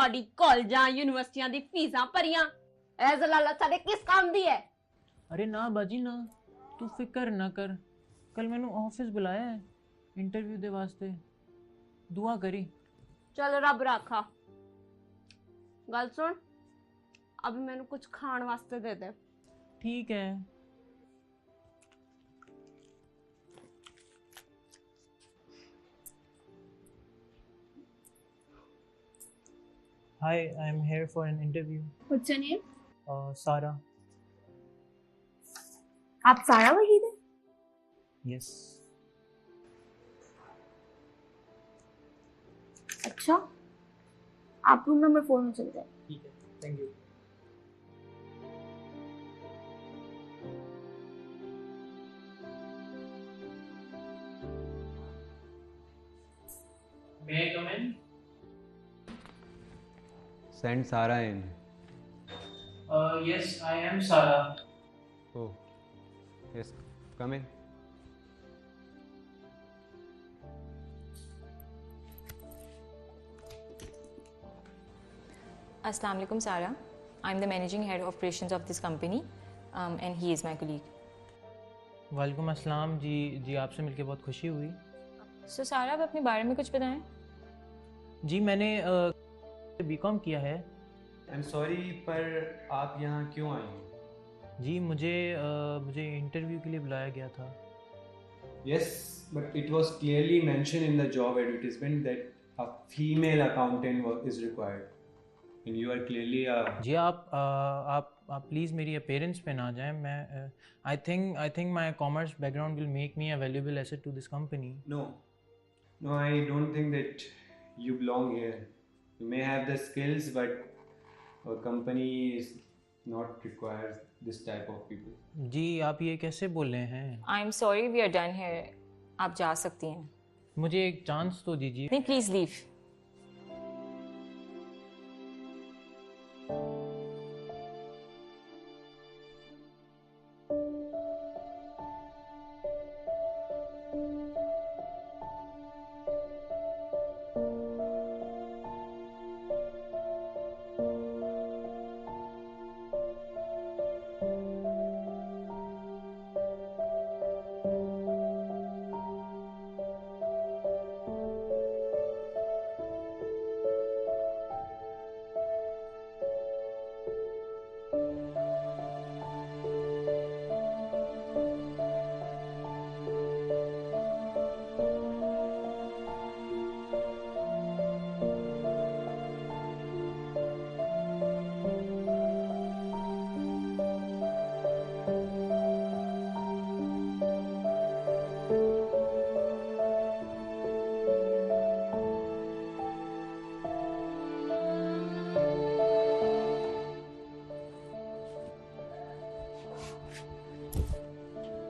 ਤੁਹਾਡੀ ਕਾਲਜਾਂ ਯੂਨੀਵਰਸਿਟੀਆਂ ਦੀ ਫੀਸਾਂ ਭਰੀਆਂ ਐ ਜ਼ਲਾਲਤ ਸਾਡੇ ਕਿਸ ਕੰਮ ਦੀ ਹੈ? अरे ना बाजी ना, तू फिक्र ना कर। कल मैंने ऑफिस बुलाया है इंटरव्यू दे वास्ते, दुआ करी। चल रब राखा। गल सुन, अब मैनू कुछ खाण वास्ते दे दे। ठीक है। Hi, I am here for an interview. What's your name? Sara. आप सारा वहीद है? Yes. अच्छा, आप रूम नंबर 4 में चले जाए। ठीक है, thank you. May I come in? Send Sarah in. Yes, I am Sara. Oh, yes, come in. Assalamu alaikum, Sarah. I'm the managing head of operations of this company, and he is my colleague. वालेकुम अस्सलाम जी आपसे मिलके बहुत खुशी हुई। So, Sarah, आप अपने बारे में कुछ बताएं? जी मैंने बीकॉम किया है। I'm sorry, पर आप यहाँ क्यों आई हो? जी मुझे इंटरव्यू के लिए बुलाया गया था। Yes, but it was clearly mentioned in the job advertisement that a female accountant is required, and you are clearly a. जी आप प्लीज़ मेरी अपीयरेंस पे ना जाएं। मैं I think my commerce background will make me a valuable asset to this company. No, I don't think that you belong here. You may have the skills, but our company is not requires this type of people. जी आप ये कैसे बोल रहे हैं? I'm sorry, we are done here. आप जा सकती हैं। मुझे एक चांस तो दीजिए। नहीं, please leave.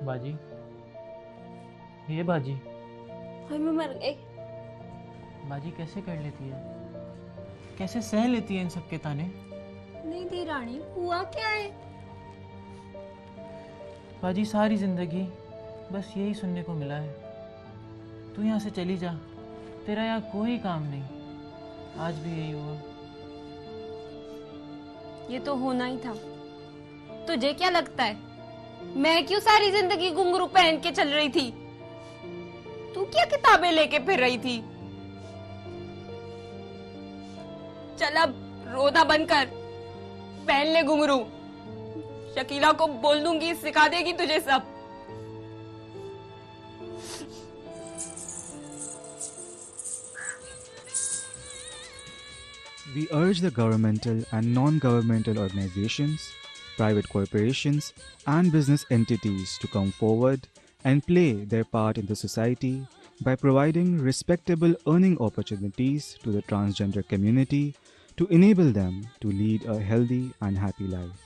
बाजी, ये बाजी मैं मर गई। बाजी कैसे कर लेती है, कैसे सह लेती है इन सब के ताने? नहीं दी रानी, हुआ क्या है? बाजी सारी जिंदगी बस यही सुनने को मिला है, तू यहाँ से चली जा, तेरा यहाँ कोई काम नहीं। आज भी यही हुआ। ये तो होना ही था। तुझे क्या लगता है मैं क्यों सारी जिंदगी घुंघरू पहन के चल रही थी? तू क्या किताबें लेके फिर रही थी? चल अब रोना बंद कर, पहन ले घुंघरू। शकीला को बोल दूंगी, सिखा देगी तुझे सब। We urge the governmental and non-governmental organizations, private corporations, and business entities to come forward and play their part in the society by providing respectable earning opportunities to the transgender community to enable them to lead a healthy and happy life.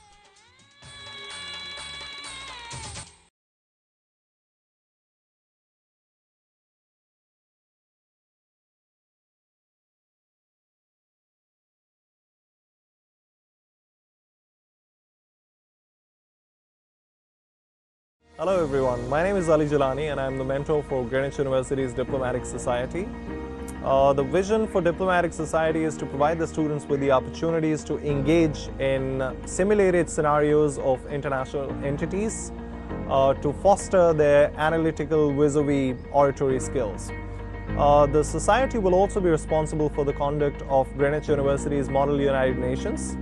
Hello everyone, my name is Ali Jalani and I am the mentor for Greenwich University's Diplomatic Society. The vision for Diplomatic Society is to provide the students with the opportunities to engage in simulated scenarios of international entities to foster their analytical vis-a-vis oratory skills. The Society will also be responsible for the conduct of Greenwich University's Model United Nations.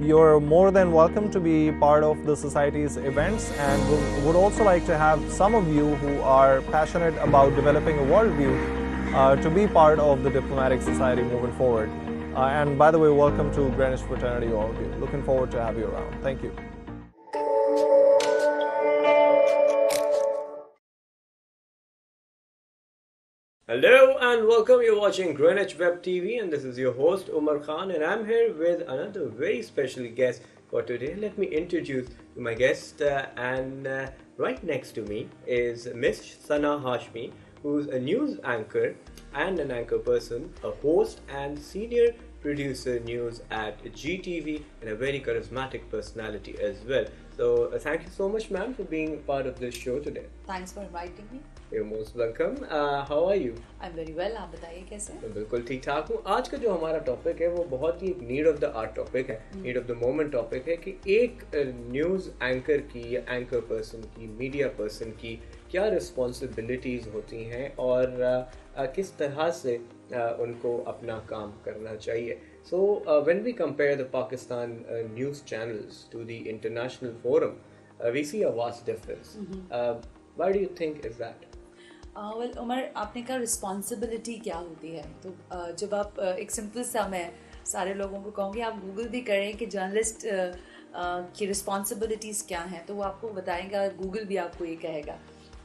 You're more than welcome to be part of the Society's events, and would also like to have some of you who are passionate about developing a worldview to be part of the Diplomatic Society moving forward. And by the way, welcome to Greenwich Fraternity, all of you. Looking forward to have you around. Thank you. Hello and welcome. You're watching Greenwich Web TV, and this is your host Umar Khan, and I'm here with another very special guest for today. Let me introduce my guest, and right next to me is Miss Sana Hashmi, who's a news anchor and an anchor person, a host and senior producer news at GTV, and a very charismatic personality as well. So thank you so much, ma'am, for being part of this show today. Thanks for inviting me. You're most welcome. How are you? I'm very well. आप बताइए कैसे? मैं बिल्कुल ठीक ठाक हूँ. आज का जो हमारा टॉपिक है वो बहुत ही need of the hour topic है, need of the moment topic है कि एक न्यूज़ एंकर की या एंकर पर्सन की, मीडिया पर्सन की क्या रिस्पॉन्सिबिलिटीज़ होती हैं और किस तरह से उनको अपना काम करना चाहिए. So when we compare the Pakistan news channels to the international forum, we see a vast difference. Why do you think is that? Well Umar, आपने कहा रिस्पॉन्सिबिलिटी क्या होती है, तो जब आप एक सिंपल सा मैं सारे लोगों को कहूँगी, आप गूगल भी करें कि जर्नलिस्ट की रिस्पॉन्सिबिलिटीज़ क्या हैं, तो वो आपको बताएगा, गूगल भी आपको ये कहेगा,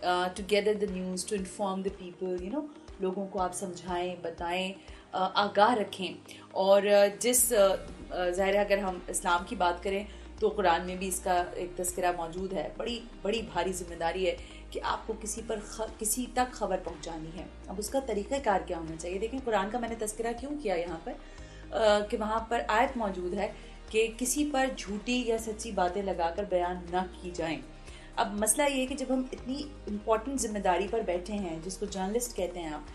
to gather the news, to inform the people, you know, लोगों को आप समझाएं, बताएं, आगाह रखें. और जिस ज़ाहिर है अगर हम इस्लाम की बात करें तो कुरान में भी इसका एक तज़किरा मौजूद है. बड़ी बड़ी भारी जिम्मेदारी है कि आपको किसी तक खबर पहुंचानी है. अब उसका तरीक़ाकार क्या होना चाहिए? देखें, कुरान का मैंने तज़किरा क्यों किया यहाँ पर कि वहाँ पर आयत मौजूद है कि किसी पर झूठी या सच्ची बातें लगाकर बयान न की जाएं. अब मसला ये है कि जब हम इतनी इम्पोर्टेंट जिम्मेदारी पर बैठे हैं, जिसको जर्नलिस्ट कहते हैं आप,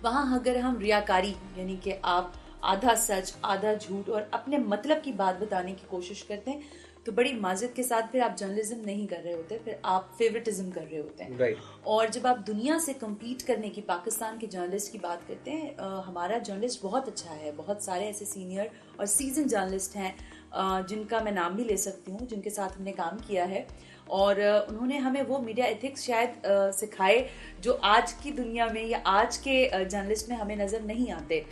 वहाँ अगर हम रियाकारी यानी कि आप आधा सच आधा झूठ और अपने मतलब की बात बताने की कोशिश करते हैं, तो बड़ी माज़रत के साथ फिर आप जर्नलिज्म नहीं कर रहे होते, फिर आप फेवरेटिज्म कर रहे होते हैं. और जब आप दुनिया से कम्पीट करने की, पाकिस्तान के जर्नलिस्ट की बात करते हैं, हमारा जर्नलिस्ट बहुत अच्छा है. बहुत सारे ऐसे सीनियर और सीजन जर्नलिस्ट हैं जिनका मैं नाम भी ले सकती हूँ, जिनके साथ हमने काम किया है, और उन्होंने हमें वो मीडिया एथिक्स शायद सिखाए जो आज की दुनिया में या आज के जर्नलिस्ट में हमें नज़र नहीं आते.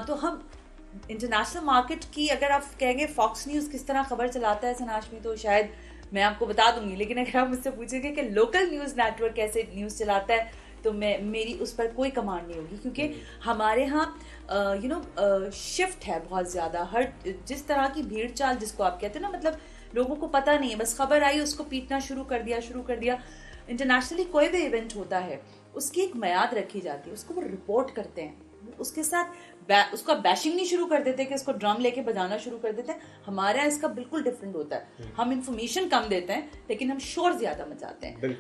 तो हम इंटरनेशनल मार्केट की अगर आप कहेंगे फॉक्स न्यूज़ किस तरह खबर चलाता है सनाश में, तो शायद मैं आपको बता दूंगी, लेकिन अगर आप मुझसे पूछेंगे कि लोकल न्यूज़ नेटवर्क कैसे न्यूज़ चलाता है, तो मेरी उस पर कोई कमांड नहीं होगी, क्योंकि हमारे यहाँ शिफ्ट है बहुत ज़्यादा. हर जिस तरह की भीड़ चाल जिसको आप कहते हैं ना, मतलब लोगों को पता नहीं है, बस खबर आई उसको पीटना शुरू कर दिया. इंटरनेशनली कोई भी इवेंट होता है उसकी एक मियाद रखी जाती है, उसको वो रिपोर्ट करते हैं, उसके साथ उसका बैशिंग नहीं शुरू कर देते कि उसको ड्रम लेके बजाना शुरू कर देते हैं. हमारा इसका बिल्कुल डिफरेंट होता है. हम इंफॉर्मेशन कम देते हैं लेकिन हम शोर ज्यादा मचाते हैं.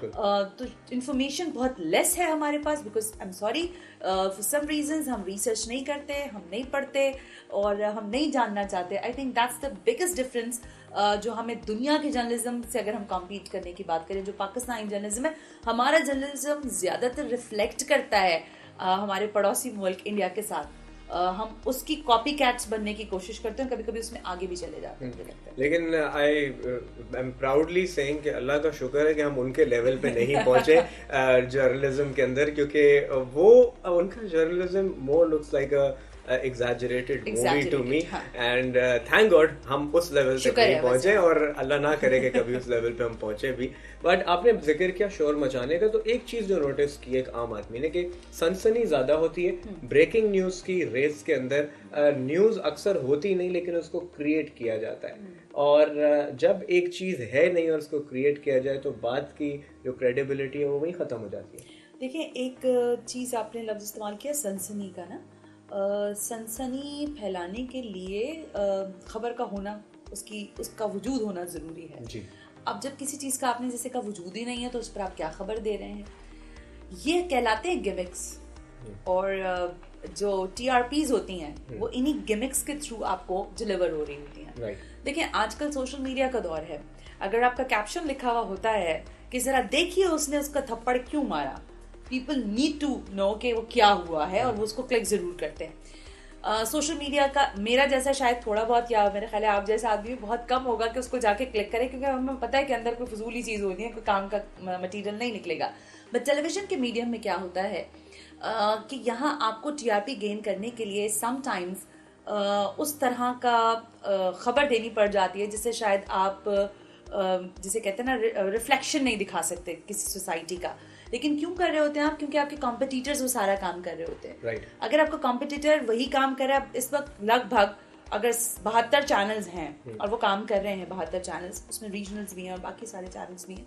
तो इंफॉर्मेशन बहुत लेस है हमारे पास, because I am sorry, for some reasons हम रिसर्च नहीं करते, हम नहीं पढ़ते और हम नहीं जानना चाहते. I think that's the biggest difference जो हमें दुनिया के जर्नलिज्म से अगर हम कम्पीट करने की बात करें. जो पाकिस्तानी जर्नलिज्म है, हमारा जर्नलिज्म ज़्यादातर रिफ्लेक्ट करता है हमारे पड़ोसी मुल्क इंडिया के साथ. हम उसकी कॉपी कैट्स बनने की कोशिश करते हैं, कभी कभी उसमें आगे भी चले जाते हैं. लेकिन आई एम प्राउडली सेइंग कि अल्लाह का शुक्र है कि हम उनके लेवल पे नहीं पहुंचे जर्नलिज्म के अंदर, क्योंकि वो उनका journalism more looks like a exaggerated movie to me, and thank God हम उस लेवल तक नहीं पहुंचे, और अल्लाह ना करे कि कभी उस लेवल पे हम पहुंचे भी. बट आपने जिक्र किया शोर मचाने का, तो एक चीज़ जो नोटिस की एक आम आदमी ने कि सनसनी ज़्यादा होती है ब्रेकिंग न्यूज़ की रेस के अंदर. न्यूज़ अक्सर होती नहीं लेकिन उसको क्रिएट किया जाता है, और जब एक चीज़ है नहीं और उसको क्रिएट किया जाए तो बात की जो क्रेडिबिलिटी है वो वहीं ख़त्म हो जाती है. देखिए, एक चीज़ आपने लफ्ज़ इस्तेमाल किया सनसनी का ना, सनसनी फैलाने के लिए खबर का होना, उसका वजूद होना ज़रूरी है जी. अब जब किसी चीज़ का आपने जैसे का वजूद ही नहीं है तो उस पर आप क्या खबर दे रहे हैं? ये कहलाते हैं गिमिक्स. اور جو TRPs ہوتی ہیں وہ انہی گمکس کے تھرو آپ کو ڈلیور ہو رہی ہوتی ہیں. دیکھیں آج کل سوشل میڈیا کا دور ہے, اگر آپ کا کیپشن لکھا ہوا ہوتا ہے کہ ذرا دیکھیے اس نے اس کا تھپڑ کیوں مارا, پیپل نیڈ ٹو نو کہ وہ کیا ہوا ہے, اور وہ اس کو کلک ضرور کرتے ہیں. سوشل میڈیا کا میرا جیسا شاید تھوڑا بہت, یا میرے خیال ہے آپ جیسا آدمی بہت کم ہوگا کہ اس کو جا کے کلک کرے, کیونکہ ہمیں پتہ ہے کہ اندر کوئی فضولی چیز ہوتی ہے, کوئی کام کا مٹیریل نہیں نکلے گا. بٹ ٹیلی ویژن کے میڈیم میں کیا ہوتا ہے کہ یہاں آپ کو TRP گین کرنے کے لیے سم ٹائمز اس طرح کا خبر دینی پڑ جاتی ہے جسے شاید آپ جسے کہتے ہیں نا ریفلیکشن نہیں دکھا سکتے کسی سوسائٹی کا. لیکن کیوں کر رہے ہوتے ہیں آپ؟ کیونکہ آپ کے کمپٹیٹرز وہ سارا کام کر رہے ہوتے ہیں. اگر آپ کا کمپٹیٹر وہی کام کر رہا ہے, اس وقت لگ بھگ اگر 72 چینلز ہیں اور وہ کام کر رہے ہیں 72 چینلز, اس میں ریجنلز بھی ہیں اور باقی سارے چینلز بھی ہیں,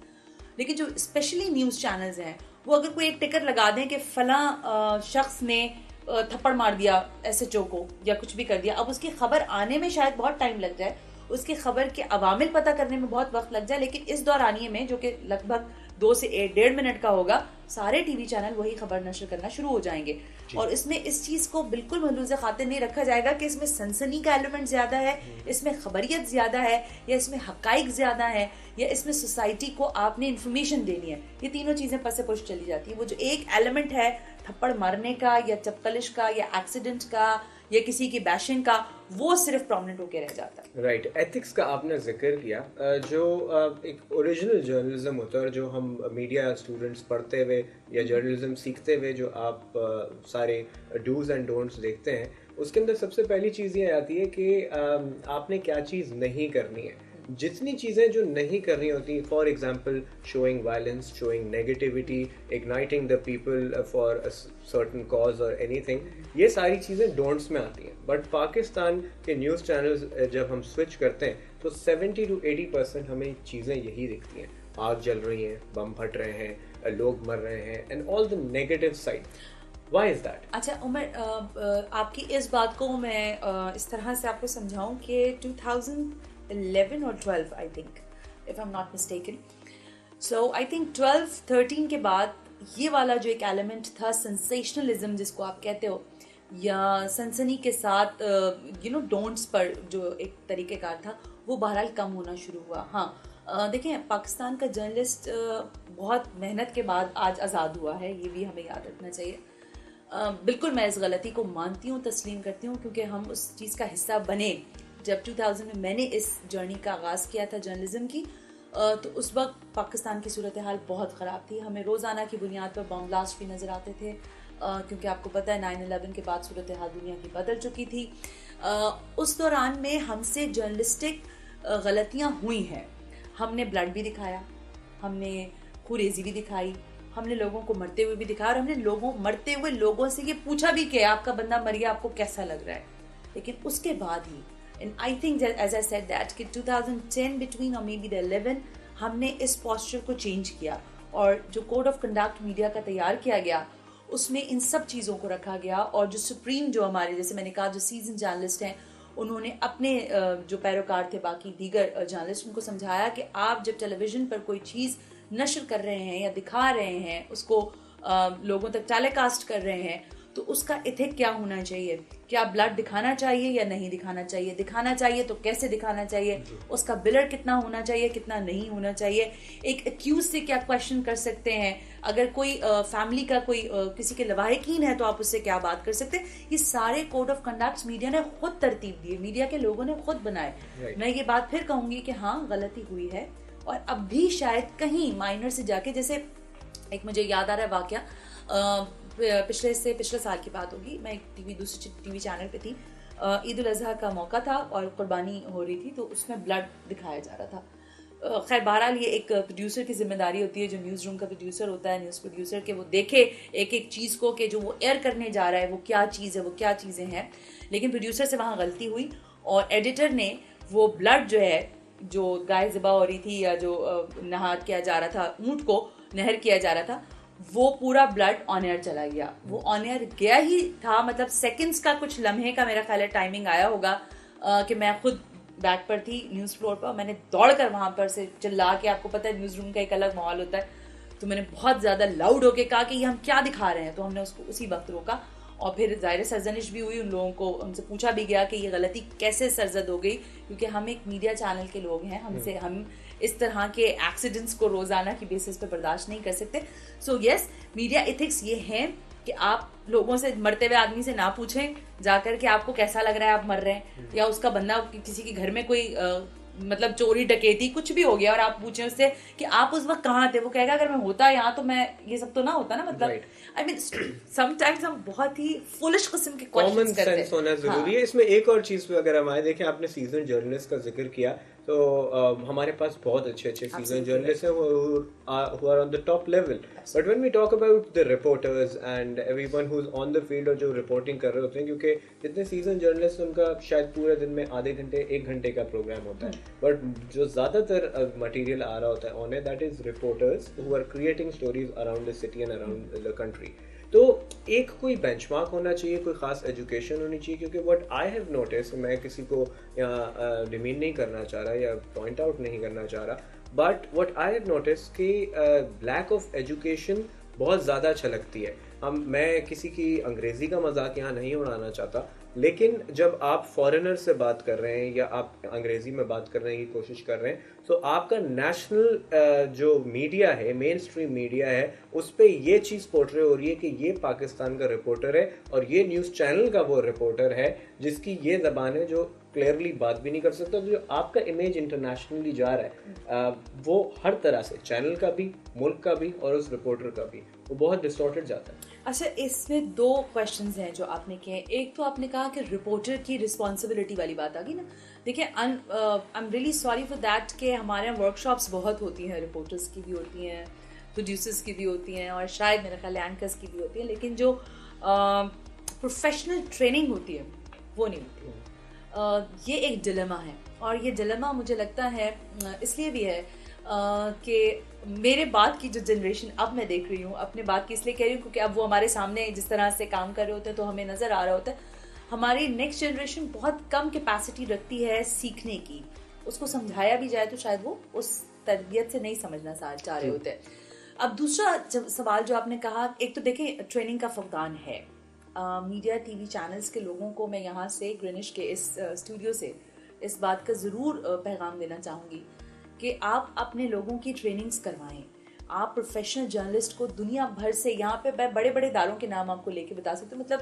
لیکن جو اسپیشلی نیوز چینلز ہیں وہ اگر کوئی ایک ٹکر لگا دیں کہ فلاں شخص نے تھپڑ مار دیا SHO کو یا کچھ بھی کر دیا, اب اس کی خبر آنے میں شاید بہت ٹائم لگ جائے, اس کی خبر کے عوامل پتہ کرنے میں بہت وقت لگ جائے, لیکن اس دورانیے میں جو کہ لگ بھگ 2 سے 1.5 منٹ کا ہوگا, سارے ٹی وی چینل وہی خبر نشر کرنا شروع ہو جائیں گے. اور اس میں اس چیز کو بالکل ملحوظ خاطر نہیں رکھا جائے گا کہ اس میں سنسنی کا ایلیمنٹ زیادہ ہے, اس میں خبریت زیادہ ہے, یا اس میں حقائق زیادہ ہے, یا اس میں سوسائٹی کو آپ نے انفارمیشن دینی ہے. یہ تینوں چیزیں پس پش چلی جاتی ہیں. وہ جو ایک ایلیمنٹ ہے تھپڑ مارنے کا یا چپکلش کا یا ایکسیڈنٹ کا یا کسی کی بیشنگ کا, وہ صرف پرومننٹ ہو کے رہ جاتا ہے. رائٹ. ایتھکس کا آپ نے ذکر کیا, جو ایک اوریجنل جرنلزم ہوتا ہے اور جو ہم میڈیا اسٹوڈنٹس پڑھتے ہوئے یا جرنلزم سیکھتے ہوئے جو آپ سارے ڈوز اینڈ ڈونٹس دیکھتے ہیں, اس کے اندر سب سے پہلی چیز یہ آتی ہے کہ آپ نے کیا چیز نہیں کرنی ہے. جتنی چیزیں جو نہیں کرنی ہوتی, for example showing violence, showing negativity, igniting the people for certain cause اور اینی تھنگ, یہ ساری چیزیں ڈونٹس میں آتی ہیں. بٹ پاکستان کے نیوز چینلز جب ہم سوئچ کرتے ہیں تو 70 to 80% ہمیں چیزیں یہی دکھتی ہیں, آگ جل رہی ہیں, بم پھٹ رہے ہیں, لوگ مر رہے ہیں, and all the negative side. Why is that? اچھا عمر, آپ کی اس بات کو میں اس طرح سے آپ کو سمجھاؤں کہ 2011 اور 12 I think, if I'm not mistaken. So I think 12-13 کے بعد یہ والا جو ایک ایلیمنٹ تھا سنسیشنلزم جس کو آپ کہتے ہو, یا سنسنی کے ساتھ ڈونٹس پر جو ایک طریقہ کار تھا, وہ بہرحال کم ہونا شروع ہوا. ہاں دیکھیں, پاکستان کا جرنلسٹ بہت محنت کے بعد آج آزاد ہوا ہے, یہ بھی ہمیں یاد رکھنا چاہیے. بالکل میں اس غلطی کو مانتی ہوں, تسلیم کرتی ہوں, کیونکہ ہم اس چیز کا حصہ بنے. جب 2000 میں نے اس جرنی کا آغاز کیا تھا جرنلزم کی, تو اس وقت پاکستان کی صورتحال بہت خراب تھی. ہمیں روزانہ کی بنیاد پر بم بلاسٹ بھی نظر آتے تھے, کیونکہ آپ کو پتہ ہے 9/11 کے بعد صورتحال دنیا کی بدل چکی تھی. اس دوران میں ہم سے جرنلسٹک غلطیاں ہوئی ہیں. ہم نے بلڈ بھی دکھایا, ہم نے خوریزی بھی دکھائی, ہم نے لوگوں کو مرتے ہوئے بھی دکھایا, اور ہم نے مرتے ہوئے لوگوں سے یہ پوچھا بھی کہ آپ کا بندہ مر گیا, آپ کو کیسا لگ رہا ہے. لیکن اس کے بعد ہی, and I think that, as I said that, کہ 2010 between or maybe the 11 ہم نے اس پوسچر کو چینج کیا, اور جو کوڈ آف کنڈکٹ میڈیا کا تیار کیا گیا اس میں ان سب چیزوں کو رکھا گیا. اور جو سپریم, جو ہمارے جیسے میں نے کہا جو سیزن جرنلسٹ ہیں, انہوں نے اپنے جو پیروکار تھے باقی دیگر جرنلسٹ, ان کو سمجھایا کہ آپ جب ٹیلی ویژن پر کوئی چیز نشر کر رہے ہیں یا دکھا رہے ہیں, اس کو لوگوں تک ٹیلی کاسٹ کر رہے ہیں, تو اس کا ایتھک کیا ہونا چاہیے. کیا بلڈ دکھانا چاہیے یا نہیں دکھانا چاہیے, دکھانا چاہیے تو کیسے دکھانا چاہیے, اس کا بلڈ کتنا ہونا چاہیے, کتنا نہیں ہونا چاہیے, ایک ایکیوز سے کیا کویشچن کر سکتے ہیں, اگر کوئی فیملی کا کوئی کسی کے لواحقین ہے تو آپ اس سے کیا بات کر سکتے ہیں. یہ سارے کوڈ آف کنڈکٹس میڈیا نے خود ترتیب دیے, میڈیا کے لوگوں نے خود بنائے. میں یہ بات پھر کہوں گی کہ ہاں غلطی ہوئی ہے, اور اب بھی شاید کہیں مائنر سے جا کے, جیسے ایک مجھے یاد آ رہا ہے واقعہ, پچھلے سال کی بات ہوگی, میں دوسرے ٹی وی چینل پہ تھی, عید الاضحیٰ کا موقع تھا اور قربانی ہو رہی تھی, تو اس میں بلڈ دکھایا جا رہا تھا. خیر بہرحال یہ ایک پروڈیوسر کی ذمہ داری ہوتی ہے, جو نیوز روم کا پروڈیوسر ہوتا ہے, نیوز پروڈیوسر, کہ وہ دیکھے ایک ایک چیز کو کہ جو وہ ایئر کرنے جا رہا ہے وہ کیا چیز ہے, وہ کیا چیزیں ہیں. لیکن پروڈیوسر سے وہاں غلطی ہوئی, اور ایڈیٹر نے وہ بلڈ جو ہے, جو گائے ذبح ہو رہی تھی یا جو نہار کیا جا رہا تھا, اونٹ کو نہر کیا جا رہا تھا, وہ پورا بلڈ آن ایئر چلا گیا. وہ آن ایئر گیا ہی تھا, مطلب سیکنڈز کا, کچھ لمحے کا میرا خیال ہے ٹائمنگ آیا ہوگا, کہ میں خود بیک پر تھی نیوز فلور پر, میں نے دوڑ کر وہاں پر سے چلا کے, آپ کو پتہ ہے نیوز روم کا ایک الگ ماحول ہوتا ہے, تو تو میں نے بہت زیادہ لاؤڈ ہو کے کہا کہ یہ ہم کیا دکھا رہے ہیں, تو ہم نے اس کو اسی وقت روکا, اور پھر ظاہر سرزنش بھی ہوئی ان لوگوں کو, ان سے پوچھا بھی گیا کہ یہ غلطی کیسے سرزد ہو گئی, کیونکہ ہم ایک میڈیا چینل کے لوگ ہیں, ہم اس طرح کے ایکسیڈنٹس کو روزانہ کی بیسس پہ برداشت نہیں کر سکتے. سو یس, میڈیا ایتھکس یہ ہے کہ آپ لوگوں سے, مرتے ہوئے آدمی سے نہ پوچھیں جا کر کہ آپ کو کیسا لگ رہا ہے آپ مر رہے ہیں, یا اس کا بندہ کسی کے گھر میں کوئی مطلب چوری ڈکیتی کچھ بھی ہو گیا اور آپ پوچھیں اس سے کہ آپ اس وقت کہاں تھے, وہ کہے گا اگر میں ہوتا یہاں تو میں, یہ سب تو نہ ہوتا نا, مطلب آئی مین سم ٹائمز ہم بہت ہی فولش قسم کے کامن سینس ہونا ضروری ہے اس میں. ایک اور چیز پہ اگر ہم آئے دیکھیں, آپ نے سیزن جرنلسٹ کا ذکر کیا, تو ہمارے پاس بہت اچھے سیزن جرنلسٹ ہیں who are on the top level, but when we talk about the reporters and everyone who's on the field اور جو رپورٹنگ کر رہے ہوتے ہیں, کیونکہ جتنے سیزن جرنلسٹ ان کا شاید پورے دن میں آدھے گھنٹے 1 گھنٹے کا پروگرام ہوتا ہے, بٹ جو زیادہ تر مٹیریل آ رہا ہوتا ہے on that is reporters who are creating stories around the city and around the country. تو ایک کوئی بینچ مارک ہونا چاہیے, کوئی خاص ایجوکیشن ہونی چاہیے, کیونکہ وٹ آئی ہیو نوٹس, میں کسی کو یہاں ڈیمین نہیں کرنا چاہ رہا یا پوائنٹ آؤٹ نہیں کرنا چاہ رہا, but what I have notice کہ لیک آف ایجوکیشن بہت زیادہ چھلکتی ہے. میں کسی کی انگریزی کا مذاق یہاں نہیں اڑانا چاہتا, لیکن جب آپ فارنر سے بات کر رہے ہیں یا آپ انگریزی میں بات کرنے کی کوشش کر رہے ہیں, تو آپ کا نیشنل جو میڈیا ہے, مین اسٹریم میڈیا ہے, اس پہ یہ چیز پورٹرے ہو رہی ہے کہ یہ پاکستان کا رپورٹر ہے اور یہ نیوز چینل کا وہ رپورٹر ہے جس کی یہ زبان ہے جو کلیئرلی بات بھی نہیں کر سکتا. جو آپ کا امیج انٹرنیشنلی جا رہا ہے وہ ہر طرح سے, چینل کا بھی, ملک کا بھی اور اس رپورٹر کا بھی, وہ بہت ڈسٹورٹڈ جاتا ہے. اچھا, اس میں 2 کویشچنز ہیں جو آپ نے کہے. ایک تو آپ نے کہا کہ رپورٹر کی رسپانسبلٹی والی بات آ گئی نا. دیکھیں, I am really sorry for that کہ ہمارے یہاں ورک شاپس بہت ہوتی ہیں, رپورٹرس کی بھی ہوتی ہیں, پروڈیوسرس کی بھی ہوتی ہیں, اور شاید میرے خیال اینکرس کی بھی ہوتی ہیں, لیکن جو پروفیشنل ٹریننگ ہوتی ہے وہ نہیں ہوتی ہے. یہ ایک ڈیلیما ہے, اور یہ ڈیلیما مجھے لگتا ہے اس لیے بھی ہے کہ میرے بعد کی جو جنریشن اب میں دیکھ رہی ہوں, اپنے بعد کی اس لیے کہہ رہی ہوں کیونکہ اب وہ ہمارے سامنے جس طرح سے کام کر رہے ہوتے ہیں تو ہمیں نظر آ رہا ہوتا ہے, ہماری نیکسٹ جنریشن بہت کم کیپیسٹی رکھتی ہے سیکھنے کی. اس کو سمجھایا بھی جائے تو شاید وہ اس تربیت سے نہیں سمجھنا چاہ رہے ہوتے ہیں. اب دوسرا سوال جو آپ نے کہا, ایک تو دیکھیں ٹریننگ کا فقدان ہے. میڈیا ٹی وی چینلز کے لوگوں کو میں یہاں سے گرینوچ کے اس اسٹوڈیو سے اس بات کا ضرور پیغام دینا چاہوں گی کہ آپ اپنے لوگوں کی ٹریننگز کروائیں. آپ پروفیشنل جرنلسٹ کو دنیا بھر سے, یہاں پہ میں بڑے بڑے اداروں کے نام آپ کو لے کے بتا سکتی ہوں, مطلب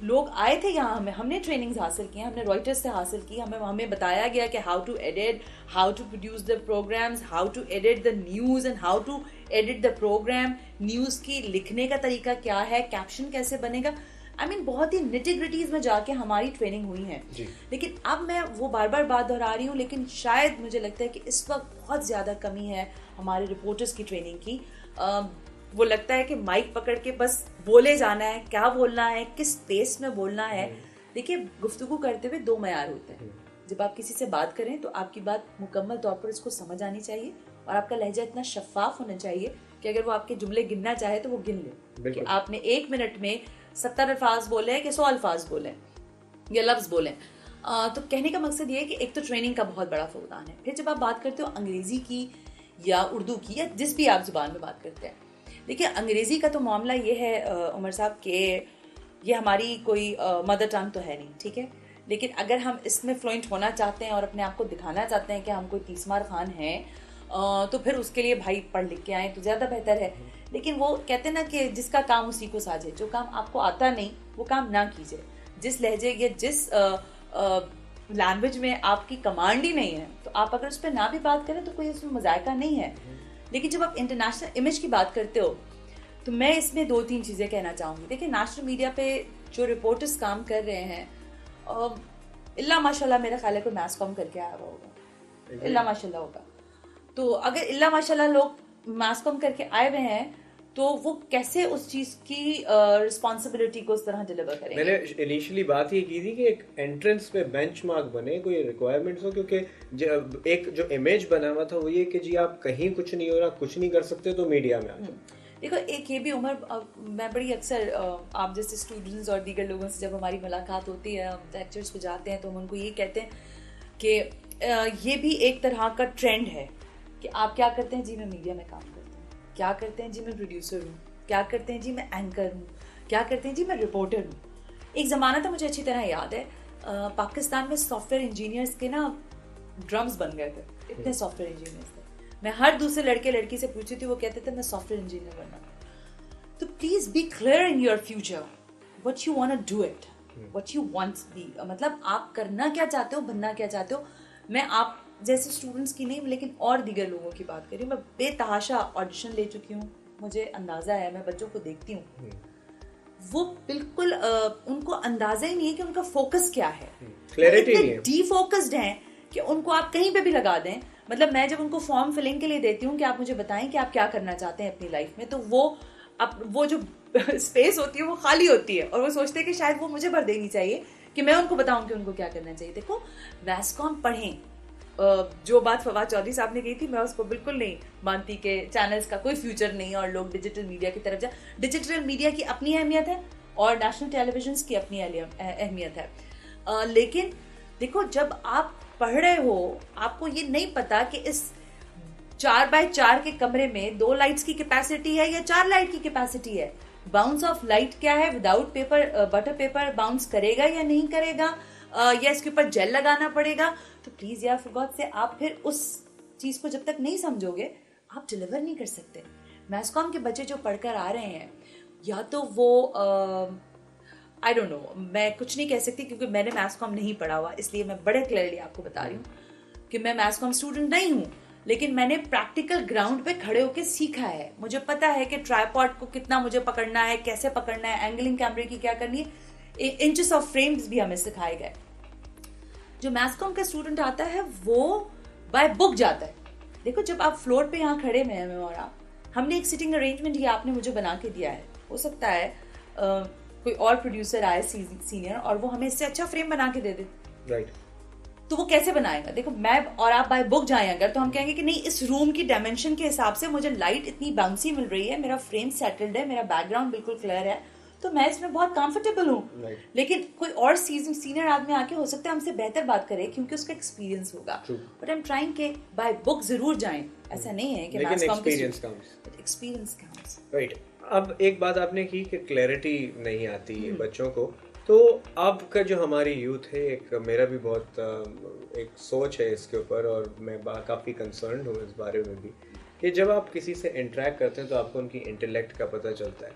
لوگ آئے تھے یہاں, ہم نے ٹریننگز حاصل کی, ہم نے رائٹرز سے حاصل کی, ہمیں بتایا گیا کہ how to edit, how to produce the programmes, how to edit the news and how to edit the programme, news کی لکھنے کا طریقہ کیا ہے, کیپشن کیسے بنے گا. آئی مین بہت ہی نیٹی گریٹیز میں جا کے ہماری ٹریننگ ہوئی ہے. لیکن اب میں وہ بار بار بات دہرا رہی ہوں, لیکن شاید مجھے لگتا ہے کہ اس وقت بہت زیادہ کمی ہے ہمارے رپورٹرز کی ٹریننگ کی. وہ لگتا ہے کہ مائک پکڑ کے بس بولے جانا ہے, کیا بولنا ہے, کس پیس میں بولنا ہے. دیکھیے, گفتگو کرتے ہوئے 2 معیار ہوتے ہیں. جب آپ کسی سے بات کریں تو آپ کی بات مکمل طور پر اس کو سمجھ آنی چاہیے, اور آپ کا لہجہ اتنا شفاف ہونا چاہیے کہ اگر وہ آپ کے جملے گننا چاہے تو وہ گن لے کہ آپ نے 1 منٹ میں 70 الفاظ بولے کہ 100 الفاظ بولیں یا لفظ بولیں. تو کہنے کا مقصد یہ ہے کہ ایک تو ٹریننگ کا بہت بڑا فقدان ہے. پھر جب آپ بات کرتے ہو انگریزی کی یا اردو کی یا جس بھی آپ زبان میں بات کرتے ہیں, دیکھیے انگریزی کا تو معاملہ یہ ہے عمر صاحب کہ یہ ہماری کوئی مدر ٹنگ تو ہے نہیں, ٹھیک ہے, لیکن اگر ہم اس میں فلوئنٹ ہونا چاہتے ہیں اور اپنے آپ کو دکھانا چاہتے ہیں کہ ہم کوئی 30 مار خان ہیں, تو پھر اس کے لیے بھائی پڑھ لکھ کے آئیں تو زیادہ بہتر ہے. لیکن وہ کہتے ہیں نا کہ جس کا کام اسی کو ساجے, جو کام آپ کو آتا نہیں وہ کام نہ کیجیے. جس لہجے یا جس لینگویج میں آپ کی کمانڈ ہی نہیں ہے تو آپ اگر اس پہ نہ بھی بات کریں تو کوئی اس میں مذائقہ نہیں ہے. لیکن جب آپ انٹرنیشنل امیج کی بات کرتے ہو تو میں اس میں 2-3 چیزیں کہنا چاہوں گی. دیکھیں, نیشنل میڈیا پہ جو رپورٹرز کام کر رہے ہیں, اللہ ماشاء اللہ میرا خیال ہے کوئی میس کام کر کے آیا ہوا ہوگا, اللہ ماشاء اللہ ہوگا. تو اگر اللہ ماشاء اللہ لوگ میس کام کر کے آئے ہوئے ہیں تو وہ کیسے اس چیز کی رسپانسبلٹی کو اس طرح ڈلیور کریں گے. میں نے انیشلی بات یہ کی تھی کہ ایک انٹرنس پہ بینچ مارک بنے, کوئی ریکوائرمنٹس ہو, کیونکہ ایک جو امیج بنا ہوا تھا وہ یہ کہ جی آپ کہیں کچھ نہیں ہو رہا, کچھ نہیں کر سکتے تو میڈیا میں آ جاؤ. دیکھو, ایک یہ بھی عمر, میں بڑی اکثر آپ جیسے اسٹوڈنٹس اور دیگر لوگوں سے جب ہماری ملاقات ہوتی ہے, ہم لیکچرس پہ جاتے ہیں تو ہم ان کو یہ کہتے ہیں کہ یہ بھی ایک طرح کا ٹرینڈ ہے کہ آپ کیا کرتے ہیں. جی میں میڈیا میں کام کرتا ہوں. क्या करते हैं जी मैं प्रोड्यूसर हूँ, क्या करते हैं जी मैं एंकर हूँ, क्या करते हैं जी मैं रिपोर्टर हूँ. एक ज़माना था, मुझे अच्छी तरह याद है, पाकिस्तान में सॉफ्टवेयर इंजीनियर्स के ना ड्रम्स बन गए थे, इतने सॉफ्टवेयर इंजीनियर्स थे. मैं हर दूसरे लड़के लड़की से पूछती थी, वो कहते थे मैं सॉफ्टवेयर इंजीनियर बनना. तो please be clear in your future what you want to do it, what you want be, मतलब आप करना क्या चाहते हो, बनना क्या चाहते हो. मैं आप जैसे स्टूडेंट्स की नहीं लेकिन और दीगर लोगों की बात कर रही हूँ. मैं बेतहाशा ऑडिशन ले चुकी हूँ, मुझे अंदाजा है, मैं बच्चों को देखती हूँ, वो बिल्कुल उनको अंदाजा ही नहीं है कि उनका फोकस क्या है. क्लैरिटी नहीं है, डीफोकस्ड हैं कि उनको आप कहीं पे भी लगा दें. मतलब मैं जब उनको फॉर्म फिलिंग के लिए देती हूँ कि आप मुझे बताएं कि आप क्या करना चाहते हैं अपनी लाइफ में, तो वो जो स्पेस होती है वो खाली होती है, और वो सोचते हैं कि शायद वो मुझे भर देनी चाहिए कि मैं उनको बताऊं कि उनको क्या करना चाहिए. देखो मैस कॉम पढ़ें. जो बात फवाद चौधरी साहब ने कही थी, मैं उसको बिल्कुल नहीं मानती कि चैनल्स का कोई फ्यूचर नहीं है और लोग डिजिटल मीडिया की तरफ जाए. डिजिटल मीडिया की अपनी अहमियत है और नेशनल टेलीविजन की अपनी अहमियत है. लेकिन देखो जब आप पढ़ रहे हो, आपको ये नहीं पता कि इस 4x4 के कमरे में 2 लाइट्स की कैपेसिटी है या 4 लाइट की कैपेसिटी है. बाउंस ऑफ लाइट क्या है, without paper butter paper bounce करेगा या नहीं करेगा, या इसके ऊपर जेल लगाना पड़ेगा. तो प्लीज यार फॉर गॉड से आप फिर उस चीज को जब तक नहीं समझोगे आप डिलीवर नहीं कर सकते. मैस कॉम के बच्चे जो पढ़कर आ रहे हैं, या तो वो आई डोंट नो, मैं कुछ नहीं कह सकती क्योंकि मैंने मैथ्स कॉम नहीं पढ़ा हुआ, इसलिए मैं बड़े क्लियरली आपको बता रही हूँ कि मैं मैथ्स कॉम स्टूडेंट नहीं हूँ, लेकिन मैंने प्रैक्टिकल ग्राउंड पे खड़े होकर सीखा है. मुझे पता है कि ट्राइपॉड को कितना मुझे पकड़ना है, कैसे पकड़ना है, एंगलिंग कैमरे की क्या करनी है, इंचेस ऑफ फ्रेम्स भी हमें सिखाए गए. जो मैथ्स कॉम का स्टूडेंट आता है वो बाय बुक जाता है. देखो जब आप फ्लोर पे यहाँ खड़े में हैं और आप, हमने एक सिटिंग अरेंजमेंट ये आपने मुझे बना के दिया है, हो सकता है कोई और प्रोड्यूसर आए सीनियर और वो हमें इससे अच्छा फ्रेम बना के दे दे, राइट. तो वो कैसे बनाएगा. देखो मैं और आप बाय बुक जाएं अगर, तो हम कहेंगे कि नहीं इस रूम की डायमेंशन के हिसाब से मुझे लाइट इतनी बाउंसी मिल रही है, मेरा फ्रेम सेटल्ड है, मेरा बैकग्राउंड बिल्कुल क्लियर है, तो मैं इसमें बहुत कंफर्टेबल हूँ. लेकिन कोई और सीनियर आदमी आके हो सकता है हमसे बेहतर बात करे क्योंकि उसका एक्सपीरियंस होगा. बट आई एम ट्राइंग के बाय बुक जरूर जाएं, ऐसा नहीं है कि एक्सपीरियंस काउंट्स. राइट. अब एक बात आपने की कि क्लैरिटी नहीं आती है बच्चों को, तो अब का जो हमारी यूथ है, एक मेरा भी बहुत एक सोच है इसके ऊपर और मैं काफ़ी कंसर्न हूँ इस बारे में भी कि जब आप किसी से इंटरेक्ट करते हैं तो आपको उनकी इंटेलेक्ट का पता चलता है.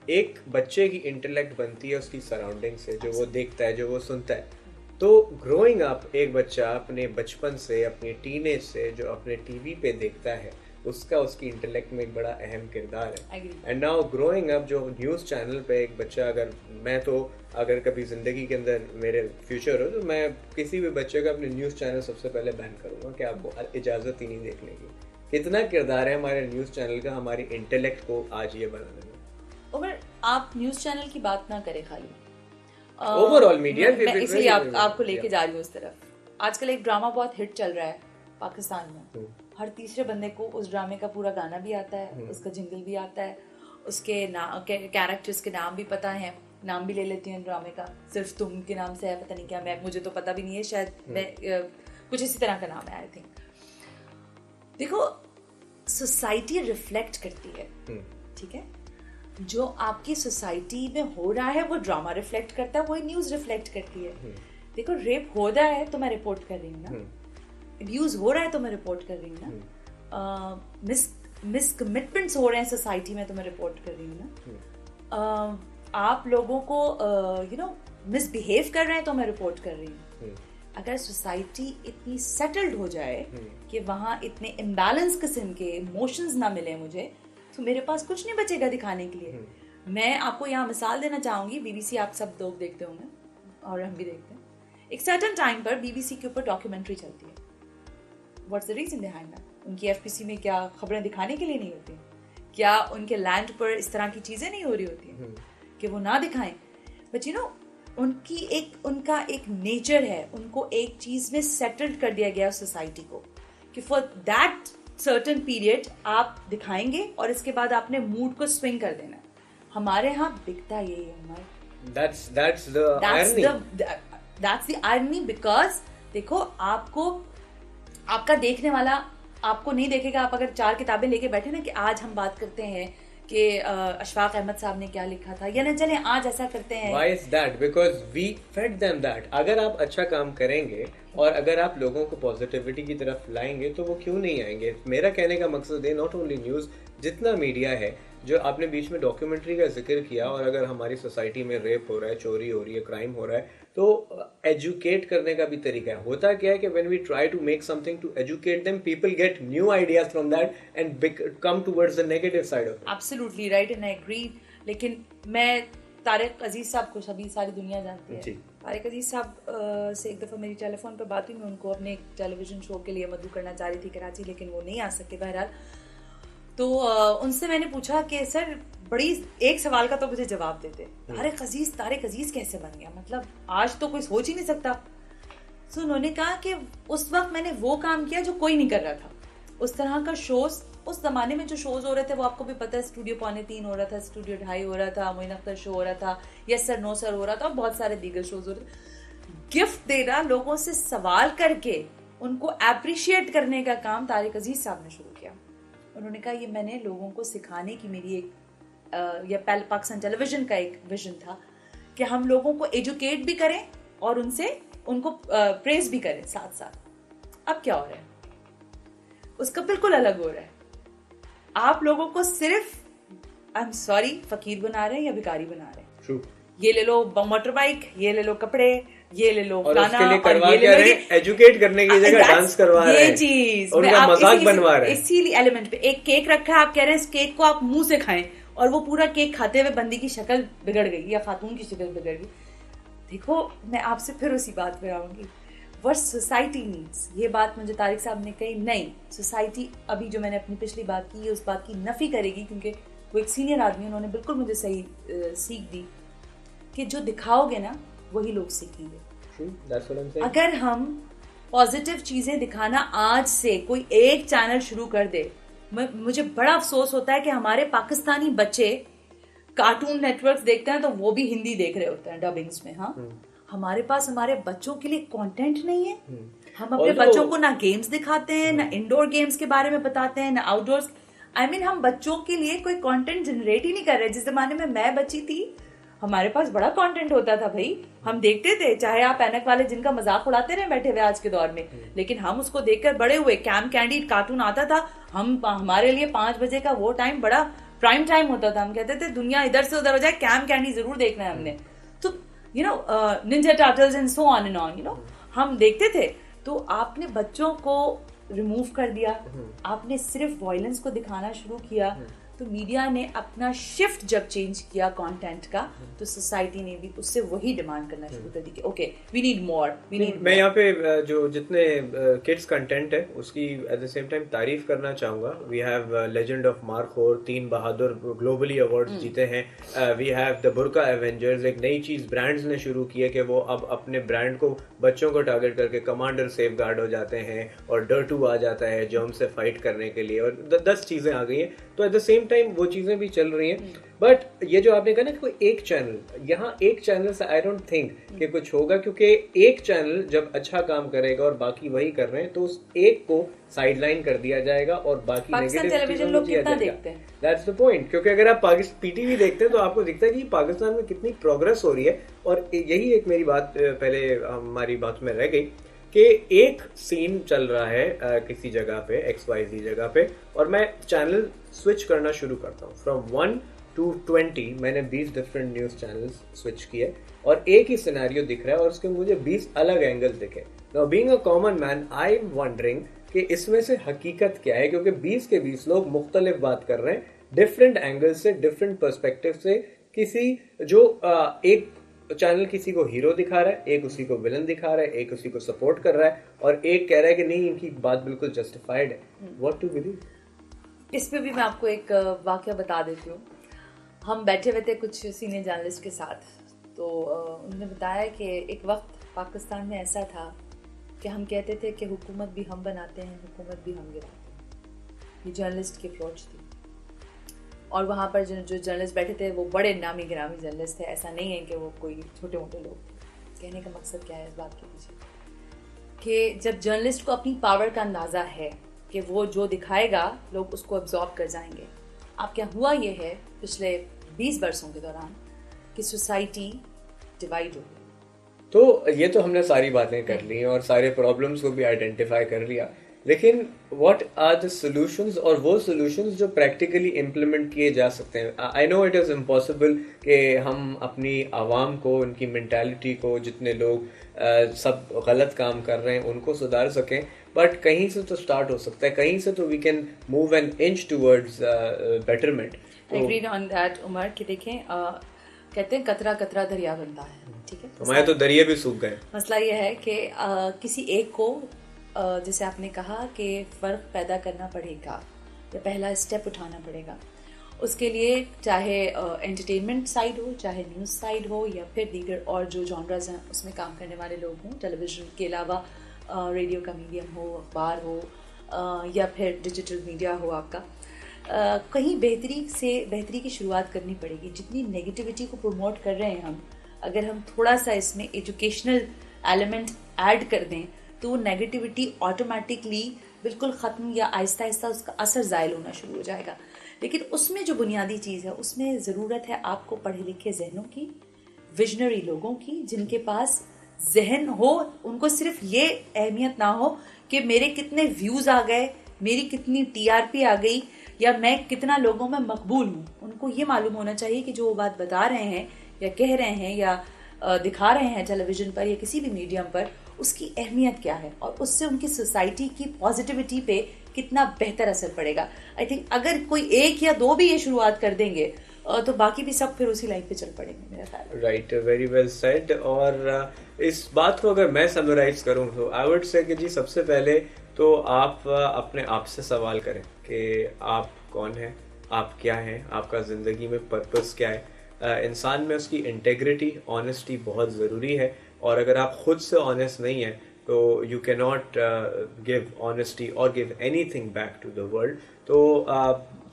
एक बच्चे की इंटेलेक्ट बनती है उसकी सराउंडिंग से, जो वो देखता है, जो वो सुनता है. तो ग्रोइंग अप एक बच्चा अपने बचपन से, अपने टीनेज से जो अपने टीवी पे देखता है उसका उसकी इंटेलेक्ट में एक बड़ा अहम किरदार है. एंड नाउ ग्रोइंग अप जो न्यूज़ चैनल पे एक बच्चा, अगर कभी ज़िंदगी के अंदर मेरे फ्यूचर हो तो मैं किसी भी बच्चे का अपने न्यूज़ चैनल सबसे पहले बैन करूँगा कि आपको इजाज़त ही नहीं देखने की. कितना किरदार है हमारे न्यूज़ चैनल का हमारी इंटेलेक्ट को आज ये बनाने में. उमर आप न्यूज़ चैनल की बात ना करें, खाली ओवरऑल मीडिया, इसलिए आपको लेके जा रही हूँ उस तरफ. आजकल एक ड्रामा बहुत हिट चल रहा है पाकिस्तान में. हर तीसरे बंदे को उस ड्रामे का पूरा गाना भी आता है, उसका जिंगल भी आता है, उसके कैरेक्टर्स के नाम भी पता है, नाम भी ले लेती हूँ ड्रामे का, सिर्फ तुम के नाम से है, पता नहीं क्या, मुझे तो पता भी नहीं है, शायद मैं कुछ इसी तरह का नाम है आई थिंक. देखो सोसाइटी रिफ्लेक्ट करती है, ठीक है, जो आपकी सोसाइटी में हो रहा है वो ड्रामा रिफ्लेक्ट करता है, वही न्यूज़ रिफ्लेक्ट करती है. देखो रेप हो रहा है तो मैं रिपोर्ट कर रही हूँ ना, अब्यूज हो रहा है तो मैं रिपोर्ट कर रही हूँ ना, मिसकमिटमेंट्स हो रहे हैं सोसाइटी में तो मैं रिपोर्ट कर रही हूँ ना, आप लोगों को मिसबिहेव कर रहे हैं तो मैं रिपोर्ट कर रही हूँ. अगर सोसाइटी इतनी सेटल्ड हो जाए कि वहाँ इतने इम्बैलेंस किस्म के इमोशंस ना मिले मुझे, तो मेरे पास कुछ नहीं बचेगा दिखाने के लिए. मैं आपको यहाँ मिसाल देना चाहूँगी, BBC आप सब लोग देखते होंगे और हम भी देखते हैं. एक सर्टेन टाइम पर BBC के ऊपर डॉक्यूमेंट्री चलती है. What's the reason behind that? उनकी FPC में क्या खबरें दिखाने के लिए नहीं होती? क्या उनके लैंड पर इस तरह की चीज़ें नहीं हो रही होती हैं कि वो ना दिखाएं? बट उनका एक नेचर है, उनको एक चीज़ में सेटल्ड कर दिया गया सोसाइटी को कि फॉर दैट सर्टेन पीरियड आप दिखाएंगे और इसके बाद आपने मूड को स्विंग कर देना. हमारे यहाँ बिकता यही है हमारे. That's the irony because देखो आपका देखने वाला آپ کو نہیں دیکھے گا. آپ اگر 4 کتابیں لے کے بیٹھے نا کہ آج ہم بات کرتے ہیں کہ اشفاق احمد صاحب نے کیا لکھا تھا, یا نہ چلیں آج ایسا کرتے ہیں. Why is that? Because we fed them that. اگر آپ اچھا کام کریں گے اور اگر آپ لوگوں کو پازیٹیوٹی کی طرف لائیں گے تو وہ کیوں نہیں آئیں گے. میرا کہنے کا مقصد ہے ناٹ اونلی نیوز, جتنا میڈیا ہے, جو آپ نے بیچ میں ڈاکیومنٹری کا ذکر کیا, اور اگر ہماری سوسائٹی میں ریپ ہو رہا ہے, چوری ہو رہی ہے, کرائم ہو رہا ہے, تو ایجوکیٹ کرنے کا بھی طریقہ ہے. ہوتا کیا ہے کہ when we try to make something to educate them, people get new ideas from that and come towards the negative side of it. Absolutely right and I agree. لیکن میں طارق عزیز صاحب کو سبھی ساری دنیا جانتی ہے. طارق عزیز صاحب سے ایک دفعہ میری ٹیلی فون پہ بات ہوئی, میں ان کو اپنے ایک ٹیلی ویژن شو کے لیے مدعو کرنا چاہ رہی تھی کراچی, لیکن وہ نہیں آ سکے بہرحال. تو ان سے میں نے پوچھا کہ سر بڑی ایک سوال کا تو مجھے جواب دیتے, طارق عزیز کیسے بن گیا, مطلب آج تو کوئی سوچ ہی نہیں سکتا. سو انہوں نے کہا کہ اس وقت میں نے وہ کام کیا جو کوئی نہیں کر رہا تھا. اس طرح کا شوز اس زمانے میں جو شوز ہو رہے تھے وہ آپ کو بھی پتہ ہے, اسٹوڈیو 2:45 ہو رہا تھا, اسٹوڈیو 2:30 ہو رہا تھا, معین اختر شو ہو رہا تھا, یس سر نو سر ہو رہا تھا, اور بہت سارے دیگر شوز ہو رہے تھے. گفٹ دینا, لوگوں سے سوال کر کے ان کو اپریشیٹ کرنے کا کام طارق عزیز صاحب نے شروع کیا. انہوں نے کہا یہ میں نے لوگوں کو سکھانے کی میری ایک یا پاکستان ٹیلی ویژن کا ایک ویژن تھا کہ ہم لوگوں کو ایجوکیٹ بھی کریں اور ان کو پریز بھی کریں ساتھ ساتھ. اب کیا ہو رہا ہے, اس کا بالکل الگ ہو رہا ہے. آپ لوگوں کو صرف فقیر بنا رہے ہیں یا بھکاری بنا رہے ہیں. یہ لے لو موٹر بائک, یہ لے لو کپڑے, یہ لے لو گانا, اور یہ لے لو ایجوکیٹ کرنے کی جگہ ڈانس کروا رہے ہیں, یہ چیز اور ان کا مذاق بنوا رہے ہیں. اسی ایلیمنٹ پہ ایک کیک رکھا ہے, آپ کہہ رہے ہیں اس کیک کو آپ منہ سے کھائیں, اور وہ پورا کیک کھاتے ہوئے بندی کی شکل بگڑ گئی یا خاتون کی شکل بگڑ گئی. دیکھو میں آپ سے پھر اسی بات پہ آؤں گی, what society needs. یہ بات مجھے طارق صاحب نے کہی, نہیں سوسائٹی ابھی جو میں نے اپنی پچھلی بات کی اس بات کی نفی کرے گی, کیونکہ وہ ایک سینئر آدمی, انہوں نے بالکل مجھے صحیح سیکھ دی کہ جو دکھاؤ گے نا وہی لوگ سیکھیں گے. اگر ہم پازیٹیو چیزیں دکھانا آج سے کوئی ایک چینل شروع کر دے, مجھے بڑا افسوس ہوتا ہے کہ ہمارے پاکستانی بچے کارٹون نیٹ ورکس دیکھتے ہیں تو وہ بھی ہندی دیکھ رہے ہوتے ہیں ڈبنگز میں. ہاں, ہمارے پاس ہمارے بچوں کے لیے کانٹینٹ نہیں ہے. ہم اپنے بچوں کو نہ گیمز دکھاتے ہیں, نہ انڈور گیمز کے بارے میں بتاتے ہیں, نہ آؤٹ ڈورز. ہم بچوں کے لیے کوئی کانٹینٹ جنریٹ ہی نہیں کر رہے. جس زمانے میں بچی تھی ہمارے پاس بڑا کانٹینٹ ہوتا تھا بھائی, ہم دیکھتے تھے, چاہے آپ اینک والے جن کا مذاق اڑاتے رہے بیٹھے ہوئے آج کے دور میں, لیکن ہم اس کو دیکھ کر بڑے ہوئے. کیم کینڈی کارٹون آتا تھا, ہمارے لیے 5 بجے کا وہ ٹائم بڑا پرائم ٹائم ہوتا تھا. ہم کہتے تھے دنیا ادھر سے ادھر ہو جائے, کیم کینڈی ضرور دیکھنا ہے ہم نے. تو Ninja Turtles and so on and on, ہم دیکھتے تھے. تو آپ نے بچوں کو ریموو کر دیا, آپ نے صرف وائلنس کو دکھانا شروع کیا. تو میڈیا نے اپنا شفٹ جب چینج کیا کانٹینٹ کا, تو سوسائٹی نے بھی اس سے وہی ڈیمانڈ کرنا شروع کر دی کہ اوکے وی نیڈ مور. میں یہاں پہ جو جتنے کڈس کنٹینٹ ہے اس کی ایٹ دا سیم ٹائم تعریف کرنا چاہوں گا. We have legend of Markhor, 3 بہادر گلوبلی ایوارڈ جیتے ہیں. وی ہیو دا برقع ایونجرز, ایک نئی چیز برانڈز نے شروع کی ہے کہ وہ اب اپنے برانڈ کو بچوں کو ٹارگیٹ کر کے کمانڈر سیف گارڈ ہو جاتے ہیں, اور ڈر 2 آ جاتا ہے جرم سے فائٹ کرنے کے لیے, اور 10 چیزیں آ گئی ہیں. تو ایٹ دا سیم ٹائم وہ چیزیں بھی چل رہی ہیں. بٹ یہ جو آپ نے کہا نا کہ کوئی ایک چینل, یہاں ایک چینل سے آئی ڈونٹ تھنک کہ کچھ ہوگا, کیونکہ ایک چینل جب اچھا کام کرے گا اور باقی وہی کر رہے ہیں تو اس ایک کو سائڈ لائن کر دیا جائے گا اور باقی لوگ کتنا دیکھتے ہیں. That's the point. کیونکہ اگر آپ پی ٹی وی دیکھتے ہیں تو آپ کو دکھتا ہے کہ پاکستان میں کتنی پروگرس ہو رہی ہے. اور یہی ایک میری بات پہلے ہماری بات میں رہ گئی کہ ایک سین چل رہا ہے کسی جگہ پہ XYZ جگہ پہ, اور میں چینل سوئچ کرنا شروع کرتا ہوں فرام 1 to 20. میں نے 20 ڈفرینٹ نیوز چینلز سوئچ کیے اور ایک ہی سیناریو دکھ رہا ہے اور اس کے مجھے 20 الگ اینگل دکھے. Now being a common man, I'm wondering کہ اس میں سے حقیقت کیا ہے, کیونکہ 20 کے 20 لوگ مختلف بات کر رہے ہیں ڈفرینٹ اینگل سے, ڈفرینٹ پرسپیکٹو سے. کسی جو ایک چینل کسی کو ہیرو دکھا رہا ہے, ایک اسی کو ولن دکھا رہا ہے, ایک اسی کو سپورٹ کر رہا ہے, اور ایک کہہ رہا ہے کہ نہیں ان کی بات بالکل جسٹیفائڈ ہے. What to believe. اس پہ بھی میں آپ کو ایک واقعہ بتا دیتی ہوں. ہم بیٹھے ہوئے تھے کچھ سینئر جرنلسٹ کے ساتھ, تو انہوں نے بتایا کہ ایک وقت پاکستان میں ایسا تھا کہ ہم کہتے تھے کہ حکومت بھی ہم بناتے ہیں, حکومت بھی ہم گراتے ہیں. یہ جرنلسٹ کی اپروچ تھی. اور وہاں پر جو جرنلسٹ بیٹھے تھے وہ بڑے نامی گرامی جرنلسٹ تھے, ایسا نہیں ہے کہ وہ کوئی چھوٹے موٹے لوگ تھے. کہنے کا مقصد کیا ہے اس بات کے پیچھے, کہ جب جرنلسٹ کو اپنی پاور کا اندازہ ہے कि वो जो दिखाएगा लोग उसको अब्जॉर्ब कर जाएंगे। आपके यहाँ हुआ ये है पिछले 20 वर्षों के दौरान कि सोसाइटी डिवाइड हो गई। तो ये तो हमने सारी बातें कर ली और सारे प्रॉब्लम्स को भी आइडेंटिफाई कर लिया, लेकिन व्हाट आर द सॉल्यूशंस, और वो सॉल्यूशंस जो प्रैक्टिकली इम्प्लीमेंट किए जा सकते हैं। I know it is impossible कि हम अपनी आवाम को, उनकी मेंटालिटी को, जितने लोग सब गलत काम कर रहे हैं उनको सुधार सकें, बट कहीं से तो स्टार्ट हो सकता है, कहीं से तो we can move an inch towards betterment. Agreed on that Umar कि देखें कहते हैं कतरा कतरा दरिया बनता है, ठीक है। हमारे तो दरिया भी सूख गए। मसला ये है कि किसी एक को जैसे आपने कहा कि फ़र्क पैदा करना पड़ेगा या पहला स्टेप उठाना पड़ेगा। उसके लिए चाहे एंटरटेनमेंट साइड हो, चाहे न्यूज़ साइड हो, या फिर दीगर और जो जॉनर्स हैं उसमें काम करने वाले लोग हों, टेलीविज़न के अलावा रेडियो का मीडियम हो, अखबार हो, या फिर डिजिटल मीडिया हो आपका, कहीं बेहतरी की शुरुआत करनी पड़ेगी। जितनी नेगेटिविटी को प्रमोट कर रहे हैं हम, अगर हम थोड़ा सा इसमें एजुकेशनल एलिमेंट ऐड कर दें तो नेगेटिविटी ऑटोमेटिकली बिल्कुल ख़त्म या आहिस्ता आहिस्ता उसका असर ज़ायल होना शुरू हो जाएगा। लेकिन उसमें जो बुनियादी चीज़ है उसमें ज़रूरत है आपको पढ़े लिखे जहनों की, विजनरी लोगों की, जिनके पास जहन हो, उनको सिर्फ ये अहमियत ना हो कि मेरे कितने व्यूज़ आ गए, मेरी कितनी TRP आ गई, या मैं कितना लोगों में मकबूल हूँ। उनको ये मालूम होना चाहिए कि जो वो बात बता रहे हैं या कह रहे हैं या दिखा रहे हैं टेलीविज़न पर या किसी भी मीडियम पर, उसकी अहमियत क्या है और उससे उनकी सोसाइटी की पॉजिटिविटी पे कितना बेहतर असर पड़ेगा। आई थिंक अगर कोई एक या दो भी ये शुरुआत कर देंगे तो बाकी भी सब फिर उसी लाइन पे चल पड़ेंगे, मेरा ख्याल। Right, very well said. और इस बात को अगर मैं समराइज करूं तो आई वुड से कि जी सबसे पहले तो आप अपने आप से सवाल करें कि आप कौन हैं, आप क्या हैं, आपका ज़िंदगी में पर्पस क्या है। इंसान में उसकी इंटेग्रिटी, ऑनेस्टी बहुत ज़रूरी है, और अगर आप खुद से ऑनेस्ट नहीं हैं तो you can not give honesty और give anything back to the world. तो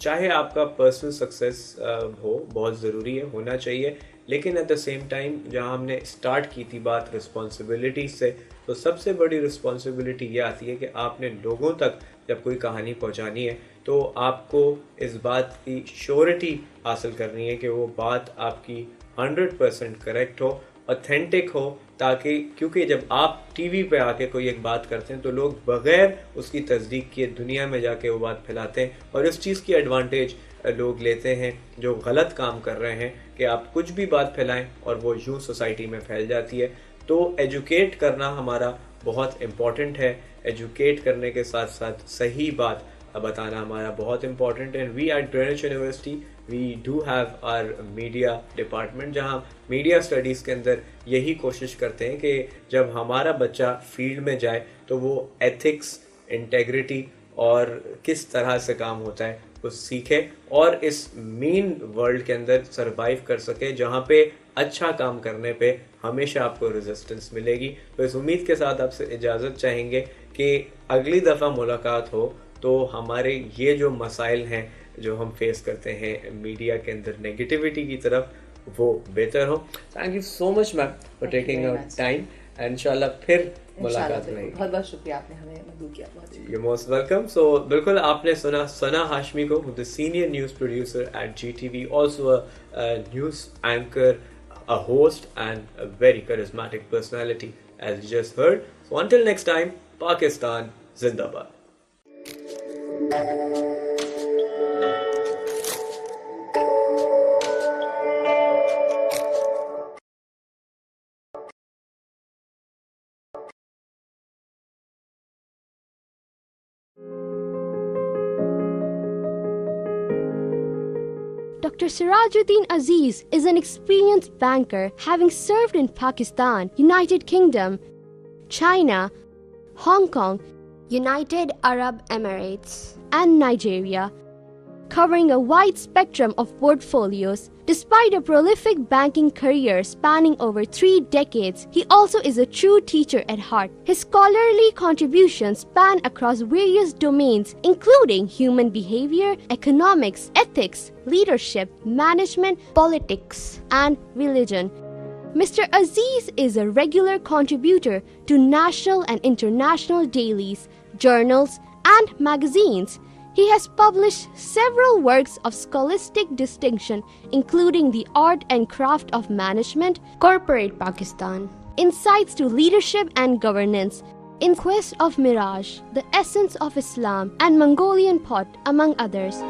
चाहे आपका पर्सनल सक्सेस हो, बहुत ज़रूरी है, होना चाहिए, लेकिन एट द सेम टाइम जहाँ हमने स्टार्ट की थी बात रिस्पॉन्सिबिलिटी से, तो सबसे बड़ी रिस्पॉन्सिबिलिटी ये आती है कि आपने लोगों तक जब कोई कहानी पहुँचानी है तो आपको इस बात की श्योरिटी हासिल करनी है कि वो बात आपकी 100% करेक्ट हो, ऑथेंटिक हो, ताकि क्योंकि जब आप टीवी पे आके कोई एक बात करते हैं तो लोग बगैर उसकी तस्दीक किए दुनिया में जाके वो बात फैलाते हैं, और इस चीज़ की एडवांटेज लोग लेते हैं जो गलत काम कर रहे हैं कि आप कुछ भी बात फैलाएं और वो यूँ सोसाइटी में फैल जाती है। तो एजुकेट करना हमारा बहुत इम्पॉर्टेंट है, एजुकेट करने के साथ साथ सही बात बताना हमारा बहुत इम्पॉर्टेंट है। We at Greenwich university we do have our media department, जहाँ मीडिया स्टडीज़ के अंदर यही कोशिश करते हैं कि जब हमारा बच्चा फील्ड में जाए तो वो एथिक्स, इंटेग्रिटी और किस तरह से काम होता है वो सीखे और इस मीन वर्ल्ड के अंदर सरवाइव कर सके, जहाँ पे अच्छा काम करने पे हमेशा आपको रेजिस्टेंस मिलेगी। तो इस उम्मीद के साथ आपसे इजाज़त चाहेंगे कि अगली दफ़ा मुलाकात हो तो हमारे ये जो मसाइल हैं जो हम फेस करते हैं मीडिया के अंदर नेगेटिविटी की तरफ, वो बेहतर हो। Thank you so much ma'am for taking your time, and इंशाल्लाह फिर मुलाकात रहेगी। बहुत बहुत शुक्रिया, आपने हमें मदद किया, बहुत यू मोस्ट वेलकम। सो बिल्कुल आपने सुना सना हाशमी को, the senior news producer at GTV, also a news anchor, a host and a very charismatic personality, as you just heard. So until next time, Pakistan Zindabad. Dr. Sirajuddin Aziz is an experienced banker having served in Pakistan, United Kingdom, China, Hong Kong, United Arab Emirates, and Nigeria, covering a wide spectrum of portfolios. Despite a prolific banking career spanning over 3 decades, he also is a true teacher at heart. His scholarly contributions span across various domains, including human behavior, economics, ethics, leadership, management, politics, and religion. Mr. Aziz is a regular contributor to national and international dailies, journals, and magazines. He has published several works of scholastic distinction, including The Art and Craft of Management, Corporate Pakistan, Insights to Leadership and Governance, In Quest of Mirage, The Essence of Islam, and Mongolian Pot, among others.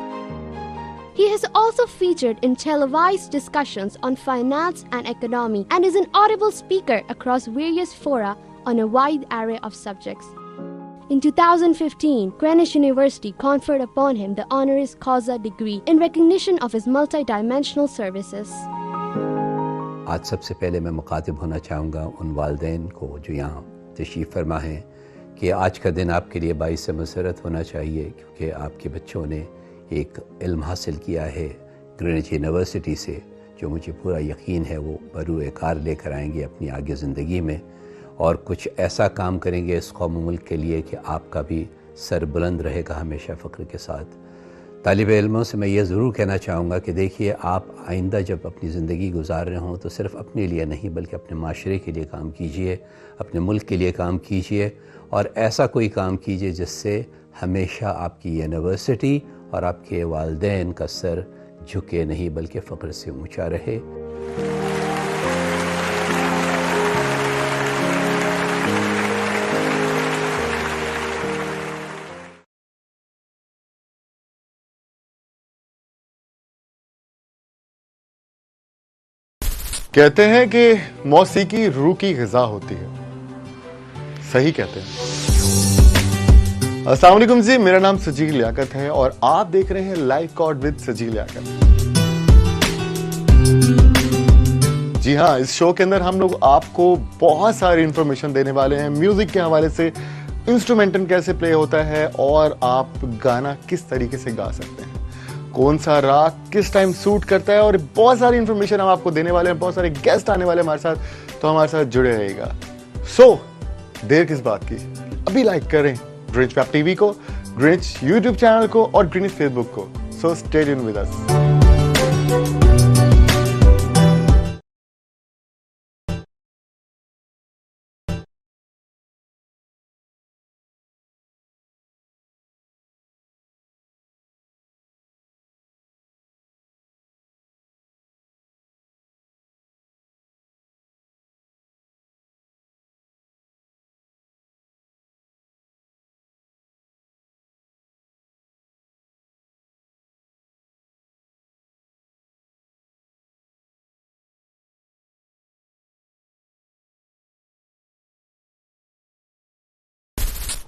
He has also featured in televised discussions on finance and economy and is an audible speaker across various fora on a wide array of subjects. In 2015, Greenwich University conferred upon him the honoris causa degree in recognition of his multidimensional services. आज सबसे पहले मैं मुखातिब होना चाहूँगा उन वालिदैन को जो यहाँ तशरीफ़ फरमा हैं कि आज का दिन आपके लिए बाइस मसरत होना चाहिए, क्योंकि आपके बच्चों ने एक इल्म हासिल किया है ग्रीनविच यूनिवर्सिटी से, जो मुझे पूरा यकीन है वो बरूए कार लेकर आएंगे अपनी आगे ज़िंदगी में और कुछ ऐसा काम करेंगे इस कौम मुल्क के लिए कि आपका भी सर बुलंद रहेगा हमेशा फ़ख्र के साथ। तालिब इल्मों से मैं ये ज़रूर कहना चाहूँगा कि देखिए, आप आइंदा जब अपनी ज़िंदगी गुजार रहे हों तो सिर्फ़ अपने लिए नहीं बल्कि अपने माशरे के लिए काम कीजिए, अपने मुल्क के लिए काम कीजिए और ऐसा कोई काम कीजिए जिससे हमेशा आपकी यूनिवर्सिटी और आपके वालिदैन का सर झुके नहीं बल्कि फ़ख्र से ऊंचा रहे। कहते हैं कि मौसीकी रूह की ग़िज़ा होती है, सही कहते हैं। अस्सलाम वालेकुम जी, मेरा नाम सजील लियाकत है और आप देख रहे हैं live cord with Sajeel Liaquat. जी हाँ, इस शो के अंदर हम लोग आपको बहुत सारी इंफॉर्मेशन देने वाले हैं म्यूजिक के हवाले से, इंस्ट्रूमेंटल कैसे प्ले होता है और आप गाना किस तरीके से गा सकते हैं, कौन सा राग किस टाइम सूट करता है और बहुत सारी इंफॉर्मेशन हम आपको देने वाले हैं। बहुत सारे गेस्ट आने वाले हैं हमारे साथ, तो हमारे साथ जुड़े रहिएगा। देर किस बात की, अभी लाइक करें ग्रीनविच वेब टीवी को, ग्रीनविच यूट्यूब चैनल को और ग्रीनविच फेसबुक को। Stay tuned with us.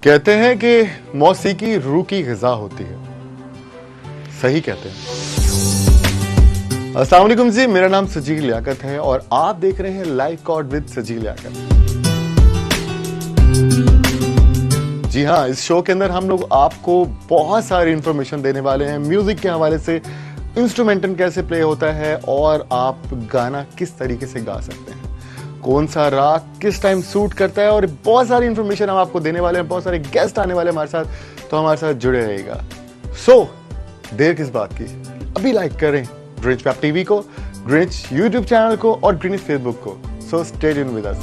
कहते हैं कि मौसीकी रूह की ग़िज़ा होती है, सही कहते हैं। अस्सलाम वालेकुम जी, मेरा नाम सजील लियाकत है और आप देख रहे हैं live cord with Sajeel Liaquat. जी हाँ, इस शो के अंदर हम लोग आपको बहुत सारी इंफॉर्मेशन देने वाले हैं म्यूजिक के हवाले से, इंस्ट्रूमेंटल कैसे प्ले होता है और आप गाना किस तरीके से गा सकते हैं, कौन सा राग किस टाइम सूट करता है और बहुत सारी इंफॉर्मेशन हम आपको देने वाले हैं। बहुत सारे गेस्ट आने वाले हैं हमारे साथ, तो हमारे साथ जुड़े रहिएगा। देर किस बात की, अभी लाइक करें ग्रीनविच वेब टीवी को, ग्रीनविच यूट्यूब चैनल को और ग्रीनविच फेसबुक को। Stay tuned with us.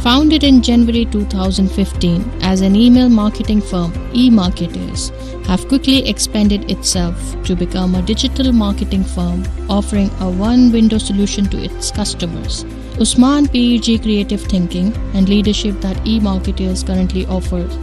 Founded in January 2015 as an email marketing firm, eMarketers have quickly expanded itself to become a digital marketing firm offering a one-window solution to its customers. Usman PEG creative thinking and leadership that eMarketers currently offers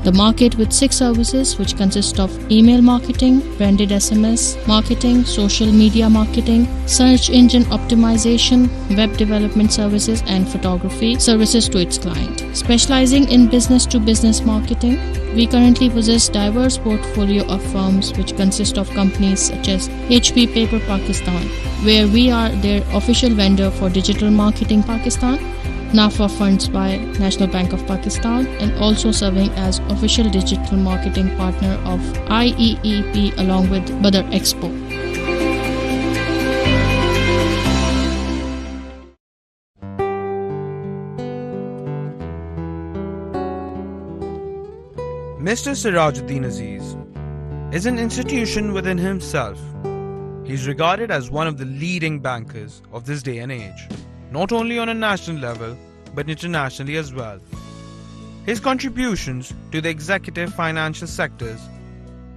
the market with 6 services which consist of email marketing, branded SMS marketing, social media marketing, search engine optimization, web development services and photography services to its client. Specializing in business to business marketing, we currently possess diverse portfolio of firms which consist of companies such as HP Paper Pakistan, where we are their official vendor for digital marketing Pakistan, NAFA funds by National Bank of Pakistan, and also serving as official digital marketing partner of IEEP along with Badr Expo. Mr. Sirajuddin Aziz is an institution within himself, He's regarded as one of the leading bankers of this day and age, not only on a national level but internationally as well. His contributions to the executive financial sectors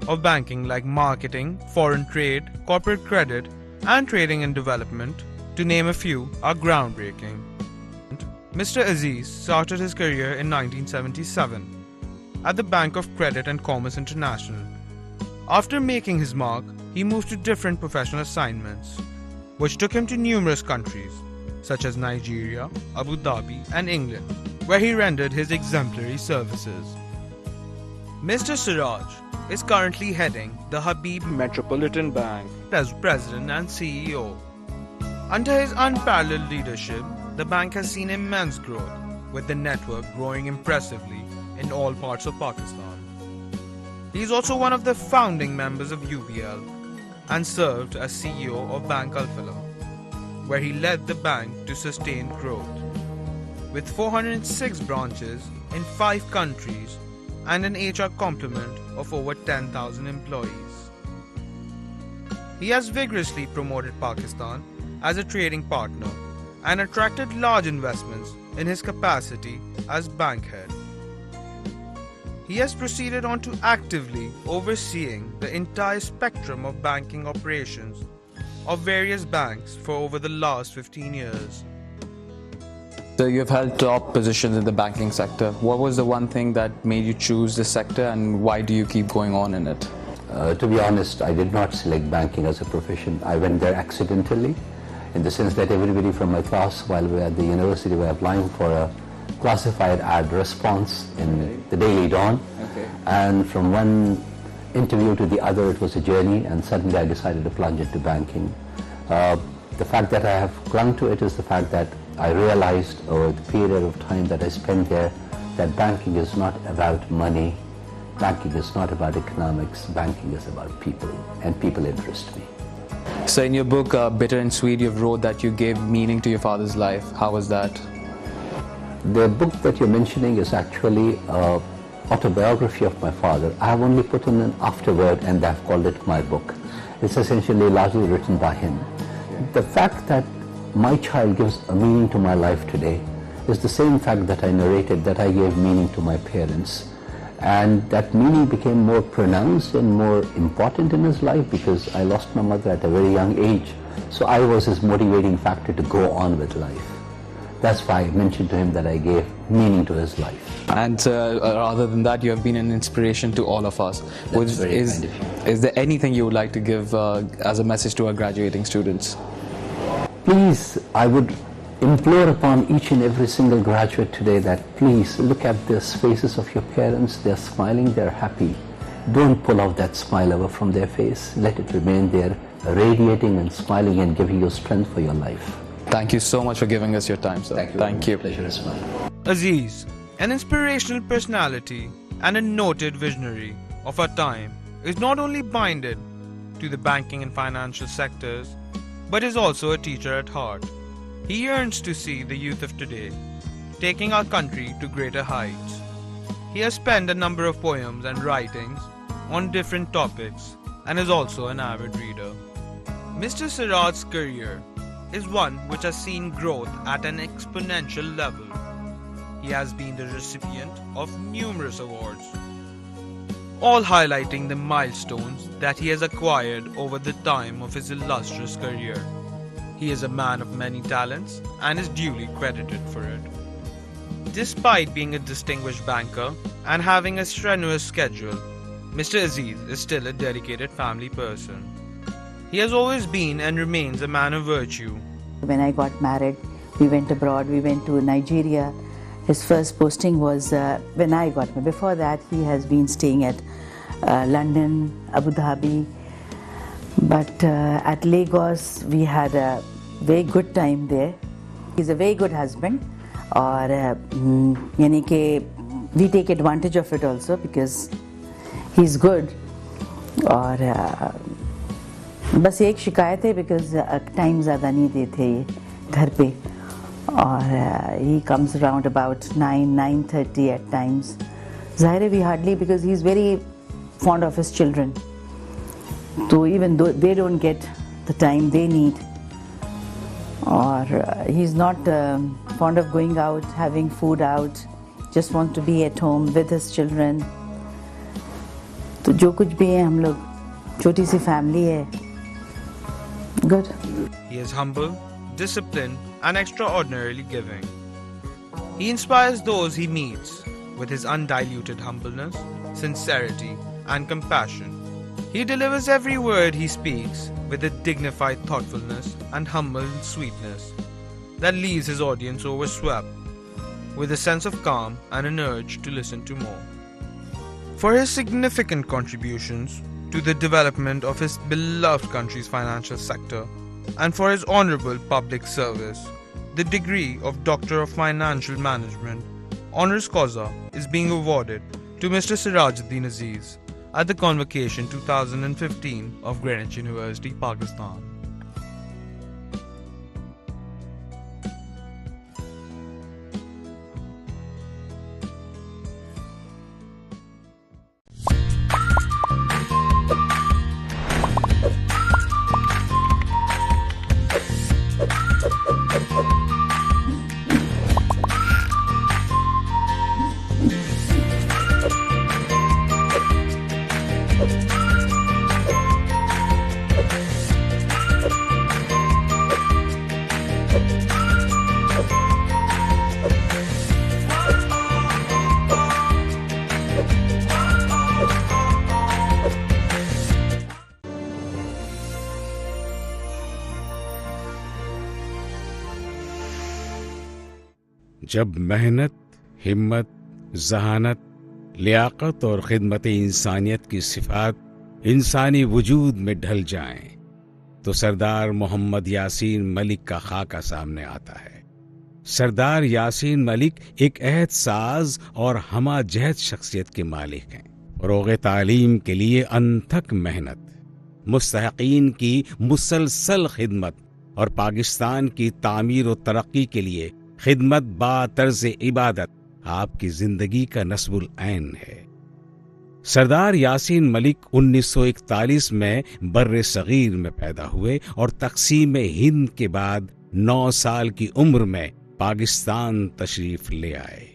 of banking like marketing, foreign trade, corporate credit, and trading and development, to name a few, are groundbreaking. Mr. Aziz started his career in 1977 at the Bank of Credit and Commerce International. After making his mark, he moved to different professional assignments, which took him to numerous countries, such as Nigeria, Abu Dhabi, and England, where he rendered his exemplary services. Mr. Siraj is currently heading the Habib Metropolitan Bank as President and CEO. Under his unparalleled leadership, the bank has seen immense growth, with the network growing impressively in all parts of Pakistan. He is also one of the founding members of UBL and served as CEO of Bank Al-Falah, where he led the bank to sustained growth. With 406 branches in 5 countries and an HR complement of over 10,000 employees. He has vigorously promoted Pakistan as a trading partner and attracted large investments in his capacity as bank head. He has proceeded on to actively overseeing the entire spectrum of banking operations of various banks for over the last 15 years. So you've held top positions in the banking sector. What was the one thing that made you choose this sector, and why do you keep going on in it? To be honest, I did not select banking as a profession. I went there accidentally, in the sense that everybody from my class while we were at the university were applying for a classified ad response in the Daily Dawn. Okay. And from one interview to the other, it was a journey, and suddenly I decided to plunge into banking. The fact that I have clung to it is the fact that I realized over the period of time that I spent there that banking is not about money, banking is not about economics, banking is about people, and people interest me. So in your book, Bitter and Sweet, you've wrote that you gave meaning to your father's life. How was that? The book that you're mentioning is actually an autobiography of my father. I have only put in an afterword and I've called it my book. It's essentially largely written by him. The fact that my child gives a meaning to my life today is the same fact that I narrated that I gave meaning to my parents. And that meaning became more pronounced and more important in his life because I lost my mother at a very young age. So I was his motivating factor to go on with life. That's why I mentioned to him that I gave meaning to his life. And other than that, you have been an inspiration to all of us. That's very kind of you. Is there anything you would like to give as a message to our graduating students? Please, I would implore upon each and every single graduate today that please look at the faces of your parents. They're smiling, they're happy. Don't pull out that smile ever from their face. Let it remain there, radiating and smiling and giving you strength for your life. Thank you so much for giving us your time, sir. Thank you. Pleasure is mine. Aziz, an inspirational personality and a noted visionary of our time, is not only binded to the banking and financial sectors, but is also a teacher at heart. He yearns to see the youth of today taking our country to greater heights. He has penned a number of poems and writings on different topics and is also an avid reader. Mr. Siraj's career is one which has seen growth at an exponential level. He has been the recipient of numerous awards, all highlighting the milestones that he has acquired over the time of his illustrious career. He is a man of many talents and is duly credited for it. Despite being a distinguished banker and having a strenuous schedule, Mr. Aziz is still a dedicated family person. He has always been and remains a man of virtue. When I got married, we went abroad, we went to Nigeria. His first posting was when I got married. Before that, he has been staying at London, Abu Dhabi. But at Lagos, we had a very good time there. He's a very good husband. और यानी कि we take advantage of it also because he's good. और बस एक शिकायत है because time ज़्यादा नहीं देते ये घर पे और he comes around about 9:30 at times. ज़ाहिर है we hardly because he's very fond of his children. So even though they don't get the time they need. Or he's not fond of going out, having food out, just wants to be at home with his children. तो जो कुछ भी है हम लोग छोटी सी family है. Good. He is humble, disciplined, and extraordinarily giving. He inspires those he meets with his undiluted humbleness, sincerity, and compassion. He delivers every word he speaks with a dignified thoughtfulness and humble sweetness that leaves his audience overswept with a sense of calm and an urge to listen to more. For his significant contributions to the development of his beloved country's financial sector and for his honorable public service, the degree of Doctor of Financial Management honoris causa is being awarded to Mr. Sirajuddin Aziz at the Convocation 2015 of Greenwich University, Pakistan. जब मेहनत, हिम्मत, जहानत, लियाकत और खिदमत इंसानियत की सिफात इंसानी वजूद में ढल जाएं, तो सरदार मोहम्मद यासीन मलिक का खाका सामने आता है। सरदार यासीन मलिक एक अहद साज और हमा जहद शख्सियत के मालिक हैं। फ़रोग़ तालीम के लिए अनथक मेहनत, मुस्तहक़ीन की मुसलसल खिदमत और पाकिस्तान की तामीर और तरक्की के लिए खिदमत बा-तर्ज़ इबादत आपकी जिंदगी का नस्बुल ऐन है। सरदार यासीन मलिक 1941 में बर्रे सगीर में पैदा हुए और तक़सीम हिंद के बाद 9 साल की उम्र में पाकिस्तान तशरीफ ले आए।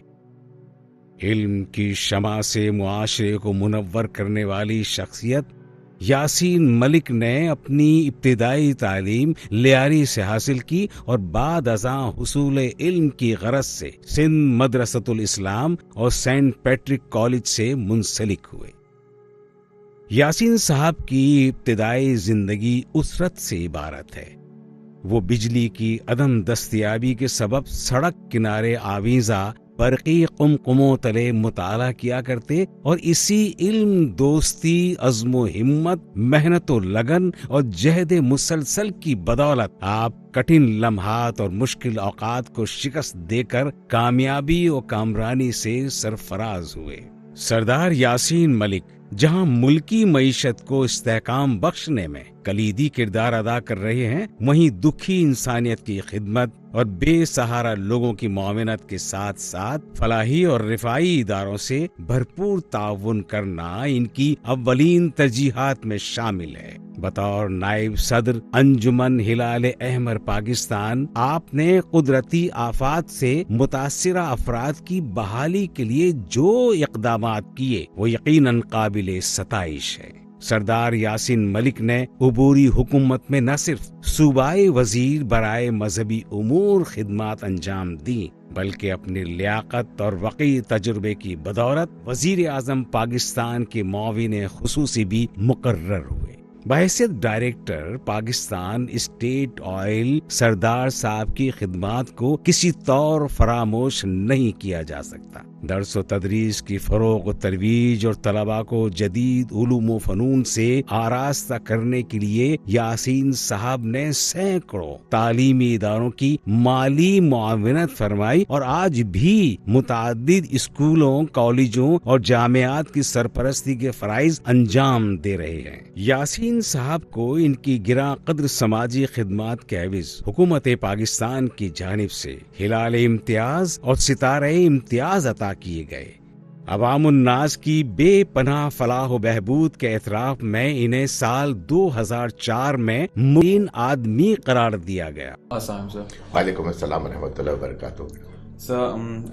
इल्म की शमा से मुआशरे को मुनव्वर करने वाली शख्सियत यासीन मलिक ने अपनी इब्तिदाई तालीम लियारी से हासिल की और बाद अज़ां हुसूल इल्म की गरज से सिंध मदरसतुल इस्लाम और सेंट पैट्रिक कॉलेज से मुंसलिक हुए। यासीन साहब की इब्तिदाई जिंदगी उसरत से इबारत है। वो बिजली की अदम दस्तयाबी के सबब सड़क किनारे आवीज़ा बरक़ी कुमकुमों तले मुताला किया करते और इसी इल्म, दोस्ती, अज़्म हिम्मत, मेहनत व लगन और जहद मुसलसल की बदौलत आप कठिन लम्हात और मुश्किल औकात को शिकस्त देकर कामयाबी और कामरानी से सरफराज हुए। सरदार यासीन मलिक जहां मुल्की मईशत को इस्तेहकाम बख्शने में कलीदी किरदार अदा कर रहे हैं, वहीं दुखी इंसानियत की खिदमत और बेसहारा लोगों की मुआवनत के साथ साथ फलाही और रिफाई इदारों से भरपूर ताउन करना इनकी अव्वलीन तरजीहात में शामिल है। बतौर नायब सदर अंजुमन हिलाल अहमर पाकिस्तान, आपने कुदरती आफात से मुतासिरा अफराद की बहाली के लिए जो इक़दामात किए वो यकीनन काबिल सताइश है। सरदार यासीन मलिक ने उबूरी हुकूमत में न सिर्फ सूबाई वजीर बराए मजहबी उमूर खिदमात अंजाम दी, बल्कि अपनी लियाकत और वक़ी तजुर्बे की बदौलत वजीर आज़म पाकिस्तान के मुआविन खुसूसी भी मुकर्रर हुए। बहैसियत डायरेक्टर पाकिस्तान स्टेट ऑयल सरदार साहब की खिदमात को किसी तौर फरामोश नहीं किया जा सकता। दर्स व तदरीस की फ़रोग़ व तरवीज और तलबा को जदीद उलूम व फ़नून से आरास्ता करने के लिए यासीन साहब ने सैकड़ों तालीमी इदारों की माली मुआवनत फरमाई और आज भी मुतअद्दिद स्कूलों, कॉलेजों और जामियात की सरपरस्ती के फ़राइज़ अंजाम दे रहे हैं। यासीन साहब को इनकी गिरा कद्र समाजी खिदमात के एवज़ हुकूमत पाकिस्तान की जानिब से हिलाल इम्तियाज और सितारे इम्तियाज अता किए गए। عوام الناس کی بے پناہ فلاح و بہبود کے اعتراف میں انہیں سال 2004 میں مین آدمی قرار دیا گیا. Assalamu, sir. وعلیکم السلام ورحمۃ اللہ وبرکاتہ. Sir,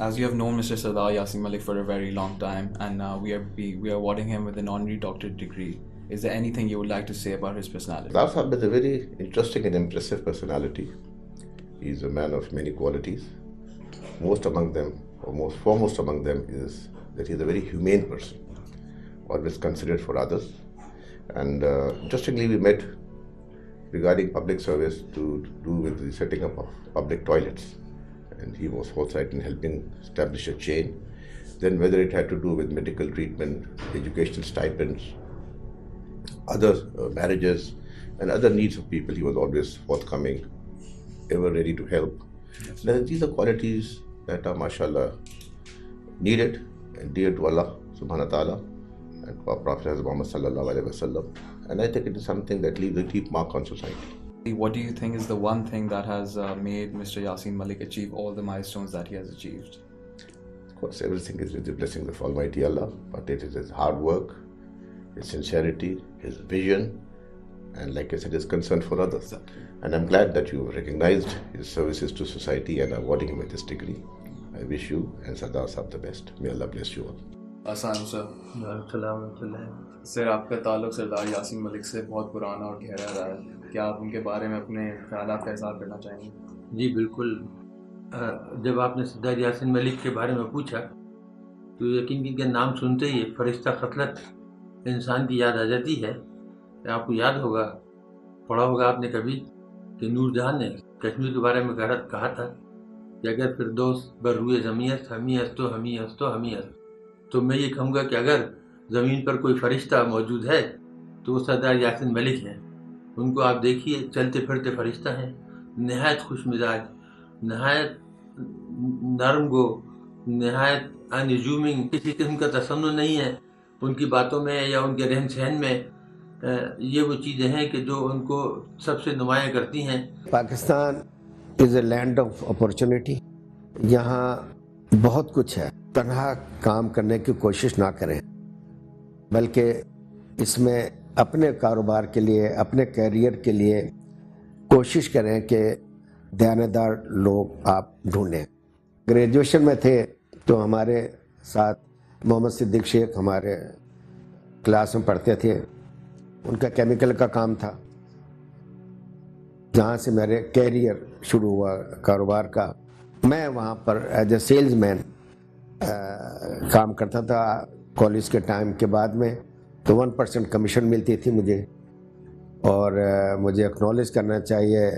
as you have known Mr. Sardar Yasin Malik for a very long time, and we are awarding him with an honorary doctorate degree. Is there anything you would like to say about his personality? Sardar Sahab is a very interesting and impressive personality. He is a man of many qualities. Most among them, or most foremost among them, is that he is a very humane person, always considerate for others. And interestingly, we met regarding public service to do with the setting up of public toilets. And he was forthright in helping establish a chain. Then whether it had to do with medical treatment, educational stipends, other marriages and other needs of people, he was always forthcoming, ever ready to help. Now, these are qualities that are, mashallah, needed and dear to Allah subhanahu wa ta'ala and to our Prophet Muhammad sallallahu alaihi wasallam. And I think it is something that leaves a deep mark on society. What do you think is the one thing that has made Mr. Yasin Malik achieve all the milestones that he has achieved? Of course, everything is with the blessings of Almighty Allah, but it is his hard work, his sincerity, his vision, and like I said, his concern for others. And I'm glad that you recognized his services to society and are awarding him with this degree. I wish you and Sardar Sahab the best. May Allah bless you all. Assalamu, sir. سر آپ کا تعلق سردار یاسین ملک سے بہت پرانا اور گہرا رہا ہے. کیا آپ ان کے بارے میں اپنے خیالات کا اظہار کرنا چاہیں گے؟ جی بالکل. جب آپ نے سردار یاسین ملک کے بارے میں پوچھا تو یقین ان کا نام سنتے ہی فرشتہ قتلت انسان کی یاد آ جاتی ہے. آپ کو یاد ہوگا, پڑھا ہوگا آپ نے کبھی کہ نور جہاں نے کشمیر کے بارے میں کہا تھا کہ اگر فردوس بر روئے زمین است ہمی است تو ہمی است تو ہمی است. تو میں یہ کہوں گا کہ اگر زمین پر کوئی فرشتہ موجود ہے تو وہ سردار یاسین ملک ہیں. ان کو آپ دیکھیے, چلتے پھرتے فرشتہ ہیں, نہایت خوش مزاج, نہایت نرم گو, نہایت انجومنگ, کسی قسم کا تصنع نہیں ہے ان کی باتوں میں یا ان کے رہن سہن میں. یہ وہ چیزیں ہیں کہ جو ان کو سب سے نمایاں کرتی ہیں. پاکستان از اے لینڈ آف اپارچونیٹی. یہاں بہت کچھ ہے. تنہا کام کرنے کی کوشش نہ کریں, بلکہ اس میں اپنے کاروبار کے لیے, اپنے کیریئر کے لیے کوشش کریں کہ دیانتدار لوگ آپ ڈھونڈیں. گریجویشن میں تھے تو ہمارے ساتھ محمد صدیق شیخ ہمارے کلاس میں پڑھتے تھے. ان کا کیمیکل کا کام تھا, جہاں سے میرے کیریئر شروع ہوا کاروبار کا. میں وہاں پر ایز اے سیلز مین کام کرتا تھا کالج کے ٹائم کے بعد میں. تو 1% کمیشن ملتی تھی مجھے, اور مجھے اکنالج کرنا چاہیے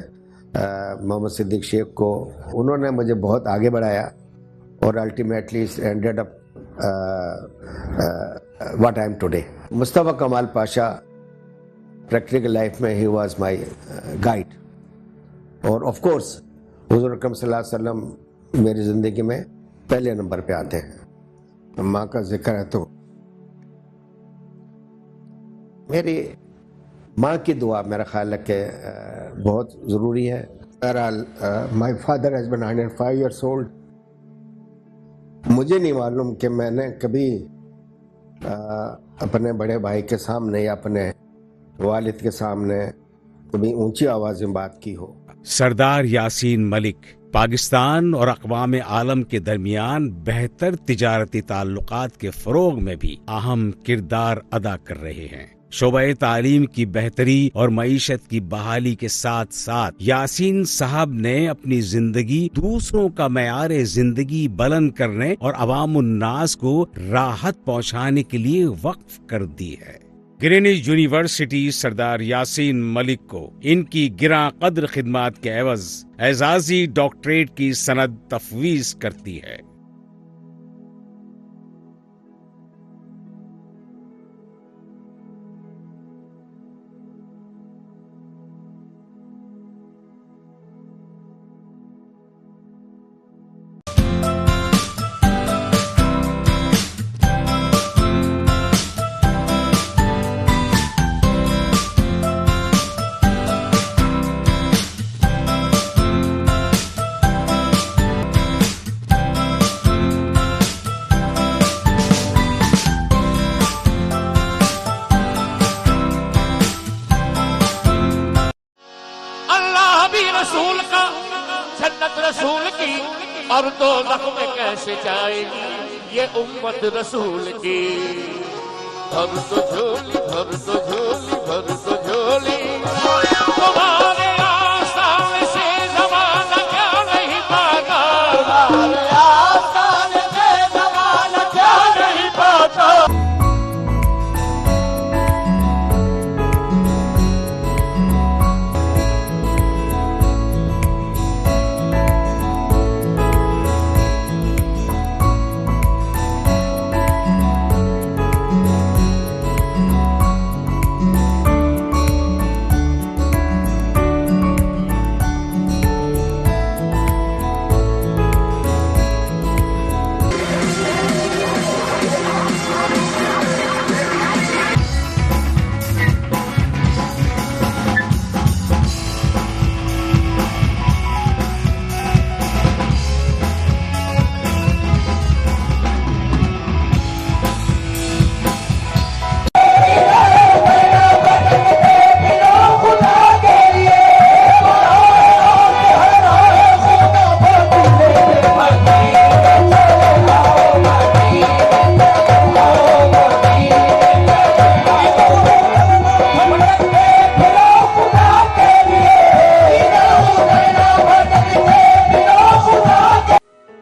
محمد صدیق شیخ کو. انہوں نے مجھے بہت آگے بڑھایا اور ultimately ended up what I am today. Mustafa Kamal Pasha practical life میں ہی واز مائی گائیڈ, اور آف کورس حضور اکرم صلی اللہ علیہ وسلم میری زندگی میں پہلے نمبر پہ آتے ہیں. ماں کا ذکر ہے تو میری ماں کی دعا میرا خیال ہے کہ بہت ضروری ہے. بہرحال my father has been 105 years old. مجھے نہیں معلوم کہ میں نے کبھی اپنے بڑے بھائی کے سامنے یا اپنے والد کے سامنے کبھی اونچی آواز میں بات کی ہو. سردار یاسین ملک پاکستان اور اقوام عالم کے درمیان بہتر تجارتی تعلقات کے فروغ میں بھی اہم کردار ادا کر رہے ہیں. شعبہ تعلیم کی بہتری اور معیشت کی بحالی کے ساتھ ساتھ یاسین صاحب نے اپنی زندگی دوسروں کا معیار زندگی بلند کرنے اور عوام الناس کو راحت پہنچانے کے لیے وقف کر دی ہے. گرینوچ یونیورسٹی سردار یاسین ملک کو ان کی گراں قدر خدمات کے عوض اعزازی ڈاکٹریٹ کی سند تفویض کرتی ہے. रसूल का जन्नत रसूल की और दोज़ख में कैसे जाएगी ये उम्मत रसूल की। भर दो झोली भर दो झोली भर दो झोली तुम्हारे आस्थान से ज़माना क्या नहीं पाता, तुम्हारे आस्थान से ज़माना क्या नहीं पाता।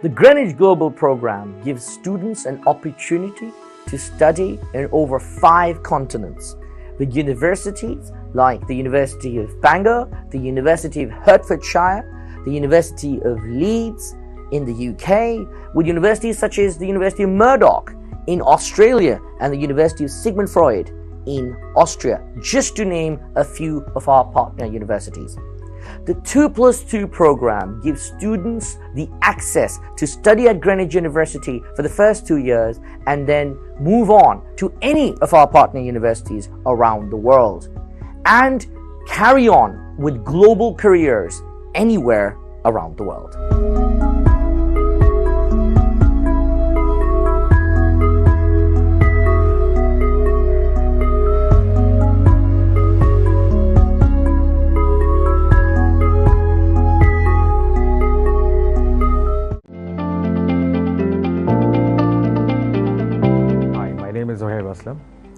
The Greenwich Global Program gives students an opportunity to study in over 5 continents with universities like the University of Bangor, the University of Hertfordshire, the University of Leeds in the UK, with universities such as the University of Murdoch in Australia and the University of Sigmund Freud in Austria, just to name a few of our partner universities. The 2+2 program gives students the access to study at Greenwich University for the first 2 years and then move on to any of our partner universities around the world and carry on with global careers anywhere around the world.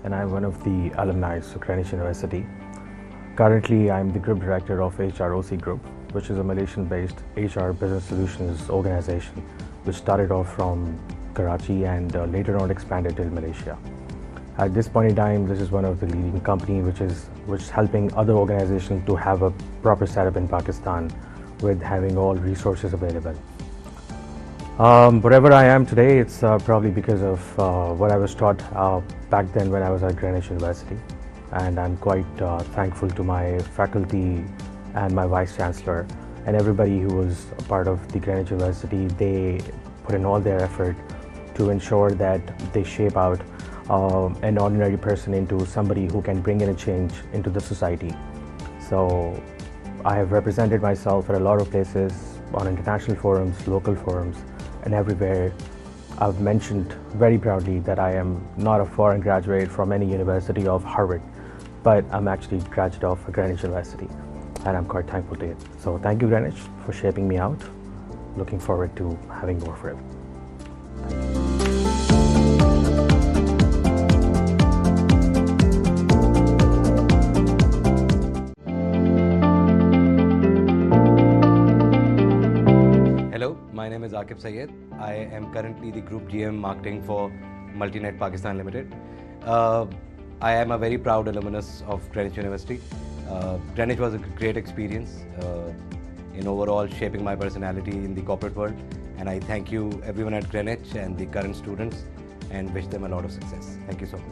And I'm one of the alumni of Greenwich University. Currently, I'm the Group Director of HROC Group, which is a Malaysian-based HR business solutions organization, which started off from Karachi and later on expanded till Malaysia. At this point in time, this is one of the leading companies which is helping other organizations to have a proper setup in Pakistan with having all resources available. Wherever I am today, it's probably because of what I was taught back then when I was at Greenwich University, and I'm quite thankful to my faculty and my Vice Chancellor and everybody who was a part of the Greenwich University. They put in all their effort to ensure that they shape out an ordinary person into somebody who can bring in a change into the society. So I have represented myself at a lot of places, on international forums, local forums, and everywhere. I've mentioned very proudly that I am not a foreign graduate from any university of Harvard, but I'm actually a graduate of Greenwich University, and I'm quite thankful to it. So thank you, Greenwich, for shaping me out. Looking forward to having more forever. Hello, my name is Aqib Sayed. I am currently the Group GM Marketing for Multinet Pakistan Limited. I am a very proud alumnus of Greenwich University. Greenwich was a great experience in overall shaping my personality in the corporate world, and I thank you everyone at Greenwich and the current students and wish them a lot of success. Thank you so much.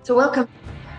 So welcome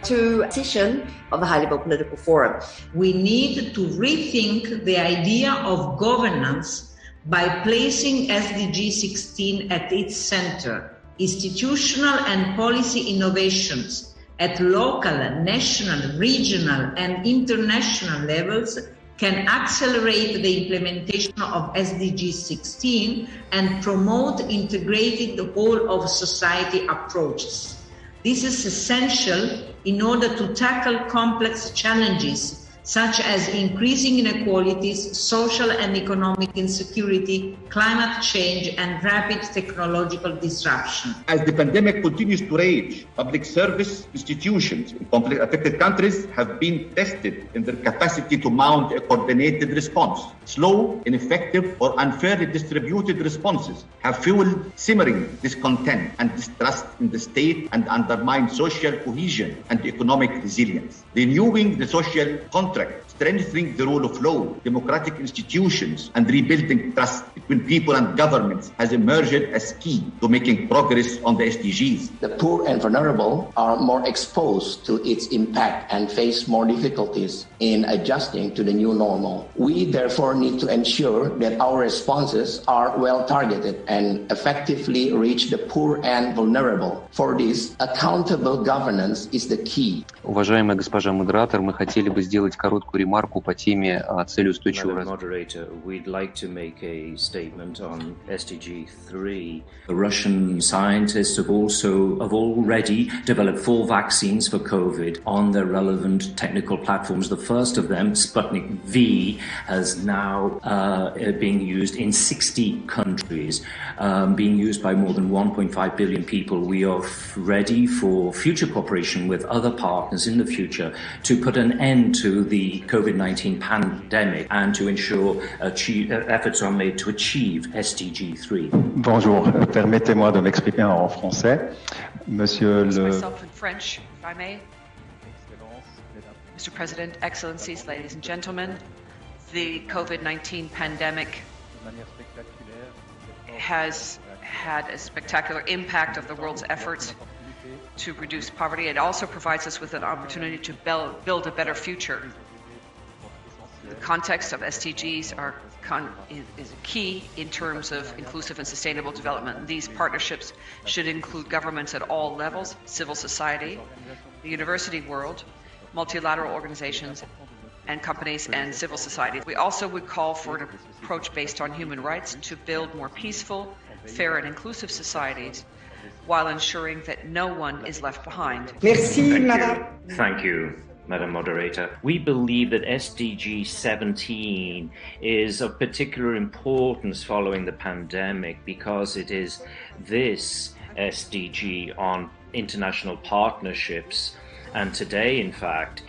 to a session of the High-Level Political Forum. We need to rethink the idea of governance by placing SDG 16 at its center. Institutional and policy innovations at local, national, regional, and international levels can accelerate the implementation of SDG 16 and promote integrated whole of society approaches. This is essential in order to tackle complex challenges such as increasing inequalities, social and economic insecurity, climate change, and rapid technological disruption. As the pandemic continues to rage, public service institutions in conflict-affected countries have been tested in their capacity to mount a coordinated response. Slow, ineffective, or unfairly distributed responses have fueled simmering discontent and distrust in the state and undermined social cohesion and economic resilience. Renewing the social contract, strengthening the rule of law, democratic institutions, and rebuilding trust between people and governments has emerged as key to making progress on the SDGs. The poor and vulnerable are more exposed to its impact and face more difficulties in adjusting to the new normal. We therefore need to ensure that our responses are well targeted and effectively reach the poor and vulnerable. For this, accountable governance is the key. Уважаемая госпожа модератор, мы хотели бы сделать короткую ремарку по теме цели устойчивого развития. We'd like to make a statement on SDG 3. The Russian scientists have already developed 4 vaccines for COVID on their relevant technical platforms. The first of them, Sputnik V, has now being used in 60 countries, being used by more than 1.5 billion people. We are ready for future cooperation with other partners in the future to put an end to the COVID-19 pandemic and to ensure efforts are made to achieve SDG 3. Bonjour, permettez-moi de m'exprimer en français. Monsieur le... Myself in French, if I may. Mr. President, Excellencies, ladies and gentlemen, the COVID-19 pandemic has had a spectacular impact of the world's efforts to reduce poverty. It also provides us with an opportunity to build a better future. The context of SDGs is key in terms of inclusive and sustainable development. These partnerships should include governments at all levels, civil society, the university world, multilateral organizations, and companies and civil society. We also would call for an approach based on human rights to build more peaceful, fair, and inclusive societies while ensuring that no one is left behind. Thank you, Madam Moderator. We believe that SDG 17 is of particular importance following the pandemic because it is this SDG on international partnerships. And today, in fact,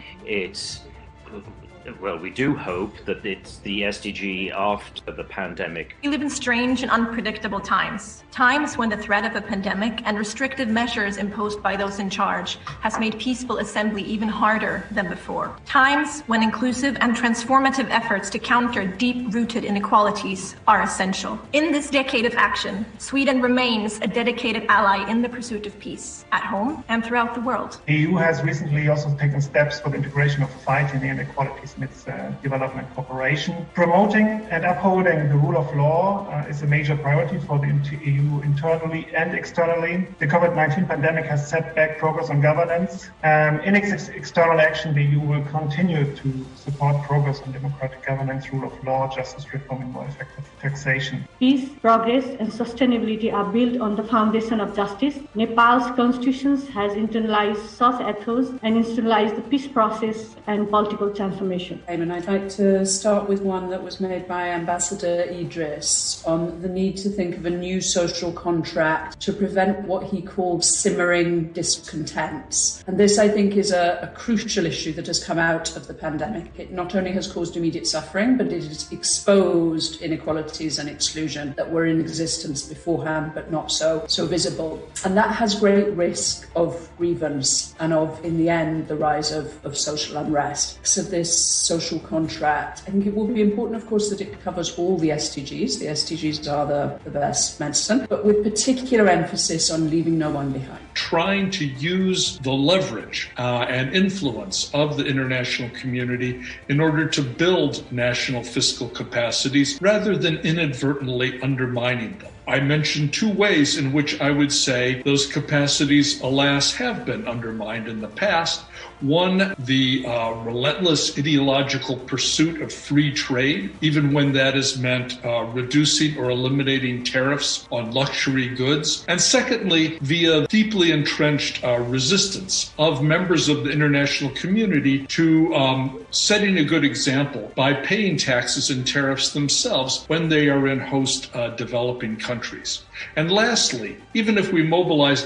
we do hope that it's the SDG after the pandemic. We live in strange and unpredictable times. Times when the threat of a pandemic and restrictive measures imposed by those in charge has made peaceful assembly even harder than before. Times when inclusive and transformative efforts to counter deep-rooted inequalities are essential. In this decade of action, Sweden remains a dedicated ally in the pursuit of peace, at home and throughout the world. The EU has recently also taken steps for the integration of fighting the inequalities in its development cooperation. Promoting and upholding the rule of law is a major priority for the EU internally and externally. The COVID-19 pandemic has set back progress on governance. In its external action, the EU will continue to support progress on democratic governance, rule of law, justice reform, and more effective taxation. Peace, progress, and sustainability are built on the foundation of justice. Nepal's constitution has internalized such ethos and institutionalized the peace process and political transformation. And I'd like to start with one that was made by Ambassador Idris on the need to think of a new social contract to prevent what he called simmering discontents. And this, I think, is a crucial issue that has come out of the pandemic. It not only has caused immediate suffering, but it has exposed inequalities and exclusion that were in existence beforehand, but not so visible. And that has great risk of grievance and of, in the end, the rise of social unrest. So this social contract, I think it will be important, of course, that it covers all the SDGs. The SDGs are the best medicine, but with particular emphasis on leaving no one behind. Trying to use the leverage and influence of the international community in order to build national fiscal capacities rather than inadvertently undermining them. I mentioned two ways in which I would say those capacities, alas, have been undermined in the past. One, the relentless ideological pursuit of free trade, even when that has meant reducing or eliminating tariffs on luxury goods. And secondly, via deeply entrenched resistance of members of the international community to setting a good example by paying taxes and tariffs themselves when they are in host developing countries. And lastly, even if we mobilize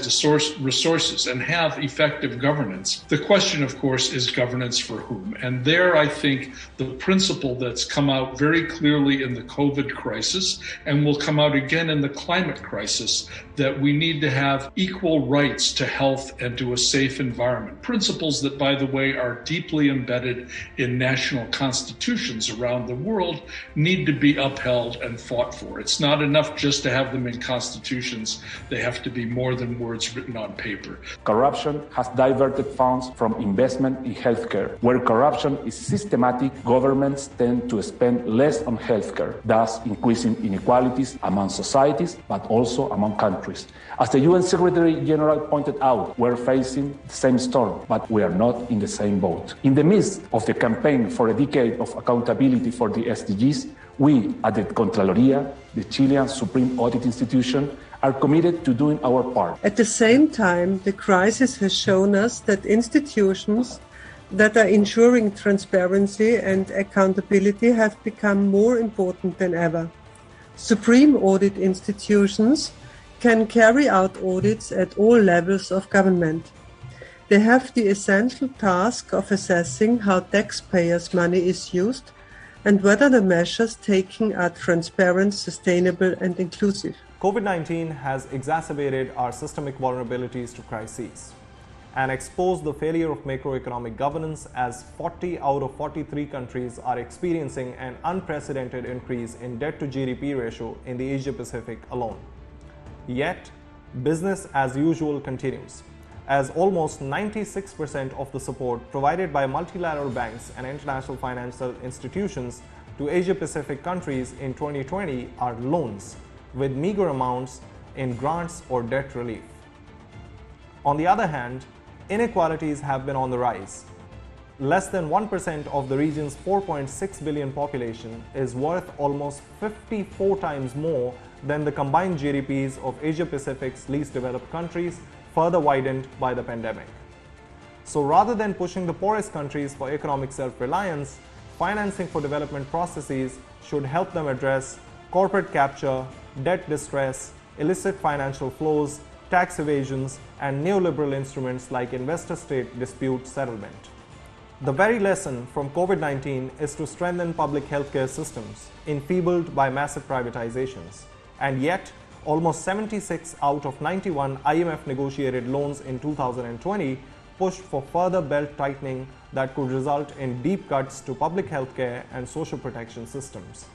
resources and have effective governance, the question, of course, is governance for whom? And there, I think, the principle that's come out very clearly in the COVID crisis and will come out again in the climate crisis, that we need to have equal rights to health and to a safe environment. Principles that, by the way, are deeply embedded in national constitutions around the world, need to be upheld and fought for. It's not enough just to have them in constitutions. They have to be more than words written on paper. Corruption has diverted funds from investment in healthcare. Where corruption is systematic, governments tend to spend less on healthcare, thus increasing inequalities among societies, but also among countries. As the UN Secretary General pointed out, we're facing the same storm, but we are not in the same boat. In the midst of the campaign for a decade of accountability for the SDGs, we at the Contraloría, the Chilean Supreme Audit Institution, are committed to doing our part. At the same time, the crisis has shown us that institutions that are ensuring transparency and accountability have become more important than ever. Supreme audit institutions can carry out audits at all levels of government. They have the essential task of assessing how taxpayers' money is used and whether the measures taken are transparent, sustainable, and inclusive. COVID-19 has exacerbated our systemic vulnerabilities to crises and exposed the failure of macroeconomic governance, as 40 out of 43 countries are experiencing an unprecedented increase in debt to GDP ratio in the Asia Pacific alone. Yet, business as usual continues, as almost 96% of the support provided by multilateral banks and international financial institutions to Asia Pacific countries in 2020 are loans, with meager amounts in grants or debt relief. On the other hand, inequalities have been on the rise. Less than 1% of the region's 4.6 billion population is worth almost 54 times more than the combined GDPs of Asia Pacific's least developed countries, further widened by the pandemic. So rather than pushing the poorest countries for economic self-reliance, financing for development processes should help them address corporate capture, debt distress, illicit financial flows, tax evasions, and neoliberal instruments like investor-state dispute settlement. The very lesson from COVID-19 is to strengthen public healthcare systems, enfeebled by massive privatizations. And yet, almost 76 out of 91 IMF negotiated loans in 2020 pushed for further belt tightening that could result in deep cuts to public healthcare and social protection systems.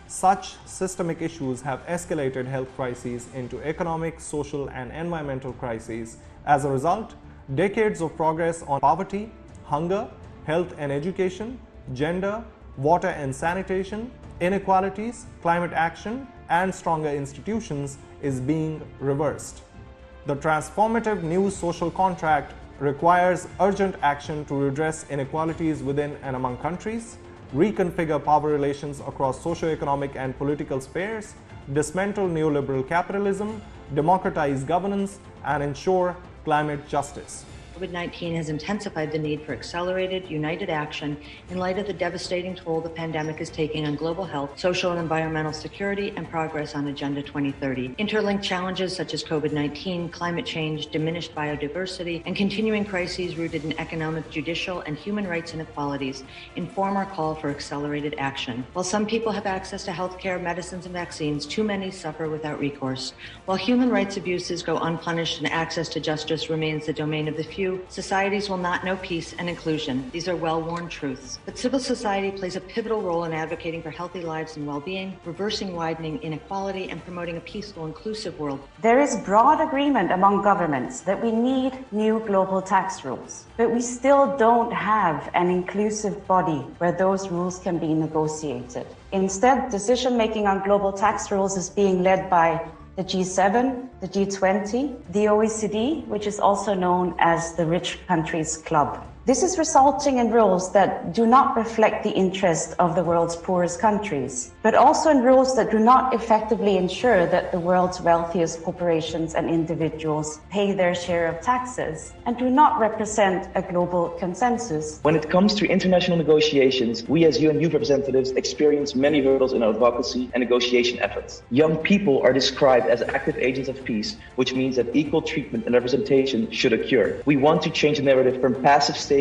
Such systemic issues have escalated health crises into economic, social, and environmental crises. As a result, decades of progress on poverty, hunger, health and education, gender, water and sanitation, inequalities, climate action, and stronger institutions is being reversed. The transformative new social contract requires urgent action to redress inequalities within and among countries, reconfigure power relations across socio-economic and political spheres, dismantle neoliberal capitalism, democratize governance, and ensure climate justice. COVID-19 has intensified the need for accelerated, united action in light of the devastating toll the pandemic is taking on global health, social and environmental security, and progress on Agenda 2030. Interlinked challenges such as COVID-19, climate change, diminished biodiversity, and continuing crises rooted in economic, judicial, and human rights inequalities inform our call for accelerated action. While some people have access to healthcare, medicines, and vaccines, too many suffer without recourse. While human rights abuses go unpunished and access to justice remains the domain of the few, societies will not know peace and inclusion. These are well-worn truths. But civil society plays a pivotal role in advocating for healthy lives and well-being, reversing widening inequality, and promoting a peaceful, inclusive world. There is broad agreement among governments that we need new global tax rules, but we still don't have an inclusive body where those rules can be negotiated. Instead, decision-making on global tax rules is being led by the G7, the G20, the OECD, which is also known as the Rich Countries Club. This is resulting in rules that do not reflect the interest of the world's poorest countries, but also in rules that do not effectively ensure that the world's wealthiest corporations and individuals pay their share of taxes and do not represent a global consensus. When it comes to international negotiations, we as UN youth representatives experience many hurdles in our advocacy and negotiation efforts. Young people are described as active agents of peace, which means that equal treatment and representation should occur. We want to change the narrative from passive stakeholders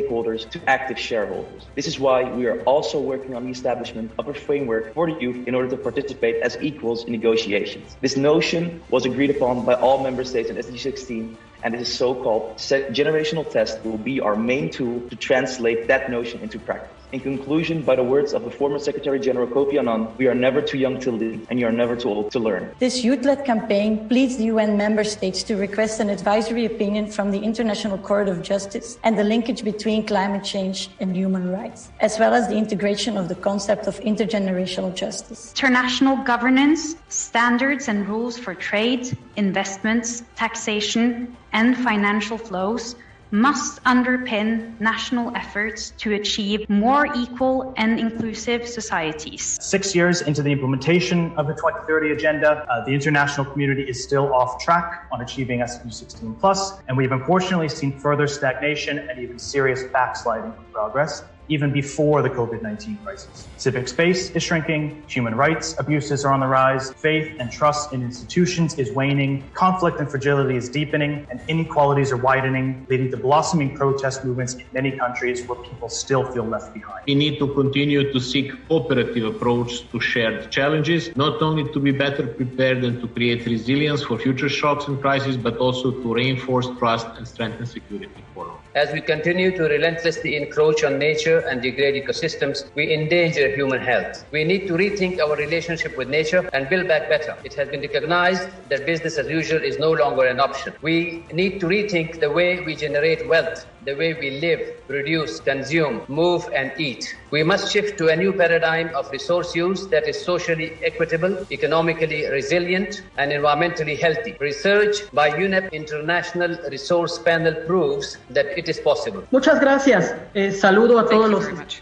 to active shareholders. This is why we are also working on the establishment of a framework for the youth in order to participate as equals in negotiations. This notion was agreed upon by all member states in SDG 16, and this so-called generational test will be our main tool to translate that notion into practice. In conclusion, by the words of the former Secretary General Kofi Annan, we are never too young to lead, and you are never too old to learn. This youth-led campaign pleads the UN member states to request an advisory opinion from the International Court of Justice and the linkage between climate change and human rights, as well as the integration of the concept of intergenerational justice. International governance, standards and rules for trade, investments, taxation, and financial flows must underpin national efforts to achieve more equal and inclusive societies. 6 years into the implementation of the 2030 Agenda, the international community is still off track on achieving SDG 16+, and we've unfortunately seen further stagnation and even serious backsliding of progress, even before the COVID-19 crisis. Civic space is shrinking, human rights abuses are on the rise, faith and trust in institutions is waning, conflict and fragility is deepening, and inequalities are widening, leading to blossoming protest movements in many countries where people still feel left behind. We need to continue to seek cooperative approach to shared challenges, not only to be better prepared and to create resilience for future shocks and crises, but also to reinforce trust and strengthen security for all. As we continue to relentlessly encroach on nature and degrade ecosystems, we endanger human health. We need to rethink our relationship with nature and build back better. It has been recognized that business as usual is no longer an option. We need to rethink the way we generate wealth, the way we live, produce, consume, move, and eat. We must shift to a new paradigm of resource use that is socially equitable, economically resilient, and environmentally healthy. Research by UNEP International Resource Panel proves that it is possible. Muchas gracias. Saludo a todos los.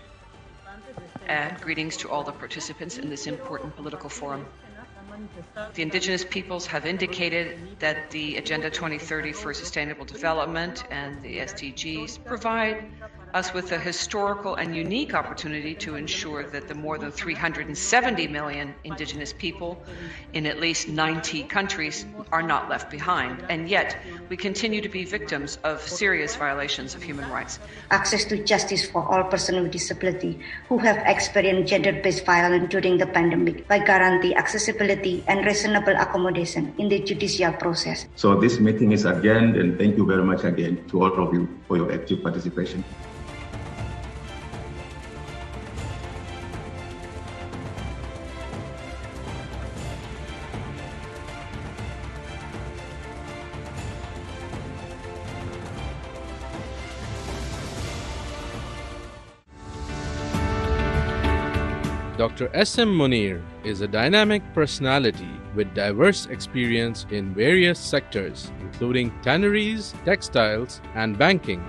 And greetings to all the participants in this important political forum. The indigenous peoples have indicated that the Agenda 2030 for Sustainable Development and the SDGs provide us with a historical and unique opportunity to ensure that the more than 370 million indigenous people in at least 90 countries are not left behind. And yet, we continue to be victims of serious violations of human rights. Access to justice for all persons with disability who have experienced gender-based violence during the pandemic by guaranteeing accessibility and reasonable accommodation in the judicial process. So this meeting is adjourned, and thank you very much again to all of you for your active participation. Dr. S.M. Munir is a dynamic personality with diverse experience in various sectors, including tanneries, textiles, and banking.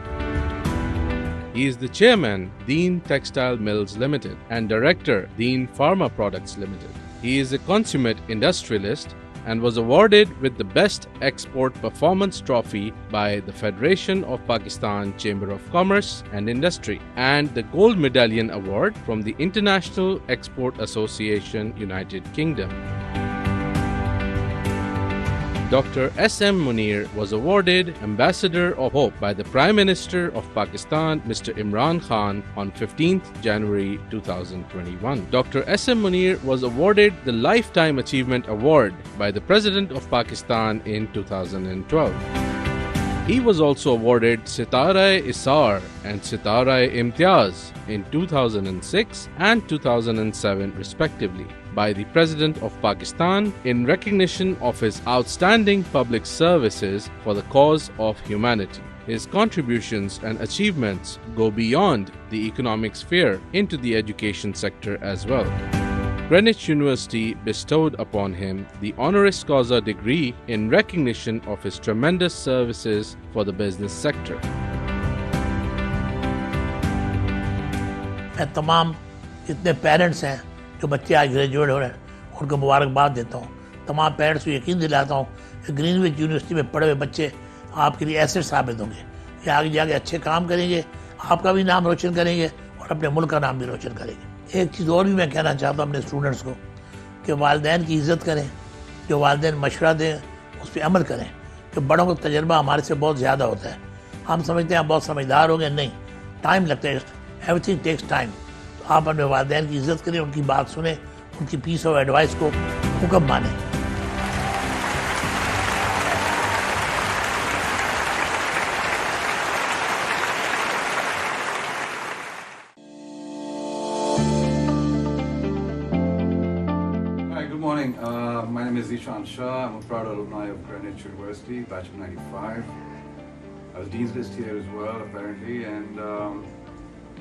He is the chairman, Dean Textile Mills Limited, and director, Dean Pharma Products Limited. He is a consummate industrialist and was awarded with the Best Export Performance Trophy by the Federation of Pakistan Chamber of Commerce and Industry and the Gold Medallion Award from the International Export Association, United Kingdom. Dr. S.M. Munir was awarded Ambassador of Hope by the Prime Minister of Pakistan, Mr. Imran Khan, on 15th January 2021. Dr. S.M. Munir was awarded the Lifetime Achievement Award by the President of Pakistan in 2012. He was also awarded Sitara-e-Isar and Sitara-e-Imtiaz in 2006 and 2007 respectively by the President of Pakistan in recognition of his outstanding public services for the cause of humanity. His contributions and achievements go beyond the economic sphere into the education sector as well. Greenwich University bestowed upon him the honoris causa degree in recognition of his tremendous services for the business sector. मैं तमाम जितने parents हैं जो बच्चे आज graduate हो रहे हैं उनको मुबारकबाद देता हूँ। तमाम पेरेंट्स को यकीन दिलाता हूँ कि ग्रीनविच यूनिवर्सिटी में पढ़े हुए बच्चे आपके लिए एसेट साबित होंगे। ये आगे जाके अच्छे काम करेंगे, आपका भी नाम रोशन करेंगे और अपने मुल्क का नाम भी रोशन करेंगे। एक चीज़ और भी मैं कहना चाहता हूँ अपने स्टूडेंट्स को कि वालिदैन की इज़्ज़त करें, जो वालिदैन मशवरा दें उस पर अमल करें, कि बड़ों का तजर्बा हमारे से बहुत ज़्यादा होता है। हम समझते हैं आप बहुत समझदार हो गए, नहीं, टाइम लगता है, एवरीथिंग टेक्स टाइम। तो आप अपने वालिदैन की इज़्ज़त करें, उनकी बात सुने, उनकी पीस ऑफ एडवाइस को हुक्म माने। My name is Ishan Shah. I'm a proud alumni of Greenwich University, batch of 95. I was Dean's List here as well, apparently, and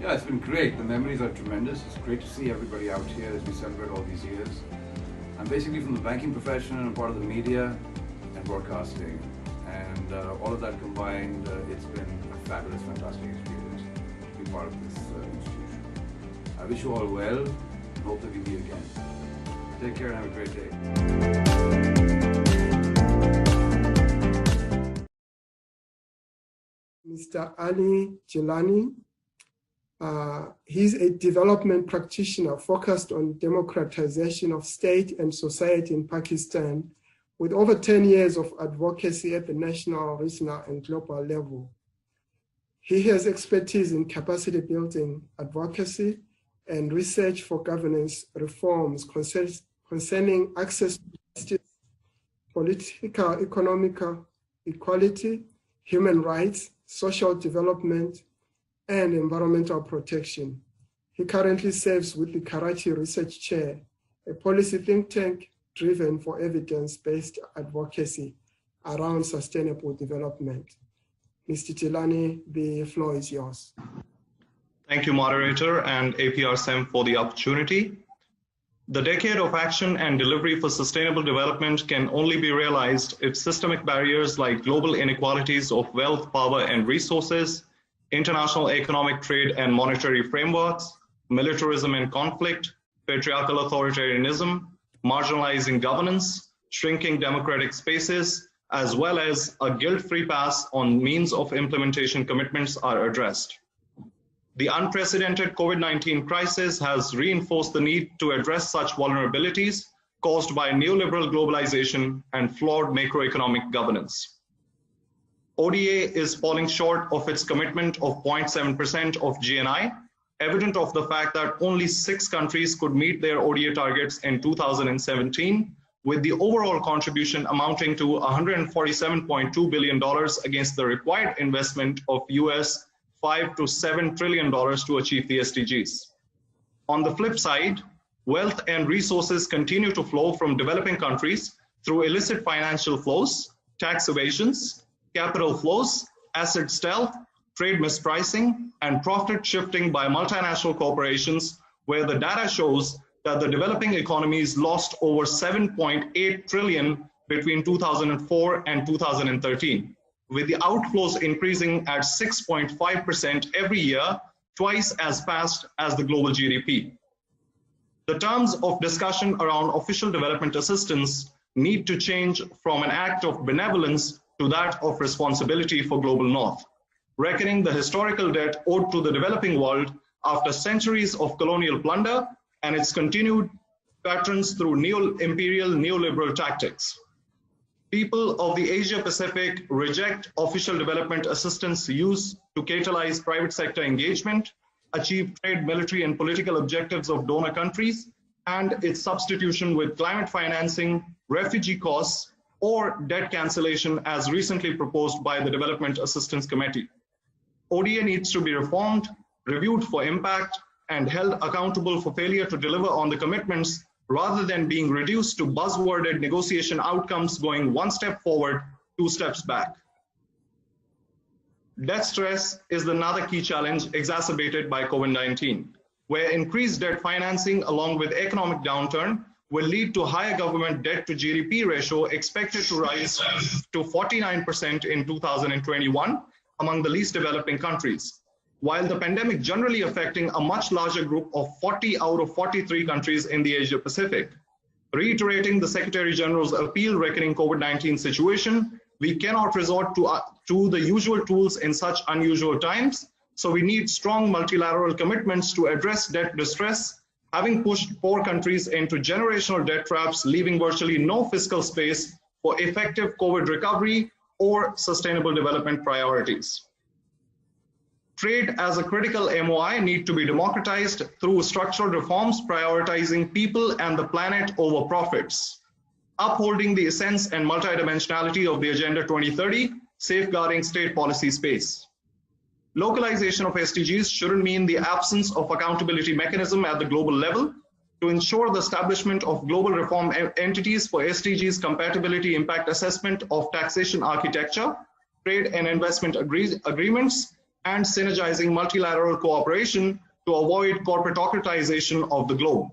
yeah, it's been great. The memories are tremendous. It's great to see everybody out here as we celebrate all these years. I'm basically from the banking profession and I'm part of the media and broadcasting, and all of that combined, it's been a fabulous, fantastic experience to be part of this institution. I wish you all well and hope that we meet again. Take care and have a great day. Mr. Ali Jilani. He's a development practitioner focused on democratization of state and society in Pakistan, with over 10 years of advocacy at the national, regional, and global level. He has expertise in capacity building, advocacy, and research for governance reforms concerning access to justice, political, economical equality, human rights, social development, and environmental protection. He currently serves with the Karachi Research Chair, a policy think tank driven for evidence-based advocacy around sustainable development. Mr. Jilani, the floor is yours. Thank you, moderator, and APRSEM for the opportunity. The decade of action and delivery for sustainable development can only be realized if systemic barriers like global inequalities of wealth, power, and resources, international economic trade and monetary frameworks, militarism and conflict, patriarchal authoritarianism, marginalizing governance, shrinking democratic spaces, as well as a guilt-free pass on means of implementation commitments are addressed. The unprecedented COVID-19 crisis has reinforced the need to address such vulnerabilities caused by neoliberal globalization and flawed macroeconomic governance. ODA is falling short of its commitment of 0.7% of GNI, evident of the fact that only 6 countries could meet their ODA targets in 2017, with the overall contribution amounting to $147.2 billion against the required investment of US $5 to $7 trillion to achieve the SDGs. On the flip side, wealth and resources continue to flow from developing countries through illicit financial flows, tax evasions, capital flows, asset stealth, trade mispricing, and profit shifting by multinational corporations, where the data shows that the developing economies lost over 7.8 trillion between 2004 and 2013. With the outflows increasing at 6.5% every year, twice as fast as the global GDP. The terms of discussion around official development assistance need to change from an act of benevolence to that of responsibility for global north, reckoning the historical debt owed to the developing world after centuries of colonial plunder and its continued patterns through neo-imperial neoliberal tactics. People of the Asia-Pacific reject official development assistance used to catalyze private sector engagement, achieve trade, military, and political objectives of donor countries, and its substitution with climate financing, refugee costs, or debt cancellation as recently proposed by the Development Assistance Committee. ODA needs to be reformed, reviewed for impact, and held accountable for failure to deliver on the commitments rather than being reduced to buzzworded negotiation outcomes going one step forward, 2 steps back. Debt stress is another key challenge exacerbated by COVID-19. where increased debt financing along with economic downturn will lead to higher government debt to GDP ratio expected to rise to 49% in 2021 among the least developing countries, while the pandemic generally affecting a much larger group of 40 out of 43 countries in the Asia Pacific. Reiterating the Secretary General's appeal reckoning COVID-19 situation, we cannot resort to the usual tools in such unusual times, so we need strong multilateral commitments to address debt distress, having pushed poor countries into generational debt traps, leaving virtually no fiscal space for effective COVID recovery or sustainable development priorities. Trade as a critical MOI need to be democratized through structural reforms prioritizing people and the planet over profits, upholding the essence and multidimensionality of the Agenda 2030, safeguarding state policy space. Localization of SDGs shouldn't mean the absence of accountability mechanism at the global level. To ensure the establishment of global reform entities for SDGs compatibility impact assessment of taxation architecture, trade and investment agreements, and synergizing multilateral cooperation to avoid corporatocratization of the globe.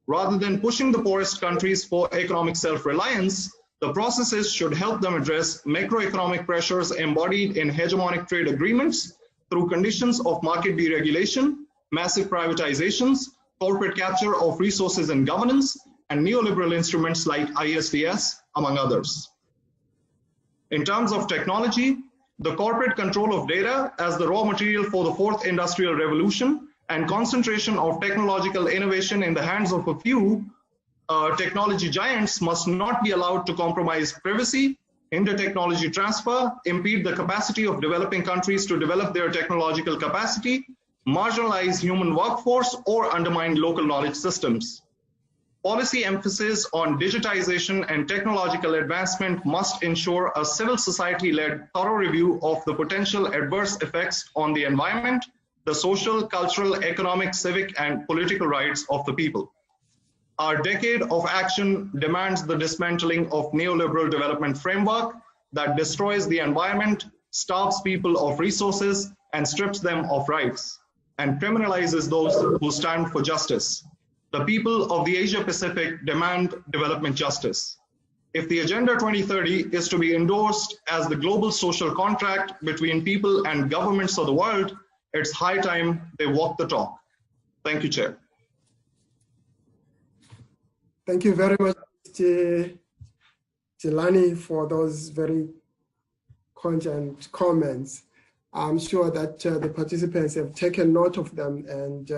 Rather than pushing the poorest countries for economic self-reliance, the processes should help them address macroeconomic pressures embodied in hegemonic trade agreements through conditions of market deregulation, massive privatizations, corporate capture of resources and governance, and neoliberal instruments like ISDS, among others. In terms of technology, the corporate control of data as the raw material for the fourth industrial revolution and concentration of technological innovation in the hands of a few technology giants must not be allowed to compromise privacy, hinder technology transfer, impede the capacity of developing countries to develop their technological capacity, marginalize human workforce, or undermine local knowledge systems. Policy emphasis on digitization and technological advancement must ensure a civil society-led thorough review of the potential adverse effects on the environment, the social, cultural, economic, civic, and political rights of the people. Our decade of action demands the dismantling of neoliberal development framework that destroys the environment, starves people of resources, and strips them of rights, and criminalizes those who stand for justice. The people of the Asia Pacific demand development justice. If the Agenda 2030 is to be endorsed as the global social contract between people and governments of the world, it's high time they walk the talk. Thank you, Chair. Thank you very much, Mr. Jilani, for those very cogent comments. I'm sure that the participants have taken note of them and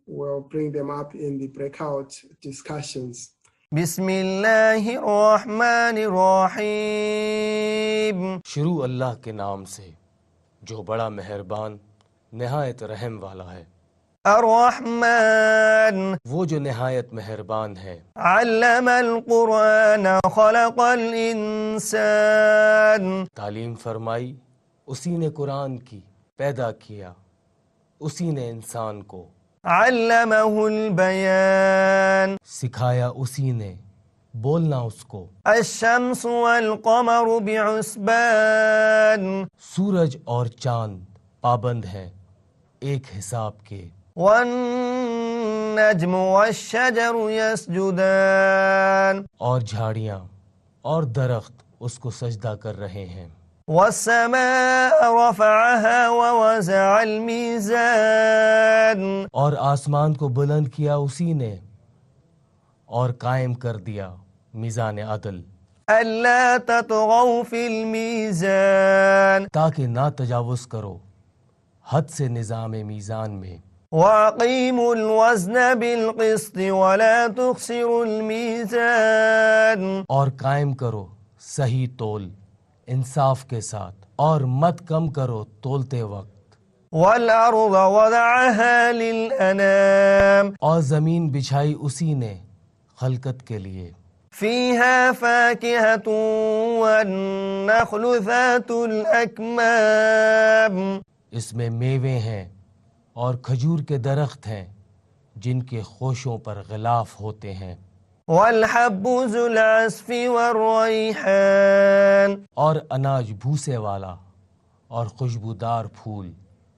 will bring them up in the breakout discussions. बिस्मिल्लाहिर्रहमानिर्रहीम। शुरू अल्लाह के नाम से जो बड़ा मेहरबान निहायत रहम वाला है। अर्रहमान, वो जो निहायत मेहरबान है। अल्लमल कुरान खलक़ल इंसान, तालीम फरमाई उसी ने कुरान की, पैदा किया उसी ने इंसान को। अल्लमहुल बयान, सिखाया उसी ने, बोलना उसको। अश्शम्सु वल क़मरु बिउस्बान, सूरज और चांद पाबंद हैं एक हिसाब के। वन्नज्मु वश्शजरु यसजुदान, और झाड़ियाँ और दरख्त उसको सजदा कर रहे हैं। वस्समाअ रफ़अहा ववज़अल मीज़ान, और आसमान को बुलंद किया उसी ने और कायम कर दिया मीज़ान अदल। अल्ला ततग़ौ फ़िल मीज़ान, ताकि ना तजावुज़ करो हद से निज़ाम मीज़ान में। वअक़ीमुल वज़्न बिल क़िस्त वला तुख़सिरुल मीज़ान, और कायम करो सही तोल इंसाफ के साथ और मत कम करो तोलते वक्त। वल अर्ज़ वज़अहा लिल अनाम, और ज़मीन बिछाई उसी ने खलकत के लिए। फ़ीहा फ़ाकिहतु वन्नख़्लु ज़ातुल अकमाम, इसमें मेवे हैं और खजूर के दरख्त हैं जिनके खोशों पर ग़िलाफ़ होते हैं। वल्हब्बु ज़ुल अस्फ़ि वर्रैहान, और अनाज भूसे वाला और खुशबूदार फूल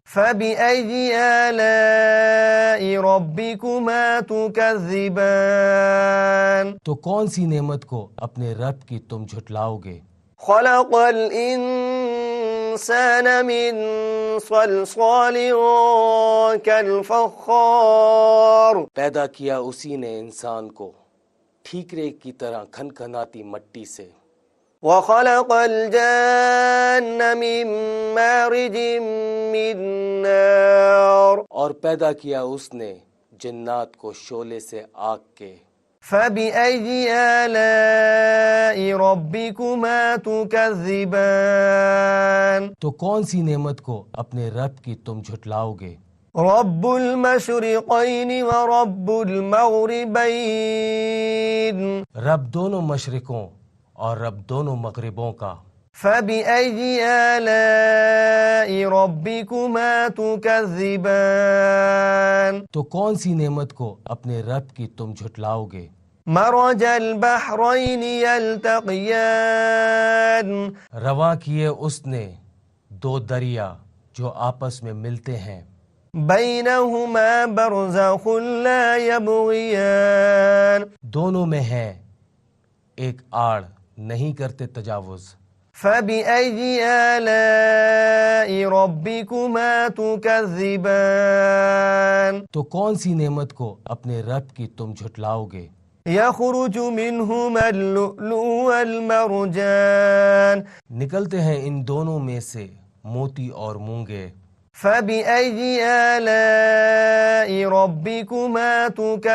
فبأي آلاء ربكما تكذبان تو کون سی نعمت کو اپنے رب کی تم جھٹلاؤ گے خلق الإنسان من صلصال كالفخار پیدا کیا اسی نے انسان کو ٹھیکرے کی طرح کھنکھناتی مٹی سے وخلق الجان من مارج من نار اور پیدا کیا اس نے جنات کو شعلے سے آگ کے فبأي آلاء ربكما تكذبان تو کون سی نعمت کو اپنے رب کی تم جھٹلاؤ گے رب المشرقین ورب المغربین رب دونوں مشرقوں اور رب دونوں مغربوں کا فبأي آلاء ربكما تكذبان تو کون سی نعمت کو اپنے رب کی تم جھٹلاؤ گے مرج البحرین یلتقیان رواں کیے اس نے دو دریا جو آپس میں ملتے ہیں بینہما برزخ لا یبغیان دونوں میں ہے ایک آڑ نہیں کرتے تجاوز فبأي آلاء ربكما تكذبان تو کون سی نعمت کو اپنے رب کی تم جھٹلاؤ گے یخرج منہما اللؤلؤ والمرجان نکلتے ہیں ان دونوں میں سے موتی اور مونگے فبأي آلاء ربكما تكذبان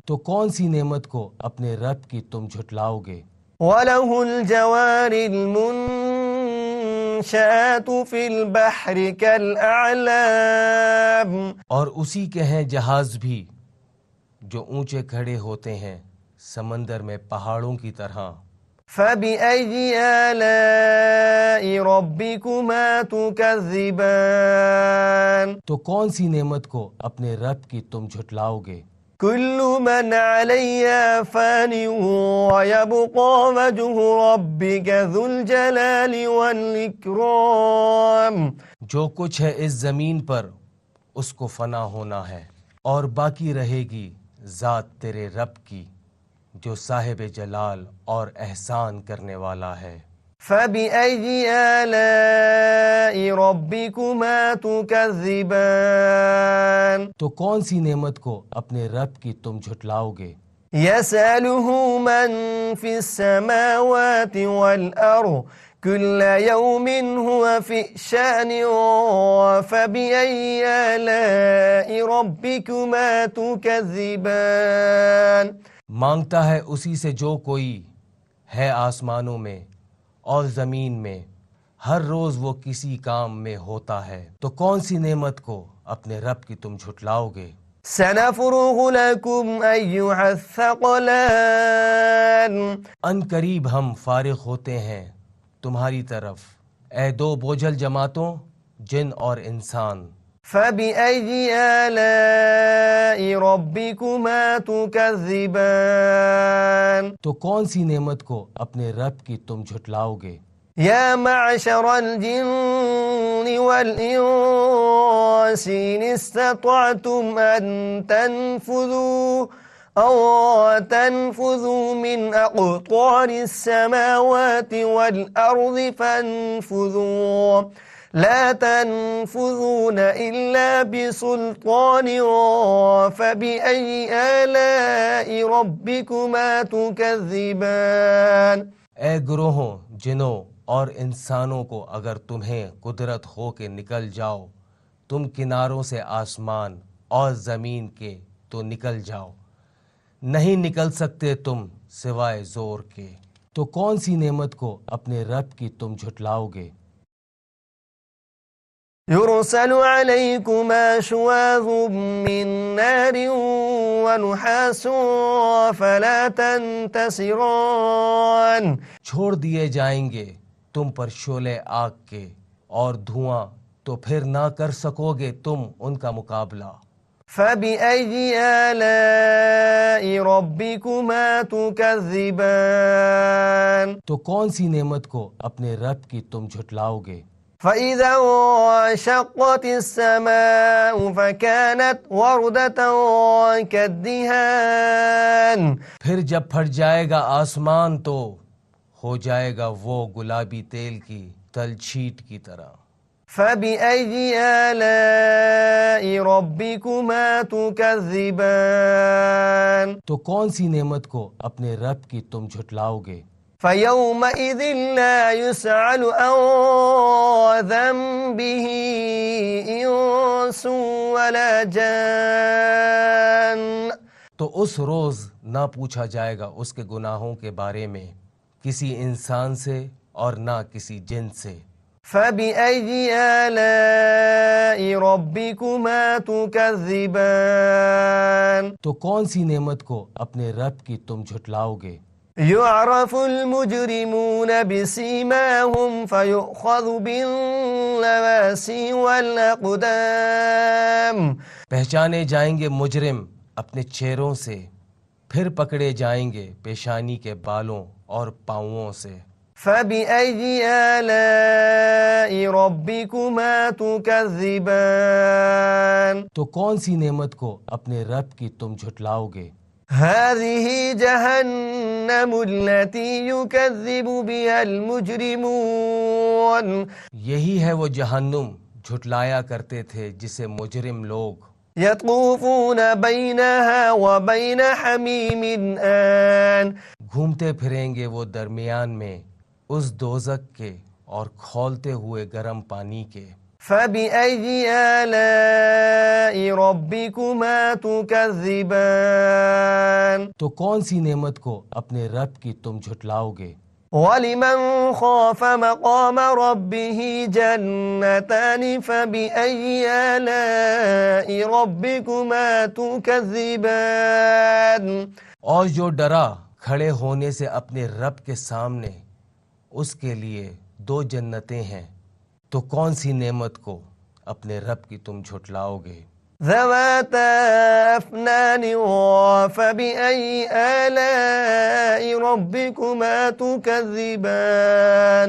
تو کون سی نعمت کو اپنے رب کی تم جھٹلاؤ گے وَلَهُ الْجَوَارِ الْمُنشَآتُ فِي الْبَحْرِ كَالْأَعْلَامِ اور اسی کے ہیں جہاز بھی جو اونچے کھڑے ہوتے ہیں سمندر میں پہاڑوں کی طرح فَبِأَيِّ آلَاءِ رَبِّكُمَا تُكَذِّبَانِ تو کون سی نعمت کو اپنے رب کی تم جھٹلاؤ گے كل من عليها فان ويبقى وجه ربك ذو الجلال والإكرام جو کچھ ہے اس زمین پر اس کو فنا ہونا ہے اور باقی رہے گی ذات تیرے رب کی جو صاحب جلال اور احسان کرنے والا ہے فبأي آلاء ربكما تكذبان تو کون سی نعمت کو اپنے رب کی تم جھٹلاؤ گے يسأله من في السماوات والأرض كل يوم هو في شأن فبأي آلاء ربكما تكذبان مانگتا ہے اسی سے جو کوئی ہے آسمانوں میں اور زمین میں ہر روز وہ کسی کام میں ہوتا ہے تو کون سی نعمت کو اپنے رب کی تم جھٹلاؤ گے سنفرغ لكم أيها الثقلان ان قریب ہم فارغ ہوتے ہیں تمہاری طرف اے دو بوجھل جماعتوں جن اور انسان فبأي آلاء ربكما تكذبان تو کون سی نعمت کو اپنے رب کی تم جھٹلاؤ گے یا معشر الجن والانس ان استطعتم ان تنفذوا من اقطار السماوات والارض فانفذوا لا تنفذون إلا بسلطان فبأي آلاء ربكما تكذبان اے گروہوں جنوں اور انسانوں کو اگر تمہیں قدرت ہو کہ نکل جاؤ تم کناروں سے آسمان اور زمین کے تو نکل جاؤ نہیں نکل سکتے تم سوائے زور کے تو کون سی نعمت کو اپنے رب کی تم جھٹلاؤ گے يرسل عليكما شواظ من نار ونحاس فلا تنتصران چھوڑ دیے جائیں گے تم پر شعلے آگ کے اور دھواں تو پھر نہ کر سکو گے تم ان کا مقابلہ فبأي آلاء ربكما تكذبان تو کون سی نعمت کو اپنے رب کی تم جھٹلاؤ گے فإذا انشقت السماء فكانت وردة كالدهان پھر جب پھٹ جائے گا آسمان تو ہو جائے گا وہ گلابی تیل کی تلچھیٹ کی طرح. فَبِأَيِّ آلَاءِ رَبِّكُمَا تُكَذِّبَانِ تو کون سی نعمت کو اپنے رب کی تم جھٹلاؤ گے؟ فَيَوْمَئِذٍ لَا يُسْأَلُ عَنْ ذَنبِهِ إِنسٌ وَلَا جَانٌ تو اس روز نہ پوچھا جائے گا اس کے گناہوں کے بارے میں کسی انسان سے اور نہ کسی جن سے. فَبِأَيِّ آلَاءِ رَبِّكُمَا تُكَذِّبَانِ تو کون سی نعمت کو اپنے رب کی تم جھٹلاؤ گے؟ يُعْرَفُ الْمُجْرِمُونَ بِسِيمَاهُمْ فَيُؤْخَذُ بِالنَّوَاسِي وَالْأَقْدَامِ پہچانے جائیں گے مجرم اپنے چہروں سے پھر پکڑے جائیں گے پیشانی کے بالوں اور پاؤں سے. فَبِأَيِّ آلَاءِ رَبِّكُمَا تُكَذِّبَانِ تو کون سی نعمت کو اپنے رب کی تم جھٹلاؤ گے؟ هَذِهِ جَهَنَّمُ الَّتِي يُكَذِّبُ بِهَا الْمُجْرِمُونَ یہی ہے وہ جہنم جھٹلایا کرتے تھے جسے مجرم لوگ. يَطُوفُونَ بَيْنَهَا وَبَيْنَ حَمِيمٍ آن گھومتے پھریں گے وہ درمیان میں اس دوزخ کے اور کھولتے ہوئے گرم پانی کے. فَبِأَيِّ آلَاءِ رَبِّكُمَا تُكَذِّبَانِ تو کون سی نعمت کو اپنے رب کی تم جھٹلاؤ گے؟ وَلِمَنْ خَافَ مَقَامَ رَبِّهِ جَنَّتَانِ فَبِأَيِّ آلَاءِ رَبِّكُمَا تُكَذِّبَانِ اور جو ڈرا کھڑے ہونے سے اپنے رب کے سامنے اس کے لیے 2 جنتیں ہیں تو کون سی نعمت کو اپنے رب کی تم جھٹلاؤ گے؟ ذَوَاتَا أَفْنَانٍ فَبِأَيِّ آلَاءِ رَبِّكُمَا تُكَذِّبَانِ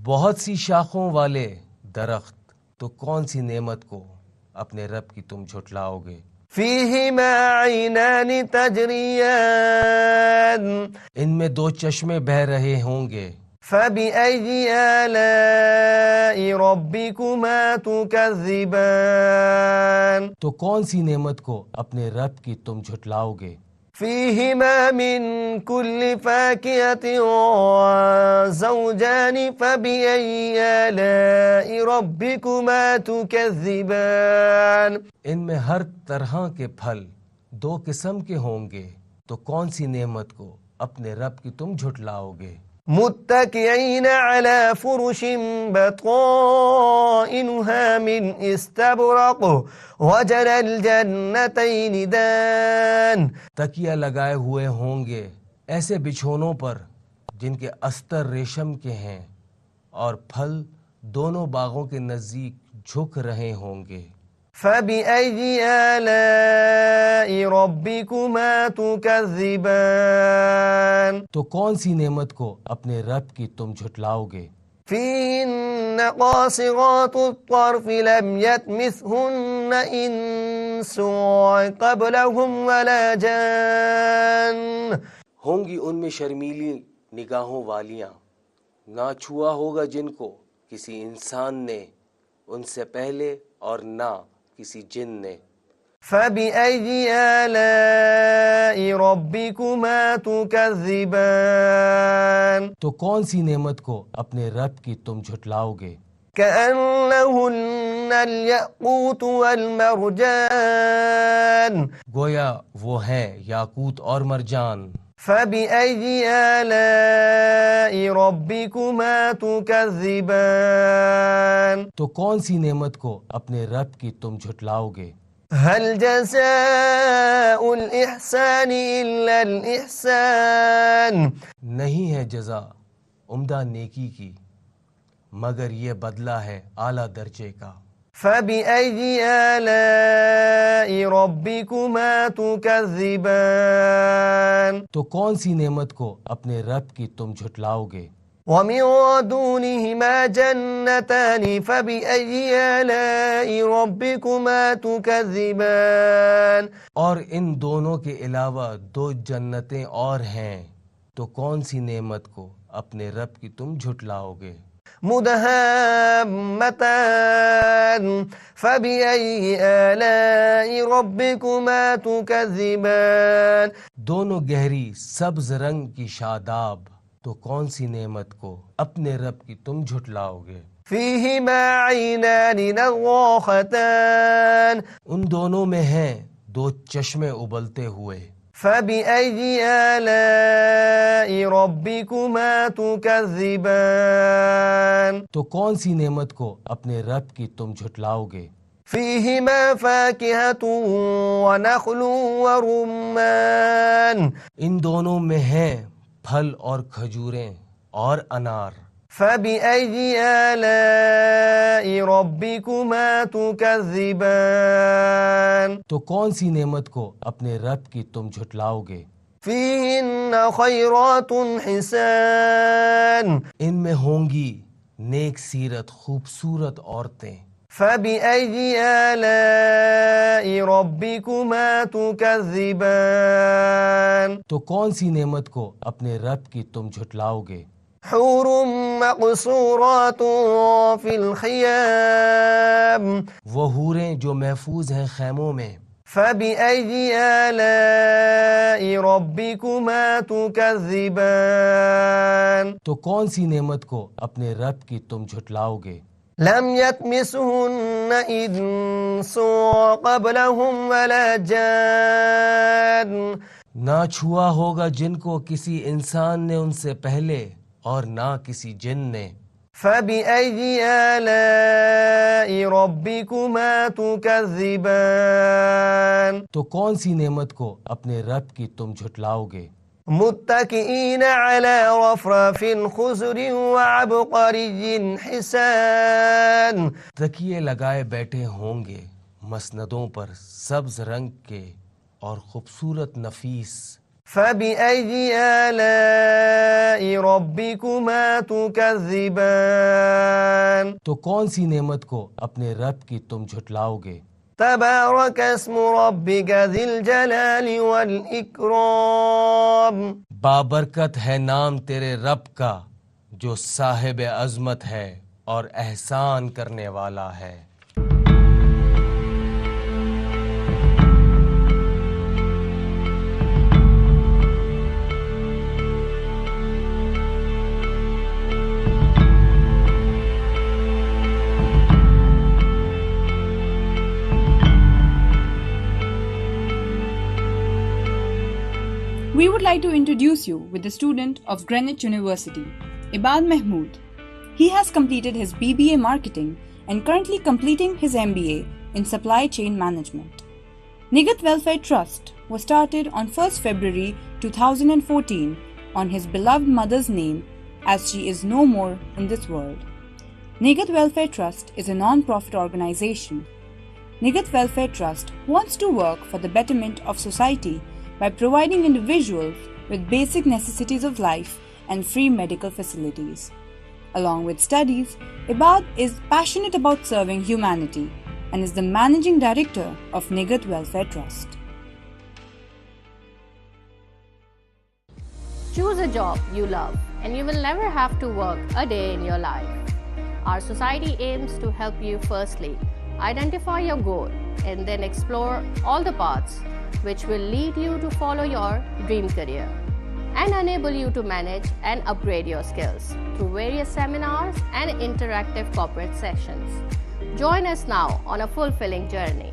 بہت سی شاخوں والے درخت تو کون سی نعمت کو اپنے رب کی تم جھٹلاؤ گے؟ فِيهِمَا عَيْنَانِ تَجْرِيَانِ ان میں 2 چشمے بہہ رہے ہوں گے. فَبِأَيِّ آلَاءِ رَبِّكُمَا تُكَذِّبَانِ تو کون سی نعمت کو اپنے رب کی تم جھٹلاؤ گے؟ فِيهِمَا مِن كُلِّ فَاكِهَةٍ زَوْجَانِ فَبِأَيِّ آلَاءِ رَبِّكُمَا تُكَذِّبَانِ ان میں ہر طرح کے پھل 2 قسم کے ہوں گے تو کون سی نعمت کو اپنے رب کی تم جھٹلاؤ گے؟ متکئین علی فرش بطائنها من استبرق وجنى الجنتین دان تکیہ لگائے ہوئے ہوں گے ایسے بچھونوں پر جن کے استر ریشم کے ہیں اور پھل دونوں باغوں کے نزدیک جھک رہے ہوں گے. فَبِأَيِّ آلَاءِ رَبِّكُمَا تُكَذِّبَانِ تو کون سی نعمت کو اپنے رب کی تم جھٹلاؤ گے؟ فِيهِنَّ قَاصِرَاتُ الطَّرْفِ لَمْ يَطْمِثْهُنَّ إِنسٌ قَبْلَهُمْ وَلَا جَانٌ ہوں گی ان میں شرمیلی نگاہوں والیاں نہ چھوا ہوگا جن کو کسی انسان نے ان سے پہلے اور نہ کسی جن نے. فَبِأَيِّ آلَاءِ رَبِّكُمَا تُكَذِّبَانِ تو کون سی نعمت کو اپنے رب کی تم جھٹلاؤ گے؟ كَأَنَّهُنَّ الْيَاقُوتُ وَالْمَرْجَانُ گویا وہ ہیں یاقوت اور مرجان. فَبِأَيِّ آلَاءِ رَبِّكُمَا تُكَذِّبَانِ تو کون سی نعمت کو اپنے رب کی تم جھٹلاؤ گے؟ هَلْ جَزَاءُ الْإِحْسَانِ إِلَّا الْإِحْسَانُ نہیں ہے جزا عمدہ نیکی کی مگر یہ بدلہ ہے اعلیٰ درجے کا. فَبِأَيِّ آلَاءِ رَبِّكُمَا تُكَذِّبَانِ تو کون سی نعمت کو اپنے رب کی تم جھٹلاؤ گے؟ ومن دونهما جنتان فبأي آلاء ربكما تكذبان. اور ان دونوں کے علاوہ 2 جنتیں اور ہیں، تو کون سی نعمت کو اپنے رب کی تم جھٹلاؤ گے؟ مدهامتان فبأي آلاء ربكما تكذبان. دونوں گہری سبز رنگ کی شاداب، تو کون سی نعمت کو اپنے رب کی تم جھٹلاؤ گے؟ فیہما عینان نضاختان. ان دونوں میں ہیں 2 چشمے ابلتے ہوئے. فبأي آلاء ربكما تكذبان. تو کون سی نعمت کو اپنے رب کی تم جھٹلاؤ گے؟ فیہما فاکہۃ ونخل ورمان. ان دونوں میں ہیں پھل اور کھجوریں اور انار. فبأي آلاء ربكما تكذبان. تو کون سی نعمت کو اپنے رب کی تم جھٹلاؤ گے؟ فیہن خیرات حسان. ان میں ہوں گی نیک سیرت خوبصورت عورتیں. فبأي آلاء ربكما تكذبان. تو کون سی نعمت کو اپنے رب کی تم جھٹلاؤ گے؟ حور مقصورات فی الخیام. وہ حوریں جو محفوظ ہیں خیموں میں. فبأي آلاء ربكما تكذبان. تو کون سی نعمت کو اپنے رب کی تم جھٹلاؤ گے؟ لم يطمثهن انس قبلهم ولا جان. نہ چھوا ہوگا جن کو کسی انسان نے ان سے پہلے اور نہ کسی جن نے. فبأي آلاء ربكما تكذبان. تو کون سی نعمت کو اپنے رب کی تم جھٹلاؤ گے؟ متکئین علی رفرف خضر وعبقری حسان. تکیے لگائے بیٹھے ہوں گے مسندوں پر سبز رنگ کے اور خوبصورت نفیس. فبأي آلاء ربكما تكذبان. تو کون سی نعمت کو اپنے رب کی تم جھٹلاؤ گے؟ تبارک اسم ربک ذی الجلال والإکرام. بابرکت ہے نام تیرے رب کا جو صاحب عظمت ہے اور احسان کرنے والا ہے. We would like to introduce you with the student of Greenwich University, Ibad Mahmood. He has completed his BBA Marketing and currently completing his MBA in Supply Chain Management. Nigat Welfare Trust was started on 1st February 2014 on his beloved mother's name as she is no more in this world. Nigat Welfare Trust is a non-profit organization. Nigat Welfare Trust wants to work for the betterment of society by providing individuals with basic necessities of life and free medical facilities. Along with studies, Ibad is passionate about serving humanity and is the Managing Director of Nigat Welfare Trust. Choose a job you love and you will never have to work a day in your life. Our society aims to help you firstly identify your goal and then explore all the paths which will lead you to follow your dream career and enable you to manage and upgrade your skills through various seminars and interactive corporate sessions. Join us now on a fulfilling journey.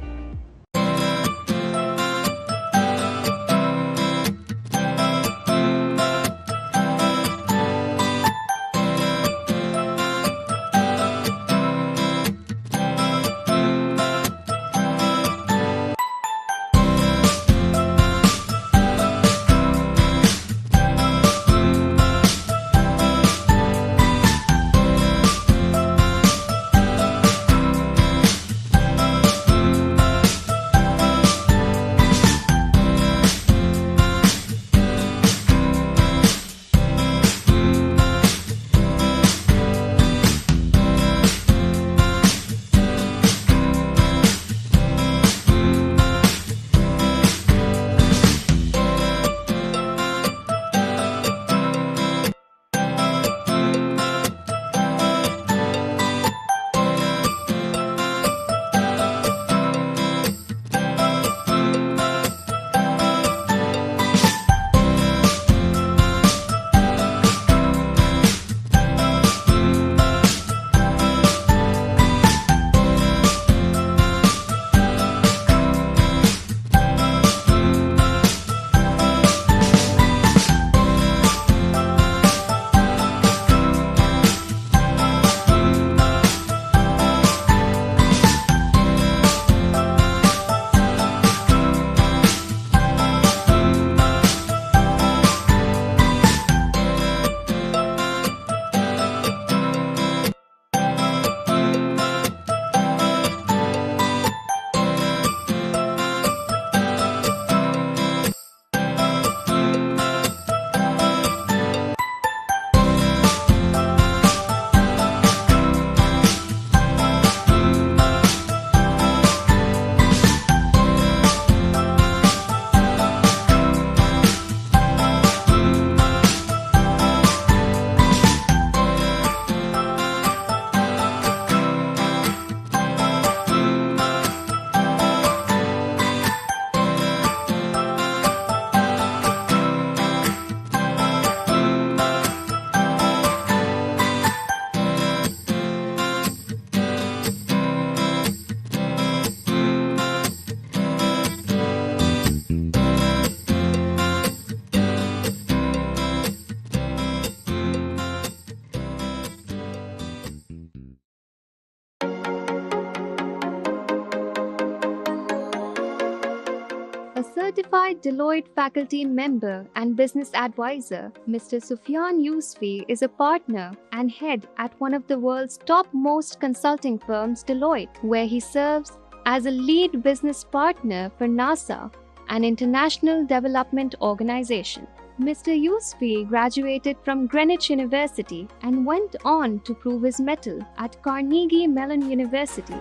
A certified Deloitte faculty member and business advisor, Mr. Sufyan Yousfi is a partner and head at one of the world's topmost consulting firms, Deloitte, where he serves as a lead business partner for NASA, an international development organization. Mr. Yousfi graduated from Greenwich University and went on to prove his mettle at Carnegie Mellon University,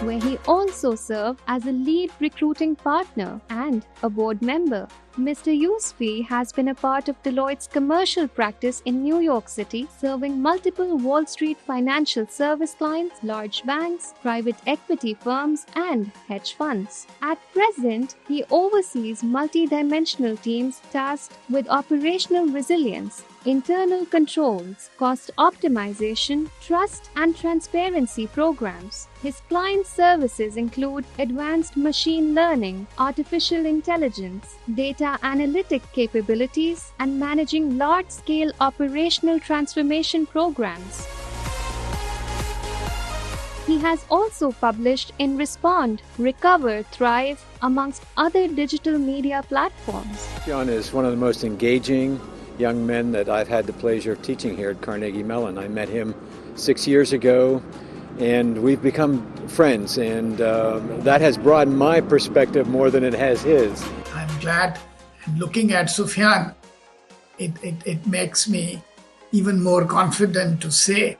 where he also served as a lead recruiting partner and a board member. Mr. Yousfi has been a part of Deloitte's commercial practice in New York City, serving multiple Wall Street financial service clients, large banks, private equity firms, and hedge funds. At present, he oversees multi-dimensional teams tasked with operational resilience, internal controls, cost optimization, trust and transparency programs. His client services include advanced machine learning, artificial intelligence, data analytic capabilities, and managing large-scale operational transformation programs. He has also published in Respond, Recover, Thrive, amongst other digital media platforms. John is one of the most engaging young men that I've had the pleasure of teaching here at Carnegie Mellon. I met him 6 years ago, and we've become friends, and that has broadened my perspective more than it has his. I'm glad. And looking at Sufyan, it makes me even more confident to say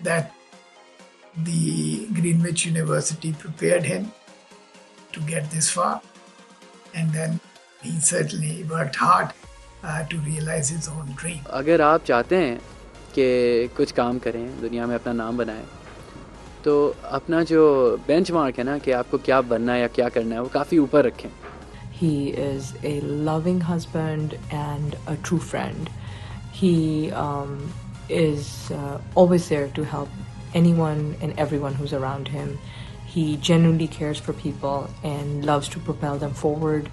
that the Greenwich University prepared him to get this far, and then he certainly worked hard to realize his own dream. अगर आप चाहते हैं कि कुछ काम करें, दुनिया में अपना नाम बनाएं, तो अपना जो बेंचमार्क है ना कि आपको क्या बनना है या क्या करना है, वो काफ़ी ऊपर रखें. He is a loving husband and a true friend. He is always there to help anyone and everyone who's around him. He genuinely cares for people and loves to propel them forward.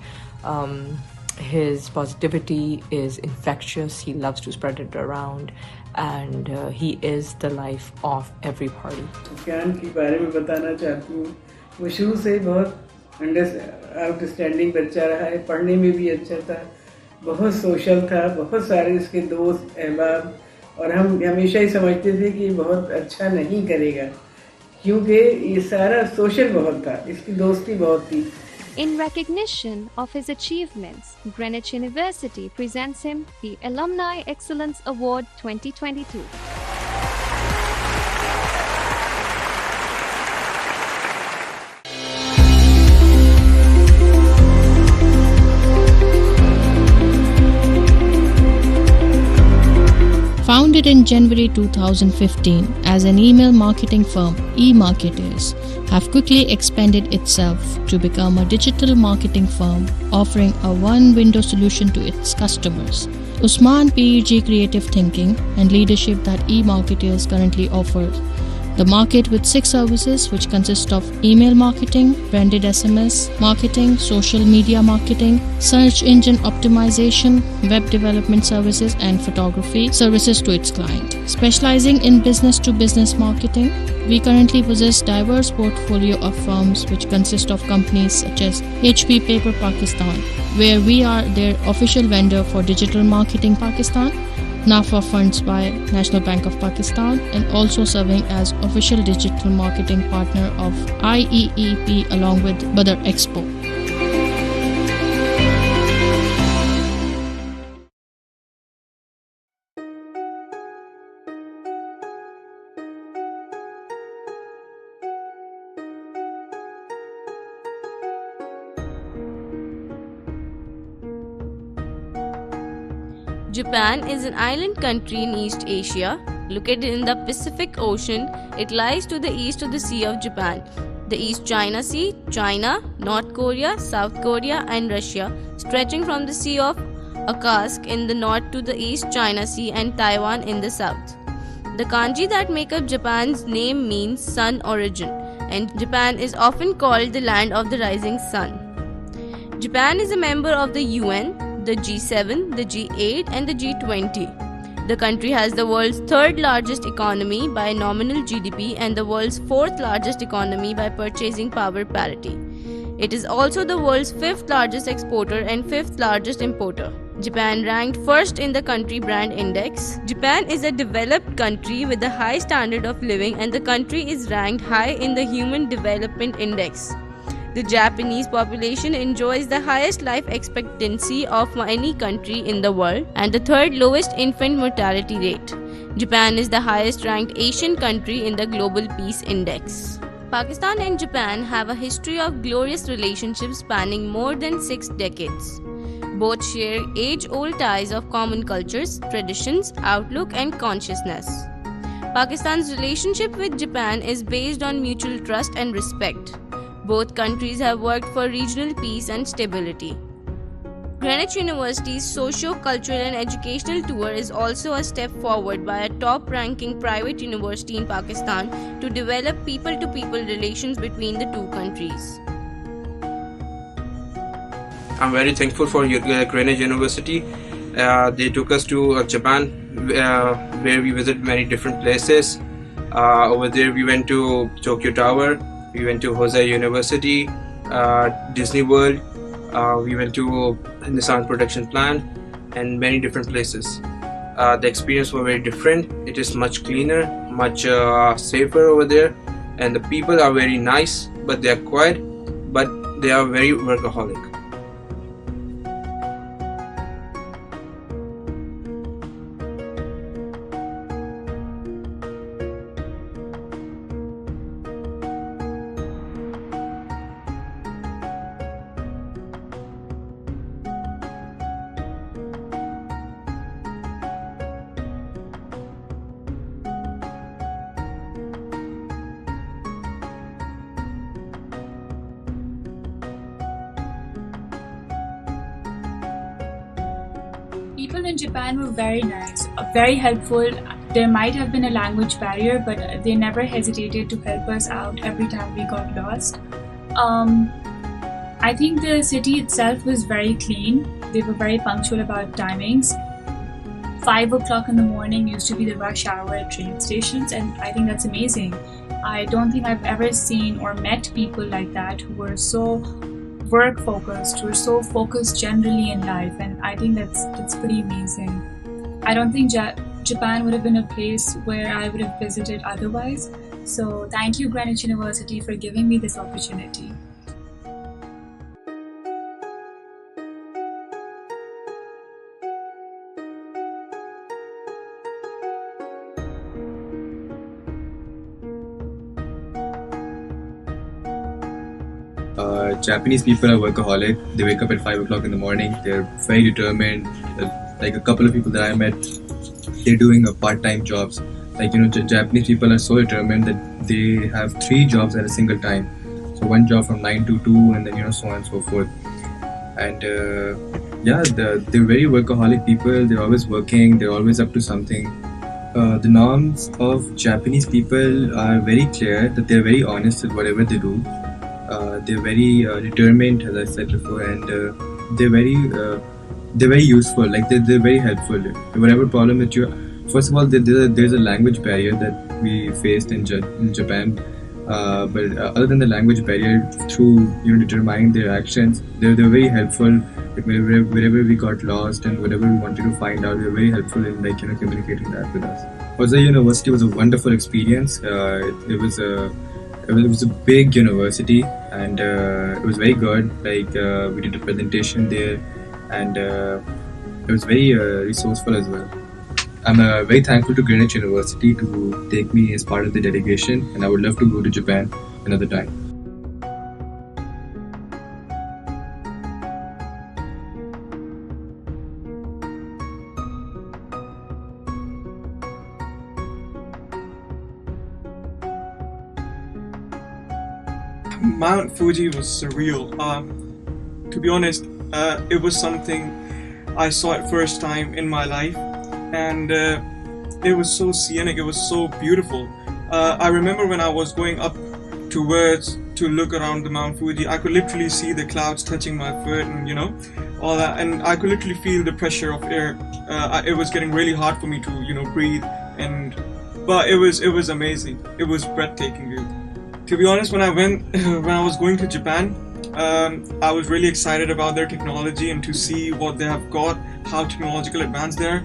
His positivity is infectious. He loves to spread it around, and he is the life of every party. Sufiyan के बारे में बताना चाहती हूँ. वो शुरू से बहुत आउटस्टैंडिंग बच्चा रहा है, पढ़ने में भी अच्छा था, बहुत सोशल था, बहुत सारे इसके दोस्त अहबाब, और हम हमेशा ही समझते थे कि बहुत अच्छा नहीं करेगा क्योंकि ये सारा सोशल बहुत था, इसकी दोस्ती बहुत थी. In recognition of his achievements, Greenwich University presents him the Alumni Excellence Award 2022. Founded in January 2015 as an email marketing firm, eMarketers have quickly expanded itself to become a digital marketing firm offering a one-window solution to its customers. Usman PG creative thinking and leadership that eMarketers currently offers the market with 6 services which consist of email marketing, branded SMS marketing, social media marketing, search engine optimization, web development services and photography services to its client. Specializing in business-to-business marketing, we currently possess diverse portfolio of firms which consist of companies such as HP Paper Pakistan, where we are their official vendor for digital marketing Pakistan, NAFA funds by National Bank of Pakistan, and also serving as official digital marketing partner of IEEP along with Badr Expo. Japan is an island country in East Asia, located in the Pacific Ocean. It lies to the east of the Sea of Japan, the East China Sea, China, North Korea, South Korea, and Russia, stretching from the Sea of Okhotsk in the north to the East China Sea and Taiwan in the south. The kanji that make up Japan's name means sun origin, and Japan is often called the land of the rising sun. Japan is a member of the UN, the G7, the G8 and the G20. The country has the world's third largest economy by nominal GDP and the world's fourth largest economy by purchasing power parity. It is also the world's fifth largest exporter and fifth largest importer. Japan ranked first in the country brand index. Japan is a developed country with a high standard of living, and the country is ranked high in the Human Development Index. The Japanese population enjoys the highest life expectancy of any country in the world and the third lowest infant mortality rate. Japan is the highest ranked Asian country in the Global Peace Index. Pakistan and Japan have a history of glorious relationships spanning more than 6 decades. Both share age-old ties of common cultures, traditions, outlook, and consciousness. Pakistan's relationship with Japan is based on mutual trust and respect. Both countries have worked for regional peace and stability. Greenwich University's socio-cultural and educational tour is also a step forward by a top-ranking private university in Pakistan to develop people-to-people relations between the two countries. I'm very thankful for Greenwich University. They took us to Japan, where we visited many different places. Over there, we went to Tokyo Tower. We went to Hosei University, Disney World, we went to Nissan production plant and many different places. The experience was very different. It is much cleaner, much safer over there, and the people are very nice, but they are quiet, but they are very workaholic. People in Japan were very nice, very helpful. There might have been a language barrier, but they never hesitated to help us out every time we got lost. I think the city itself was very clean. They were very punctual about timings. 5 o'clock in the morning used to be the rush hour at train stations, and I think that's amazing. I don't think I've ever seen or met people like that who were so work focused, who are so focused generally in life, and I think that's pretty amazing. I don't think Japan would have been a place where I would have visited otherwise. So thank you, Greenwich University, for giving me this opportunity. Japanese people are workaholic. They wake up at 5 o'clock in the morning. They're very determined. Like a couple of people that I met, they're doing part-time jobs. Japanese people are so determined that they have 3 jobs at a single time. So one job from 9 to 2, and then so on and so forth. And they're very workaholic people. They're always working. They're always up to something. The norms of Japanese people are very clear, that they're very honest with whatever they do. They're very determined, as I said before, and they're very useful. Like they're very helpful. Whatever problem that first of all, there's a language barrier that we faced in Japan. But other than the language barrier, through determining their actions, they're very helpful. Wherever we got lost and whatever we wanted to find out, they were very helpful in communicating that with us. Hosei University was a wonderful experience. It was a big university, and it was very good. We did a presentation there, and it was very resourceful as well. I'm very thankful to Greenwich University to take me as part of the delegation, and I would love to go to Japan another time. Mount Fuji was surreal. To be honest, it was something I saw it first time in my life, and it was so scenic, it was so beautiful. I remember when I was going up towards to look around the Mount Fuji. I could literally see the clouds touching my foot, and all that, and I could literally feel the pressure of air. It was getting really hard for me to breathe, but it was amazing. It was breathtaking view. To be honest, when I was going to Japan, I was really excited about their technology and to see what they have got, how technological advanced they are.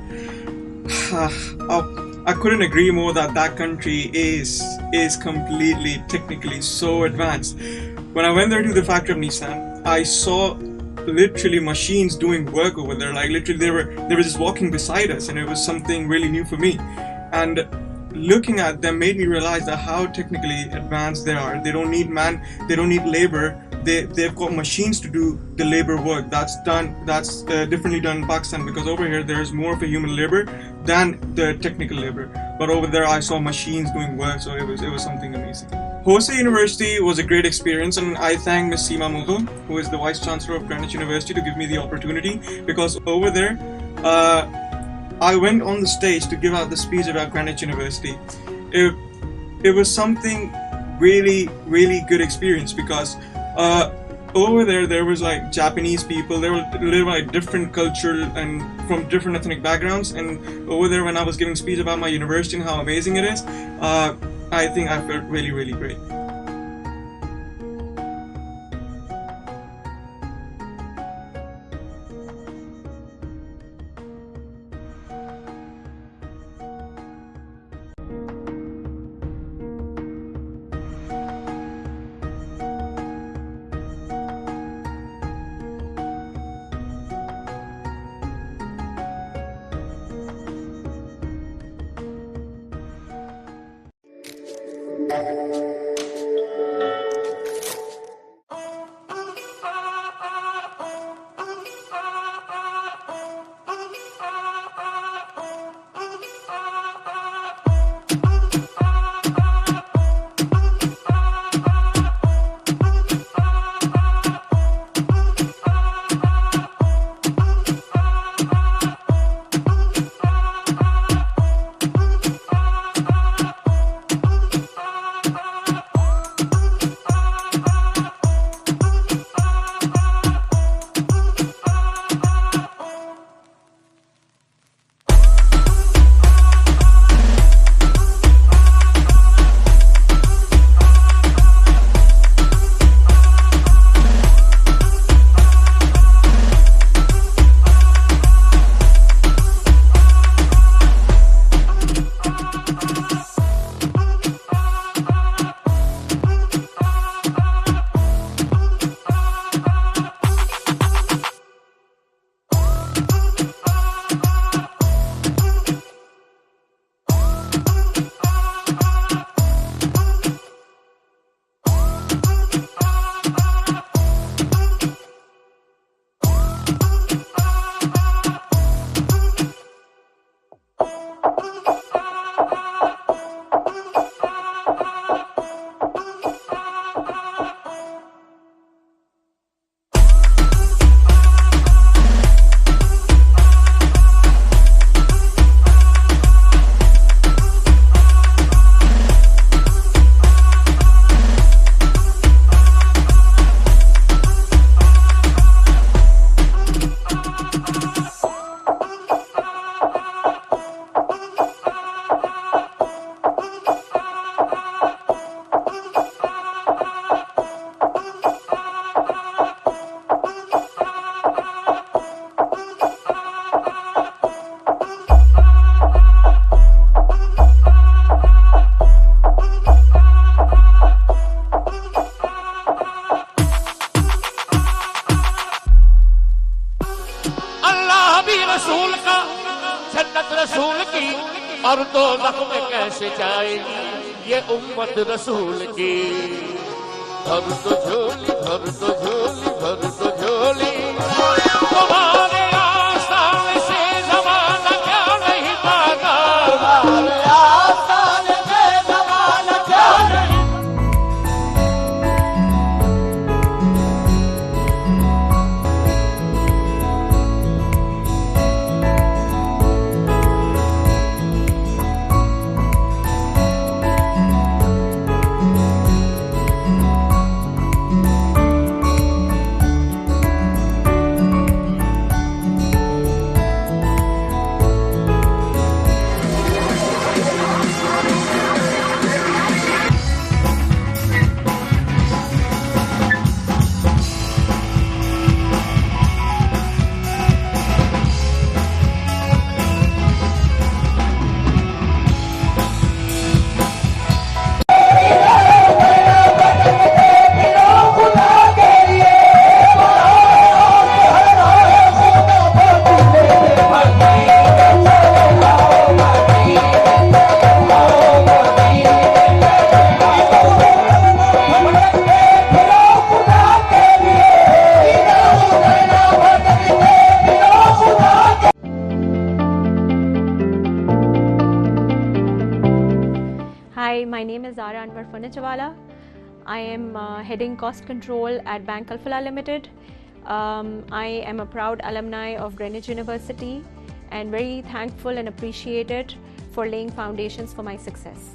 I couldn't agree more that country is completely technically so advanced. When I went there to the factory of Nissan, I saw literally machines doing work over there. Like literally they were just walking beside us, and it was something really new for me. And looking at them made me realize that how technically advanced they are. They don't need they don't need labor. They've got machines to do the labor work. That's differently done in Pakistan, because over here there's more of a human labor than the technical labor. But over there I saw machines doing work, so it was something amazing. Hosei University was a great experience, and I thank Ms. Seema Mughal, who is the Vice Chancellor of Greenwich University, to give me the opportunity, because over there I went on the stage to give out the speech about Greenwich University. It was something really, really good experience, because over there was like Japanese people. They were living like different culture and from different ethnic backgrounds. And over there, when I was giving speech about my university and how amazing it is, I think I felt really, really great. और दोज़ख में कैसे जाएगी ये उम्मत रसूल की। भर तो झोली, भर तो झोली, भर तो झोली, तुम्हारे आसान से ज़माना क्या नहीं पाता, तुम्हारे आसान से ज़माना क्या नहीं। I am heading cost control at Bank Alfala Limited. I am a proud alumni of Greenwich University and very thankful and appreciated for laying foundations for my success.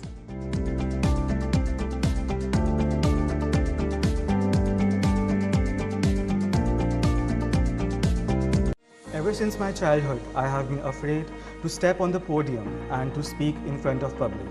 Ever since my childhood, I have been afraid to step on the podium and to speak in front of public.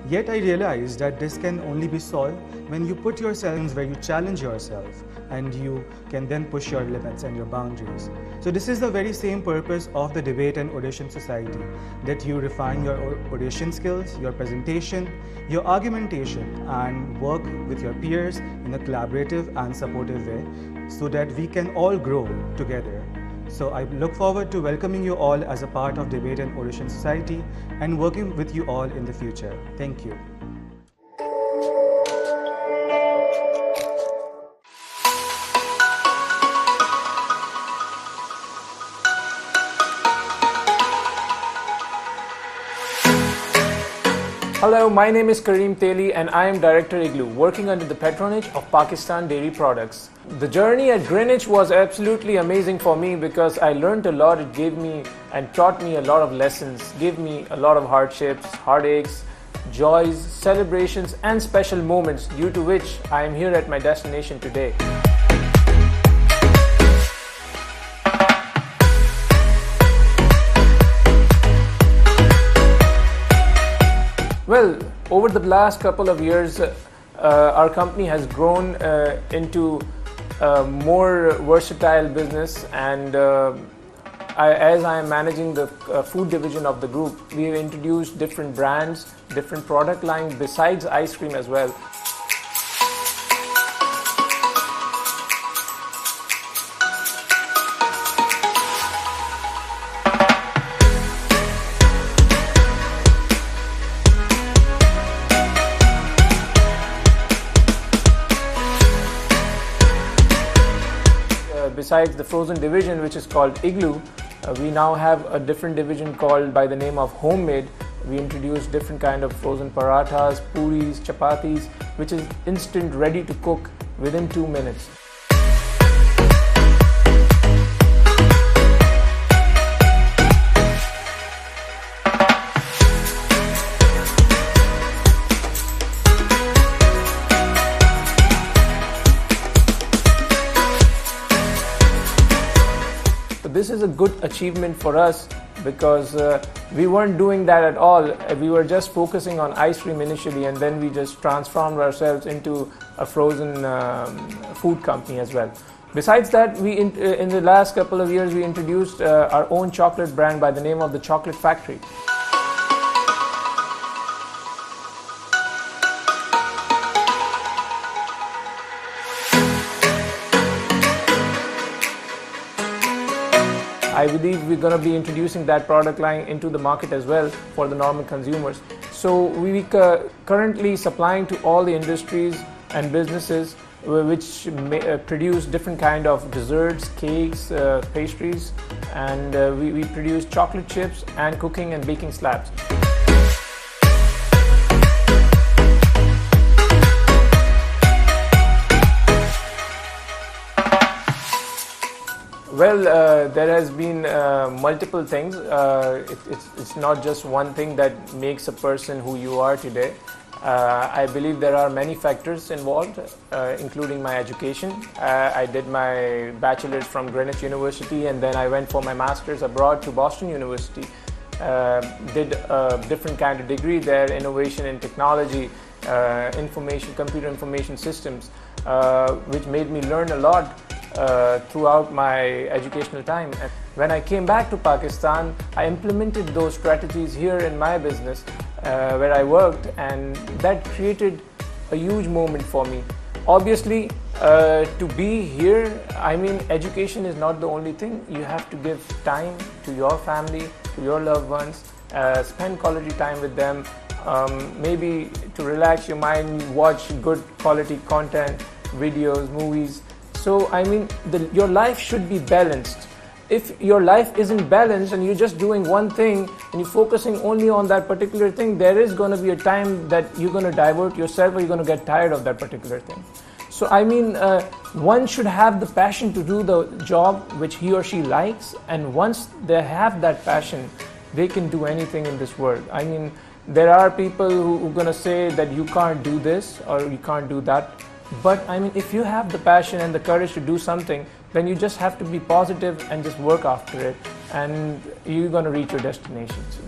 Yet I realized that this can only be solved when you put yourself where you challenge yourself and you can then push your limits and your boundaries. So this is the very same purpose of the Debate and Oration Society, that you refine your oration skills, your presentation, your argumentation, and work with your peers in a collaborative and supportive way so that we can all grow together. So I look forward to welcoming you all as a part of Debate and Oration Society and working with you all in the future. Thank you. Hello, my name is Kareem Teli and I am Director Igloo, working under the patronage of Pakistan Dairy Products. The journey at Greenwich was absolutely amazing for me because I learned a lot. It gave me and taught me a lot of lessons, gave me a lot of hardships, heartaches, joys, celebrations and special moments, due to which I am here at my destination today. Well, over the last couple of years, our company has grown into a more versatile business, and as I am managing the food division of the group, we have introduced different brands, different product lines besides ice cream as well. Besides the frozen division, which is called Igloo, we now have a different division called by the name of Homemade. We introduced different kind of frozen parathas, puris, chapatis, which is instant, ready to cook within 2 minutes. This is a good achievement for us because we weren't doing that at all. We were just focusing on ice cream initially, and then we just transformed ourselves into a frozen food company as well. Besides that, in the last couple of years we introduced our own chocolate brand by the name of the Chocolate Factory. I believe we're going to be introducing that product line into the market as well for the normal consumers. So we currently supplying to all the industries and businesses which produce different kind of desserts, cakes, pastries, and we produce chocolate chips and cooking and baking slabs. Well, there has been multiple things. It's not just one thing that makes a person who you are today. I believe there are many factors involved, including my education. I did my bachelor's from Greenwich University, and then I went for my master's abroad to Boston University. Did a different kind of degree there, innovation in technology, computer information systems, which made me learn a lot throughout my educational time. And when I came back to Pakistan, I implemented those strategies here in my business where I worked, and that created a huge moment for me. Obviously, to be here, I mean, education is not the only thing. You have to give time to your family, to your loved ones, spend quality time with them, maybe to relax your mind, watch good quality content, videos, movies. So I mean, your life should be balanced. if your life isn't balanced and you're just doing one thing and you're focusing only on that particular thing, there is going to be a time that you're going to divert yourself or you're going to get tired of that particular thing. So I mean, one should have the passion to do the job which he or she likes, and once they have that passion, they can do anything in this world. I mean, there are people who are going to say that you can't do this or you can't do that. But I mean, if you have the passion and the courage to do something, then you just have to be positive and just work after it, and you're going to reach your destination soon.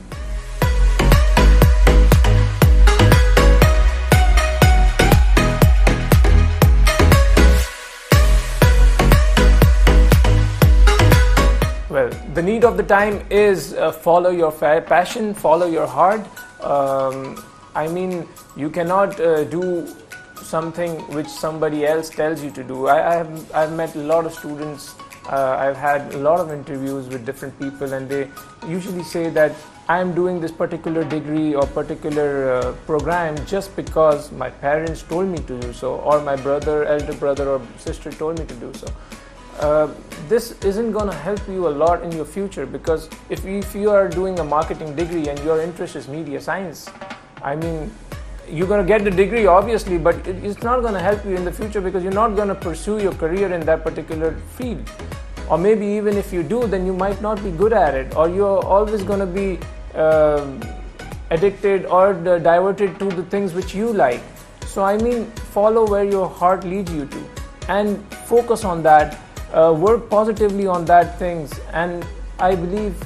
Well, the need of the time is follow your passion, follow your heart. I mean, you cannot do something which somebody else tells you to do. I've met a lot of students, I've had a lot of interviews with different people, and they usually say that I'm doing this particular degree or particular program just because my parents told me to do so, or my elder brother or sister told me to do so. This isn't going to help you a lot in your future, because if you are doing a marketing degree and your interest is media science, I mean, you're going to get the degree obviously, but it's not going to help you in the future because you're not going to pursue your career in that particular field. Or maybe even if you do, then you might not be good at it, or you're always going to be addicted or diverted to the things which you like. So I mean, follow where your heart leads you to and focus on that, work positively on that things, and I believe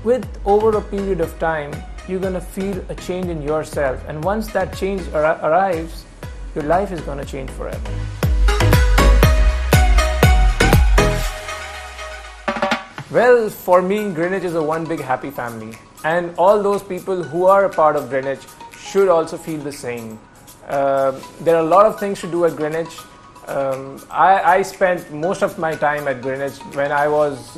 with over a period of time, you're going to feel a change in yourself, and once that change arrives, your life is going to change forever. Well, for me, Greenwich is a one big happy family, and all those people who are a part of Greenwich should also feel the same. There are a lot of things to do at Greenwich. I spent most of my time at Greenwich when I was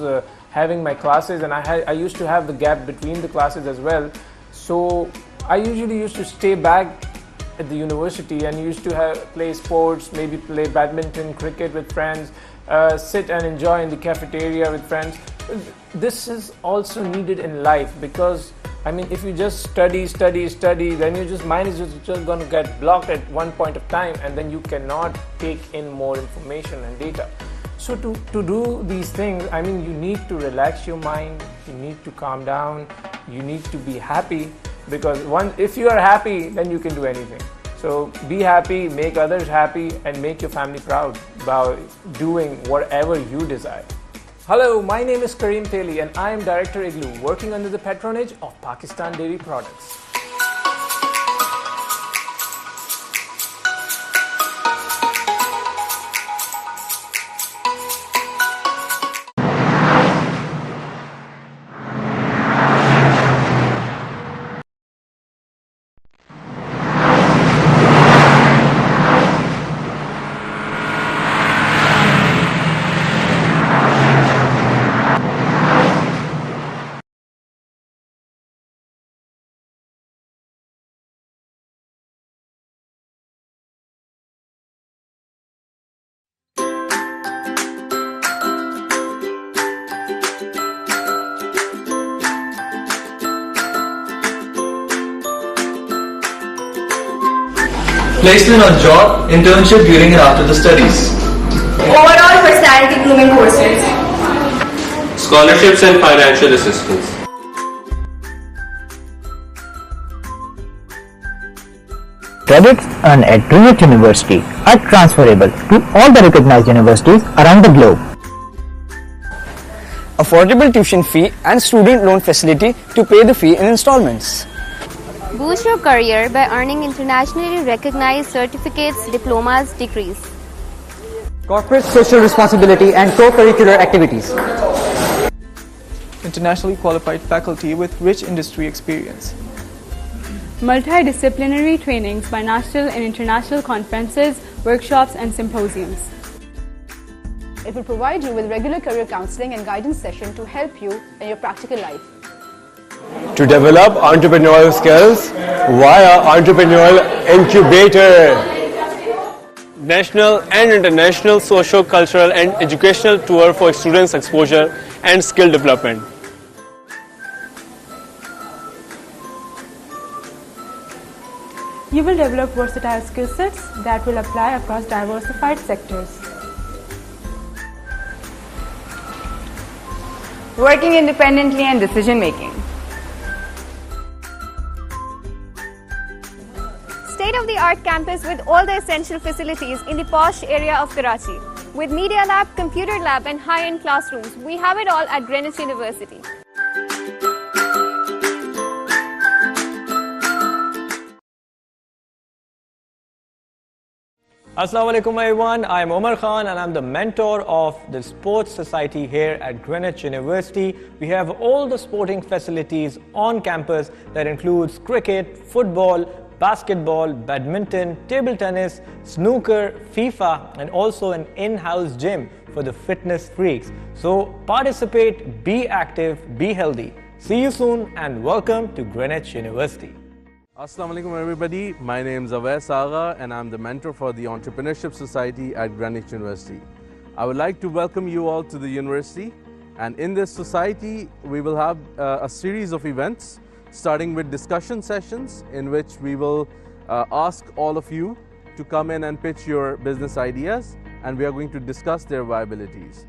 having my classes, and I used to have the gap between the classes as well. So I usually used to stay back at the university and used to play sports, maybe play badminton, cricket with friends, sit and enjoy in the cafeteria with friends. This is also needed in life, because I mean, if you just study, then your mind is just going to get blocked at one point of time, and then you cannot take in more information and data. So to do these things, I mean, you need to relax your mind, you need to calm down, you need to be happy, because if you are happy, then you can do anything. So be happy, make others happy, and make your family proud by doing whatever you desire. Hello, my name is Kareem Theli, and I am Director Igloo, working under the patronage of Pakistan Dairy Products. Placement on job, internship during and after the studies. Overall personality grooming courses. Scholarships and financial assistance. Credits earned at Greenwich University are transferable to all the recognized universities around the globe. Affordable tuition fee and student loan facility to pay the fee in installments. Boost your career by earning internationally recognized certificates, diplomas, degrees. Corporate social responsibility and co-curricular activities. Internationally qualified faculty with rich industry experience. Multidisciplinary trainings by national and international conferences, workshops and symposiums. It will provide you with regular career counseling and guidance sessions to help you in your practical life. To develop entrepreneurial skills via Entrepreneurial Incubator. national and international socio-cultural and educational tour for students' exposure and skill development. You will develop versatile skill sets that will apply across diversified sectors. Working independently and decision making. State-of-the-art campus with all the essential facilities in the posh area of Karachi. With Media Lab, Computer Lab and high-end classrooms, we have it all at Greenwich University. Assalamu alaikum everyone, I'm Omar Khan and I'm the mentor of the Sports Society here at Greenwich University. We have all the sporting facilities on campus that includes cricket, football, basketball, badminton, table tennis, snooker, FIFA and also an in-house gym for the fitness freaks. So participate, be active, be healthy. See you soon and welcome to Greenwich University. Assalamu alaikum everybody, my name is Awais Agha and I'm the mentor for the Entrepreneurship Society at Greenwich University. I would like to welcome you all to the university, and in this society we will have a series of events starting with discussion sessions in which we will ask all of you to come in and pitch your business ideas, and we are going to discuss their viabilities.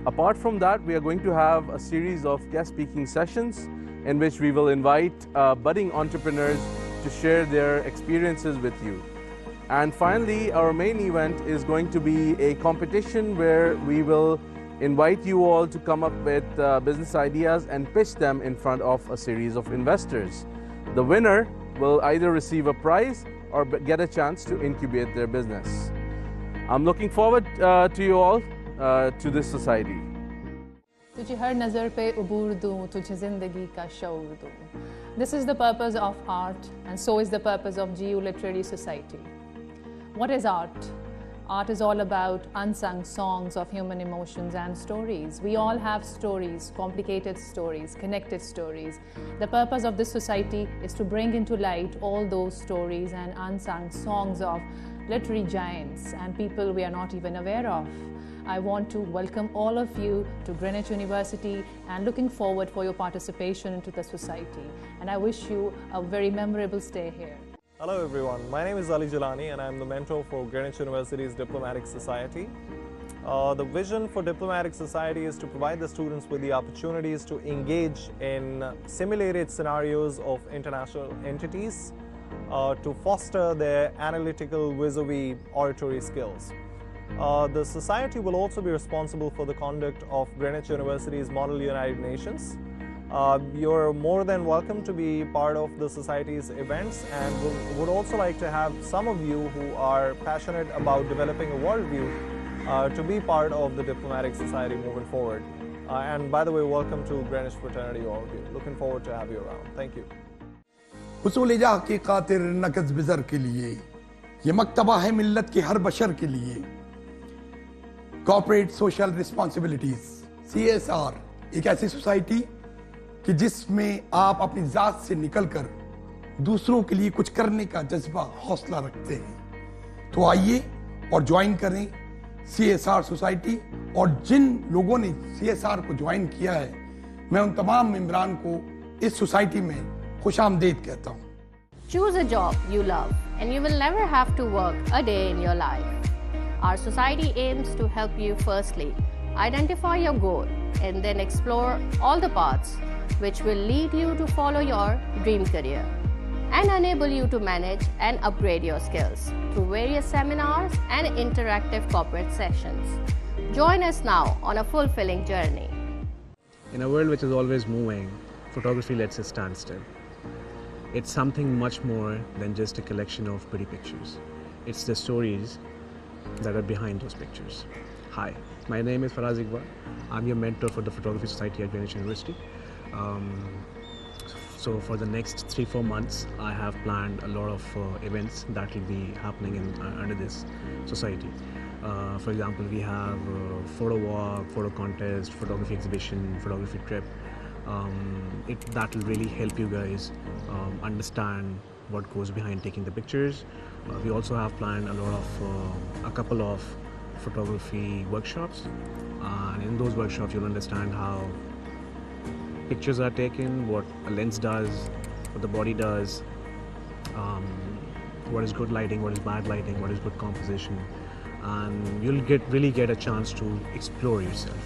Apart from that, we are going to have a series of guest speaking sessions in which we will invite budding entrepreneurs to share their experiences with you. And finally, our main event is going to be a competition where we will invite you all to come up with business ideas and pitch them in front of a series of investors. The winner will either receive a prize or get a chance to incubate their business. I'm looking forward to you all to this society. तुझे हर नज़र पे उबूर दूँ, तुझे ज़िंदगी का शऊर दूँ. This is the purpose of art, and so is the purpose of GU Literary Society. What is art? Art is all about unsung songs of human emotions and stories. We all have stories, complicated stories, connected stories. The purpose of this society is to bring into light all those stories and unsung songs of literary giants and people we are not even aware of. I want to welcome all of you to Greenwich University and looking forward for your participation into the society. And I wish you a very memorable stay here. Hello everyone, my name is Ali Jalani and I am the mentor for Greenwich University's Diplomatic Society. The vision for Diplomatic Society is to provide the students with the opportunities to engage in simulated scenarios of international entities to foster their analytical vis-a-vis oratory skills. The Society will also be responsible for the conduct of Greenwich University's Model United Nations. You're more than welcome to be part of the Society's events, and would also like to have some of you who are passionate about developing a worldview to be part of the Diplomatic Society moving forward. And by the way, welcome to Greenwich Fraternity, all of you. Looking forward to have you around. Thank you. हुसूल जा की खातिर नकज बिजर के लिए ये मकतबा है मिल्लत के हर बशर के लिए कॉर्पोरेट सोशल रिस्पॉन्सिबिलिटीज CSR एक ऐसी सोसाइटी कि जिसमें आप अपनी जात से निकलकर दूसरों के लिए कुछ करने का जज्बा हौसला रखते हैं। तो आइए और ज्वाइन करें CSR सोसाइटी, और जिन लोगों ने CSR को ज्वाइन किया है मैं उन तमाम मेंबरान को इस सोसाइटी में खुशामदीद कहता हूं। Choose a job you love and you will never have to work a day in your life. Our society aims to help you firstly identify your goal and then explore all the paths which will lead you to follow your dream career and enable you to manage and upgrade your skills through various seminars and interactive corporate sessions. Join us now on a fulfilling journey. In a world which is always moving, photography lets us stand still. It's something much more than just a collection of pretty pictures. It's the stories that are behind those pictures. Hi, my name is Faraz Iqbal. I'm your mentor for the Photography Society at Greenwich University. So for the next 3-4 months, I have planned a lot of events that will be happening under this society. For example, we have photo walk, photo contest, photography exhibition, photography trip. That will really help you guys understand what goes behind taking the pictures. We also have planned a couple of photography workshops, and in those workshops you'll understand how pictures are taken, what a lens does, what the body does, what is good lighting, what is bad lighting, what is good composition, and you'll really get a chance to explore yourself.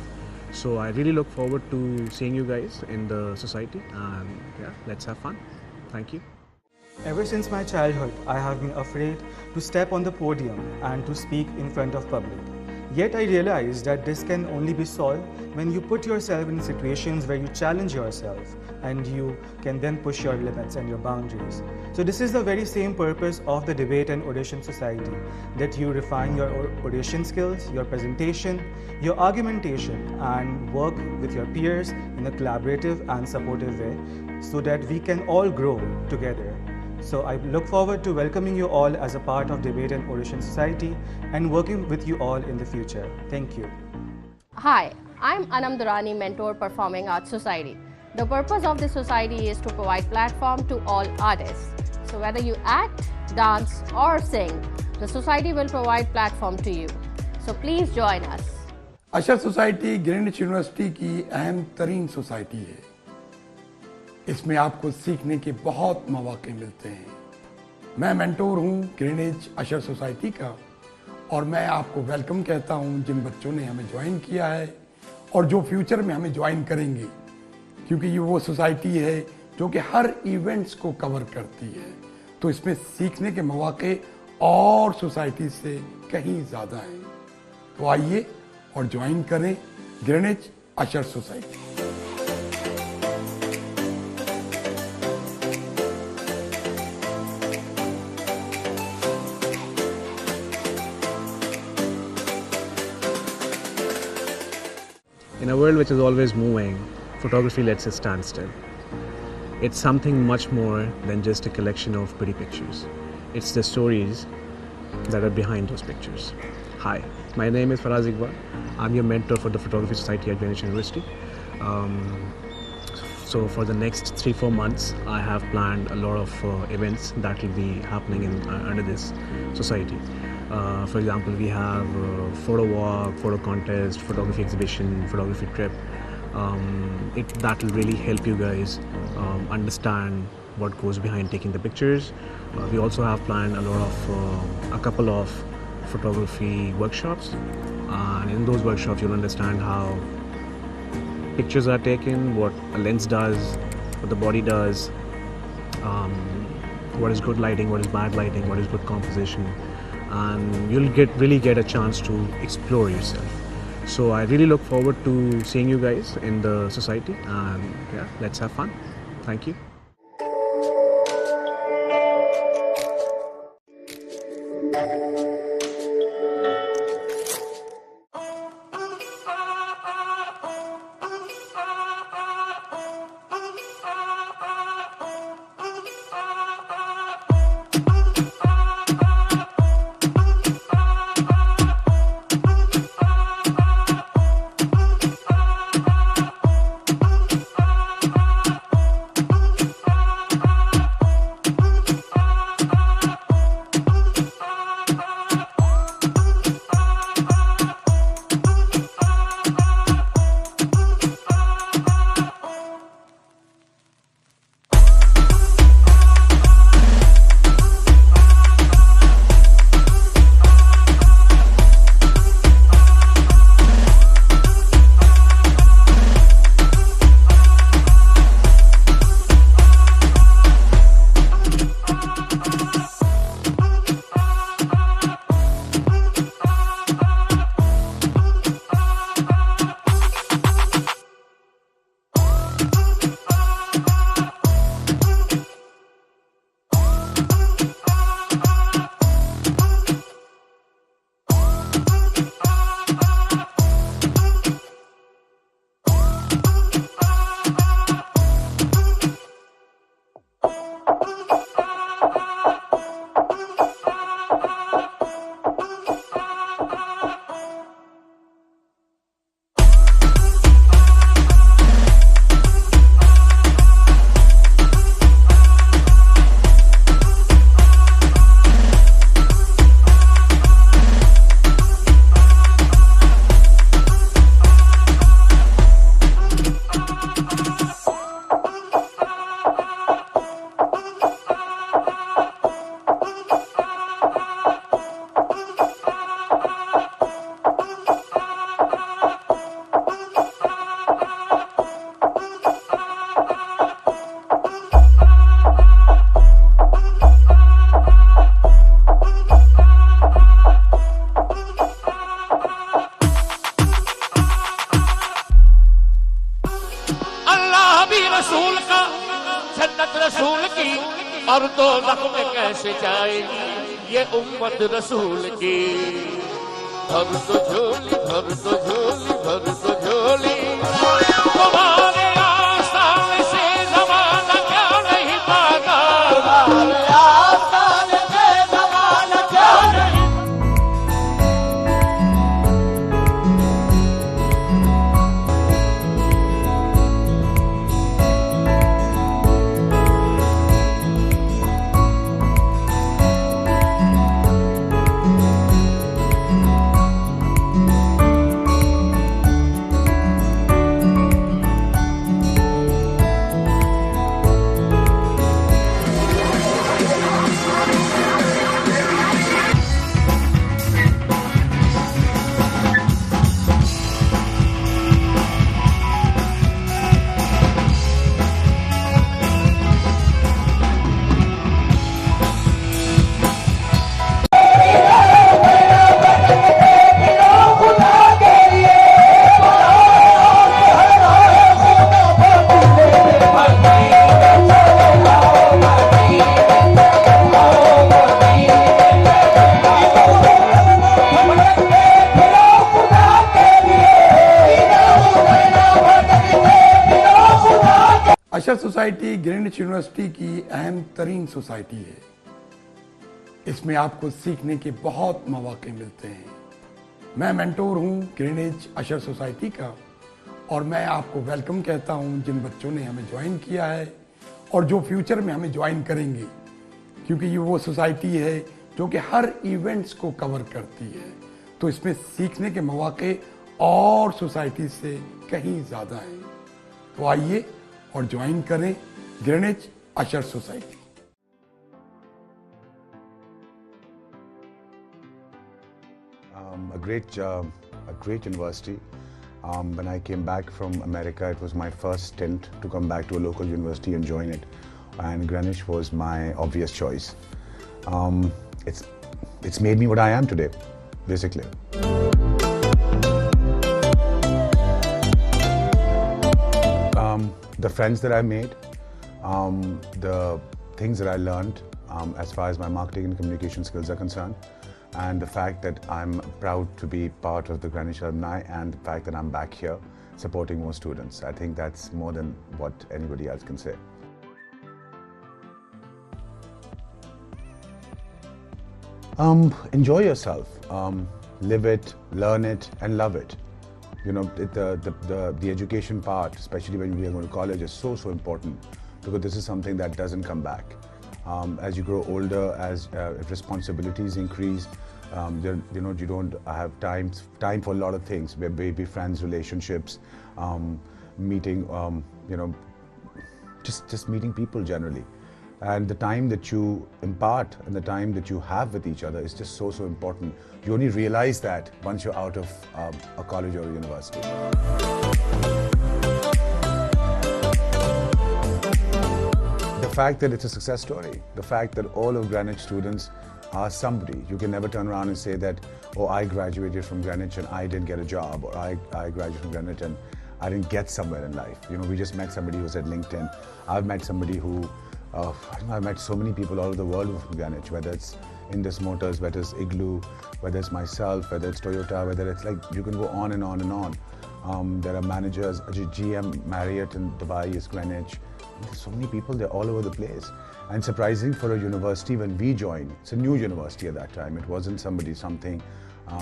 So I really look forward to seeing you guys in the society, and yeah, let's have fun. Thank you. Ever since my childhood, I have been afraid to step on the podium and to speak in front of public. Yet I realized that this can only be solved when you put yourself in situations where you challenge yourself and you can then push your limits and your boundaries. So this is the very same purpose of the Debate and Audition Society, that you refine your audition skills, your presentation, your argumentation, and work with your peers in a collaborative and supportive way so that we can all grow together. So I look forward to welcoming you all as a part of Debate and Audition Society and working with you all in the future. Thank you. Hi, I'm Anam Durrani, Mentor Performing Arts Society. The purpose of this society is to provide platform to all artists. So whether you act, dance or sing, the society will provide platform to you. So please join us. Usher society Greenwich university की अहम तरीन society है। इसमें आपको सीखने के बहुत मौके मिलते हैं। मैं मेंटोर हूं ग्रीनविच अशर सोसाइटी का, और मैं आपको वेलकम कहता हूं जिन बच्चों ने हमें ज्वाइन किया है और जो फ्यूचर में हमें ज्वाइन करेंगे, क्योंकि ये वो सोसाइटी है जो कि हर इवेंट्स को कवर करती है। तो इसमें सीखने के मौके और सोसाइटी से कहीं ज़्यादा हैं। तो आइए और ज्वाइन करें Greenwich Usher society. In a world which is always moving, photography lets us stand still. It's something much more than just a collection of pretty pictures. It's the stories that are behind those pictures. Hi, my name is Faraz Iqbal. I'm your mentor for the Photography Society at Greenwich University. So for the next 3-4 months, I have planned a lot of events that will be happening under this society. For example, we have photo walk, photo contest, photography exhibition, photography trip. That will really help you guys understand what goes behind taking the pictures. We also have planned a couple of photography workshops, and in those workshops you'll understand how pictures are taken, what a lens does, what the body does, what is good lighting, what is bad lighting, what is good composition, and you'll really get a chance to explore yourself. So I really look forward to seeing you guys in the society, and yeah, let's have fun. Thank you. रसूल का जन्नत रसूल की और दोज़ख में कैसे जाएगी ये उम्मत रसूल की भर दो झोली भर दो झोली भर दो झोली तुम्हारे आस्थान से ज़माना क्या नहीं भागा तुम्हारे आस्थान से ज़माना क्या नहीं अशर सोसाइटी ग्रीनविच यूनिवर्सिटी की अहम तरीन सोसाइटी है। इसमें आपको सीखने के बहुत मौके मिलते हैं। मैं मेंटोर हूं ग्रीनविच अशर सोसाइटी का और मैं आपको वेलकम कहता हूं जिन बच्चों ने हमें ज्वाइन किया है और जो फ्यूचर में हमें ज्वाइन करेंगे, क्योंकि ये वो सोसाइटी है जो कि हर इवेंट्स को कवर करती है। तो इसमें सीखने के मौके और सोसाइटी से कहीं ज़्यादा हैं। तो आइए और ज्वाइन करें Greenwich Usher society. A great university. When I came back from America, it was my first stint to come back to a local university and join it, and Greenwich was my obvious choice. It's made me what I am today, basically. The friends that I made, the things that I learned as far as my marketing and communication skills are concerned, and the fact that I'm proud to be part of the Greenwich alumni, and the fact that I'm back here supporting more students. I think that's more than what anybody else can say. Enjoy yourself, live it, learn it, and love it. You know, the education part, especially when we are going to college, is so important, because this is something that doesn't come back. As you grow older, as responsibilities increase, you don't have time for a lot of things, baby, friends, relationships, meeting, just meeting people generally. And the time that you impart and the time that you have with each other is just so important. You only realize that once you're out of a college or a university. The fact that it's a success story, the fact that all of Greenwich students are somebody. You can never turn around and say that, oh, I graduated from Greenwich and I didn't get a job, or I graduated from Greenwich and I didn't get somewhere in life. You know, we just met somebody who's at LinkedIn. I've met somebody who I've met so many people all over the world from Greenwich, whether it's Indus Motors, whether it's Igloo, whether it's myself, whether it's Toyota, whether it's like, you can go on and on and on. There are managers, GM Marriott in Dubai is Greenwich. There's so many people, they're all over the place. And surprising for a university when we joined, it's a new university at that time. It wasn't something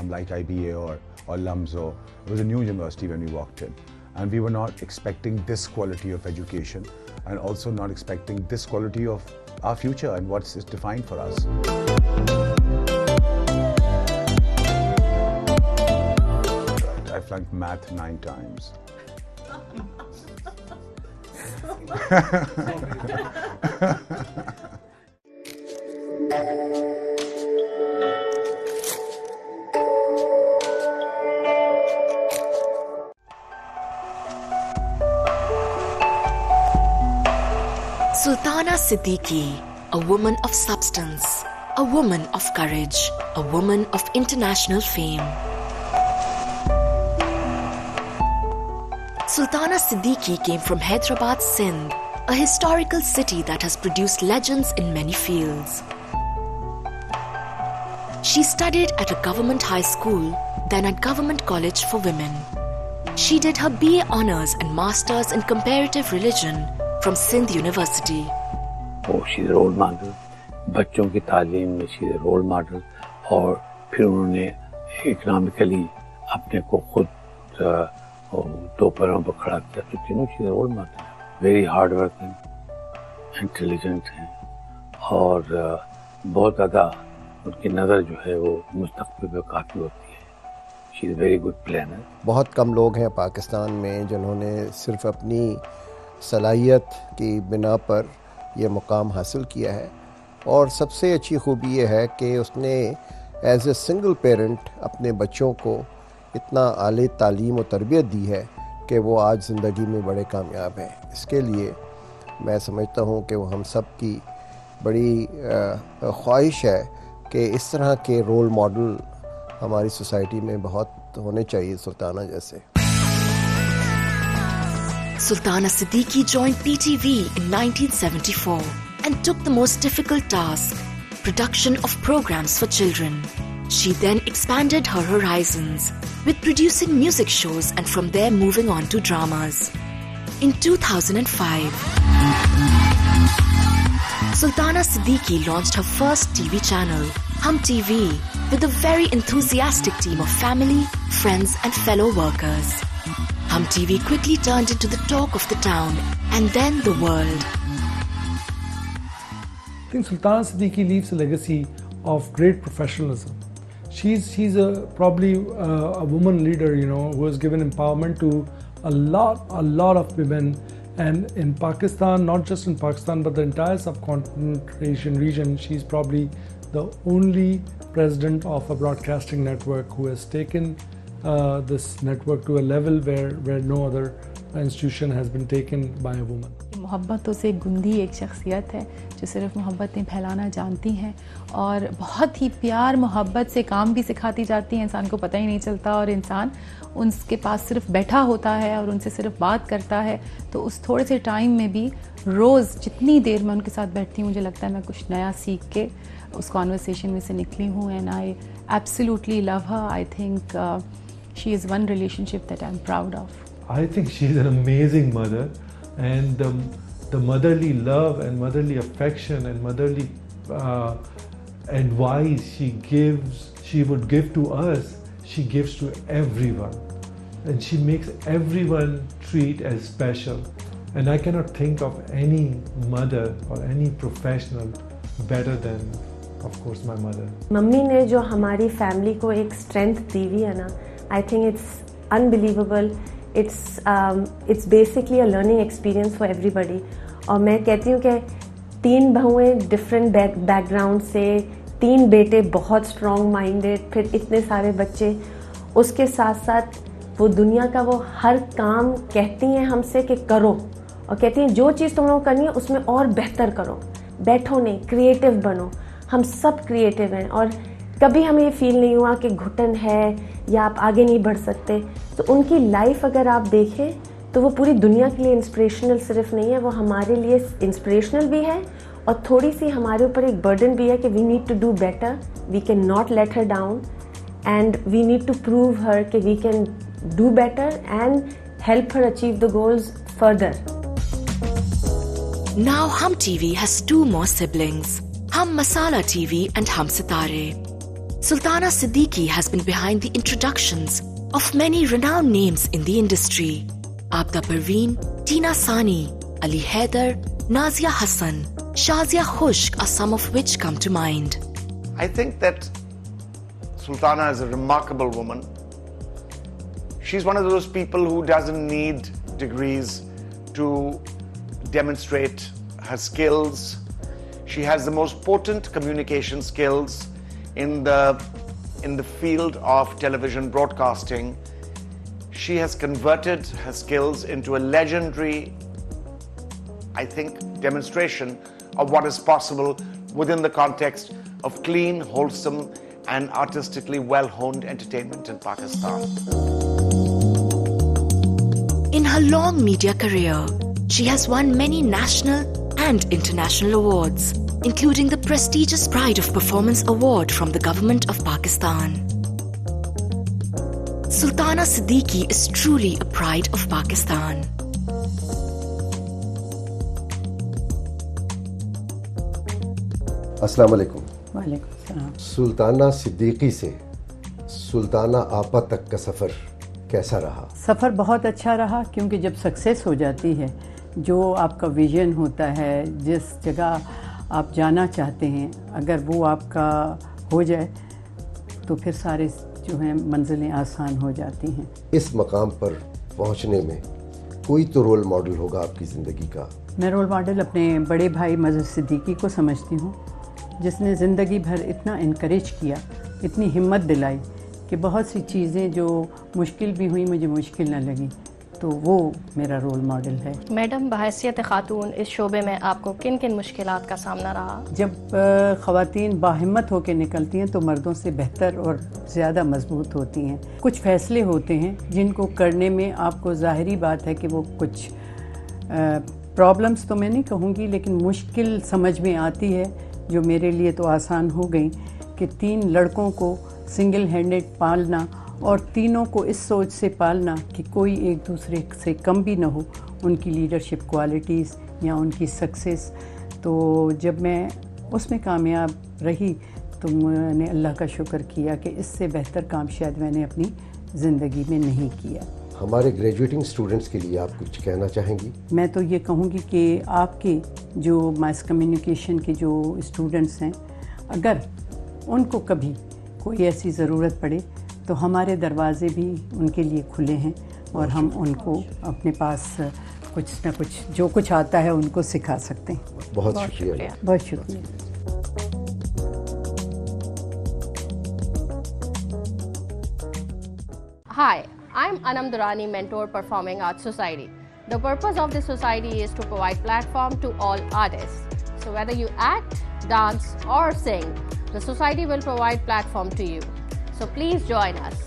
like IBA or LUMSO. It was a new university when we walked in. And we were not expecting this quality of education, and also not expecting this quality of our future and what's defined for us. I flunked math 9 times. Sultana Siddiqui, a woman of substance, a woman of courage, a woman of international fame. Sultana Siddiqui came from Hyderabad, Sindh, a historical city that has produced legends in many fields. She studied at a government high school, then at Government College for Women. She did her BA Honours and Masters in Comparative Religion from Sindh University. Oh, she's a role model. बच्चों की तालीम में she's a role model. और फिर उन्होंने economically अपने को खुद दो पैरों पर खड़ा किया. तो तीनों she's a role model. Very hard working, intelligent हैं और बहुत ज़्यादा उनकी नज़र जो है वो मुस्तक़बिल में काफ़ी होती है. She is a very good planner. बहुत कम लोग हैं पाकिस्तान में जिन्होंने सिर्फ अपनी सलाहियत की बिना पर यह मुकाम हासिल किया है और सबसे अच्छी खूबी ये है कि उसने एज ए सिंगल पेरेंट अपने बच्चों को इतना आले तालीम और तरबियत दी है कि वो आज ज़िंदगी में बड़े कामयाब हैं. इसके लिए मैं समझता हूँ कि वो हम सब की बड़ी ख्वाहिश है कि इस तरह के रोल मॉडल हमारी सोसाइटी में बहुत होने चाहिए सुल्ताना जैसे. Sultana Siddiqui joined PTV in 1974 and took the most difficult task, production of programs for children. She then expanded her horizons with producing music shows and from there moving on to dramas. In 2005, Sultana Siddiqui launched her first TV channel, Hum TV, with a very enthusiastic team of family, friends and fellow workers. Hum TV quickly turned into the talk of the town and then the world. I think Sultana Siddiqui leaves a legacy of great professionalism. She's probably a woman leader, who has given empowerment to a lot of women, and in Pakistan, not just in Pakistan, but the entire subcontinent Asian region, she's probably the only president of a broadcasting network who has taken this network to a level where no other institution has been taken by a woman. मोहब्बतों से गुंदी एक शख्सियत है जो सिर्फ मोहब्बतें फैलाना जानती हैं और बहुत ही प्यार मोहब्बत से काम भी सिखाती जाती हैं. इंसान को पता ही नहीं चलता और इंसान उनके पास सिर्फ बैठा होता है और उनसे सिर्फ बात करता है. तो उस थोड़े से टाइम में भी रोज़ जितनी देर मैं उनके साथ बैठती हूँ मुझे लगता है मैं कुछ नया सीख के उस कॉन्वर्सेशन में से निकली हूँ. And I absolutely love her. I think she is one relationship that I am proud of. I think she's an amazing mother, and the motherly love and motherly affection and motherly advice she would give to us, she gives to everyone, and she makes everyone treat as special. And I cannot think of any mother or any professional better than, of course, my mother. Mummy ने जो हमारी family को एक strength दी हुई है ना, I think it's unbelievable. It's basically a learning experience for everybody. और मैं कहती हूँ कि 3 बहुएं डिफरेंट बैकग्राउंड से, 3 बेटे बहुत स्ट्रॉन्ग माइंडेड, फिर इतने सारे बच्चे, उसके साथ साथ वो दुनिया का वो हर काम कहती हैं हमसे कि करो, और कहती हैं जो चीज़ तुम लोगों को करनी है उसमें और बेहतर करो, बैठो नहीं, क्रिएटिव बनो. हम सब क्रिएटिव हैं और कभी हमें ये फील नहीं हुआ कि घुटन है या आप आगे नहीं बढ़ सकते. तो उनकी लाइफ अगर आप देखें तो वो पूरी दुनिया के लिए इंस्पिरेशनल सिर्फ नहीं है, वो हमारे लिए इंस्पिरेशनल भी है और थोड़ी सी हमारे ऊपर एक बर्डन भी है कि we need to do better. We can not let her down and we need to prove her कि we can do better and help her achieve the goals further. Now Hum TV has 2 more siblings, Hum Masala TV and Hum Sitare. Sultana Siddiqui has been behind the introductions of many renowned names in the industry. Abda Parveen, Tina Sani, Ali Haider, Nazia Hassan, Shazia Khushk are some of which come to mind. I think that Sultana is a remarkable woman. She's one of those people who doesn't need degrees to demonstrate her skills. She has the most potent communication skills in the field of television broadcasting. She has converted her skills into a legendary, I think, demonstration of what is possible within the context of clean, wholesome and artistically well-honed entertainment in Pakistan. In her long media career, she has won many national and international awards, including the prestigious Pride of Performance Award from the Government of Pakistan. Sultana Siddiqui is truly a pride of Pakistan. अस्सलाम वालेकुम। वालेकुम सलाम। सुल्ताना सिद्दीकी से सुल्ताना आपा तक का सफ़र कैसा रहा? सफ़र बहुत अच्छा रहा, क्योंकि जब सक्सेस हो जाती है, जो आपका विजन होता है, जिस जगह आप जाना चाहते हैं, अगर वो आपका हो जाए तो फिर सारे जो हैं मंजिलें आसान हो जाती हैं। इस मकाम पर पहुंचने में कोई तो रोल मॉडल होगा आपकी ज़िंदगी का। मैं रोल मॉडल अपने बड़े भाई मज़हर सिद्दीकी को समझती हूँ, जिसने ज़िंदगी भर इतना इनकरेज किया, इतनी हिम्मत दिलाई कि बहुत सी चीज़ें जो मुश्किल भी हुई मुझे मुश्किल न लगी, तो वो मेरा रोल मॉडल है। मैडम, बहैसियत खातून इस शोबे में आपको किन किन मुश्किलात का सामना रहा? जब ख़वातीन बाहिम्मत होकर निकलती हैं तो मर्दों से बेहतर और ज़्यादा मजबूत होती हैं। कुछ फ़ैसले होते हैं जिनको करने में आपको ज़ाहिरी बात है कि वो कुछ प्रॉब्लम्स तो मैं नहीं कहूँगी, लेकिन मुश्किल समझ में आती है, जो मेरे लिए तो आसान हो गई कि 3 लड़कों को सिंगल हैंडेड पालना और तीनों को इस सोच से पालना कि कोई एक दूसरे से कम भी ना हो, उनकी लीडरशिप क्वालिटीज़ या उनकी सक्सेस। तो जब मैं उसमें कामयाब रही तो मैंने अल्लाह का शुक्र किया कि इससे बेहतर काम शायद मैंने अपनी ज़िंदगी में नहीं किया। हमारे ग्रेजुएटिंग स्टूडेंट्स के लिए आप कुछ कहना चाहेंगी? मैं तो ये कहूँगी कि आपके जो मास कम्युनिकेशन के जो स्टूडेंट्स हैं, अगर उनको कभी कोई ऐसी ज़रूरत पड़े तो हमारे दरवाज़े भी उनके लिए खुले हैं और हम उनको अपने पास कुछ ना कुछ जो कुछ आता है उनको सिखा सकते हैं। बहुत शुक्रिया। बहुत शुक्रिया। Hi, I'm Anam Durrani, mentor Performing Arts Society. The purpose of this society is to provide platform to all artists. So whether you act, dance or sing, the society will provide platform to you. So please join us.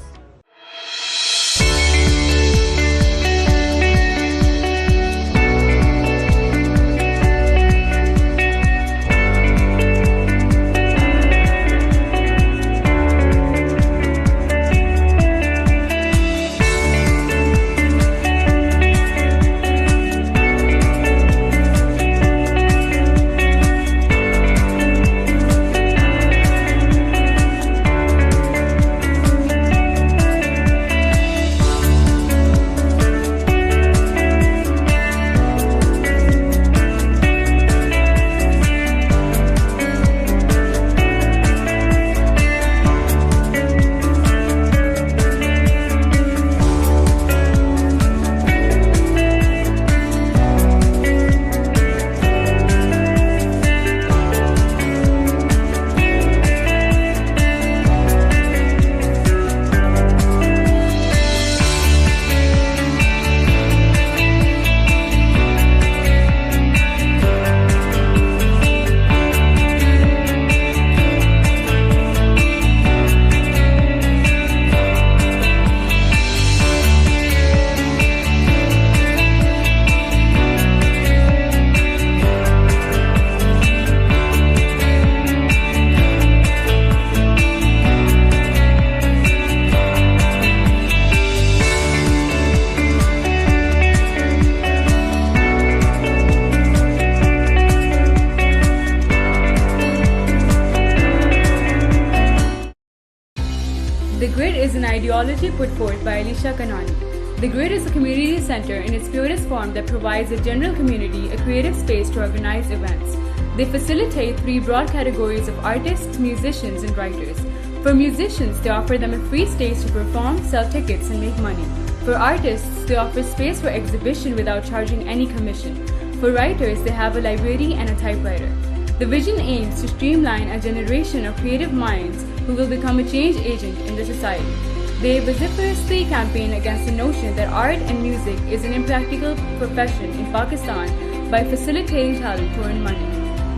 The Grid is an ideology put forth by Alicia Kanani. The Grid is a community center in its purest form that provides the general community a creative space to organize events. They facilitate 3 broad categories of artists, musicians, and writers. For musicians, they offer them a free stage to perform, sell tickets, and make money. For artists, they offer space for exhibition without charging any commission. For writers, they have a library and a typewriter. The vision aims to streamline a generation of creative minds who will become a change agent in the society. They vociferously campaign against the notion that art and music is an impractical profession in Pakistan by facilitating talent to earn money.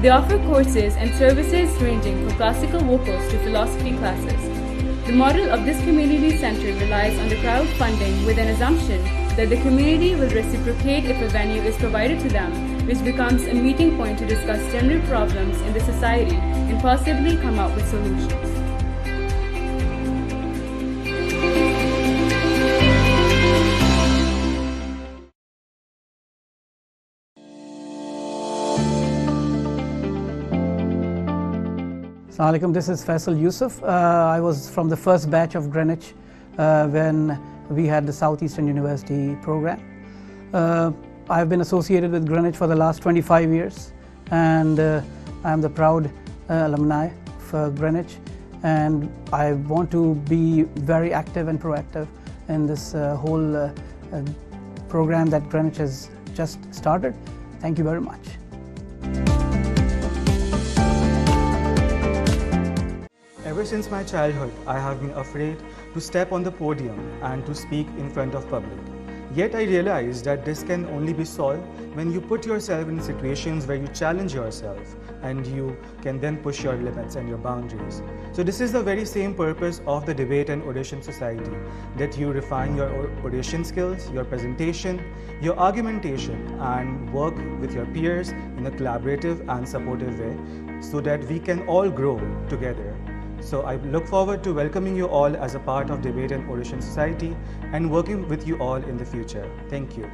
They offer courses and services ranging from classical vocals to philosophy classes. The model of this community center relies on the crowdfunding with an assumption that the community will reciprocate if a venue is provided to them, which becomes a meeting point to discuss general problems in the society and possibly come up with solutions. Assalamu alaikum, this is Faisal Yusuf. I was from the first batch of Greenwich when we had the Southeastern University program. I have been associated with Greenwich for the last 25 years, and I am the proud alumni for Greenwich, and I want to be very active and proactive in this whole program that Greenwich has just started. Thank you very much. Ever since my childhood, I have been afraid to step on the podium and to speak in front of public. Yet I realized that this can only be solved when you put yourself in situations where you challenge yourself and you can then push your limits and your boundaries. So this is the very same purpose of the Debate and Oration Society, that you refine your oration skills, your presentation, your argumentation, and work with your peers in a collaborative and supportive way so that we can all grow together. So I look forward to welcoming you all as a part of Debate and Oration Society and working with you all in the future. Thank you.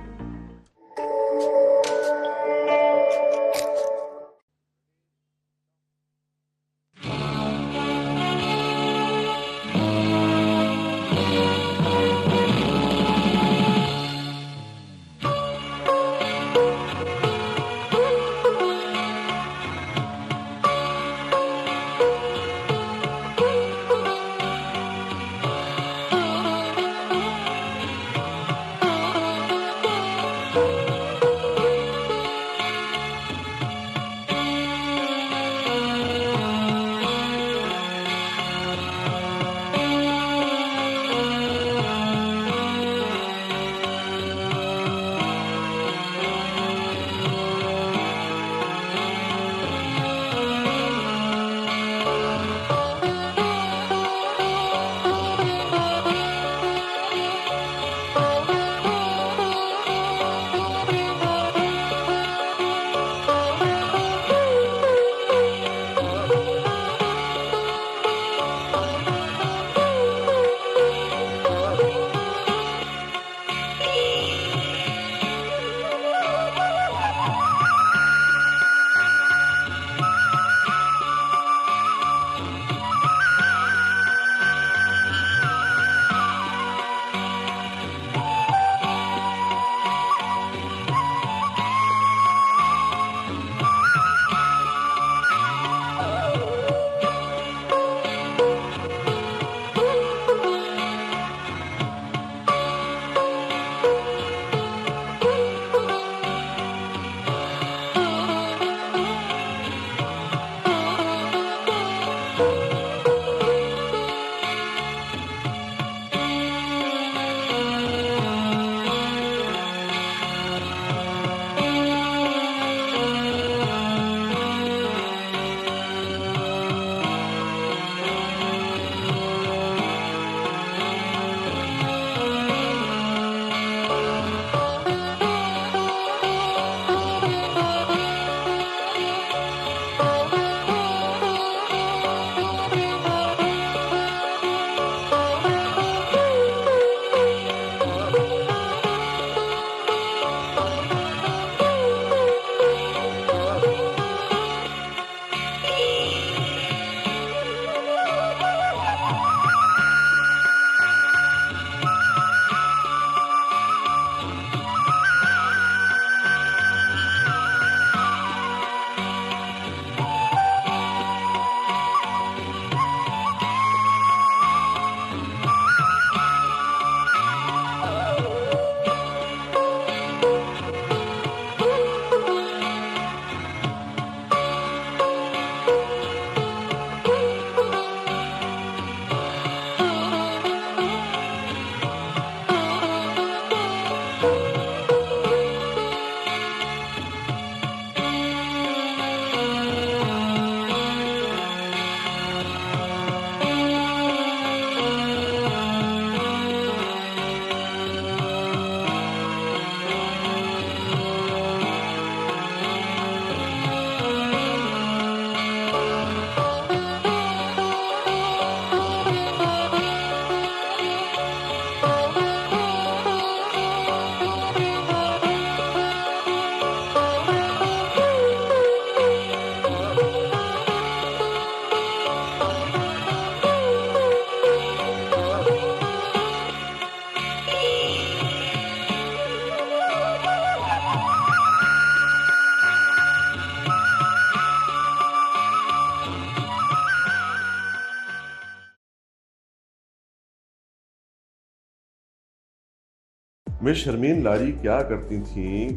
مس شرمین لاری کیا کرتی تھیں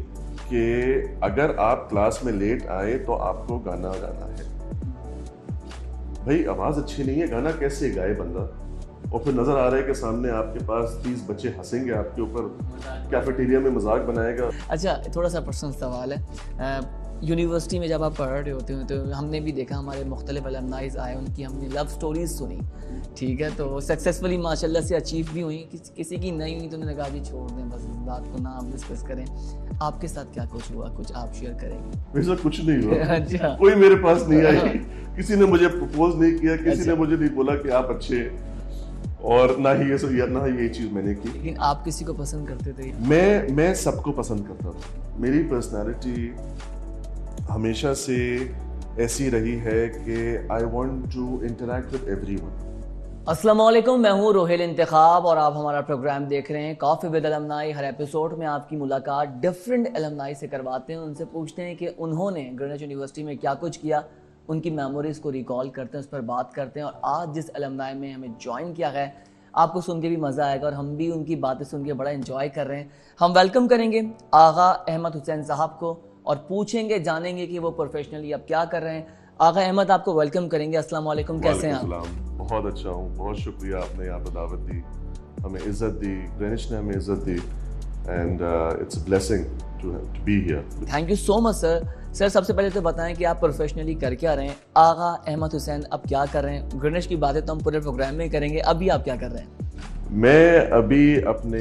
کہ اگر آپ class میں late آئے تو آپ کو گانا گانا ہے. بھائی آواز اچھی نہیں ہے, گانا کیسے گائے بندہ؟ اور پھر نظر آ رہا ہے کہ سامنے آپ کے پاس 30 بچے ہنسیں گے آپ کے اوپر, کیفیٹیریا میں مذاق بنائے گا. اچھا تھوڑا سا پرسنل سوال ہے, یونیورسٹی میں جب آپ پڑھ رہے ہوتے ہیں تو ہم نے بھی دیکھا ہمارے مختلف المنائز آئے, ان کی ہم نے لو سٹوریز سنی, ٹھیک ہے, تو سکسیزفلی ماشاء اللہ سے اچیو بھی ہوئی, کسی کی نہیں ہوئی تو انہوں نے کہا جی چھوڑ دیں بس, اس بات کو نہ آپ ڈسکس کریں. آپ کے ساتھ کیا کچھ ہوا, کچھ آپ شیئر کریں گے؟ میرے ساتھ کچھ نہیں ہوا, کوئی میرے پاس نہیں آئی, کسی نے مجھے پرپوز نہیں کیا, کسی نے مجھے نہیں بولا کہ آپ اچھے, اور نہ ہی یہ چیز میں نے کی. لیکن آپ کسی کو پسند کرتے تھے؟ میں سب کو پسند کرتا تھا. میری پرسنالٹی ہمیشہ سے ایسی رہی ہے کہ I want to interact with everyone. السلام علیکم, میں ہوں روہیل انتخاب اور آپ ہمارا پروگرام دیکھ رہے ہیں کافی ود المنائی. ہر ایپیسوڈ میں آپ کی ملاقات ڈفرینٹ المنائی سے کرواتے ہیں, ان سے پوچھتے ہیں کہ انہوں نے گرینوچ یونیورسٹی میں کیا کچھ کیا, ان کی میموریز کو ریکال کرتے ہیں, اس پر بات کرتے ہیں. اور آج جس المنائی میں ہمیں جوائن کیا ہے آپ کو سن کے بھی مزہ آئے گا, اور ہم بھی ان کی باتیں سن کے بڑا انجوائے کر رہے ہیں. ہم ویلکم کریں گے آغا احمد حسین صاحب کو اور پوچھیں گے, جانیں گے کہ وہ پروفیشنلی اب کیا کر رہے ہیں. آغا احمد آپ کو ویلکم کریں گے. السلام علیکم, کیسے ہیں آپ؟ بہت اچھا ہوں, بہت شکریہ, آپ نے یہاں پہ دعوت دی, ہمیں عزت دی, گرینوچ نے ہمیں عزت دی, and it's a blessing to be here. Thank you so much sir. Sir سب سے پہلے تو بتائیں کہ آپ پروفیشنلی کر کیا رہے ہیں. آغا احمد حسین اب کیا کر رہے ہیں؟ گرینوچ کی باتیں تو ہم پورے پروگرام میں ہی کریں گے, ابھی آپ کیا کر رہے ہیں؟ میں ابھی اپنے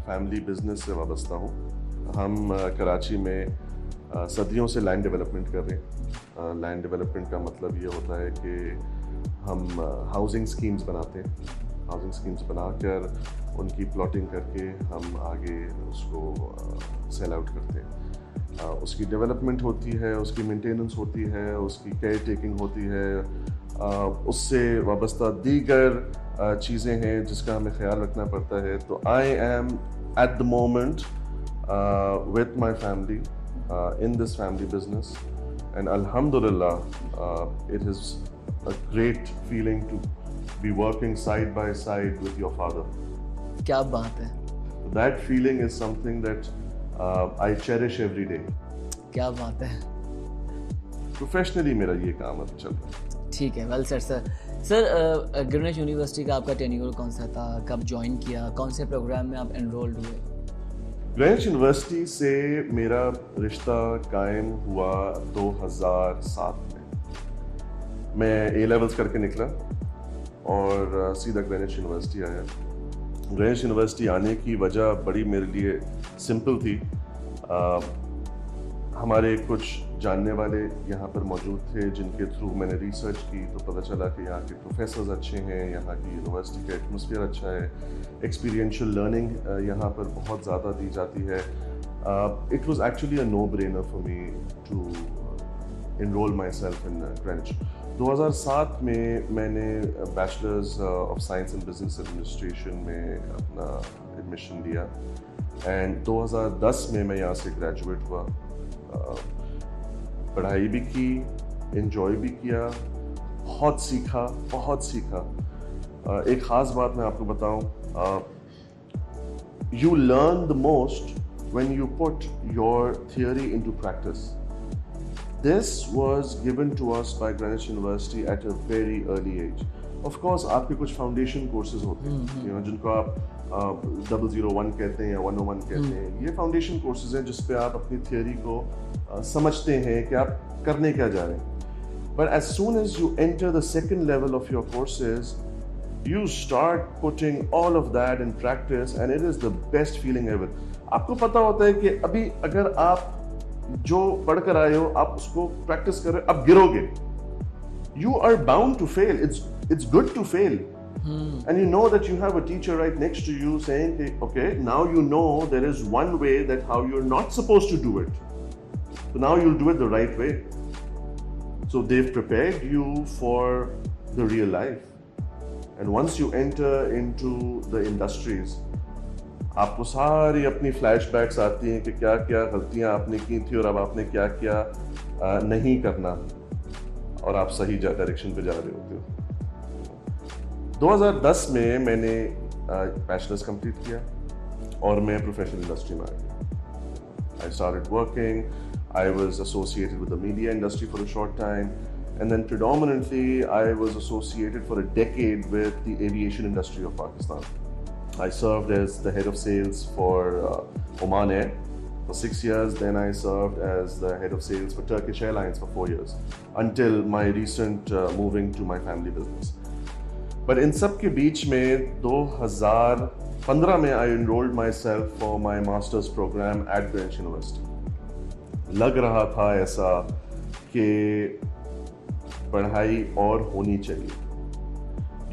فیملی بزنس سے وابستہ ہوں. ہم کراچی میں صدیوں سے لینڈ ڈیولپمنٹ کر رہے ہیں. لینڈ ڈیولپمنٹ کا مطلب یہ ہوتا ہے کہ ہم ہاؤسنگ سکیمز بناتے ہیں. ہاؤسنگ سکیمز بنا کر ان کی پلاٹنگ کر کے ہم آگے اس کو سیل آؤٹ کرتے ہیں. اس کی ڈیولپمنٹ ہوتی ہے, اس کی مینٹیننس ہوتی ہے, اس کی کیئر ٹیکنگ ہوتی ہے, اس سے وابستہ دیگر چیزیں ہیں جس کا ہمیں خیال رکھنا پڑتا ہے. تو I am at the moment with my family in this family business, and alhamdulillah it is a great feeling to be working side by side with your father. کیا بات ہے. That feeling is something that I cherish every day. کیا بات ہے. Professionally میرا یہ کام اب چل رہا ہے. ٹھیک ہے, ویل سر. سر گرینوچ یونیورسٹی کا آپ کا ٹینیور کون سا تھا, کب جوائن کیا, کون سے پروگرام میں آپ انرولڈ ہوئے؟ گرینوچ یونیورسٹی سے میرا رشتہ قائم ہوا 2007 میں. میں اے لیولز کر کے نکلا اور سیدھا گرینوچ یونیورسٹی آیا. گرینوچ یونیورسٹی آنے کی وجہ بڑی میرے لیے سمپل تھی. ہمارے کچھ جاننے والے یہاں پر موجود تھے جن کے تھرو میں نے ریسرچ کی, تو پتہ چلا کہ یہاں کے پروفیسرز اچھے ہیں, یہاں کی یونیورسٹی کا ایٹماسفیئر اچھا ہے, ایکسپیرینشیل لرننگ یہاں پر بہت زیادہ دی جاتی ہے. It was actually a know Brenner for me to انرول my self in گرینوچ. 2007 میں نے bachelors of science and business administration میں اپنا ایڈمیشن لیا, اینڈ 2010 میں یہاں سے گریجویٹ ہوا. پڑھائی بھی کی, انجوائے بھی کیا, بہت سیکھا. ایک خاص بات میں آپ کو بتاؤں, you learn the most when you put your theory into practice. This was given to us by Greenwich University at a very early age. Of course آپ کے کچھ فاؤنڈیشن کورسز ہوتے ہیں جن کو آپ 001 کہتے ہیں یا 101 کہتے ہیں. یہ فاؤنڈیشن کورسز ہیں جس پہ آپ اپنی تھیوری کو سمجھتے ہیں کہ آپ کرنے کیا جا رہے ہیں. But as soon as you enter the second level of your courses, you start putting all of that in practice, and it is the best feeling ever. آپ کو پتہ ہوتا ہے کہ ابھی اگر آپ جو پڑھ کر آئے ہو آپ اس کو پریکٹس کر رہے ہو, اب گرو گے, you are bound to feel. It's good to fail. And you know that you have a teacher right next to you saying, okay, now you know there is one way that how you're not supposed to do it. So now you'll do it the right way. So they've prepared you for the real life. And once you enter into the industries, آپ کو ساری اپنی flash backs آتی ہیں کہ کیا کیا غلطیاں آپ نے کی تھی اور اب آپ نے کیا کیا نہیں کرنا, اور آپ صحیح ڈائریکشن پہ جا رہے ہوتے ہو. 2010 میں نے بیچلرز کمپلیٹ کیا. اور میں professional industry میں آ گیا. I started working. I was associated with the media industry for a short time, and then predominantly I was associated for a decade with the aviation industry of Pakistan. I served as the head of sales for Oman Air for 6 years. Then I served as the head of sales for Turkish Airlines for 4 years until my recent moving to my family business. But in sab ke beech mein 2015 mein I enrolled myself for my master's program at Greenwich University. لگ رہا تھا ایسا کہ پڑھائی اور ہونی چاہیے.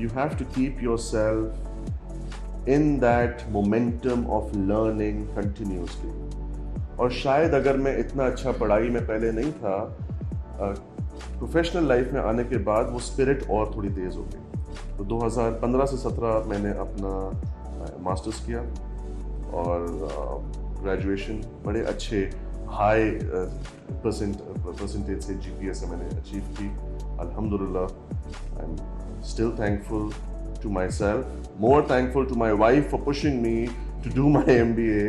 You have to keep yourself in that momentum of learning continuously. اور شاید اگر میں اتنا اچھا پڑھائی میں پہلے نہیں تھا, پروفیشنل لائف میں آنے کے بعد وہ اسپرٹ اور تھوڑی تیز ہو گئی. تو 2015 سے 17 میں نے اپنا ماسٹرز کیا اور گریجویشن بڑے اچھے ہائی پرسنٹیج سے GPA سے میں نے اچیو کی. الحمدللہ I am still thankful to مائی سیلف, more thankful to my wife for pushing me to do my MBA.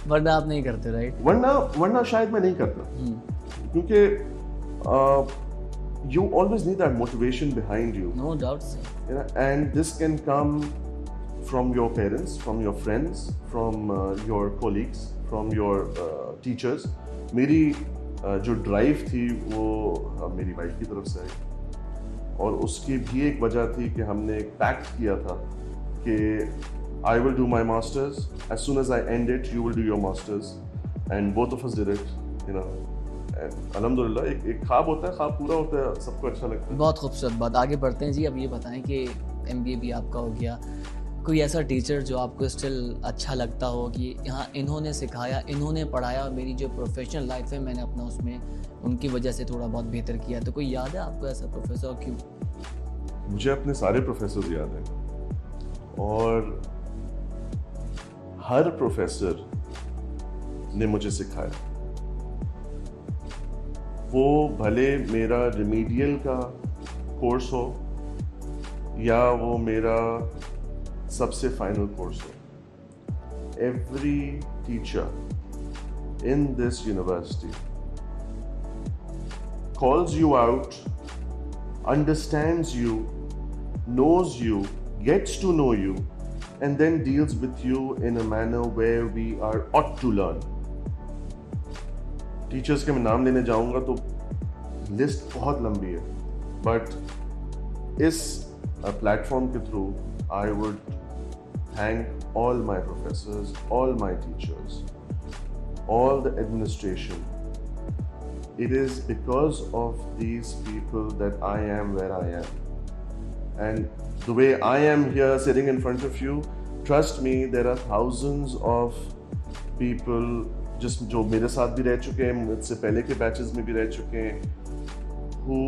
ورنہ آپ نہیں کرتے, رائٹ؟ ورنہ شاید میں نہیں کرتا, کیونکہ you always need that motivation behind you. No doubt, sir. And this can come from your parents, from your friends, from your colleagues, from your teachers. میری جو ڈرائیو تھی وہ میری وائف کی طرف سے آئی, اور اس کی بھی ایک وجہ تھی کہ ہم نے ایک پیکٹ کیا تھا کہ I will do my masters, as soon as I end it you will do your masters, and both of us did it, you know. الحمدللہ ایک خواب ہوتا ہے, خواب پورا ہوتا ہے, سب کو اچھا لگتا ہے. بہت خوبصورت بات. آگے بڑھتے ہیں جی. اب یہ بتائیں کہ MBA بھی آپ کا ہو گیا, کوئی ایسا ٹیچر جو آپ کو اسٹل اچھا لگتا ہو کہ یہاں انہوں نے سکھایا, انہوں نے پڑھایا, اور میری جو پروفیشنل لائف ہے میں نے اپنا اس میں ان کی وجہ سے تھوڑا بہت بہتر کیا, تو کوئی یاد ہے آپ کو ایسا پروفیسر؟ کیوں؟ مجھے اپنے سارے پروفیسرز یاد ہیں, اور ہر پروفیسر نے مجھے سکھایا. وہ بھلے میرا ریمیڈیل کا کورس ہو یا وہ میرا سب سے final course who. Every teacher in this university calls you out, understands you, knows you, gets to know you, and then deals with you in a manner where we are ought to learn. Teachers کے میں نام لینے جاؤں گا تو list بہت لمبی ہے, but us plate form کے through I would thank all my professors, all my teachers, all the administration. It is because of these people that I am where I am. And the way I am here sitting in front of you, trust me, there are thousands of people جو میرے ساتھ بھی رہ چکے ہیں, مجھ سے پہلے کے بیچز میں بھی رہ چکے ہیں, who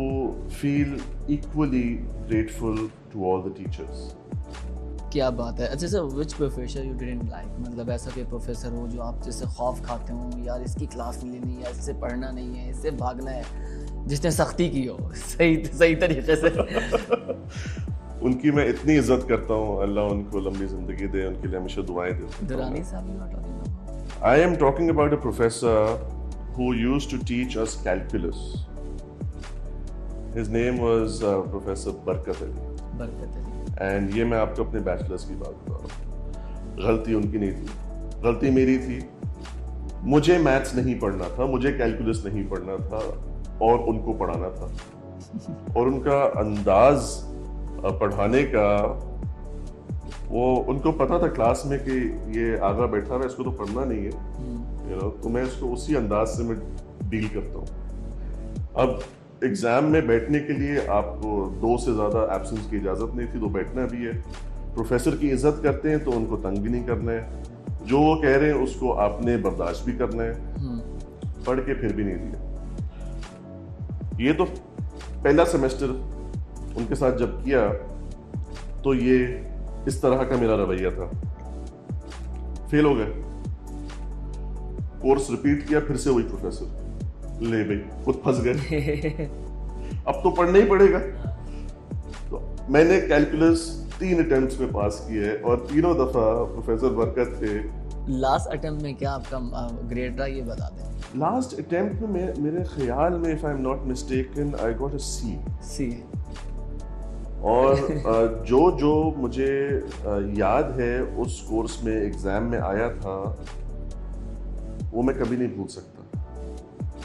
feel equally grateful to all the teachers. کیا بات ہے. اچھا سر, وچ پروفیسر یو ڈیڈنٹ لائک؟ مطلب ایسا کوئی پروفیسر ہو جو آپ جس سے خوف کھاتے ہوں, یار اس کی کلاس نہیں لینی ہے, اس سے پڑھنا نہیں ہے, اس سے بھاگنا ہے, جس نے سختی کی ہو صحیح طریقے سے؟ ان کی میں اتنی عزت کرتا ہوں, اللہ ان کو لمبی زندگی دے, ان کے لیے ہمیشہ دعائیں دیتا ہوں. درانی صاحب, I am talking about a professor who used to teach us calculus. His name was Professor Barkat Ali. And یہ میں آپ کو اپنے بیچلرز کی بات بتا رہا ہوں. غلطی ان کی نہیں تھی, غلطی میری تھی. مجھے میتھس نہیں پڑھنا تھا, مجھے کیلکولس نہیں پڑھنا تھا, اور ان کو پڑھانا تھا. اور ان کا انداز پڑھانے کا, وہ ان کو پتا تھا کلاس میں کہ یہ آگا بیٹھا ہوا ہے, اس کو تو پڑھنا نہیں ہے, تو میں اس کو اسی انداز سے میں ڈیل کرتا ہوں. اب ایگزام میں بیٹھنے کے لیے آپ کو 2 سے زیادہ ایبسنس کی اجازت نہیں تھی, تو بیٹھنا بھی ہے. پروفیسر کی عزت کرتے ہیں تو ان کو تنگ بھی نہیں کرنا ہے, جو وہ کہہ رہے ہیں اس کو آپ نے برداشت بھی کرنا ہے. پڑھ کے پھر بھی نہیں دیا. یہ تو پہلا سیمسٹر ان کے ساتھ جب کیا تو یہ اس طرح کا میرا رویہ تھا. فیل ہو گئے, کورس ریپیٹ کیا, پھر سے وہی پروفیسر, لے بھائی خود پھنس گئے, اب تو پڑھنا ہی پڑے گا. تو میں نے کیلکولس 3 اٹیمپٹس میں پاس کیے, اور تینوں دفعہ پروفیسر برکت تھے لاسٹ اٹیمپٹ میں کیا آپ کا گریڈ رہا یہ بتا دیں. لاسٹ اٹیمپٹ میں میرے خیال میں if I am not mistaken I got a C. اور جو مجھے یاد ہے اس کورس میں ایگزام میں آیا تھا وہ میں کبھی نہیں بھول سکتا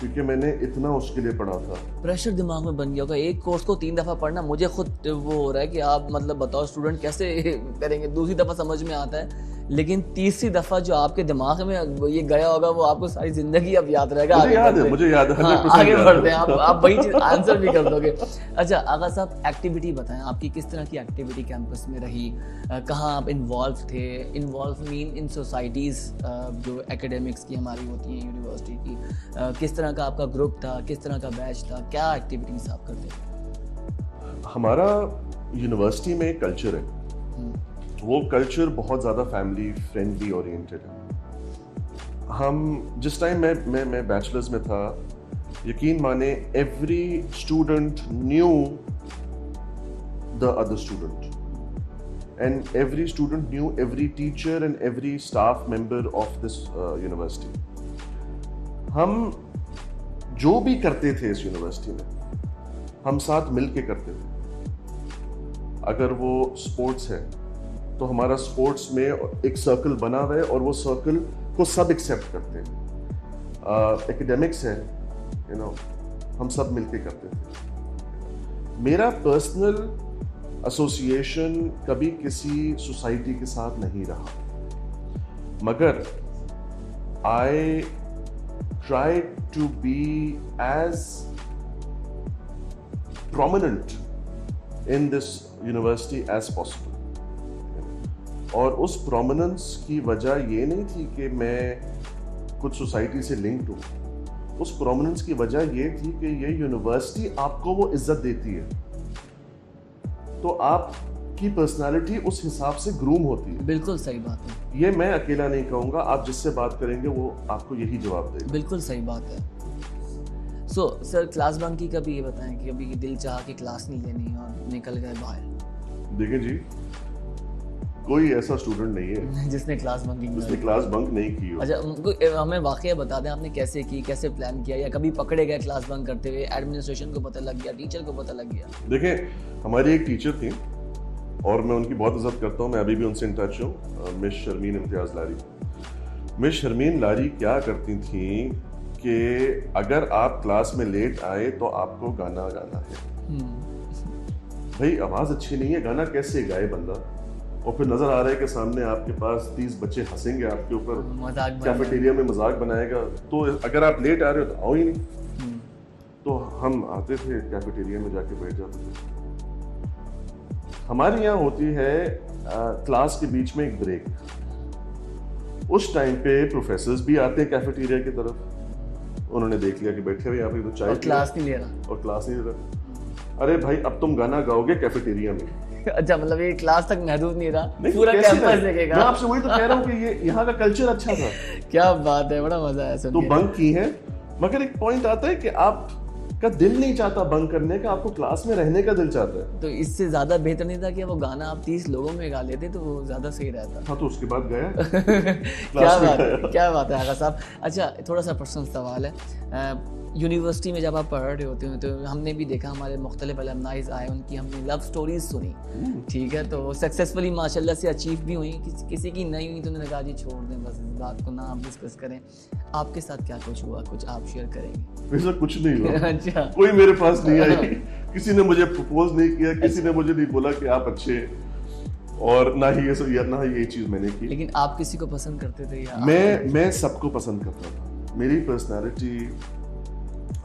کیونکہ میں نے اتنا اس کے لیے پڑھا تھا. پریشر دماغ میں بن گیا ہوگا ایک کورس کو 3 دفعہ پڑھنا. مجھے خود وہ ہو رہا ہے کہ آپ مطلب بتاؤ اسٹوڈنٹ کیسے کریں گے. دوسری دفعہ سمجھ میں آتا ہے لیکن تیسری دفعہ جو آپ کے دماغ میں یہ گیا ہوگا وہ آپ کو ساری زندگی اب یاد رہے گا. مجھے یاد ہے آگے بڑھتے ہیں آپ وہی چیز آنسر بھی کر دو گے. اچھا آغا صاحب ایکٹیویٹی بتائیں آپ کی کس طرح کی ایکٹیویٹی کیمپس میں رہی, کہاں آپ انوالو تھے, انوالو مین ان سوسائٹیز جو ایکیڈیمکس کی ہماری ہوتی ہیں یونیورسٹی کی, کس طرح کا آپ کا گروپ تھا, کس طرح کا بیچ تھا, کیا ایکٹیویٹیز آپ کرتے تھے؟ ہمارا یونیورسٹی میں ایک کلچر ہے, وہ کلچر بہت زیادہ فیملی فرینڈلی اورینٹڈ ہے. ہم جس ٹائم میں بیچلرز میں تھا یقین مانے every student new the other student and every student new every teacher and every staff member of this university. ہم جو بھی کرتے تھے اس یونیورسٹی میں ہم ساتھ مل کے کرتے تھے. اگر وہ اسپورٹس ہے تو ہمارا سپورٹس میں ایک سرکل بنا ہوا ہے اور وہ سرکل کو سب ایکسیپٹ کرتے ہیں. ایکیڈیمکس ہے ہم سب مل کے کرتے تھے. میرا پرسنل ایسوسیشن کبھی کسی سوسائٹی کے ساتھ نہیں رہا مگر I try to be as prominent in this university as possible. اور اس پرومیننس کی وجہ یہ نہیں تھی کہ میں کچھ سوسائٹی سے لنکڈ ہوں, اس پرومیننس کی وجہ یہ تھی کہ یہ یونیورسٹی آپ کو وہ عزت دیتی ہے تو آپ کی پرسنالٹی اس حساب سے گروم ہوتی ہے. بالکل صحیح بات ہے. یہ میں اکیلا نہیں کہوں گا, آپ جس سے بات کریں گے وہ آپ کو یہی جواب دے گا. بالکل صحیح بات ہے. سو سر کلاس بنک کی کبھی یہ بتائیں کہ کبھی دل چاہا کہ کلاس نہیں لینی اور نکل گئے باہر؟ دیکھیں جی کوئی ایسا اسٹوڈنٹ نہیں ہے جس نے کلاس بنک نہیں کی ہو. اچھا ہمیں واقعہ بتا دیں آپ نے کیسے کی, کیسے پلان کیا, یا کبھی پکڑے گئے کلاس بنک کرتے ہوئے, ایڈمنسٹریشن کو پتہ لگ گیا, ٹیچر کو پتہ لگ گیا؟ دیکھیں ہماری ایک ٹیچر تھی اور میں ان کی بہت عزت کرتا ہوں, میں ابھی بھی ان سے ان ٹچ ہوں, مس شرمین امتیاز لاری. مس شرمین لاری کیا کرتی تھیں کہ اگر آپ کلاس میں لیٹ آئے تو آپ کو گانا گانا ہے. بھائی آواز اچھی نہیں ہے, گانا کیسے گائے بندہ, اور پھر نظر آ رہا ہے کہ سامنے آپ کے پاس 30 بچے ہنسیں گے آپ کے اوپر, کیفیٹیریا میں مذاق بنائے گا, تو اگر آپ لیٹ آ رہے ہو تو آؤ ہی نہیں. تو ہم آتے تھے کیفیٹیریا میں جا کے بیٹھ جاتے تھے. ہمارے یہاں ہوتی ہے کلاس کے بیچ میں ایک بریک, اس ٹائم پہ پروفیسرز بھی آتے ہیں کیفیٹیریا کی طرف, انہوں نے دیکھ لیا کہ بیٹھے ہوئے یہاں پہ تو چائے کلاس نہیں لے رہا اور کلاس نہیں لے رہا. ارے بھائی اب تم گانا گاؤ گے کیفیٹیریا میں. اچھا مطلب یہ کلاس تک محدود نہیں رہا, پورا کیمپس دیکھے گا. میں آپ سے وہی تو کہہ رہا ہوں کہ یہ یہاں کا کلچر اچھا تھا. کیا بات ہے, بڑا مزہ آیا سن کے. تو بنک کی ہے مگر ایک پوائنٹ آتا ہے کہ آپ کا دل نہیں چاہتا بنک کرنے کا, آپ کو کلاس میں رہنے کا دل چاہتا ہے. تو اس سے زیادہ بہتر نہیں تھا کہ وہ گانا آپ 30 لوگوں میں گا لیتے تو وہ زیادہ صحیح رہتا. ہاں تو اس کے بعد گیا. کیا بات ہے آغا صاحب. اچھا تھوڑا سا پرسنل سوال ہے, یونیورسٹی میں جب آپ پڑھ رہے ہوتے ہیں تو ہم نے بھی دیکھا ہمارے مختلف المنائز آئے, ان کی ہم نے لو سٹوریز سنی, ٹھیک ہے, تو سکسیزفلی ماشاء اللہ سے اچیو بھی ہوئی, کسی کی نہیں ہوئی تو انہوں نے کہا جی چھوڑ دیں بس اس بات کو, نہ آپ ڈسکس کریں. آپ کے ساتھ کیا کچھ ہوا, کچھ آپ شیئر کریں گے؟ ویسا کچھ نہیں ہوا. اچھا کوئی میرے پاس نہیں آئی, کسی نے مجھے پرپوز نہیں کیا, کسی نے مجھے نہیں بولا کہ آپ اچھے, اور نہ ہی یہ چیز میں نے کی. لیکن آپ کسی کو پسند کرتے تھے یا؟ میں سب کو پسند کرتا تھا. میری پرسنالٹی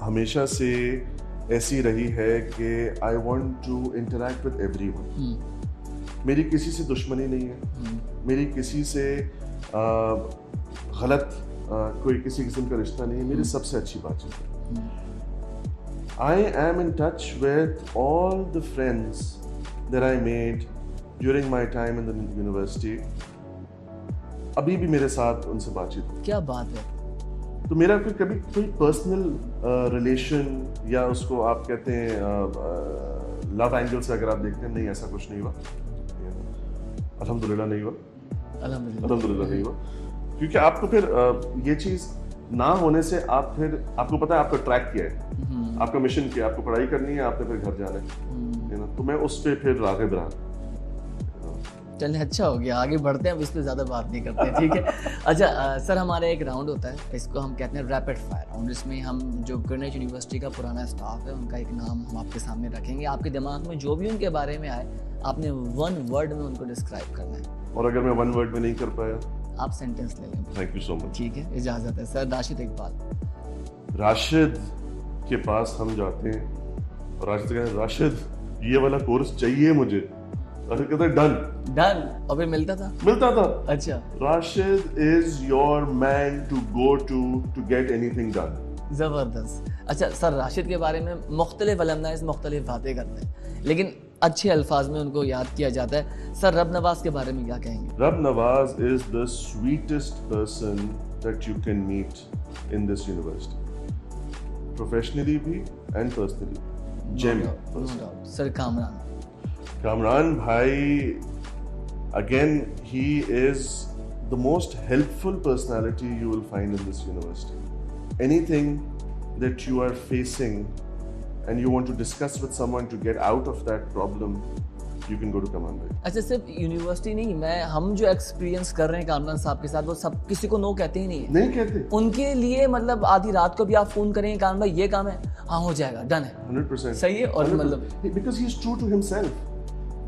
ہمیشہ سے ایسی رہی ہے کہ I want to interact with everyone. میری کسی سے دشمنی نہیں ہے, میری کسی سے غلط کوئی کسی قسم کا رشتہ نہیں ہے, میری سب سے اچھی بات ہے. I am in touch with all the friends that I made during my time in the university. ابھی بھی میرے ساتھ ان سے بات چیت. کیا بات ہے. تو میرا کبھی کوئی پرسنل ریلیشن یا اس کو آپ کہتے ہیں لو اینگل سے اگر آپ دیکھتے ہیں, نہیں ایسا کچھ نہیں ہوا, الحمدللہ نہیں ہوا, الحمدللہ نہیں ہوا. क्योंकि आपको फिर ये चीज ना होने से आप फिर आपको पता है आपका ट्रैक क्या है, आपका मिशन क्या है, आपको पढ़ाई करनी है, आपने फिर घर जाना है, तो मैं उस पे फिर राग़िब रहा। चलिए अच्छा हो गया, आगे बढ़ते हैं, अब इस पे ज़्यादा बात नहीं करते, ठीक है। अच्छा सर, हमारा एक राउंड होता है, इसको हम कहते हैं रैपिड फायर राउंड। इसमें हम जो ग्रीनविच यूनिवर्सिटी का पुराना स्टाफ है उनका एक नाम हम आपके सामने रखेंगे, आपके दिमाग में जो भी उनके बारे में आए आपने 1 वर्ड में उनको डिस्क्राइब करना है। और अगर मैं 1 वर्ड में नहीं कर पाया आप सेंटेंस ले लें। Thank you so much. ठीक है, इजाज़त है सर। राशिद इकबाल। राशिद के पास हम जाते हैं और राशिद कहते हैं राशिद ये वाला कोर्स चाहिए मुझे, राशिद कहता है डन। और फिर मिलता था। अच्छा। Rashid is your man to go to get anything done. ज़बरदस्त। अच्छा सर, राशिद के बारे में मुख्तलिफ अलमनाइज़ मुख्तलिफ बातें करते हैं, लेकिन अच्छे अल्फाज में उनको याद किया जाता है। सर, रब नवाज के बारे में क्या कहेंगे? Rab Nawaz is the sweetest person that you can meet in this university, professionally भी and personally. Gem. Sir, Kamran भाई, again he is the most helpful personality you will find in this university. Anything that you are facing and you want to discuss with someone to get out of that problem, you can go to Kaman bhai. अच्छा, सिर्फ university नहीं, हम जो experience कर रहे हैं कामरान साहब के साथ, वो सब किसी को नो कहते ही नहीं कहते। उनके लिए मतलब आधी रात को भी आप फोन करेंगे, कामरान भाई ये काम है, हाँ हो जाएगा, डन है। 100% सही है। और मतलब because he is true to himself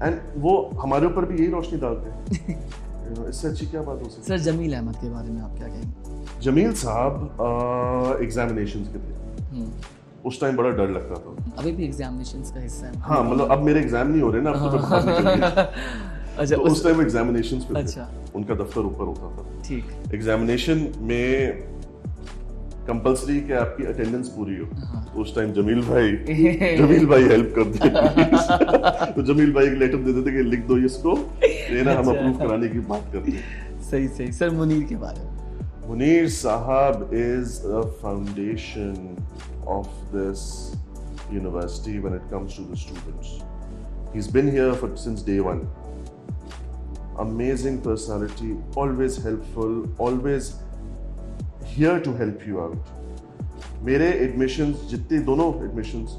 and वो हमारे ऊपर भी यही रोशनी डालते हैं। इससे अच्छी क्या बात हो सकती है। सर, जमील अहमद के बारे में आप क्या कहेंगे? जमील साहब एग्जामिनेशंस के थे, उस टाइम बड़ा डर लगता था। अभी भी एग्जामिनेशंस का हिस्सा है? हाँ, मतलब अब मेरे एग्जाम नहीं हो रहे ना, अब तो बाहर निकल गए। अच्छा, तो उस टाइम एग्जामिनेशंस पे अच्छा। थे, उनका दफ्तर ऊपर होता था। ठीक। एग्जामिनेशन में कंपल्सरी कि आपकी अटेंडेंस पूरी हो, तो उस टाइम जमील भाई हेल्प करते थे। तो जमील भाई एक लेटर दे देते कि लिख दो इसको, लेना हम अप्रूव कराने की बात करते हैं। सही। सर, मुनीर के बारे में? मुनीर साहब is a foundation of this university when it comes to the students. He's been here since day one. Amazing personality, always helpful, always here to help you out. मेरे admissions, जितने दोनों admissions,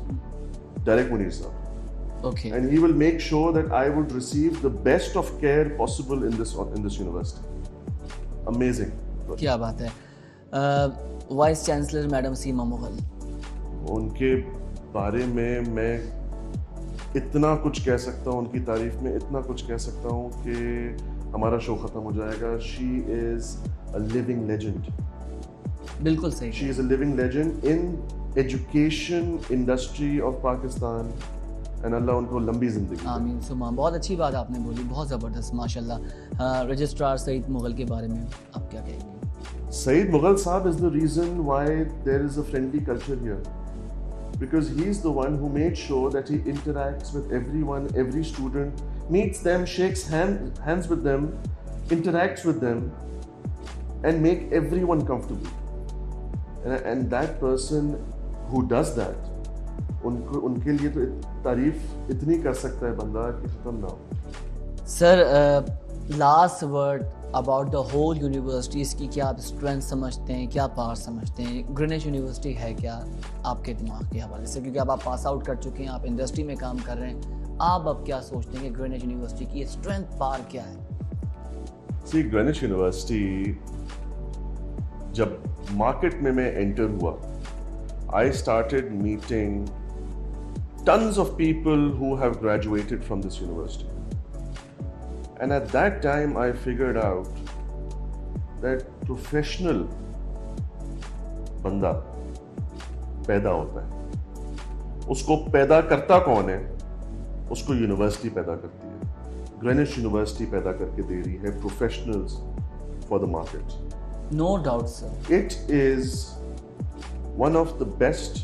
direct मुनीर साहब. Okay. And he will make sure that I would receive the best of care possible in this university. Amazing. क्या बात है। Vice chancellor madam सीमा मुगल, उनके बारे में मैं इतना कुछ कह सकता हूँ, उनकी तारीफ में इतना कुछ कह सकता हूँ कि हमारा शो खत्म हो जाएगा। She is a living legend. बिल्कुल सही। She is a living legend in education industry of Pakistan, and Allah उनको लंबी जिंदगी। आमीन सुमा। बहुत अच्छी बात आपने बोली, बहुत ज़बरदस्त, माशाल्लाह। रजिस्ट्रार सईद मुगल के बारे में आप क्या कहेंगे? Saeed Mughal Saab is the reason why there is a friendly culture here, because he is the one who made sure that he interacts with everyone, every student, meets them, shakes hands with them, interacts with them, and make everyone comfortable. And that person who does that, उनके लिए तो तारीफ इतनी कर सकता है बंदा कि खत्म ना हो। Sir, last word about the whole university, इसकी क्या आप स्ट्रेंथ समझते हैं, क्या पावर समझते हैं? ग्रीनविच यूनिवर्सिटी है क्या आपके दिमाग के हवाले से, क्योंकि अब आप पास आउट कर चुके हैं, आप इंडस्ट्री में काम कर रहे हैं, आप अब क्या सोचते हैं कि ग्रीनविच यूनिवर्सिटी की स्ट्रेंथ पावर क्या है? सी, ग्रीनविच यूनिवर्सिटी जब मार्केट में मैं एंटर हुआ, I started meeting tons of people who have graduated from this university. And at that time, I figured out that professional बंदा पैदा होता है, उसको पैदा करता कौन है? उसको यूनिवर्सिटी पैदा करती है। ग्रीनविच यूनिवर्सिटी पैदा करके दे रही है professionals for the market. No doubt, sir. It is one of the best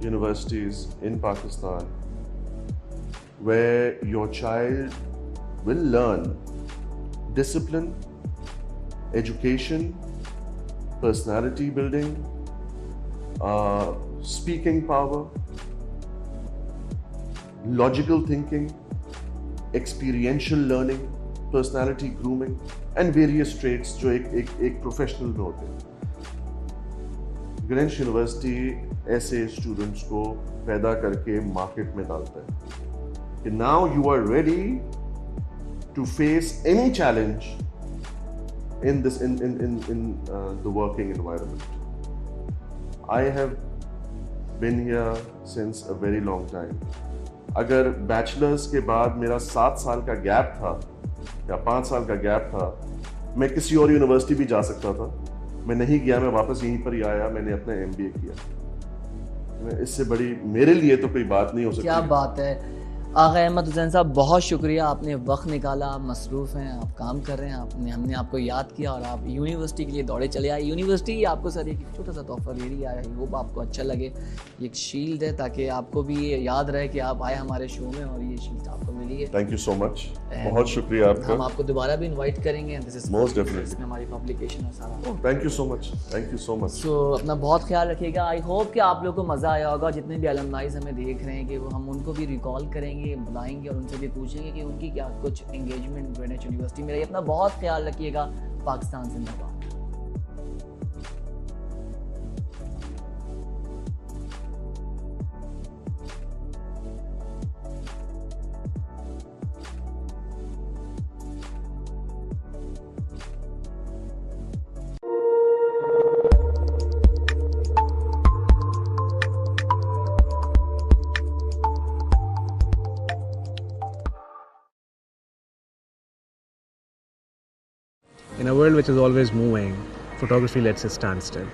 universities in Pakistan where your child will learn discipline, education, personality building, speaking power, logical thinking, experiential learning, personality grooming and various traits जो एक professional में होते हैं. Greenwich University ऐसे students को पैदा करके market में डालता है कि now you are ready to face any challenge in the working environment. I have been here since a very long time. अगर बैचलर्स के बाद मेरा 7 साल का गैप था या 5 साल का गैप था, मैं किसी और यूनिवर्सिटी भी जा सकता था. मैं नहीं गया, मैं वापस यहीं पर ही आया, मैंने अपना MBA किया. इससे बड़ी मेरे लिए तो कोई बात नहीं हो सकती. क्या बात है आगा अहमद हुसैन साहब, बहुत शुक्रिया, आपने वक्त निकाला, आप मसरूफ़ हैं, आप काम कर रहे हैं, हमने आपको याद किया और आप यूनिवर्सिटी के लिए दौड़े चले आए. यूनिवर्सिटी आपको सर एक छोटा सा तोहफा दे रही है, आई होप आपको अच्छा लगे. ये एक शील्ड है ताकि आपको भी ये याद रहे कि आप आए हमारे शो में और ये शील्ड आपको मिली है. थैंक यू सो मच, बहुत शुक्रिया आपका. हम आपको दोबारा भी इनवाइट करेंगे. दिस इज मोस्ट डेफिनेटली हमारी पब्लिकेशन है Sara. Thank you so much, thank you so much. So अपना बहुत ख्याल रखिएगा. आई होप कि आप लोगों को मज़ा आया होगा. जितने भी अलमनाइज हमें देख रहे हैं कि वो हम उनको भी रिकॉल करेंगे, बुलाएंगे और उनसे भी पूछेंगे कि उनकी क्या कुछ एंगेजमेंट ग्रेनिच यूनिवर्सिटी में रही. अपना बहुत ख्याल रखिएगा. पाकिस्तान जिंदाबाद. In a world which is always moving, photography lets us stand still.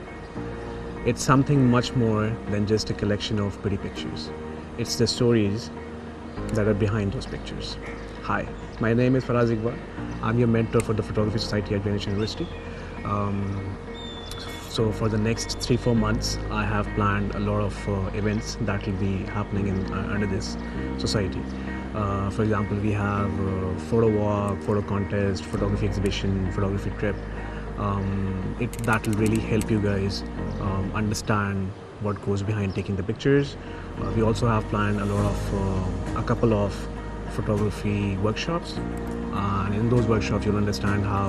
It's something much more than just a collection of pretty pictures. It's the stories that are behind those pictures. Hi, my name is Faraz Iqbal. I'm your mentor for the Photography Society at Greenwich University. So for the next 3-4 months, I have planned a lot of events that will be happening under this society. For example, we have photo walk, photo contest, photography exhibition, photography trip. That will really help you guys understand what goes behind taking the pictures. We also have planned a couple of photography workshops, and in those workshops you'll understand how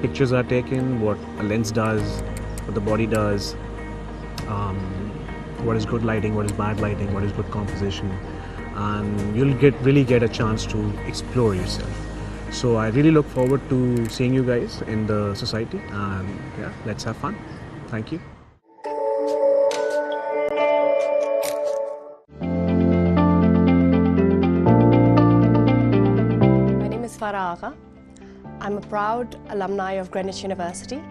pictures are taken, what a lens does, what the body does, what is good lighting, what is bad lighting, what is good composition, and you'll really get a chance to explore yourself. So I really look forward to seeing you guys in the society, and yeah, let's have fun. Thank you. My name is Farah Agha. I'm a proud alumni of Greenwich University.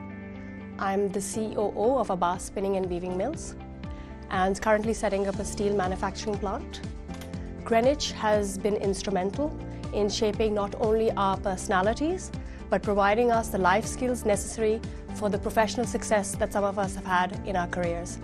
I'm the COO of Abbas Spinning and Weaving Mills and currently setting up a steel manufacturing plant. Greenwich has been instrumental in shaping not only our personalities, but providing us the life skills necessary for the professional success that some of us have had in our careers.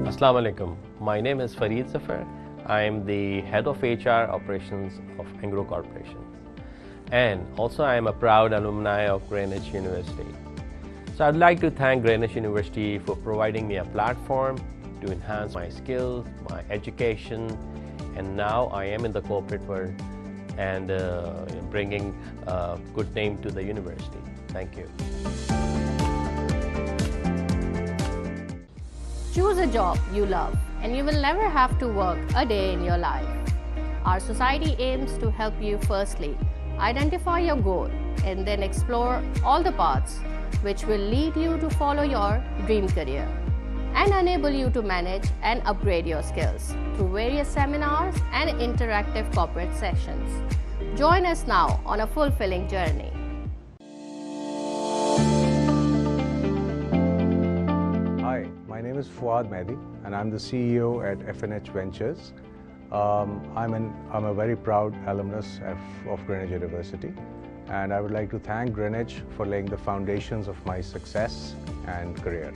Assalamu alaikum. My name is Fareed Zafar. I am the head of HR operations of Angro Corporation. And also I am a proud alumni of Greenwich University. So I'd like to thank Greenwich University for providing me a platform to enhance my skills, my education, and now I am in the corporate world and bringing a good name to the university. Thank you. Choose a job you love and you will never have to work a day in your life. Our society aims to help you firstly identify your goal and then explore all the paths which will lead you to follow your dream career and enable you to manage and upgrade your skills through various seminars and interactive corporate sessions. Join us now on a fulfilling journey. Hi, my name is Fuad Mehdi and I'm the CEO at FNH Ventures. I'm a very proud alumnus of Greenwich University, and I would like to thank Greenwich for laying the foundations of my success and career.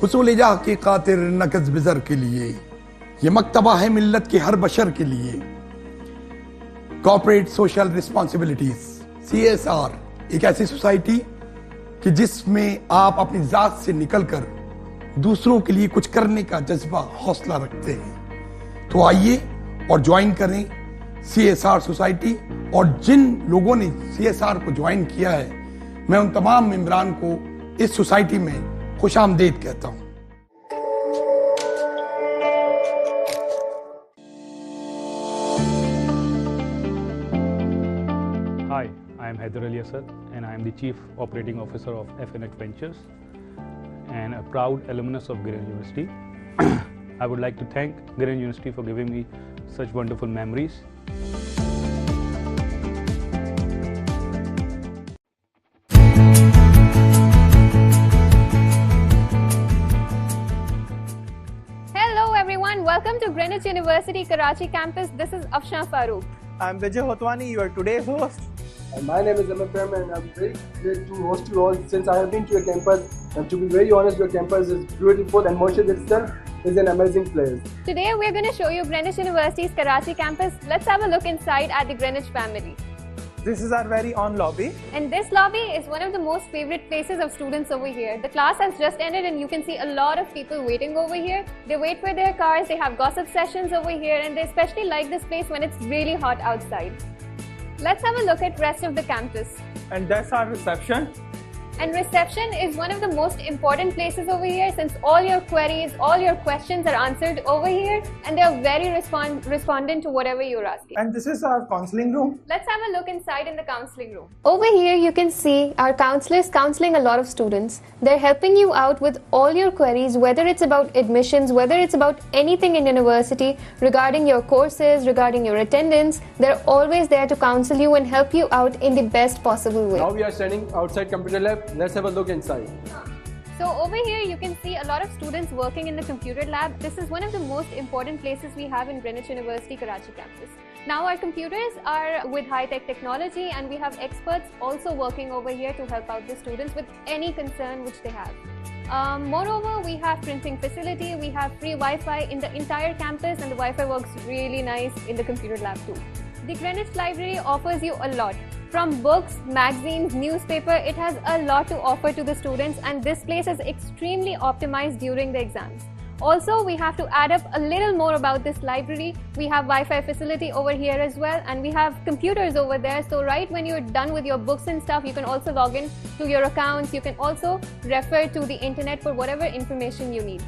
हुसूल जाह की खातिर नकज़ बिज़र के लिए ये मकतबा है मिल्लत के हर बशर के लिए corporate social responsibilities, CSR, एक ऐसी सोसाइटी कि जिसमें आप अपनी जात से निकलकर दूसरों के लिए कुछ करने का जज्बा, हौसला रखते हैं। तो आइए और ज्वाइन करें CSR सोसाइटी। और जिन लोगों ने CSR को ज्वाइन किया है, मैं उन तमाम मेंबरान को इस सोसाइटी में खुशामदीद कहता हूं। Hi, I am Haider Ali Asad and I am the Chief Operating Officer of FNX Ventures and a proud alumnus of Greenwich University. I would like to thank Greenwich University for giving me such wonderful memories. Hello everyone, welcome to Greenwich University Karachi campus. This is Afshan Farooq. I'm Vijay Hotwani, your today's host. And my name is Amit Prem and I'm very glad to host you all since I have been to your campus. And to be very honest, your campus is beautiful and Murshid itself is an amazing place. Today we're going to show you Greenwich University's Karachi campus. Let's have a look inside at the Greenwich family. This is our very own lobby. And this lobby is one of the most favorite places of students over here. The class has just ended and you can see a lot of people waiting over here. They wait for their cars, they have gossip sessions over here, and they especially like this place when it's really hot outside. Let's have a look at rest of the campus. And that's our reception. And reception is one of the most important places over here since all your queries, all your questions are answered over here and they are very respondent to whatever you're asking. And this is our counseling room. Let's have a look inside in the counseling room. Over here you can see our counselors counseling a lot of students. They're helping you out with all your queries, whether it's about admissions, whether it's about anything in university, regarding your courses, regarding your attendance. They're always there to counsel you and help you out in the best possible way. Now we are standing outside computer lab. Let's have a look inside. So over here you can see a lot of students working in the computer lab. This is one of the most important places we have in Greenwich University Karachi campus. Now our computers are with high-tech technology and we have experts also working over here to help out the students with any concern which they have. Moreover, we have printing facility, we have free Wi-Fi in the entire campus and the Wi-Fi works really nice in the computer lab too. The Greenwich Library offers you a lot. From books, magazines, newspaper, it has a lot to offer to the students and this place is extremely optimized during the exams. Also, we have to add up a little more about this library. We have Wi-Fi facility over here as well and we have computers over there. So right when you're done with your books and stuff, you can also log in to your accounts. You can also refer to the internet for whatever information you need.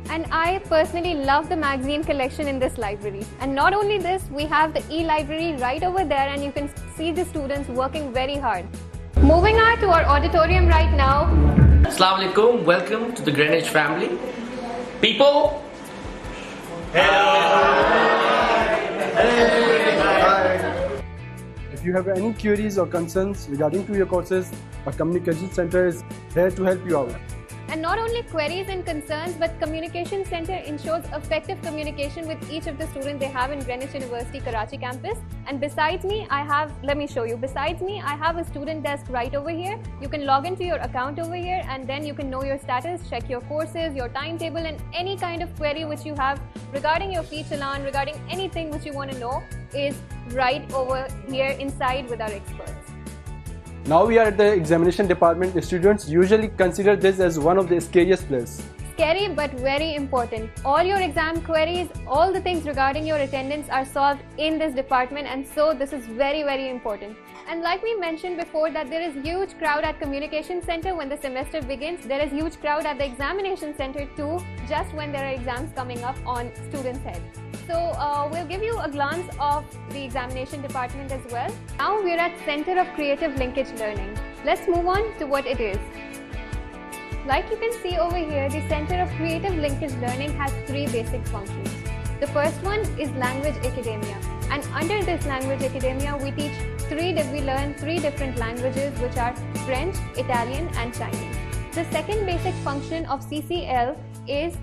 And I personally love the magazine collection in this library. And not only this, we have the e-library right over there and you can see the students working very hard. Moving on to our auditorium right now. Assalamu alaikum, welcome to the Greenwich family. People, If you have any queries or concerns regarding to your courses, our communication center is here to help you out. And not only queries and concerns, but Communication Center ensures effective communication with each of the students they have in Greenwich University Karachi campus. And besides me, let me show you. Besides me, I have a student desk right over here. You can log into your account over here and then you can know your status, check your courses, your timetable and any kind of query which you have regarding your fee challan, regarding anything which you want to know is right over here inside with our experts. Now we are at the examination department. The students usually consider this as one of the scariest places. Scary but very important. All your exam queries, all the things regarding your attendance are solved in this department and so this is very, very important. And like we mentioned before that there is huge crowd at Communication Center when the semester begins. There is huge crowd at the Examination Center too, just when there are exams coming up on students' head. So we'll give you a glance of the examination department as well. Now we're at Center of Creative Linkage Learning. Let's move on to what it is. Like you can see over here, the Center of Creative Linkage Learning has three basic functions. The first one is Language Academia. And under this Language Academia, we learn three different languages which are French, Italian and Chinese. The second basic function of CCL is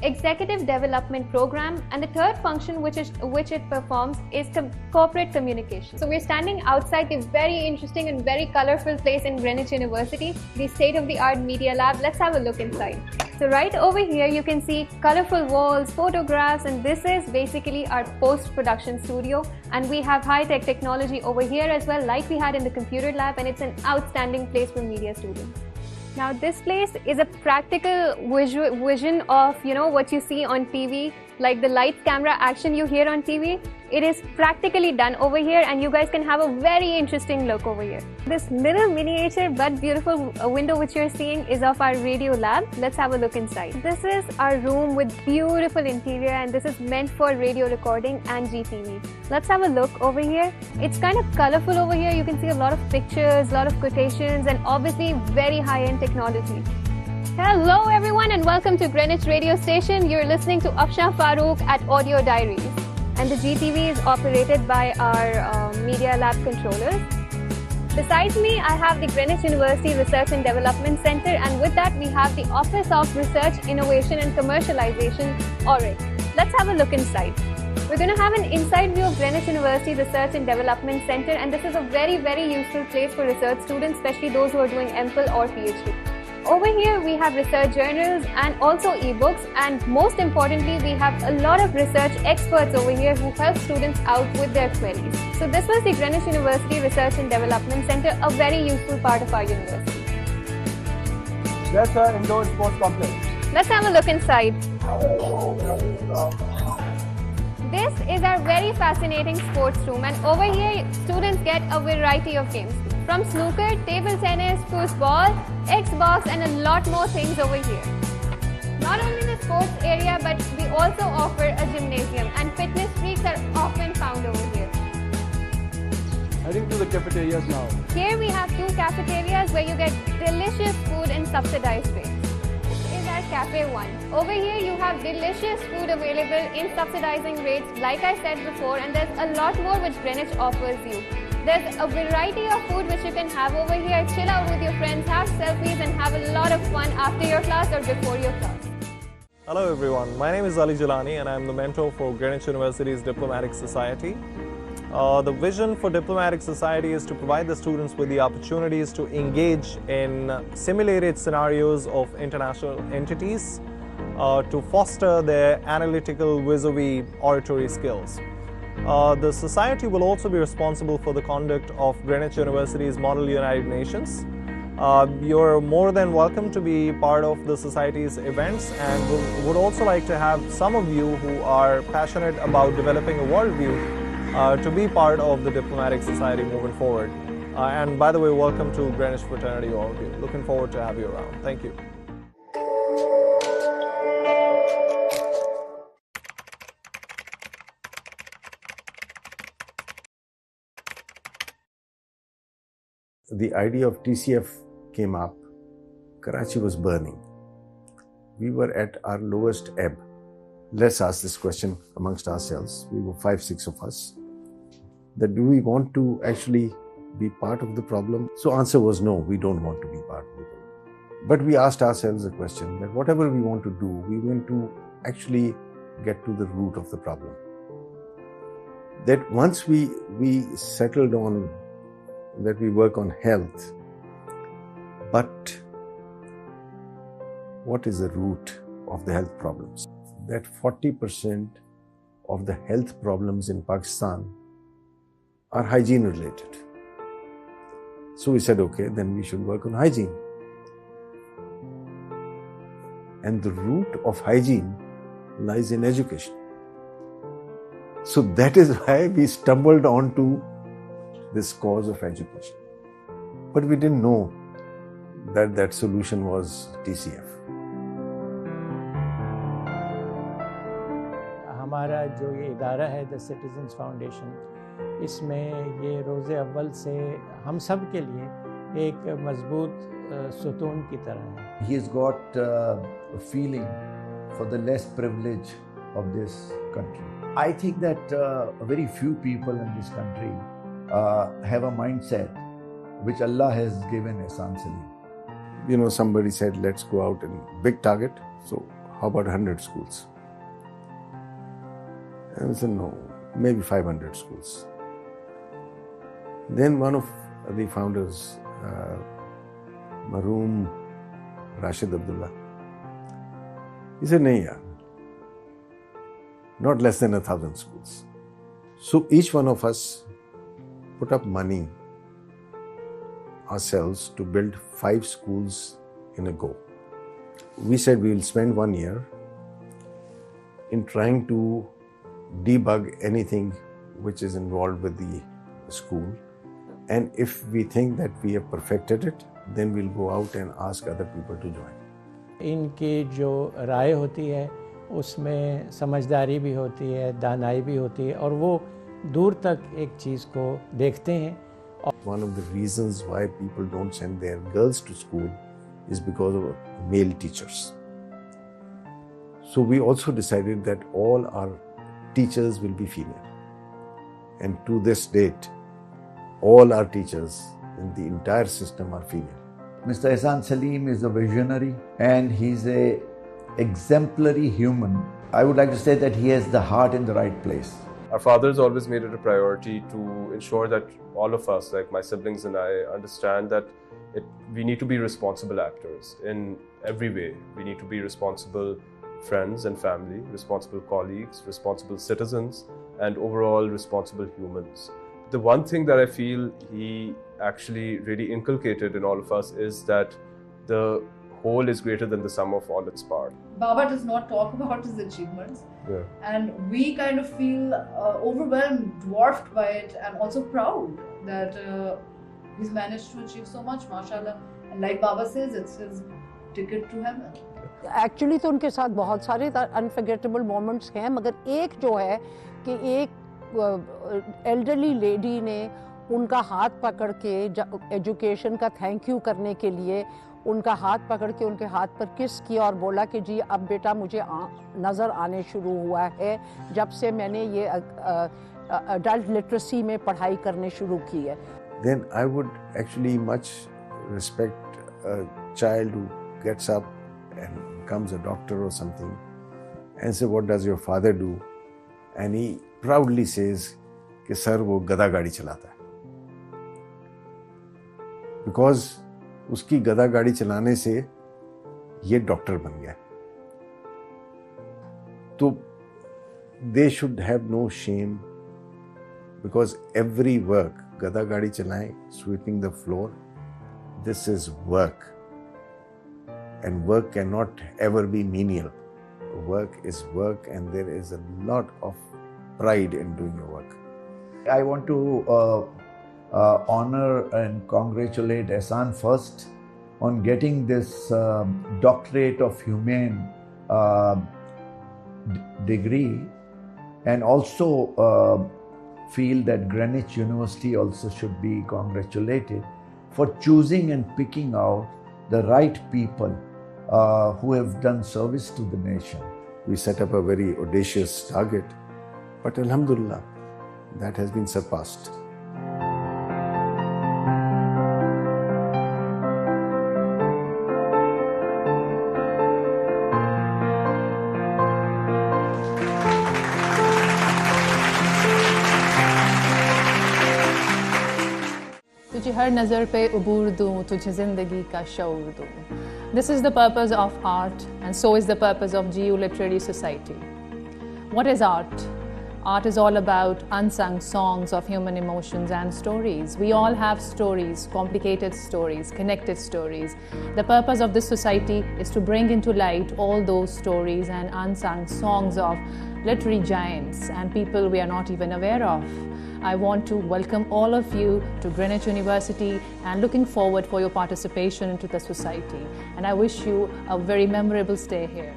Executive Development Program, and the third function which it performs is corporate communication. So we're standing outside the very interesting and very colorful place in Greenwich University, the state-of-the-art media lab. Let's have a look inside. So right over here you can see colorful walls, photographs, and this is basically our post-production studio, and we have high-tech technology over here as well, like we had in the computer lab, and it's an outstanding place for media students. Now this place is a practical vision of, what you see on TV, like the lights, camera, action you hear on TV. It is practically done over here, and you guys can have a very interesting look over here. This little miniature but beautiful window which you're seeing is of our radio lab. Let's have a look inside. This is our room with beautiful interior, and this is meant for radio recording and GTV. Let's have a look over here. It's kind of colorful over here. You can see a lot of pictures, a lot of quotations, and obviously very high-end technology. Hello everyone, and welcome to Greenwich radio station. You're listening to Afshan Farooq at Audio Diaries, and the GTV is operated by our media lab controllers. Besides me, I have the Greenwich University Research and Development Center, and with that we have the Office of Research, Innovation and Commercialization, ORIC. Let's have a look inside. We're going to have an inside view of Greenwich University Research and Development Center, and this is a very, very useful place for research students, especially those who are doing MPhil or PhD. Over here we have research journals and also ebooks, and most importantly we have a lot of research experts over here who help students out with their queries. So this was the Greenwich University Research and Development Center, a very useful part of our university. That's our indoor sports complex. Let's have a look inside. This is our very fascinating sports room, and over here students get a variety of games. From snooker, table tennis, foosball, Xbox, and a lot more things over here. Not only the sports area, but we also offer a gymnasium, and fitness freaks are often found over here. Heading to the cafeterias now. Here we have 2 cafeterias where you get delicious food in subsidized rates. This is our Cafe 1. Over here you have delicious food available in subsidizing rates, like I said before, and there's a lot more which Greenwich offers you. There's a variety of food which you can have over here, chill out with your friends, have selfies, and have a lot of fun after your class or before your class. Hello everyone, my name is Ali Jalani and I'm the mentor for Greenwich University's Diplomatic Society. The vision for Diplomatic Society is to provide the students with the opportunities to engage in simulated scenarios of international entities to foster their analytical vis-a-vis oratory skills. The Society will also be responsible for the conduct of Greenwich University's Model United Nations. You're more than welcome to be part of the Society's events, and would also like to have some of you who are passionate about developing a worldview to be part of the Diplomatic Society moving forward. And by the way, welcome to Greenwich Fraternity, all of you. Looking forward to have you around. Thank you. The idea of TCF came up. Karachi was burning. We were at our lowest ebb. Let's ask this question amongst ourselves. We were 5-6 of us. That do we want to actually be part of the problem? So answer was no, we don't want to be part of the problem. But we asked ourselves a question that whatever we want to do, we want to actually get to the root of the problem. That once we settled on that we work on health, but what is the root of the health problems? That 40% of the health problems in Pakistan are hygiene related. So we said, okay, then we should work on hygiene. And the root of hygiene lies in education. So that is why we stumbled onto this cause of education. But we didn't know that that solution was TCF. हमारा जो ये इदारा है the citizens foundation, इसमें ये रोज़े अव्वल से हम सब के लिए एक मजबूत सुतून की तरह है. He has got a feeling for the less privilege of this country. I think that very few people in this country have a mindset which Allah has given essentially. You know, somebody said, let's go out and big target. So how about 100 schools? And I said, no, maybe 500 schools. Then one of the founders, Maroom Rashid Abdullah, He said, "Nahi yaar, not less than 1,000 schools." So each one of us put up money ourselves to build 5 schools in a go. We said we will spend 1 year in trying to debug anything which is involved with the school, and if we think that we have perfected it, then we'll go out and ask other people to join. इनकी जो राय होती है उसमें समझदारी भी होती है, दानाई भी होती है और वो दूर तक एक चीज़ को देखते हैं. One of the reasons why people don't send their girls to school is because of male teachers. So we also decided that all our teachers will be female. And to this date, all our teachers in the entire system are female. Mr. Ehsan Salim is a visionary and he's an exemplary human. I would like to say that he has the heart in the right place. Our fathers always made it a priority to ensure that all of us, like my siblings and I, understand that we need to be responsible actors in every way. We need to be responsible friends and family, responsible colleagues, responsible citizens, and overall responsible humans. The one thing that I feel he actually really inculcated in all of us is that the whole is greater than the sum of all its parts. Baba does not talk about his achievements, and we kind of feel overwhelmed, dwarfed by it, and also proud that he's managed to achieve so much, mashallah. And like Baba says, it's his ticket to heaven. Actually तो उनके साथ बहुत सारे unforgettable moments हैं, मगर एक जो है कि एक एल्डरली लेडी ने उनका हाथ पकड़ के एजुकेशन का थैंक यू करने के लिए उनका हाथ पकड़ के उनके हाथ पर किस किया और बोला कि जी अब बेटा मुझे नज़र आने शुरू हुआ है जब से मैंने ये अडल्ट लिटरेसी में पढ़ाई करने शुरू की है. Then I would actually much respect a child who gets up and becomes a doctor or something and say, "What does your father do?" And he proudly says कि सर वो गधा गाड़ी चलाता है. Because उसकी गधा गाड़ी चलाने से ये डॉक्टर बन गया. तो they should have no shame because every work, गधा गाड़ी चलाएं, sweeping the floor, this is work. And work cannot ever be menial. Work is work and there is a lot of pride in doing your work. I want to honor and congratulate Ehsan first on getting this doctorate of humane degree, and also feel that Greenwich University also should be congratulated for choosing and picking out the right people who have done service to the nation. We set up a very audacious target, but Alhamdulillah, that has been surpassed. तुझे हर नज़र पे उबूर दूँ, तुझे ज़िंदगी का शऊर दूँ. This is the purpose of art, and so is the purpose of GU Literary Society. What is art? Art is all about unsung songs of human emotions and stories. We all have stories, complicated stories, connected stories. The purpose of this society is to bring into light all those stories and unsung songs of literary giants and people we are not even aware of. I want to welcome all of you to Greenwich University and looking forward for your participation into the society. And I wish you a very memorable stay here.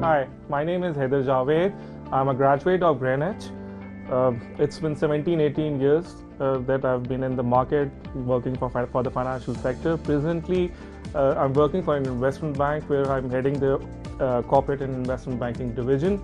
Hi, my name is Haider Javed. I'm a graduate of Greenwich. It's been 17-18 years that I've been in the market working for the financial sector. Presently, I'm working for an investment bank where I'm heading the corporate and investment banking division.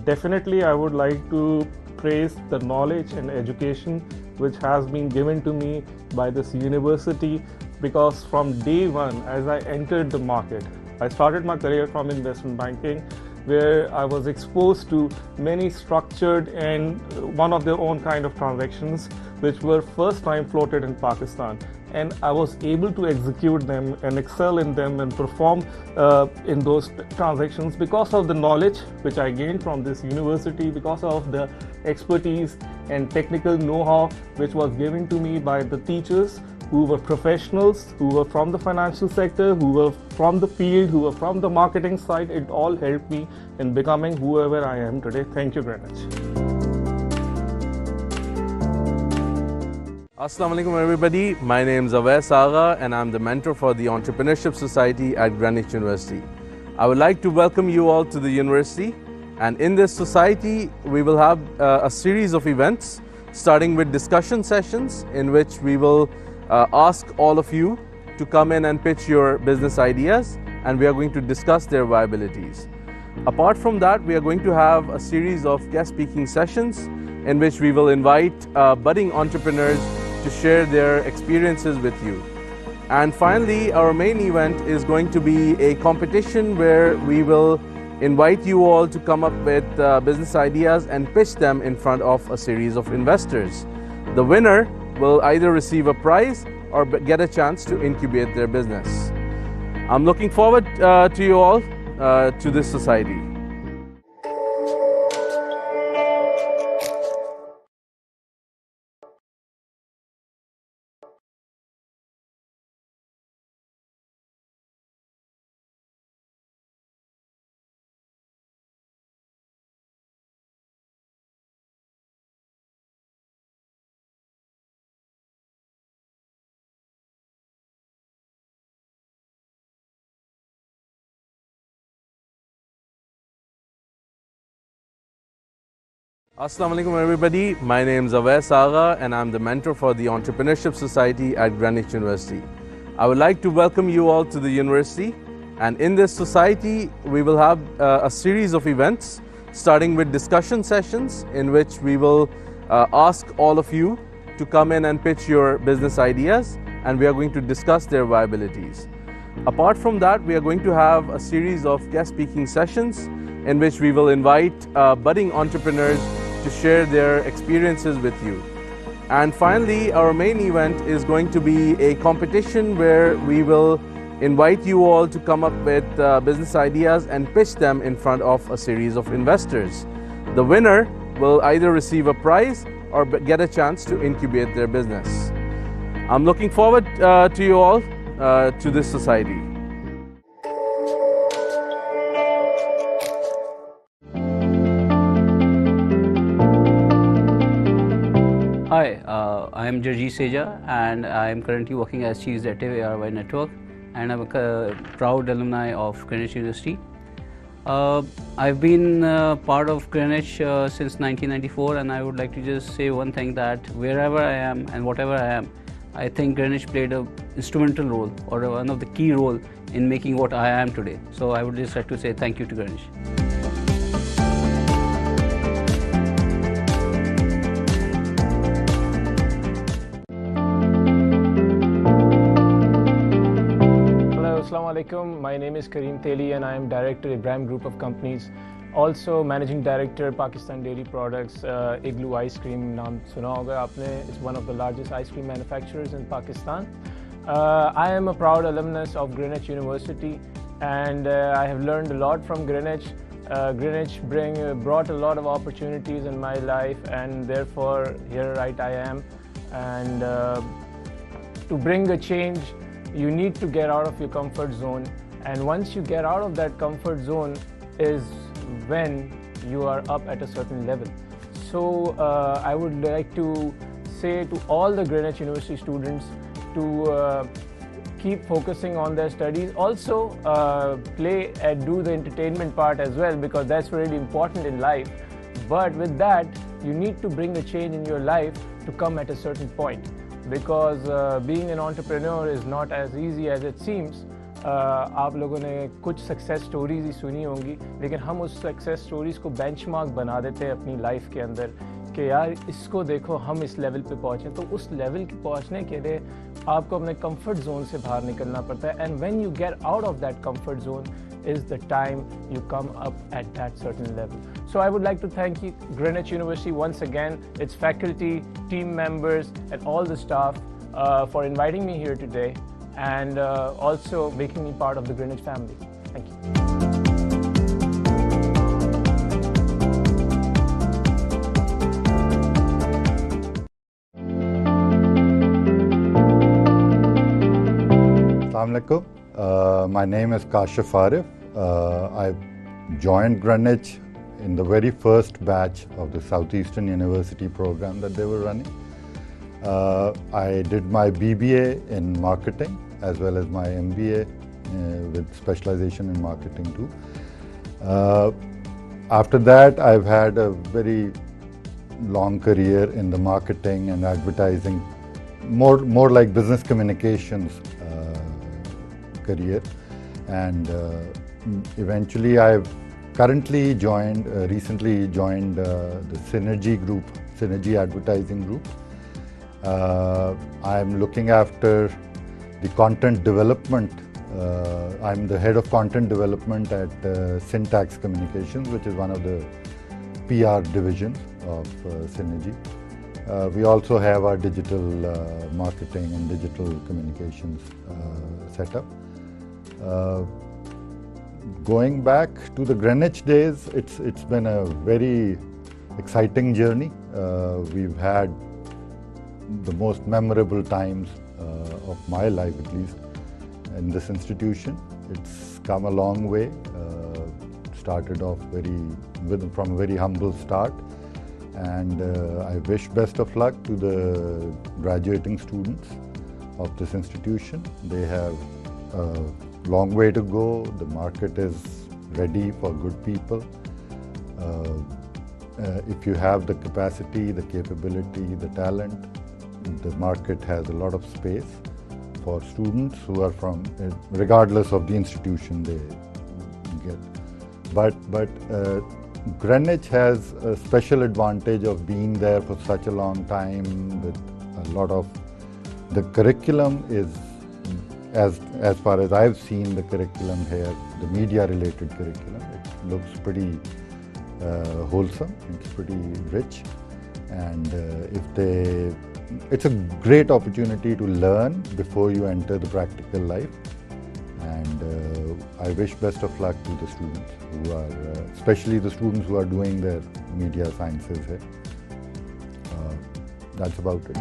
Definitely, I would like to praise the knowledge and education which has been given to me by this university, because from day one, as I entered the market, I started my career from investment banking, where I was exposed to many structured and one of their own kind of transactions which were first time floated in Pakistan. And I was able to execute them and excel in them and perform in those transactions because of the knowledge which I gained from this university, because of the expertise and technical know-how which was given to me by the teachers who were professionals, who were from the financial sector, who were from the field, who were from the marketing side. It all helped me in becoming whoever I am today. Thank you, Greenwich. Assalamu alaikum everybody, my name is Awais Agha and I'm the mentor for the Entrepreneurship Society at Greenwich University. I would like to welcome you all to the university, and in this society we will have a series of events starting with discussion sessions in which we will ask all of you to come in and pitch your business ideas, and we are going to discuss their viabilities. Apart from that, we are going to have a series of guest speaking sessions in which we will invite budding entrepreneurs to share their experiences with you. And finally, our main event is going to be a competition where we will invite you all to come up with business ideas and pitch them in front of a series of investors. The winner will either receive a prize or get a chance to incubate their business. I'm looking forward to you all to this society. Assalamu alaikum everybody, my name is Awais Agha and I'm the mentor for the Entrepreneurship Society at Greenwich University. I would like to welcome you all to the university, and in this society we will have a series of events starting with discussion sessions in which we will ask all of you to come in and pitch your business ideas, and we are going to discuss their viabilities. Apart from that, we are going to have a series of guest speaking sessions in which we will invite budding entrepreneurs to share their experiences with you. And finally, our main event is going to be a competition where we will invite you all to come up with business ideas and pitch them in front of a series of investors. The winner will either receive a prize or get a chance to incubate their business. I'm looking forward to you all to this society. Hi, I am Jarjeet Seja and I am currently working as Chief Executive ARY Network, and I'm a proud alumni of Greenwich University. I've been part of Greenwich since 1994, and I would like to just say one thing, that wherever I am and whatever I am, I think Greenwich played an instrumental role, or one of the key role in making what I am today. So I would just like to say thank you to Greenwich. Assalamu alaikum. My name is Kareem Teli and I am Director Ibrahim Group of Companies. Also Managing Director Pakistan Dairy Products, Igloo Ice Cream naam suna hoga aapne. It's one of the largest ice cream manufacturers in Pakistan. I am a proud alumnus of Greenwich University, and I have learned a lot from Greenwich. Greenwich brought a lot of opportunities in my life, and therefore here right I am. And to bring a change, you need to get out of your comfort zone, and once you get out of that comfort zone is when you are up at a certain level. So I would like to say to all the Greenwich University students to keep focusing on their studies. Also play and do the entertainment part as well, because that's really important in life. But with that, you need to bring a change in your life to come at a certain point. Because being an entrepreneur is not as easy as it seems. आप लोगों ने कुछ success stories ही सुनी होंगी, लेकिन हम उस success stories को बेंचमार्क बना देते हैं अपनी लाइफ के अंदर कि यार इसको देखो हम इस लेवल पे पहुँचे। तो उस लेवल के पहुँचने के लिए आपको अपने कंफर्ट जोन से बाहर निकलना पड़ता है। And when you get out of that comfort zone, is the time you come up at that certain level. So I would like to thank Greenwich University once again, its faculty, team members, and all the staff for inviting me here today and also making me part of the Greenwich family. Thank you. Assalamu alaikum. My name is Kashif Arif. I joined Greenwich in the very first batch of the Southeastern University program that they were running. I did my BBA in marketing as well as my MBA with specialization in marketing too. After that, I've had a very long career in the marketing and advertising, more like business communications career, and eventually I've recently joined the Synergy Advertising Group. I'm looking after the content development. I'm the head of content development at Syntax Communications, which is one of the PR divisions of Synergy. We also have our digital marketing and digital communications setup. Going back to the Greenwich days, it's been a very exciting journey. We've had the most memorable times of my life, at least, in this institution. It's come a long way. Started off from a very humble start, and I wish best of luck to the graduating students of this institution. They have a long way to go. The market is ready for good people. If you have the capacity, the capability, the talent, the market has a lot of space for students who are from, regardless of the institution they get. But Greenwich has a special advantage of being there for such a long time with a lot of, the curriculum is, as far as I've seen the curriculum here, the media related curriculum, it looks pretty wholesome, it's pretty rich, and it's a great opportunity to learn before you enter the practical life. And I wish best of luck to the students who are, especially the students who are doing their media sciences here. That's about it.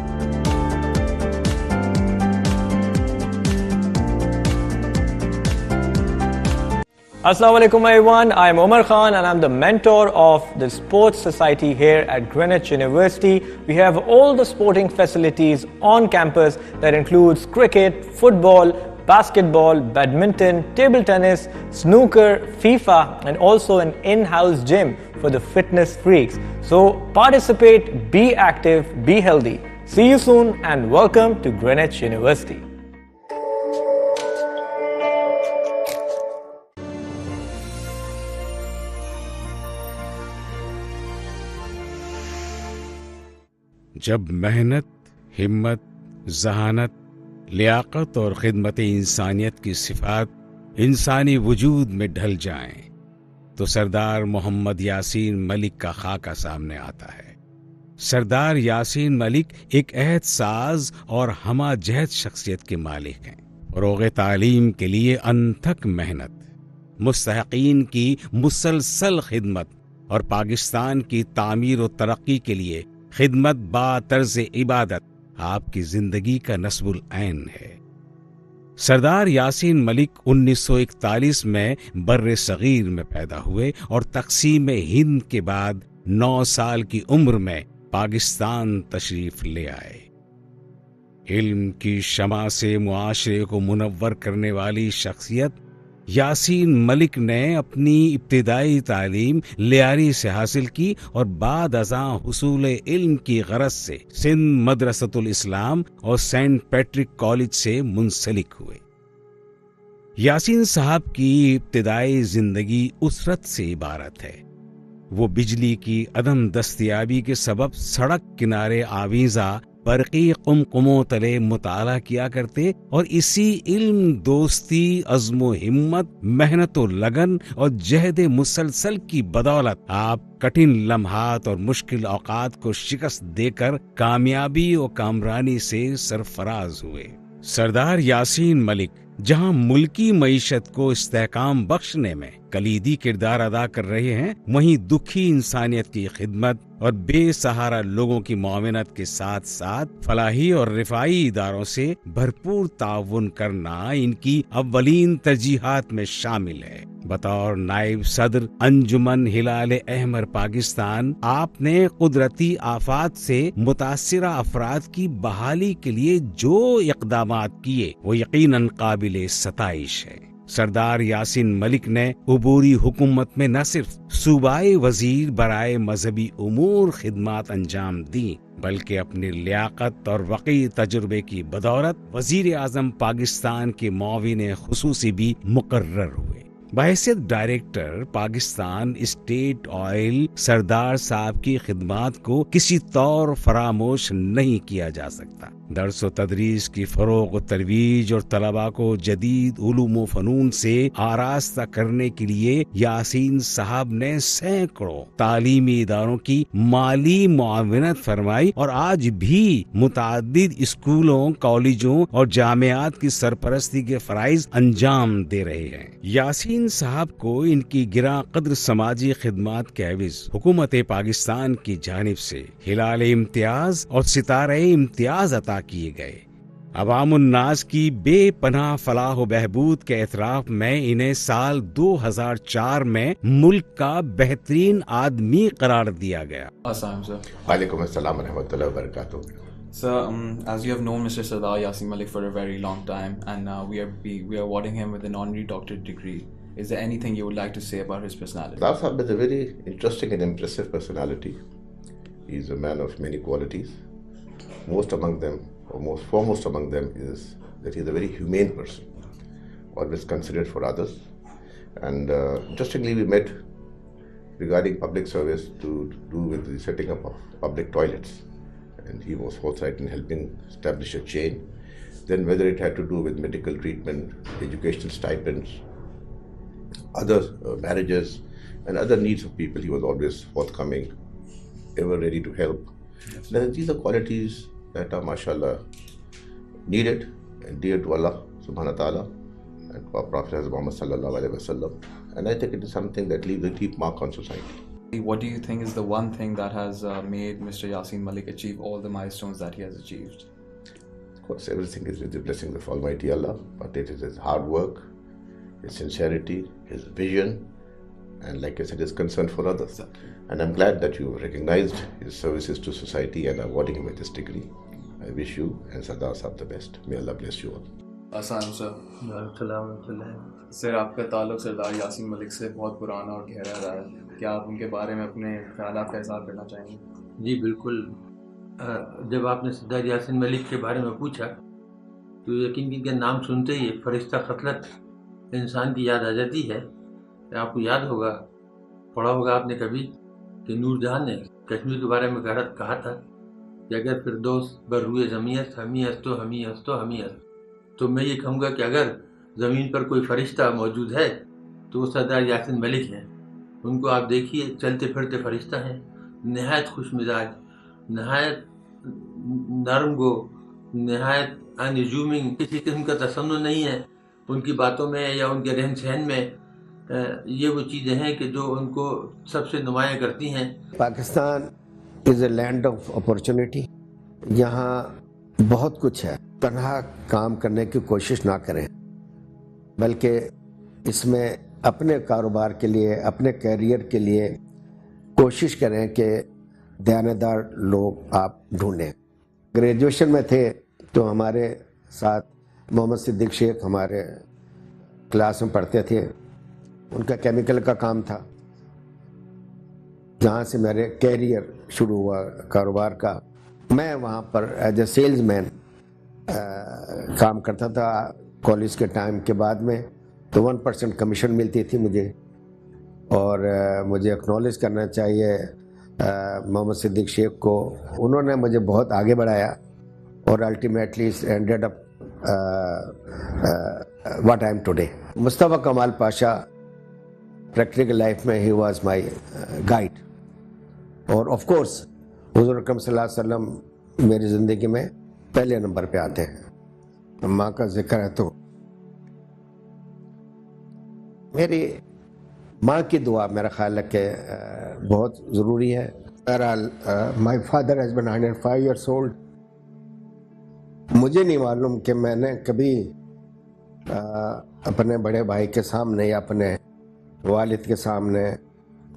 Assalamu alaikum everyone, I'm Omar Khan and I'm the mentor of the Sports Society here at Greenwich University. We have all the sporting facilities on campus that includes cricket, football, basketball, badminton, table tennis, snooker, FIFA, and also an in-house gym for the fitness freaks. So participate, be active, be healthy. See you soon and welcome to Greenwich University. जब मेहनत, हिम्मत, जहानत, लियाकत और खिदमत इंसानियत की सिफात इंसानी वजूद में ढल जाएं, तो सरदार मोहम्मद यासीन मलिक का खाका सामने आता है। सरदार यासीन मलिक एक अहद साज और हमा जहद शख्सियत के मालिक हैं। फरोग़ तालीम के लिए अनथक मेहनत, मुस्तहक़ीन की मुसलसल खिदमत और पाकिस्तान की तामीर और तरक्की के लिए खिदमत बा तर्ज़ इबादत आपकी जिंदगी का नस्बुल ऐन है। सरदार यासीन मलिक 1941 में बर्रे सगीर में पैदा हुए और तक़सीम हिंद के बाद 9 साल की उम्र में पाकिस्तान तशरीफ ले आए। इल्म की शमा से मुआशरे को मुनव्वर करने वाली शख्सियत यासीन मलिक ने अपनी इब्तिदाई तालीम लियारी से हासिल की और बाद अज़ां हुसूल इल्म की गरज से सिंध मदरसतुल इस्लाम और सेंट पैट्रिक कॉलेज से मुंसलिक हुए। यासीन साहब की इब्तिदाई जिंदगी उसरत से इबारत है। वो बिजली की अदम दस्तयाबी के सबब सड़क किनारे आवीज़ा برقی قمقموں تلے مطالعہ کیا کرتے اور اسی علم، دوستی، عزم و ہمت، محنت و لگن اور جہد مسلسل کی بدولت آپ کٹھن لمحات اور مشکل اوقات کو شکست دے کر کامیابی و کامرانی سے سرفراز ہوئے۔ سردار یاسین ملک جہاں ملکی معیشت کو استحکام بخشنے میں کلیدی کردار ادا کر رہے ہیں، وہیں دکھی انسانیت کی خدمت اور بے سہارا لوگوں کی معاونت کے ساتھ ساتھ فلاحی اور رفاہی اداروں سے بھرپور تعاون کرنا ان کی اولین ترجیحات میں شامل ہے۔ بطور نائب صدر انجمن ہلال احمر پاکستان، آپ نے قدرتی آفات سے متاثرہ افراد کی بحالی کے لیے جو اقدامات کیے وہ یقیناً قابل ستائش ہے۔ سردار یاسین ملک نے عبوری حکومت میں نہ صرف صوبائی وزیر برائے مذہبی امور خدمات انجام دی، بلکہ اپنی لیاقت اور وقی تجربے کی بدولت وزیر اعظم پاکستان کے معاون خصوصی بھی مقرر ہوئے۔ بحیثیت ڈائریکٹر پاکستان اسٹیٹ آئل، سردار صاحب کی خدمات کو کسی طور فراموش نہیں کیا جا سکتا۔ درس و تدریس کی فروغ و ترویج اور طلباء کو جدید علوم و فنون سے آراستہ کرنے کے لیے یاسین صاحب نے سینکڑوں تعلیمی اداروں کی مالی معاونت فرمائی اور آج بھی متعدد اسکولوں، کالجوں اور جامعات کی سرپرستی کے فرائض انجام دے رہے ہیں۔ یاسین صاحب کو ان کی گراں قدر سماجی خدمات کے عوض حکومت پاکستان کی جانب سے ہلال امتیاز اور ستارہ امتیاز عطا کیے گئے۔ عوام الناس کی بے پناہ فلاح و بہبود کے اعتراف میں انہیں سال 2004 میں ملک کا بہترین آدمی قرار دیا گیا۔ وعلیکم السلام ورحمۃ اللہ وبرکاتہ۔ So, as you have known Mr. Sardar Yasin Malik for a very long time, and we are awarding him with an honorary doctorate degree. Is there anything you would like to say about his personality? Sardar Sahab is a very interesting and impressive personality. He is a man of many qualities. Most among them, or most foremost among them, is that he is a very humane person, always considerate for others. And interestingly, we met regarding public service to do with the setting up of public toilets. And he was forthright in helping establish a chain. Then whether it had to do with medical treatment, educational stipends, other marriages and other needs of people, he was always forthcoming, ever ready to help. Now, these are qualities that are mashallah needed and dear to Allah subhanahu wa ta'ala and for Prophet Muhammad sallallahu alaihi wasallam. And I think it is something that leaves a deep mark on society. What do you think is the one thing that has made Mr. Yasin Malik achieve all the milestones that he has achieved? Of course, everything is with the blessings of Almighty Allah, but it is his hard work, his sincerity, his vision, and like I said, his concern for others. And I'm glad that you recognized his services to society and are awarding him with this degree. I wish you and Sardar Sahab the best. May Allah bless you all. السلام سر، آپ کا تعلق سردار یاسین ملک سے بہت پرانا اور گہرا رہا ہے، کیا آپ ان کے بارے میں اپنے خیالات کا اظہار کرنا چاہیں گے؟ جی بالکل، جب آپ نے سردار یاسین ملک کے بارے میں پوچھا تو یقین ان کا نام سنتے ہی فرشتہ قتلت انسان کی یاد آ جاتی ہے۔ آپ کو یاد ہوگا، پڑھا ہوگا آپ نے کبھی کہ نور جہاں نے کشمیر کے بارے میں کہا تھا کہ اگر فردوس بر روئے زمین است ہمی است تو ہمی است تو ہمی است، تو میں یہ کہوں گا کہ اگر زمین پر کوئی فرشتہ موجود ہے تو وہ سردار یاسین ملک ہیں۔ ان کو آپ دیکھیے، چلتے پھرتے فرشتہ ہیں، نہایت خوش مزاج، نہایت نرم گو، نہایت انجومنگ، کسی قسم کا تصنع نہیں ہے ان کی باتوں میں یا ان کے رہن سہن میں۔ یہ وہ چیزیں ہیں کہ جو ان کو سب سے نمایاں کرتی ہیں۔ پاکستان از اے لینڈ آف اپارچونیٹی، یہاں بہت کچھ ہے۔ تنہا کام کرنے کی کوشش نہ کریں، بلکہ اس میں اپنے کاروبار کے لیے، اپنے کیریئر کے لیے کوشش کریں کہ دیانتدار لوگ آپ ڈھونڈیں۔ گریجویشن میں تھے تو ہمارے ساتھ محمد صدیق شیخ ہمارے کلاس میں پڑھتے تھے، ان کا کیمیکل کا کام تھا، جہاں سے میرے کیریئر شروع ہوا کاروبار کا۔ میں وہاں پر ایز اے سیلز مین کام کرتا تھا کالج کے ٹائم کے بعد میں، تو 1% کمیشن ملتی تھی مجھے، اور مجھے اکنالج کرنا چاہیے محمد صدیق شیخ کو، انہوں نے مجھے بہت آگے بڑھایا or ultimately it's ended up what I am today. Mustafa Kamal Pasha, practical life mein he was my guide. اور of course حضور اکرم صلی اللہ علیہ وسلم میری زندگی میں پہلے نمبر پہ آتے ہیں. ماں کا ذکر ہے تو میری ماں کی دعا میرا خیال ہے کہ بہت ضروری ہے. بہرحال my father has been 105 years old. مجھے نہیں معلوم کہ میں نے کبھی اپنے بڑے بھائی کے سامنے یا اپنے والد کے سامنے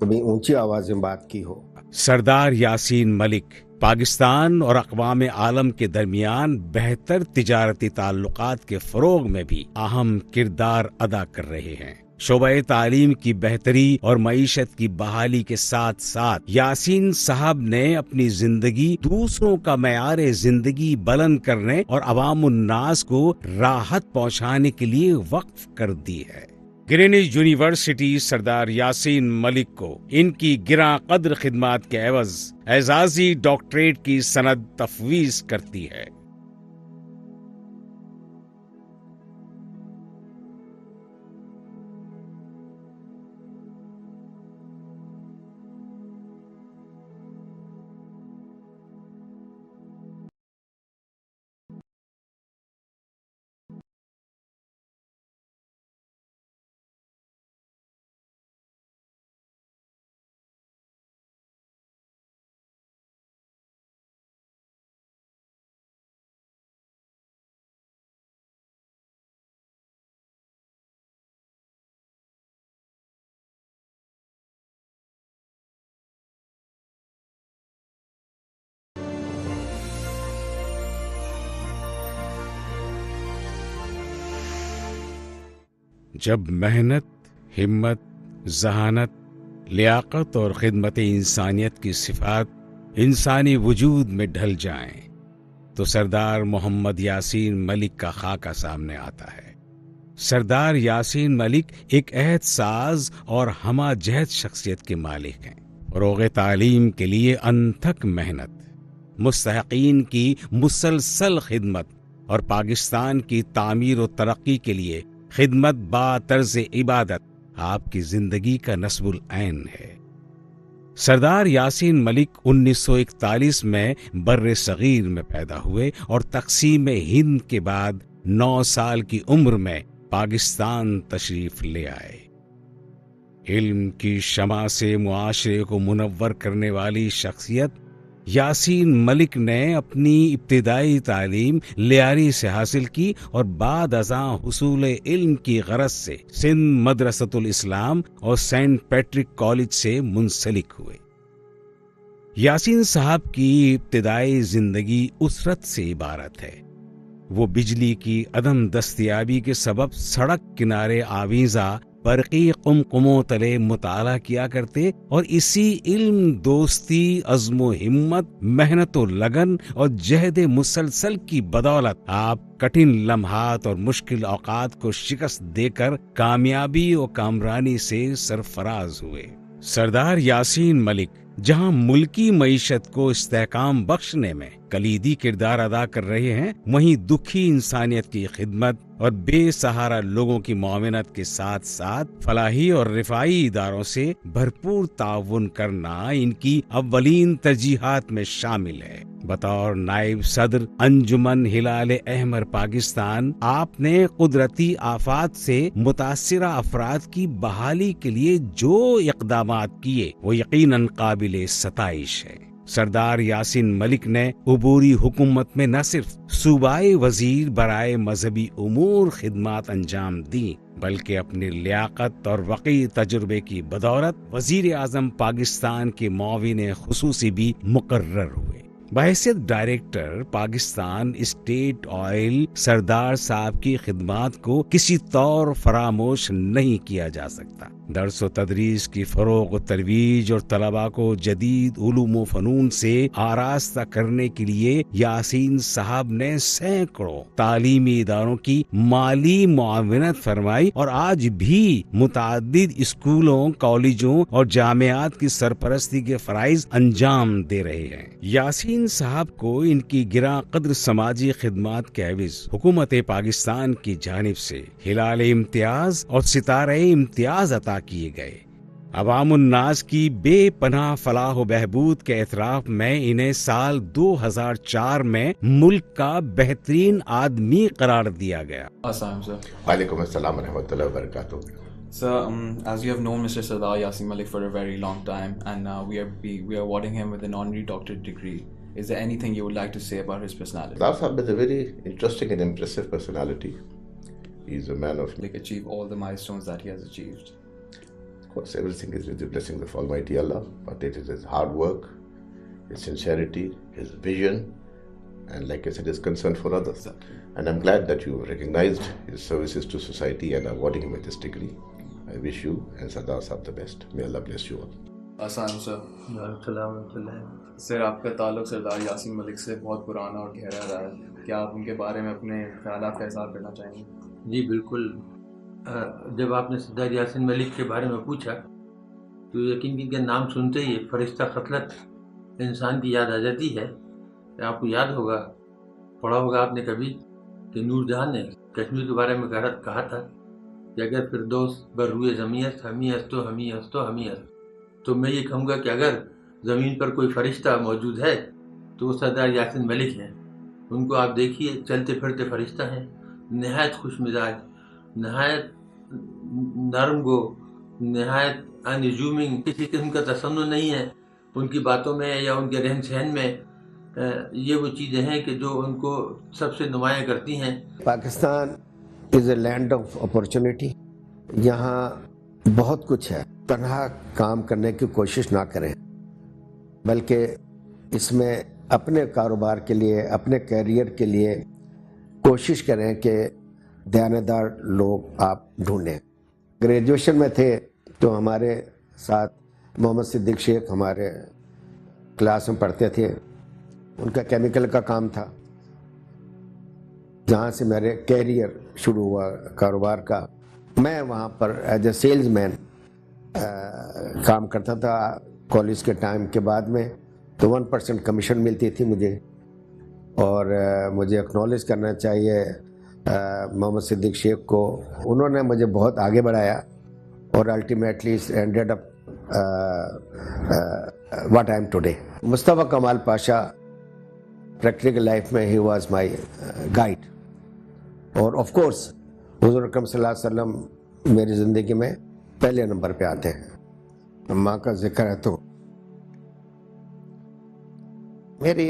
کبھی اونچی آواز میں بات کی ہو. سردار یاسین ملک پاکستان اور اقوام عالم کے درمیان بہتر تجارتی تعلقات کے فروغ میں بھی اہم کردار ادا کر رہے ہیں. شعبہ تعلیم کی بہتری اور معیشت کی بحالی کے ساتھ ساتھ یاسین صاحب نے اپنی زندگی دوسروں کا معیار زندگی بلند کرنے اور عوام الناس کو راحت پہنچانے کے لیے وقف کر دی ہے. گرینوچ یونیورسٹی سردار یاسین ملک کو ان کی گراں قدر خدمات کے عوض اعزازی ڈاکٹریٹ کی سند تفویض کرتی ہے. جب محنت، ہمت، ذہانت، لیاقت اور خدمت انسانیت کی صفات انسانی وجود میں ڈھل جائیں تو سردار محمد یاسین ملک کا خاکہ سامنے آتا ہے. سردار یاسین ملک ایک عہد ساز اور ہمہ جہد شخصیت کے مالک ہیں. فروغ تعلیم کے لیے انتھک محنت، مستحقین کی مسلسل خدمت اور پاکستان کی تعمیر و ترقی کے لیے خدمت با طرز عبادت آپ کی زندگی کا نصب العین ہے. سردار یاسین ملک 1941 میں بر صغیر میں پیدا ہوئے اور تقسیم ہند کے بعد 9 سال کی عمر میں پاکستان تشریف لے آئے. علم کی شمع سے معاشرے کو منور کرنے والی شخصیت یاسین ملک نے اپنی ابتدائی تعلیم لیاری سے حاصل کی اور بعد ازاں حصول علم کی غرض سے سندھ مدرسۃ الاسلام اور سینٹ پیٹرک کالج سے منسلک ہوئے. یاسین صاحب کی ابتدائی زندگی اسرت سے عبارت ہے. وہ بجلی کی عدم دستیابی کے سبب سڑک کنارے آویزاں برقی قمقموں تلے مطالعہ کیا کرتے اور اسی علم، دوستی، عزم و ہمت، محنت و لگن اور جہد مسلسل کی بدولت آپ کٹھن لمحات اور مشکل اوقات کو شکست دے کر کامیابی و کامرانی سے سرفراز ہوئے. سردار یاسین ملک جہاں ملکی معیشت کو استحکام بخشنے میں کلیدی کردار ادا کر رہے ہیں، وہیں دکھی انسانیت کی خدمت اور بے سہارا لوگوں کی معاونت کے ساتھ ساتھ فلاحی اور رفاہی اداروں سے بھرپور تعاون کرنا ان کی اولین ترجیحات میں شامل ہے. بطور نائب صدر انجمن ہلال احمر پاکستان، آپ نے قدرتی آفات سے متاثرہ افراد کی بحالی کے لیے جو اقدامات کیے وہ یقیناً قابل ستائش ہے. سردار یاسین ملک نے عبوری حکومت میں نہ صرف صوبائی وزیر برائے مذہبی امور خدمات انجام دی، بلکہ اپنی لیاقت اور وقی تجربے کی بدولت وزیر اعظم پاکستان کے معاون خصوصی بھی مقرر ہوئے. بحیثیت ڈائریکٹر پاکستان اسٹیٹ آئل سردار صاحب کی خدمات کو کسی طور فراموش نہیں کیا جا سکتا. दर्स व तदरीस की फ़रोग़ व तरवीज और तलबा को जदीद उलूम व फ़नून से आरास्ता करने के लिए यासीन साहब ने सैकड़ों तालीमी इदारों की माली मुआवनत फरमाई और आज भी मुतअद्दिद स्कूलों, कॉलेजों और जामियात की सरपरस्ती के फ़राइज़ अंजाम दे रहे हैं। यासीन साहब को इनकी गिरा कद्र समाजी खिदमात के एवज़ हुकूमत पाकिस्तान की जानिब से हिलाल इम्तियाज और सितारे इम्तियाज अता किए गए। अवामुन्नास की बेपनाह फलाह व बहबूद के एतराफ़ में इन्हें साल 2004 में मुल्क का बेहतरीन आदमी करार दिया गया। वालेकुम अस्सलाम रहमतुल्लाहि व बरकातुहू। So, as you have known Mr. Sardar Yasin Malik for a very long time, and we are awarding him with an honorary doctorate degree. Is there anything you would like to say about his personality? Sardar Sahab is a very interesting and impressive personality. He is a man of achieve all the milestones that he has achieved. Of course, everything is with the blessings of Almighty Allah, but it is his hard work, his sincerity, his vision, and like I said, his concern for others. Exactly. And I'm glad that you recognized his services to society and are awarding him with this degree. I wish you and Sardar Sahab the best. May Allah bless you all. Assalamu sir, आपका ताल्लुक़ सरदार यासीन मलिक से बहुत पुराना और गहरा रहा है। क्या आप उनके बारे में अपने ख्यालात का इज़हार करना चाहेंगे? जी बिल्कुल। जब आपने सरदार यासीन मलिक के बारे में पूछा तो यकीन इनका नाम सुनते ही फरिश्ता ख़तलत इंसान की याद आ जाती है। आपको याद होगा, पढ़ा होगा आपने कभी कि नूरजहां ने कश्मीर के बारे में कहा था कि अगर फिरदौस बर रुए ज़मीयत हमी हस्तो हमी हस्तो हमी हस्त, तो मैं ये कहूँगा कि अगर ज़मीन पर कोई फरिश्ता मौजूद है तो वो सरदार यासीन मलिक हैं। उनको आप देखिए, चलते फिरते फरिश्ता हैं, नहायत खुश मिजाज, नहायत नरम गो, नहायत अनजूमिंग, किसी किस्म का तसन्नु नहीं है उनकी बातों में या उनके रहन सहन में। ये वो चीज़ें हैं कि जो उनको सबसे नुमायाँ करती हैं। Pakistan is a land of opportunity. यहाँ बहुत कुछ है। तन्हा काम करने की कोशिश ना करें, बल्कि इसमें अपने कारोबार के लिए, अपने कैरियर के लिए कोशिश करें कि दयानतदार लोग आप ढूंढें। ग्रेजुएशन में थे तो हमारे साथ मोहम्मद सिद्दीक शेख हमारे क्लास में पढ़ते थे। उनका केमिकल का काम था, जहाँ से मेरे कैरियर शुरू हुआ कारोबार का। मैं वहाँ पर एज ए सेल्समैन काम करता था कॉलेज के टाइम के बाद में। तो 1% कमीशन मिलती थी मुझे, और मुझे एक्नॉलेज करना चाहिए मोहम्मद सिद्दीक शेख को। उन्होंने मुझे बहुत आगे बढ़ाया और ultimately ended up what I am today. Mustafa कमाल पाशा प्रैक्टिकल लाइफ में ही वाज माय गाइड, और ऑफ कोर्स हुज़ूर अकरम सल्लल्लाहु अलैहि वसल्लम मेरी ज़िंदगी में पहले नंबर पे आते हैं। माँ का जिक्र है तो मेरी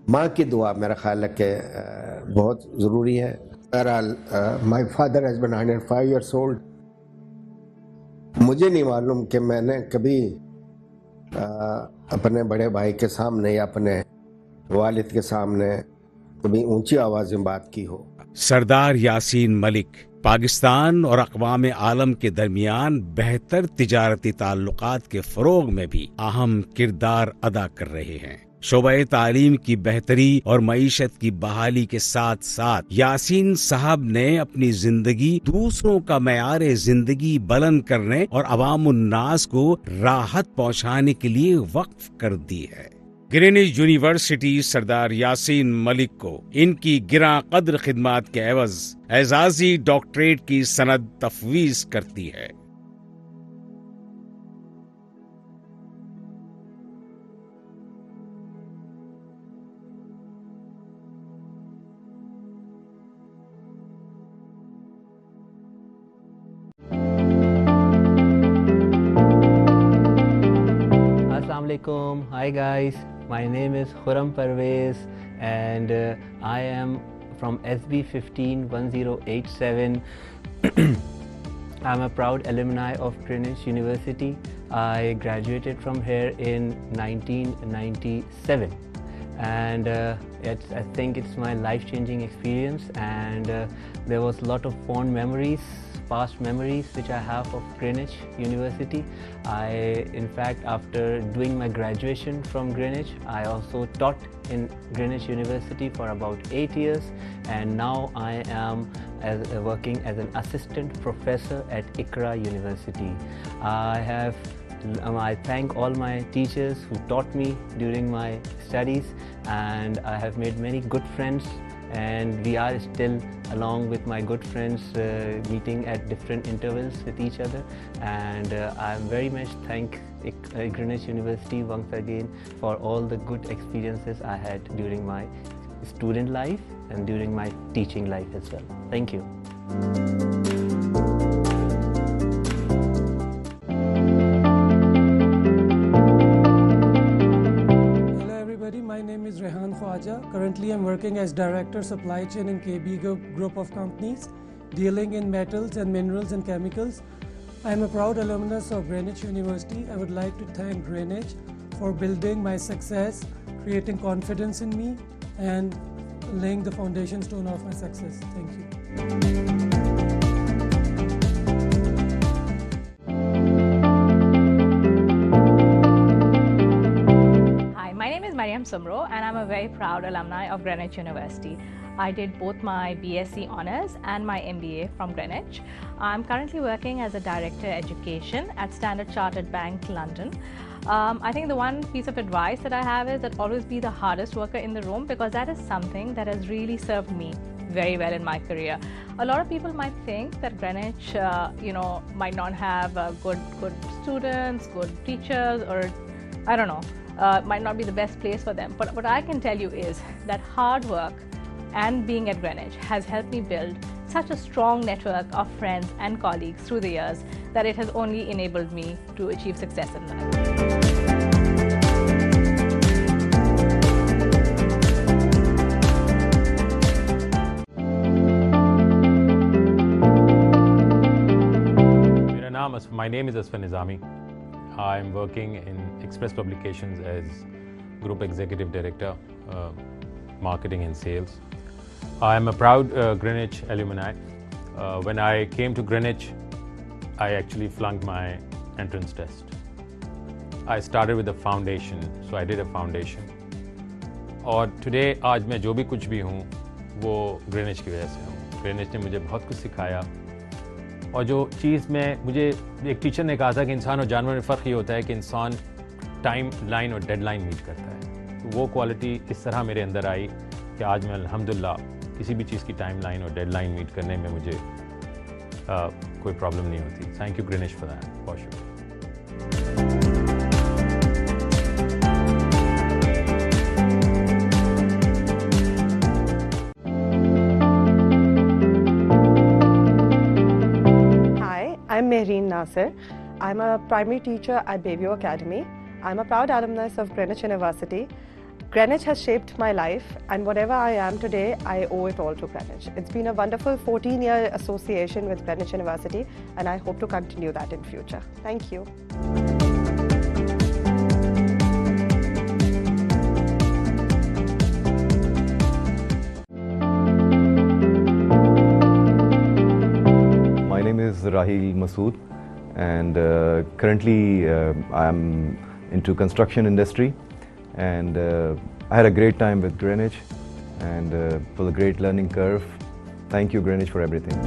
माँ की दुआ मेरा ख्याल है कि बहुत ज़रूरी है। बहरहाल my father has been 105 years old. मुझे नहीं मालूम कि मैंने कभी अपने बड़े भाई के सामने या अपने वालिद के सामने कभी ऊंची आवाज़ में बात की हो। सरदार यासीन मलिक पाकिस्तान और अक़वाम आलम के दरमियान बेहतर तिजारती ताल्लुकात के फ़रोग़ में भी अहम किरदार अदा कर रहे हैं। शोबे तालीम की बेहतरी और मईशत की बहाली के साथ साथ यासीन साहब ने अपनी जिंदगी दूसरों का मयार जिंदगी बुलंद करने और अवामुन्नास को राहत पहुंचाने के लिए वक्फ कर दी है। ग्रीनिच यूनिवर्सिटी सरदार यासीन मलिक को इनकी गिरा कद्र खिदमात के एवज एजाजी डॉक्टरेट की सनद तफवीज करती है। Assalamualaikum. Hi guys, my name is Khurram Parvez and I am from SB 151087. I'm a proud alumni of Greenwich University. I graduated from here in 1997 and I think it's my life-changing experience, and there was a lot of fond memories past memories which I have of Greenwich University. In fact, after doing my graduation from Greenwich, I also taught in Greenwich University for about 8 years, and now I am working as an assistant professor at ICRA University. I thank all my teachers who taught me during my studies, and I have made many good friends, and we are still, along with my good friends, meeting at different intervals with each other, and I very much thank Greenwich University once again for all the good experiences I had during my student life and during my teaching life as well. Thank you. My name is Rehan Khwaja. Currently, I'm working as Director Supply Chain in KB Group of Companies, dealing in metals and minerals and chemicals. I'm a proud alumnus of Greenwich University. I would like to thank Greenwich for building my success, creating confidence in me, and laying the foundation stone of my success. Thank you. Sumro, and I'm a very proud alumni of Greenwich University. I did both my BSc Honours and my MBA from Greenwich. I'm currently working as a Director Education at Standard Chartered Bank, London. I think the one piece of advice that I have is that always be the hardest worker in the room, because that is something that has really served me very well in my career. A lot of people might think that Greenwich, might not have good students, good teachers, or I don't know. Might not be the best place for them. But what I can tell you is that hard work and being at Greenwich has helped me build such a strong network of friends and colleagues through the years that it has only enabled me to achieve success in life. My name is Asfan Nizami. I'm working in Express Publications as Group Executive Director, Marketing and Sales. I'm a proud Greenwich alumni. When I came to Greenwich, I actually flunked my entrance test. I started with a foundation, so I did a foundation. और today आज मैं जो भी कुछ भी हूँ वो Greenwich की वजह से हूँ. Greenwich ने मुझे बहुत कुछ सिखाया. और जो चीज़ मुझे एक टीचर ने कहा था कि इंसान और जानवर में फ़र्क ये होता है कि इंसान टाइम लाइन और डेडलाइन मीट करता है. तो वो क्वालिटी इस तरह मेरे अंदर आई कि आज मैं अल्हम्दुलिल्लाह किसी भी चीज़ की टाइम लाइन और डेडलाइन मीट करने में मुझे कोई प्रॉब्लम नहीं होती. Thank you greenish for that. बहुत शुक्रिया. I'm Mehreen Nasir. I'm a primary teacher at Bayview Academy. I'm a proud alumnus of Greenwich University. Greenwich has shaped my life, and whatever I am today, I owe it all to Greenwich. It's been a wonderful 14-year association with Greenwich University, and I hope to continue that in future. Thank you. My name is Rahil Masood, and currently I am into construction industry, and I had a great time with Greenwich and for the great learning curve. Thank you Greenwich for everything.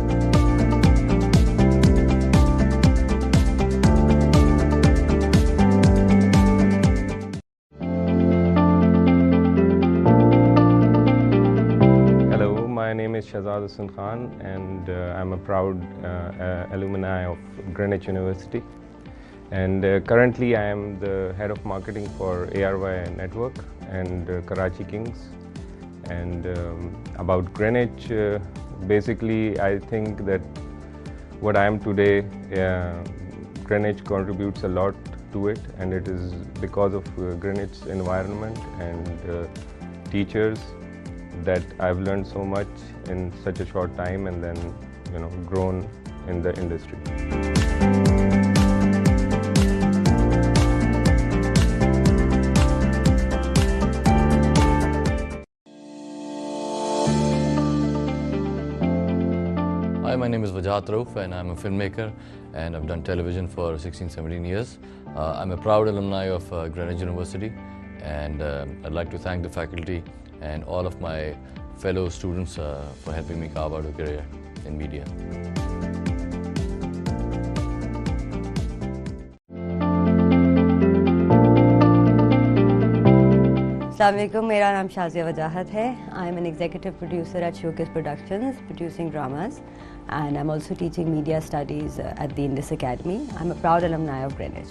My name is Shahzad Hassan Khan, and I'm a proud alumni of Greenwich University. And currently I am the head of marketing for ARY Network and Karachi Kings. And about Greenwich, basically I think that what I am today, Greenwich contributes a lot to it, and it is because of Greenwich's environment and teachers that I've learned so much in such a short time, and then grown in the industry. Hi, my my name is Vajat Rauf and I'm a filmmaker and I've done television for 16-17 years. I'm a proud alumni of Greenwich University and I'd like to thank the faculty and all of my fellow students for helping me carve out a career in media. Assalamualaikum, मेरा नाम शाज़िया वजाहत है. I am an executive producer at Showcase Productions, producing dramas, and I'm also teaching media studies at the Indus Academy. I'm a proud alumni of Greenwich,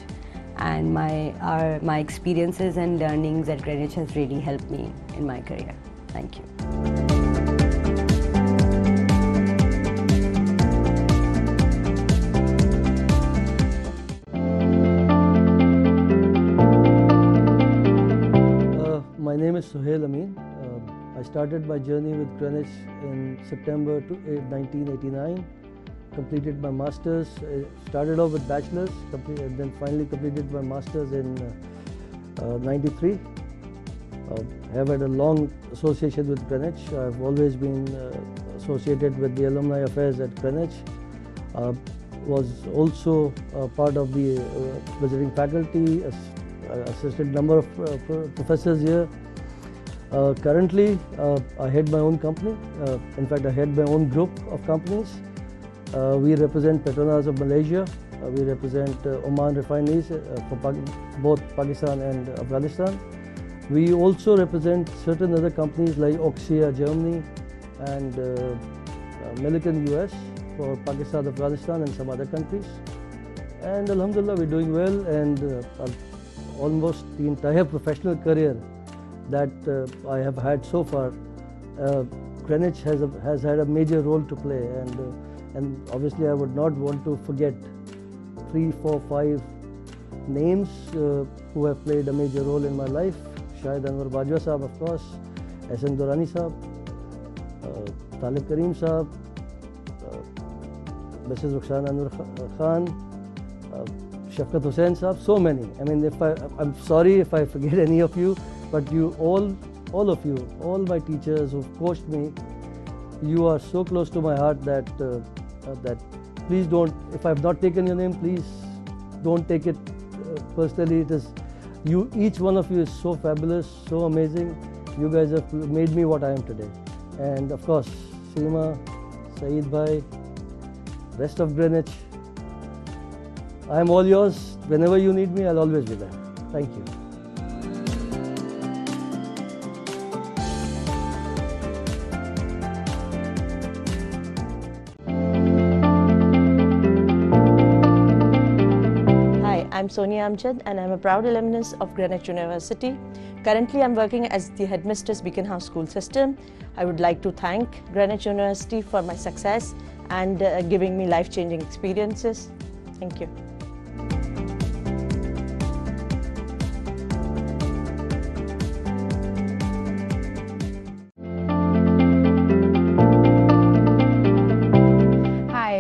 and my experiences and learnings at Greenwich has really helped me in my career. Thank you. My name is Suhail Amin. I started my journey with Greenwich in September 1989. Completed my masters. Started off with bachelor's, and then finally completed my masters in '93. I have had a long association with Greenwich. I've always been associated with the alumni affairs at Greenwich. Was also part of the visiting faculty. Assisted number of professors here. Currently, I head my own company. In fact, I head my own group of companies. We represent Petronas of Malaysia. We represent Oman refineries for both Pakistan and Afghanistan. We also represent certain other companies like Oxia, Germany, and Milliken, US for Pakistan, Afghanistan, and some other countries. And Alhamdulillah, we're doing well, and almost the entire professional career that I have had so far, Greenwich has had a major role to play, and obviously I would not want to forget 3, 4, 5 names who have played a major role in my life. Shahid Anwar Bajwa Sahab, of course, S.N. Durrani Sahab, Talib Karim Sahab, Mrs. Rukhsana Anwar Khan, Shafqat Hussain Sahab, so many. I mean, I'm sorry if I forget any of you, but you all of you, all my teachers who've coached me, you are so close to my heart that please don't, if I've not taken your name, please don't take it personally. It is you, each one of you is so fabulous, so amazing. You guys have made me what I am today. And of course, Seema, Saeed Bhai, rest of Greenwich, I am all yours. Whenever you need me, I'll always be there. Thank you. Hi, I'm Sonia Amjad and I'm a proud alumnus of Greenwich University. Currently, I'm working as the headmistress Beacon House School System. I would like to thank Greenwich University for my success and giving me life-changing experiences. Thank you.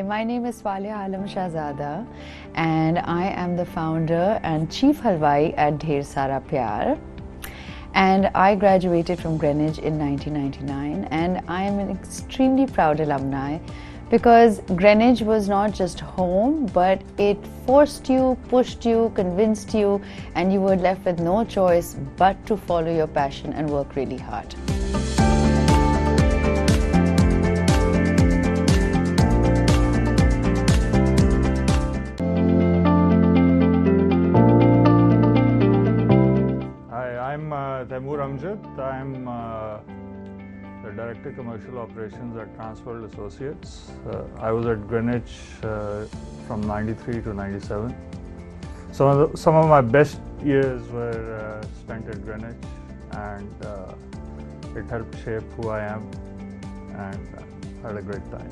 My name is Walia Alam Shahzada and I am the founder and chief halwai at Dher Sara Pyar, and I graduated from Greenwich in 1999, and I am an extremely proud alumni because Greenwich was not just home, but it forced you, pushed you, convinced you, and you were left with no choice but to follow your passion and work really hard. Taimur Amjad. I'm the Director Commercial Operations at Transworld Associates. I was at Greenwich from '93 to '97. Some of my best years were spent at Greenwich, and it helped shape who I am, and I had a great time.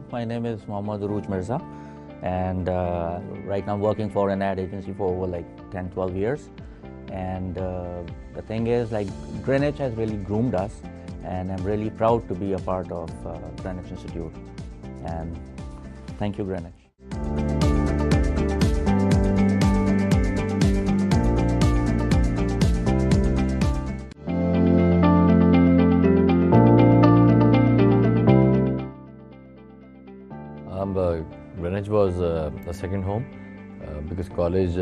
My name is Mohammad Uruj Mirza, and right now I'm working for an ad agency for over like 10-12 years. And the thing is, like, Greenwich has really groomed us, and I'm really proud to be a part of Greenwich Institute. And thank you, Greenwich. Greenwich was a second home because college,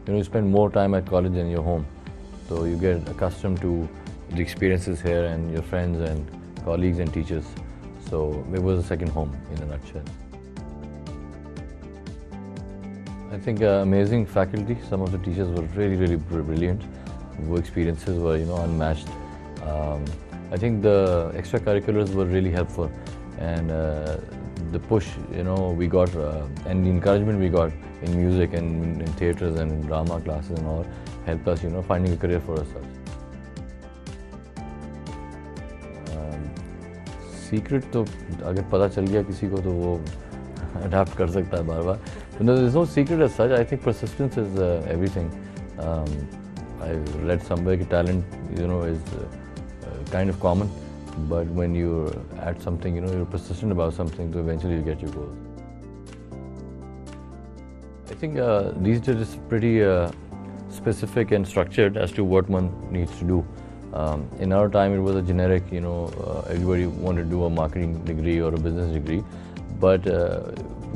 you spend more time at college than your home. So you get accustomed to the experiences here and your friends and colleagues and teachers. So it was a second home in a nutshell. I think amazing faculty. Some of the teachers were really brilliant. The experiences were unmatched. I think the extracurriculars were really helpful, and the push we got and the encouragement we got in music and in theatres and in drama classes and all helped us finding a career for ourselves. Secret तो अगर पता चल गया किसी को तो वो adapt कर सकता है बार-बार. There's no secret as such. I think persistence is everything. I read somewhere that talent is kind of common, but when you're at something, you're persistent about something, so eventually you get your goal. I think these days it's pretty specific and structured as to what one needs to do. In our time, it was a generic, everybody wanted to do a marketing degree or a business degree, but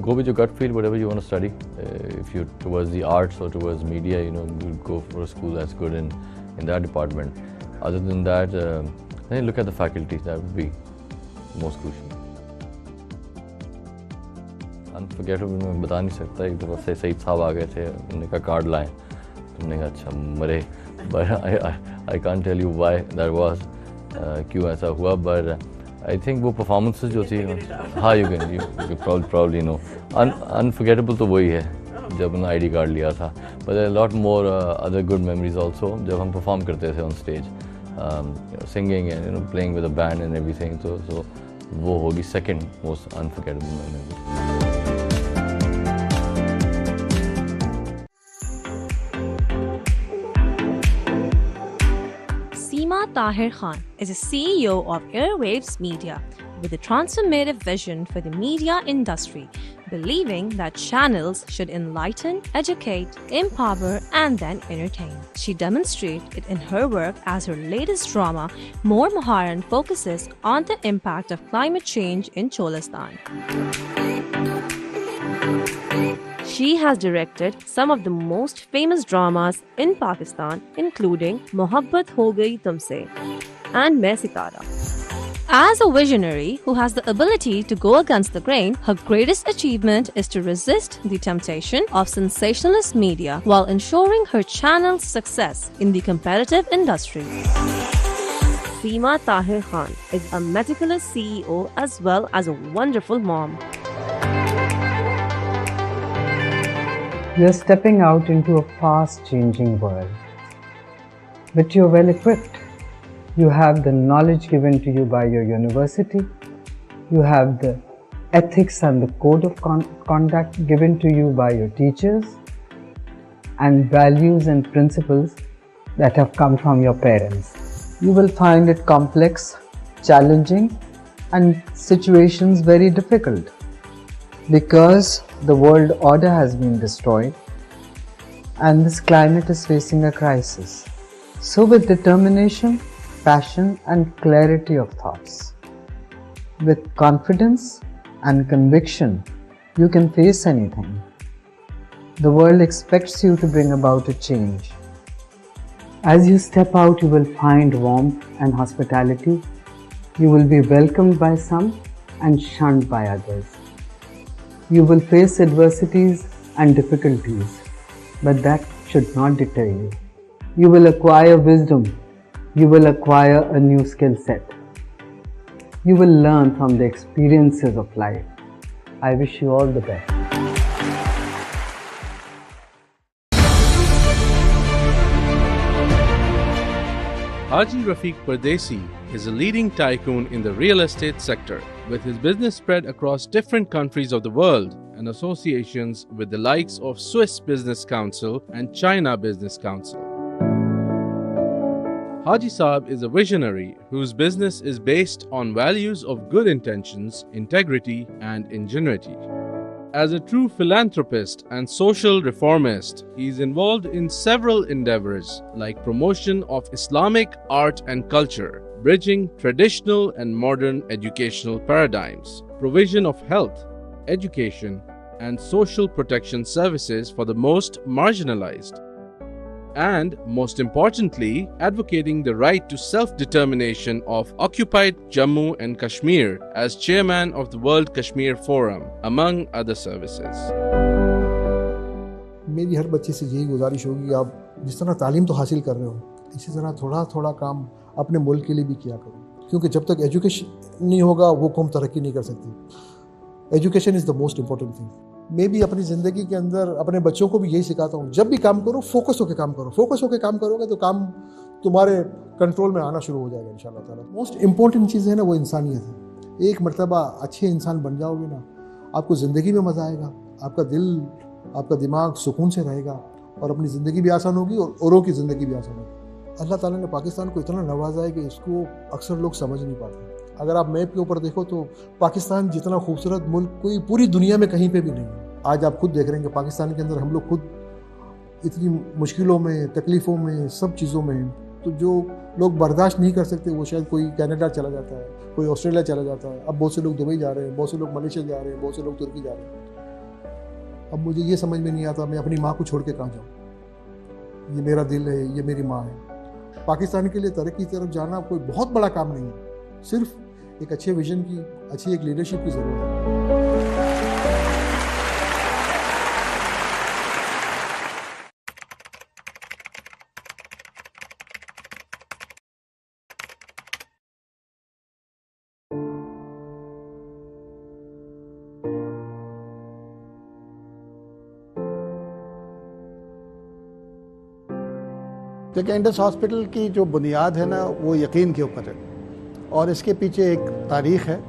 go with your gut feel, whatever you want to study. If you're towards the arts or towards media, you go for a school that's good in that department. Other than that, then look at the faculty. That would be most crucial. Unforgettable, मैं बता नहीं सकता. एक दफा से सईद साहब आ गए थे, उन्होंने कहा कार्ड लाएं, तुमने कहा अच्छा मरे. But I can't tell you why that was, क्यों ऐसा हुआ. But I think वो performances जो थी, हाँ you can probably know. Unforgettable तो वही है जब उन्होंने ID card लिया था. But there are a lot more other good memories also जब हम perform करते थे on stage, singing and playing with a band and everything. So वो होगी second most unforgettable memory. Tahir Khan is a CEO of Airwaves Media with a transformative vision for the media industry, believing that channels should enlighten, educate, empower, and then entertain. She demonstrates it in her work as her latest drama, More Muharram, focuses on the impact of climate change in Cholistan. She has directed some of the most famous dramas in Pakistan, including Mohabbat Ho Gayi Tumse and Main Sitara. As a visionary who has the ability to go against the grain, her greatest achievement is to resist the temptation of sensationalist media while ensuring her channel's success in the competitive industry. Seema Tahir Khan is a meticulous CEO as well as a wonderful mom. You're stepping out into a fast-changing world, but you're well equipped. You have the knowledge given to you by your university. You have the ethics and the code of conduct given to you by your teachers, and values and principles that have come from your parents. You will find it complex, challenging, and situations very difficult, because the world order has been destroyed and this climate is facing a crisis. So with determination, passion and clarity of thoughts, with confidence and conviction, you can face anything. The world expects you to bring about a change. As you step out, you will find warmth and hospitality. You will be welcomed by some and shunned by others. You will face adversities and difficulties, but that should not deter you. You will acquire wisdom. You will acquire a new skill set. You will learn from the experiences of life. I wish you all the best. Haji Rafiq Pardesi is a leading tycoon in the real estate sector, with his business spread across different countries of the world and associations with the likes of Swiss Business Council and China Business Council. Haji Saab is a visionary whose business is based on values of good intentions, integrity, and ingenuity. As a true philanthropist and social reformist, he is involved in several endeavors like promotion of Islamic art and culture, bridging traditional and modern educational paradigms, provision of health, education, and social protection services for the most marginalized. And, most importantly, advocating the right to self-determination of occupied Jammu and Kashmir as chairman of the World Kashmir Forum, among other services. मेरी हर बच्चे से यही गुजारिश होगी, आप जिस तरह तालीम तो हासिल कर रहे हो, इसी तरह थोड़ा थोड़ा काम अपने मुल्क के लिए भी किया करो, क्योंकि जब तक एजुकेशन नहीं होगा वो कौम तरक्की नहीं कर सकती. Education is the most important thing. मैं भी अपनी ज़िंदगी के अंदर अपने बच्चों को भी यही सिखाता हूँ, जब भी काम करो फोकस होकर काम करो. फोकस होकर काम करोगे तो काम तुम्हारे कंट्रोल में आना शुरू हो जाएगा इंशाल्लाह ताला. मोस्ट इम्पोर्टेंट चीज़ है ना, वो इंसानियत है. एक मरतबा अच्छे इंसान बन जाओगे ना, आपको ज़िंदगी में मज़ा आएगा, आपका दिल आपका दिमाग सुकून से रहेगा और अपनी ज़िंदगी भी आसान होगी और औरों की ज़िंदगी भी आसान होगी. अल्लाह ताला ने पाकिस्तान को इतना नवाजा है कि इसको अक्सर लोग समझ नहीं पाते. अगर आप मैप के ऊपर देखो तो पाकिस्तान जितना खूबसूरत मुल्क कोई पूरी दुनिया में कहीं पे भी नहीं है. आज आप खुद देख रहे हैं कि पाकिस्तान के अंदर हम लोग खुद इतनी मुश्किलों में, तकलीफ़ों में, सब चीज़ों में हैं. तो जो लोग बर्दाश्त नहीं कर सकते वो शायद कोई कनाडा चला जाता है, कोई ऑस्ट्रेलिया चला जाता है. अब बहुत से लोग दुबई जा रहे हैं, बहुत से लोग मलेशिया जा रहे हैं, बहुत से लोग तुर्की जा रहे हैं. अब मुझे ये समझ में नहीं आता मैं अपनी माँ को छोड़ के कहाँ जाऊँ. ये मेरा दिल है, ये मेरी माँ है. पाकिस्तान के लिए तरक्की की तरफ जाना कोई बहुत बड़ा काम नहीं है, सिर्फ एक अच्छे विजन की, अच्छी एक लीडरशिप की ज़रूरत है. देखिए, इंडस हॉस्पिटल की जो बुनियाद है ना, वो यकीन के ऊपर है और इसके पीछे एक तारीख़ है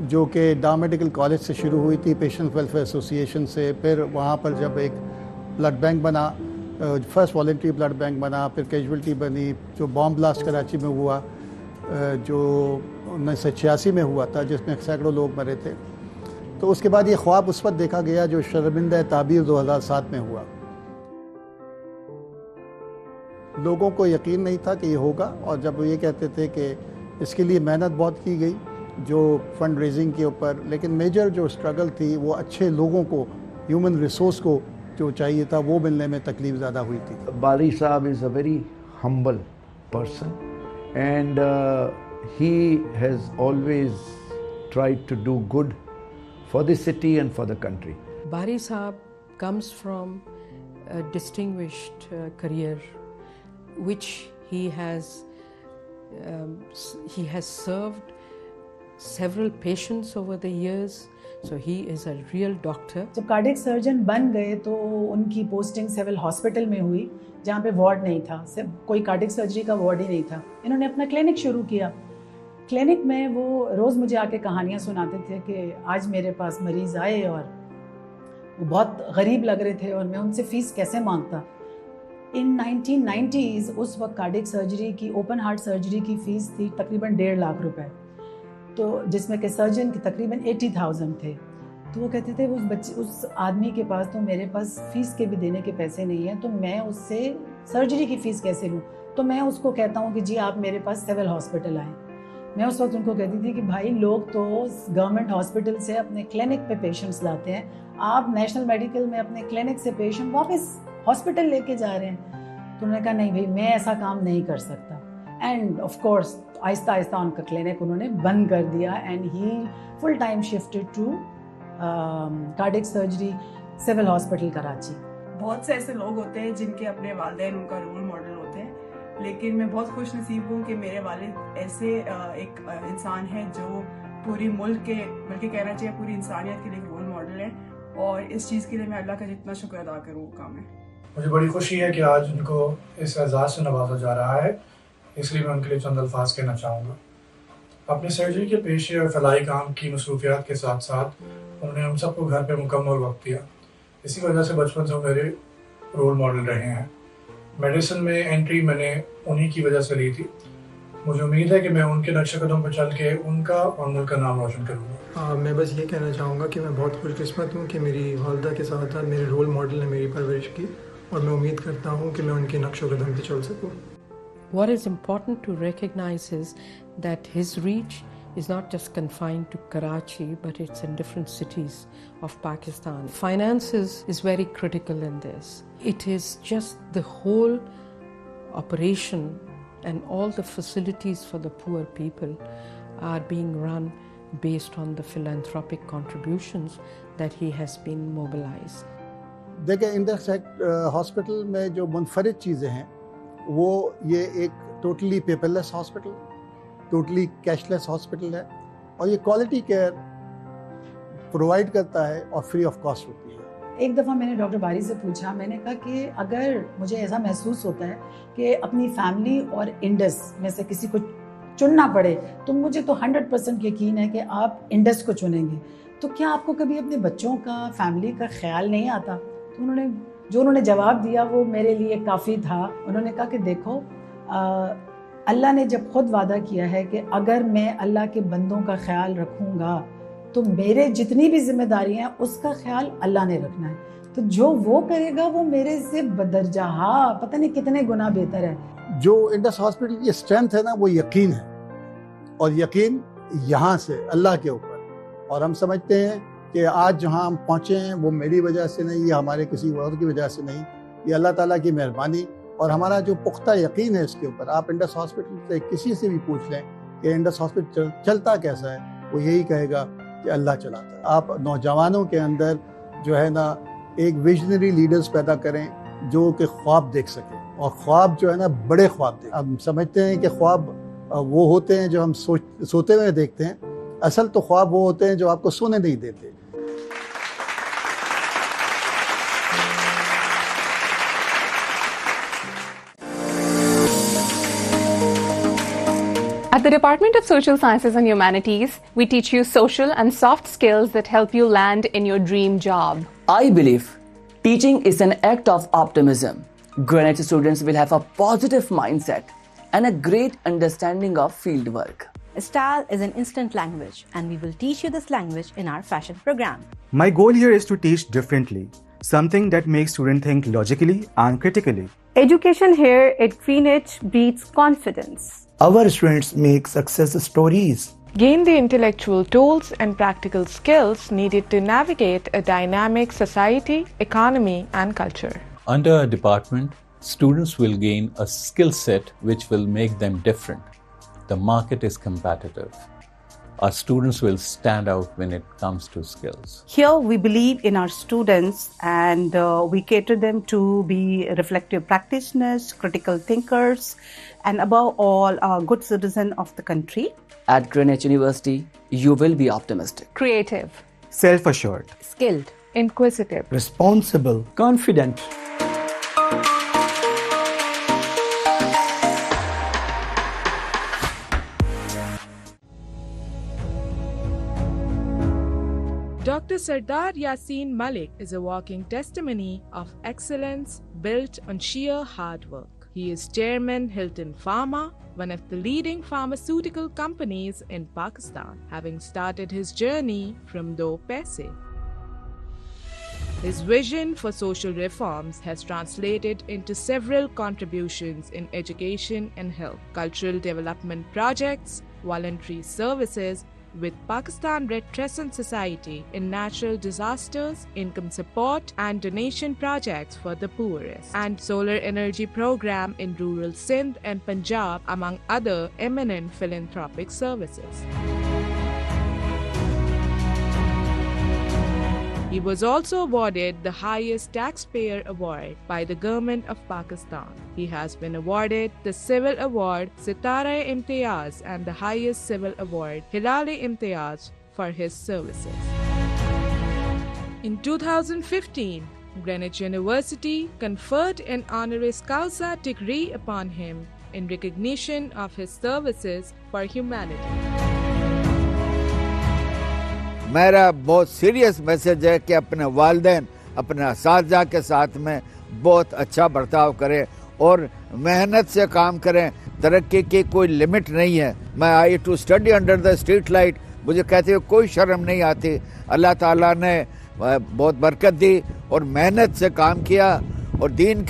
जो कि डा मेडिकल कॉलेज से शुरू हुई थी, पेशेंट वेलफेयर एसोसिएशन से. फिर वहाँ पर जब एक ब्लड बैंक बना, फर्स्ट वॉलंटरी ब्लड बैंक बना, फिर कैजुअल्टी बनी, जो बॉम्ब ब्लास्ट कराची में हुआ जो 1986 में हुआ था जिसमें सैकड़ों लोग मरे थे. तो उसके बाद ये ख्वाब उस वक्त देखा गया जो शर्मिंदा ताबीर 2007 में हुआ. लोगों को यकीन नहीं था कि ये होगा और जब वो ये कहते थे कि इसके लिए मेहनत बहुत की गई जो फंड रेजिंग के ऊपर, लेकिन मेजर जो स्ट्रगल थी वो अच्छे लोगों को, ह्यूमन रिसोर्स को जो चाहिए था वो मिलने में तकलीफ ज़्यादा हुई थी. Bari sahab is a very humble person and he has always tried to do good for the city and for the country. Bari Saab comes from a distinguished career which he has served several patients over the years, so he is a real doctor. जब cardiac surgeon बन गए तो उनकी posting civil hospital में हुई जहाँ पे ward नहीं था, सिर्फ कोई कार्डियक सर्जरी का वार्ड ही नहीं था. इन्होंने अपना क्लिनिक शुरू किया. क्लिनिक में वो रोज़ मुझे आके कहानियाँ सुनाते थे कि आज मेरे पास मरीज़ आए और वो बहुत गरीब लग रहे थे और मैं उनसे फ़ीस कैसे मांगता. इन 1990s उस वक्त कार्डियक सर्जरी की, ओपन हार्ट सर्जरी की फ़ीस थी तकरीबन 1.5 लाख रुपए, तो जिसमें कि सर्जन के तकरीबन 80,000 थे. तो वो कहते थे उस आदमी के पास तो मेरे पास फ़ीस के भी देने के पैसे नहीं हैं, तो मैं उससे सर्जरी की फ़ीस कैसे लूँ. तो मैं उसको कहता हूँ कि जी आप मेरे पास सिविल हॉस्पिटल आएँ. मैं उस वक्त उनको कहती थी कि भाई लोग तो गवर्नमेंट हॉस्पिटल से अपने क्लिनिक पे पेशेंट्स लाते हैं, आप नेशनल मेडिकल में अपने क्लिनिक से पेशेंट वापस हॉस्पिटल लेके जा रहे हैं. तो उन्होंने कहा नहीं भाई मैं ऐसा काम नहीं कर सकता. End of course Aahista Aahista उनका क्लिनिक उन्होंने बंद कर दिया and he full time shifted to cardiac surgery civil hospital Karachi. बहुत से ऐसे लोग होते हैं जिनके अपने वालिदैन उनका रोल मॉडल होते हैं, लेकिन मैं बहुत खुश नसीब हूँ कि मेरे वालिद ऐसे एक इंसान हैं जो पूरी मुल्क के, बल्कि कहना चाहिए पूरी इंसानियत के लिए रोल मॉडल है और इस चीज़ के लिए मैं अल्लाह का जितना शुक्र अदा करूँ वो काम है. मुझे बड़ी खुशी है कि आज उनको इस एजाज़ से नवाजा जा रहा है, इसलिए मैं उनके लिए चंद अल्फाज कहना चाहूँगा. अपनी सर्जरी के पेशे और फलाई काम की मसरूफियात के साथ साथ उन्होंने हम सबको घर पर मुकम्मल वक्त दिया. इसी वजह से बचपन से मेरे रोल मॉडल रहे हैं. मेडिसिन में एंट्री मैंने उन्हीं की वजह से ली थी. मुझे उम्मीद है कि मैं उनके नक्शे कदम पर चल के उनका और मुल्क का नाम रोशन करूँगा. मैं बस ये कहना चाहूँगा कि मैं बहुत खुशकिस्मत हूँ कि मेरी वालिदा के साथ साथ मेरे रोल मॉडल ने मेरी परवरिश की और मैं उम्मीद करता हूँ कि मैं उनके नक्शे कदम पर चल सकूँ. What is important to recognize is that his reach, is not just confined to Karachi, but it's in different cities of Pakistan. Finances is very critical in this. It is just the whole operation and all the facilities for the poor people are being run based on the philanthropic contributions that he has been mobilized. देखिए index hospital में जो मुनफरिद चीज़ें हैं वो ये एक totally paperless hospital, totally cashless hospital है और ये क्वालिटी केयर प्रोवाइड करता है और फ्री ऑफ कॉस्ट होती है। एक दफ़ा मैंने डॉक्टर बारी से पूछा, मैंने कहा कि अगर मुझे ऐसा महसूस होता है कि अपनी फैमिली और इंडस में से किसी को चुनना पड़े तो मुझे तो 100% यकीन है कि आप इंडस को चुनेंगे, तो क्या आपको कभी अपने बच्चों का, फैमिली का ख्याल नहीं आता? तो उन्होंने जवाब दिया वो मेरे लिए काफ़ी था। उन्होंने कहा कि देखो अल्लाह ने जब खुद वादा किया है कि अगर मैं अल्लाह के बंदों का ख्याल रखूँगा तो मेरे जितनी भी जिम्मेदारी हैं उसका ख्याल अल्लाह ने रखना है, तो जो वो करेगा वो मेरे से बदरजा पता नहीं कितने गुना बेहतर है। जो इंडस हॉस्पिटल की स्ट्रेंथ है ना वो यकीन है, और यकीन यहाँ से अल्लाह के ऊपर, और हम समझते हैं कि आज जहाँ हम पहुँचे हैं वो मेरी वजह से नहीं, या हमारे किसी और की वजह से नहीं, ये अल्लाह ताला की मेहरबानी और हमारा जो पुख्ता यकीन है इसके ऊपर। आप इंडस हॉस्पिटल से किसी से भी पूछ लें कि इंडस हॉस्पिटल चलता कैसा है, वो यही कहेगा कि अल्लाह चलाता है। आप नौजवानों के अंदर जो है ना एक विजनरी लीडर्स पैदा करें जो कि ख्वाब देख सकें, और ख्वाब जो है ना बड़े ख्वाब देखें। हम समझते हैं कि ख्वाब वो होते हैं जो हम सोते हुए देखते हैं, असल तो ख्वाब वो होते हैं जो आपको सोने नहीं देते। At the Department of Social Sciences and Humanities, we teach you social and soft skills that help you land in your dream job. I believe teaching is an act of optimism. Greenwich students will have a positive mindset and a great understanding of field work. Style is an instant language, and we will teach you this language in our fashion program. My goal here is to teach differently, something that makes students think logically and critically. Education here at Greenwich breeds confidence. Our students make success stories. Gain the intellectual tools and practical skills needed to navigate a dynamic society, economy, and culture. Under our department, students will gain a skill set which will make them different. The market is competitive. Our students will stand out when it comes to skills. Here we believe in our students, and we cater them to be reflective practitioners, critical thinkers, and above all, good citizens of the country. At Greenwich University, you will be optimistic, creative, self-assured, skilled, inquisitive, responsible, confident. Dr. Sardar Yasin Malik is a walking testimony of excellence built on sheer hard work. He is Chairman Hilton Pharma, one of the leading pharmaceutical companies in Pakistan, having started his journey from do paise. His vision for social reforms has translated into several contributions in education and health, cultural development projects, voluntary services with Pakistan Red Crescent Society in natural disasters, income support and donation projects for the poorest, and solar energy program in rural Sindh and Punjab, among other eminent philanthropic services. He was also awarded the highest taxpayer award by the government of Pakistan. He has been awarded the Civil Award Sitara-e-Imtiyaz and the highest civil award Hilal-e-Imtiyaz for his services. In 2015, Greenwich University conferred an honoris causa degree upon him in recognition of his services for humanity. मेरा बहुत serious message है कि अपने वालिदैन अपने असातिज़ा के साथ में बहुत अच्छा बर्ताव करें और मेहनत से काम करें। तरक्की की कोई लिमिट नहीं है। मैं I to study under the street light, मुझे कहते हुए कोई शर्म नहीं आती। अल्लाह ताला ने बहुत बरकत दी और मेहनत से काम किया और दीन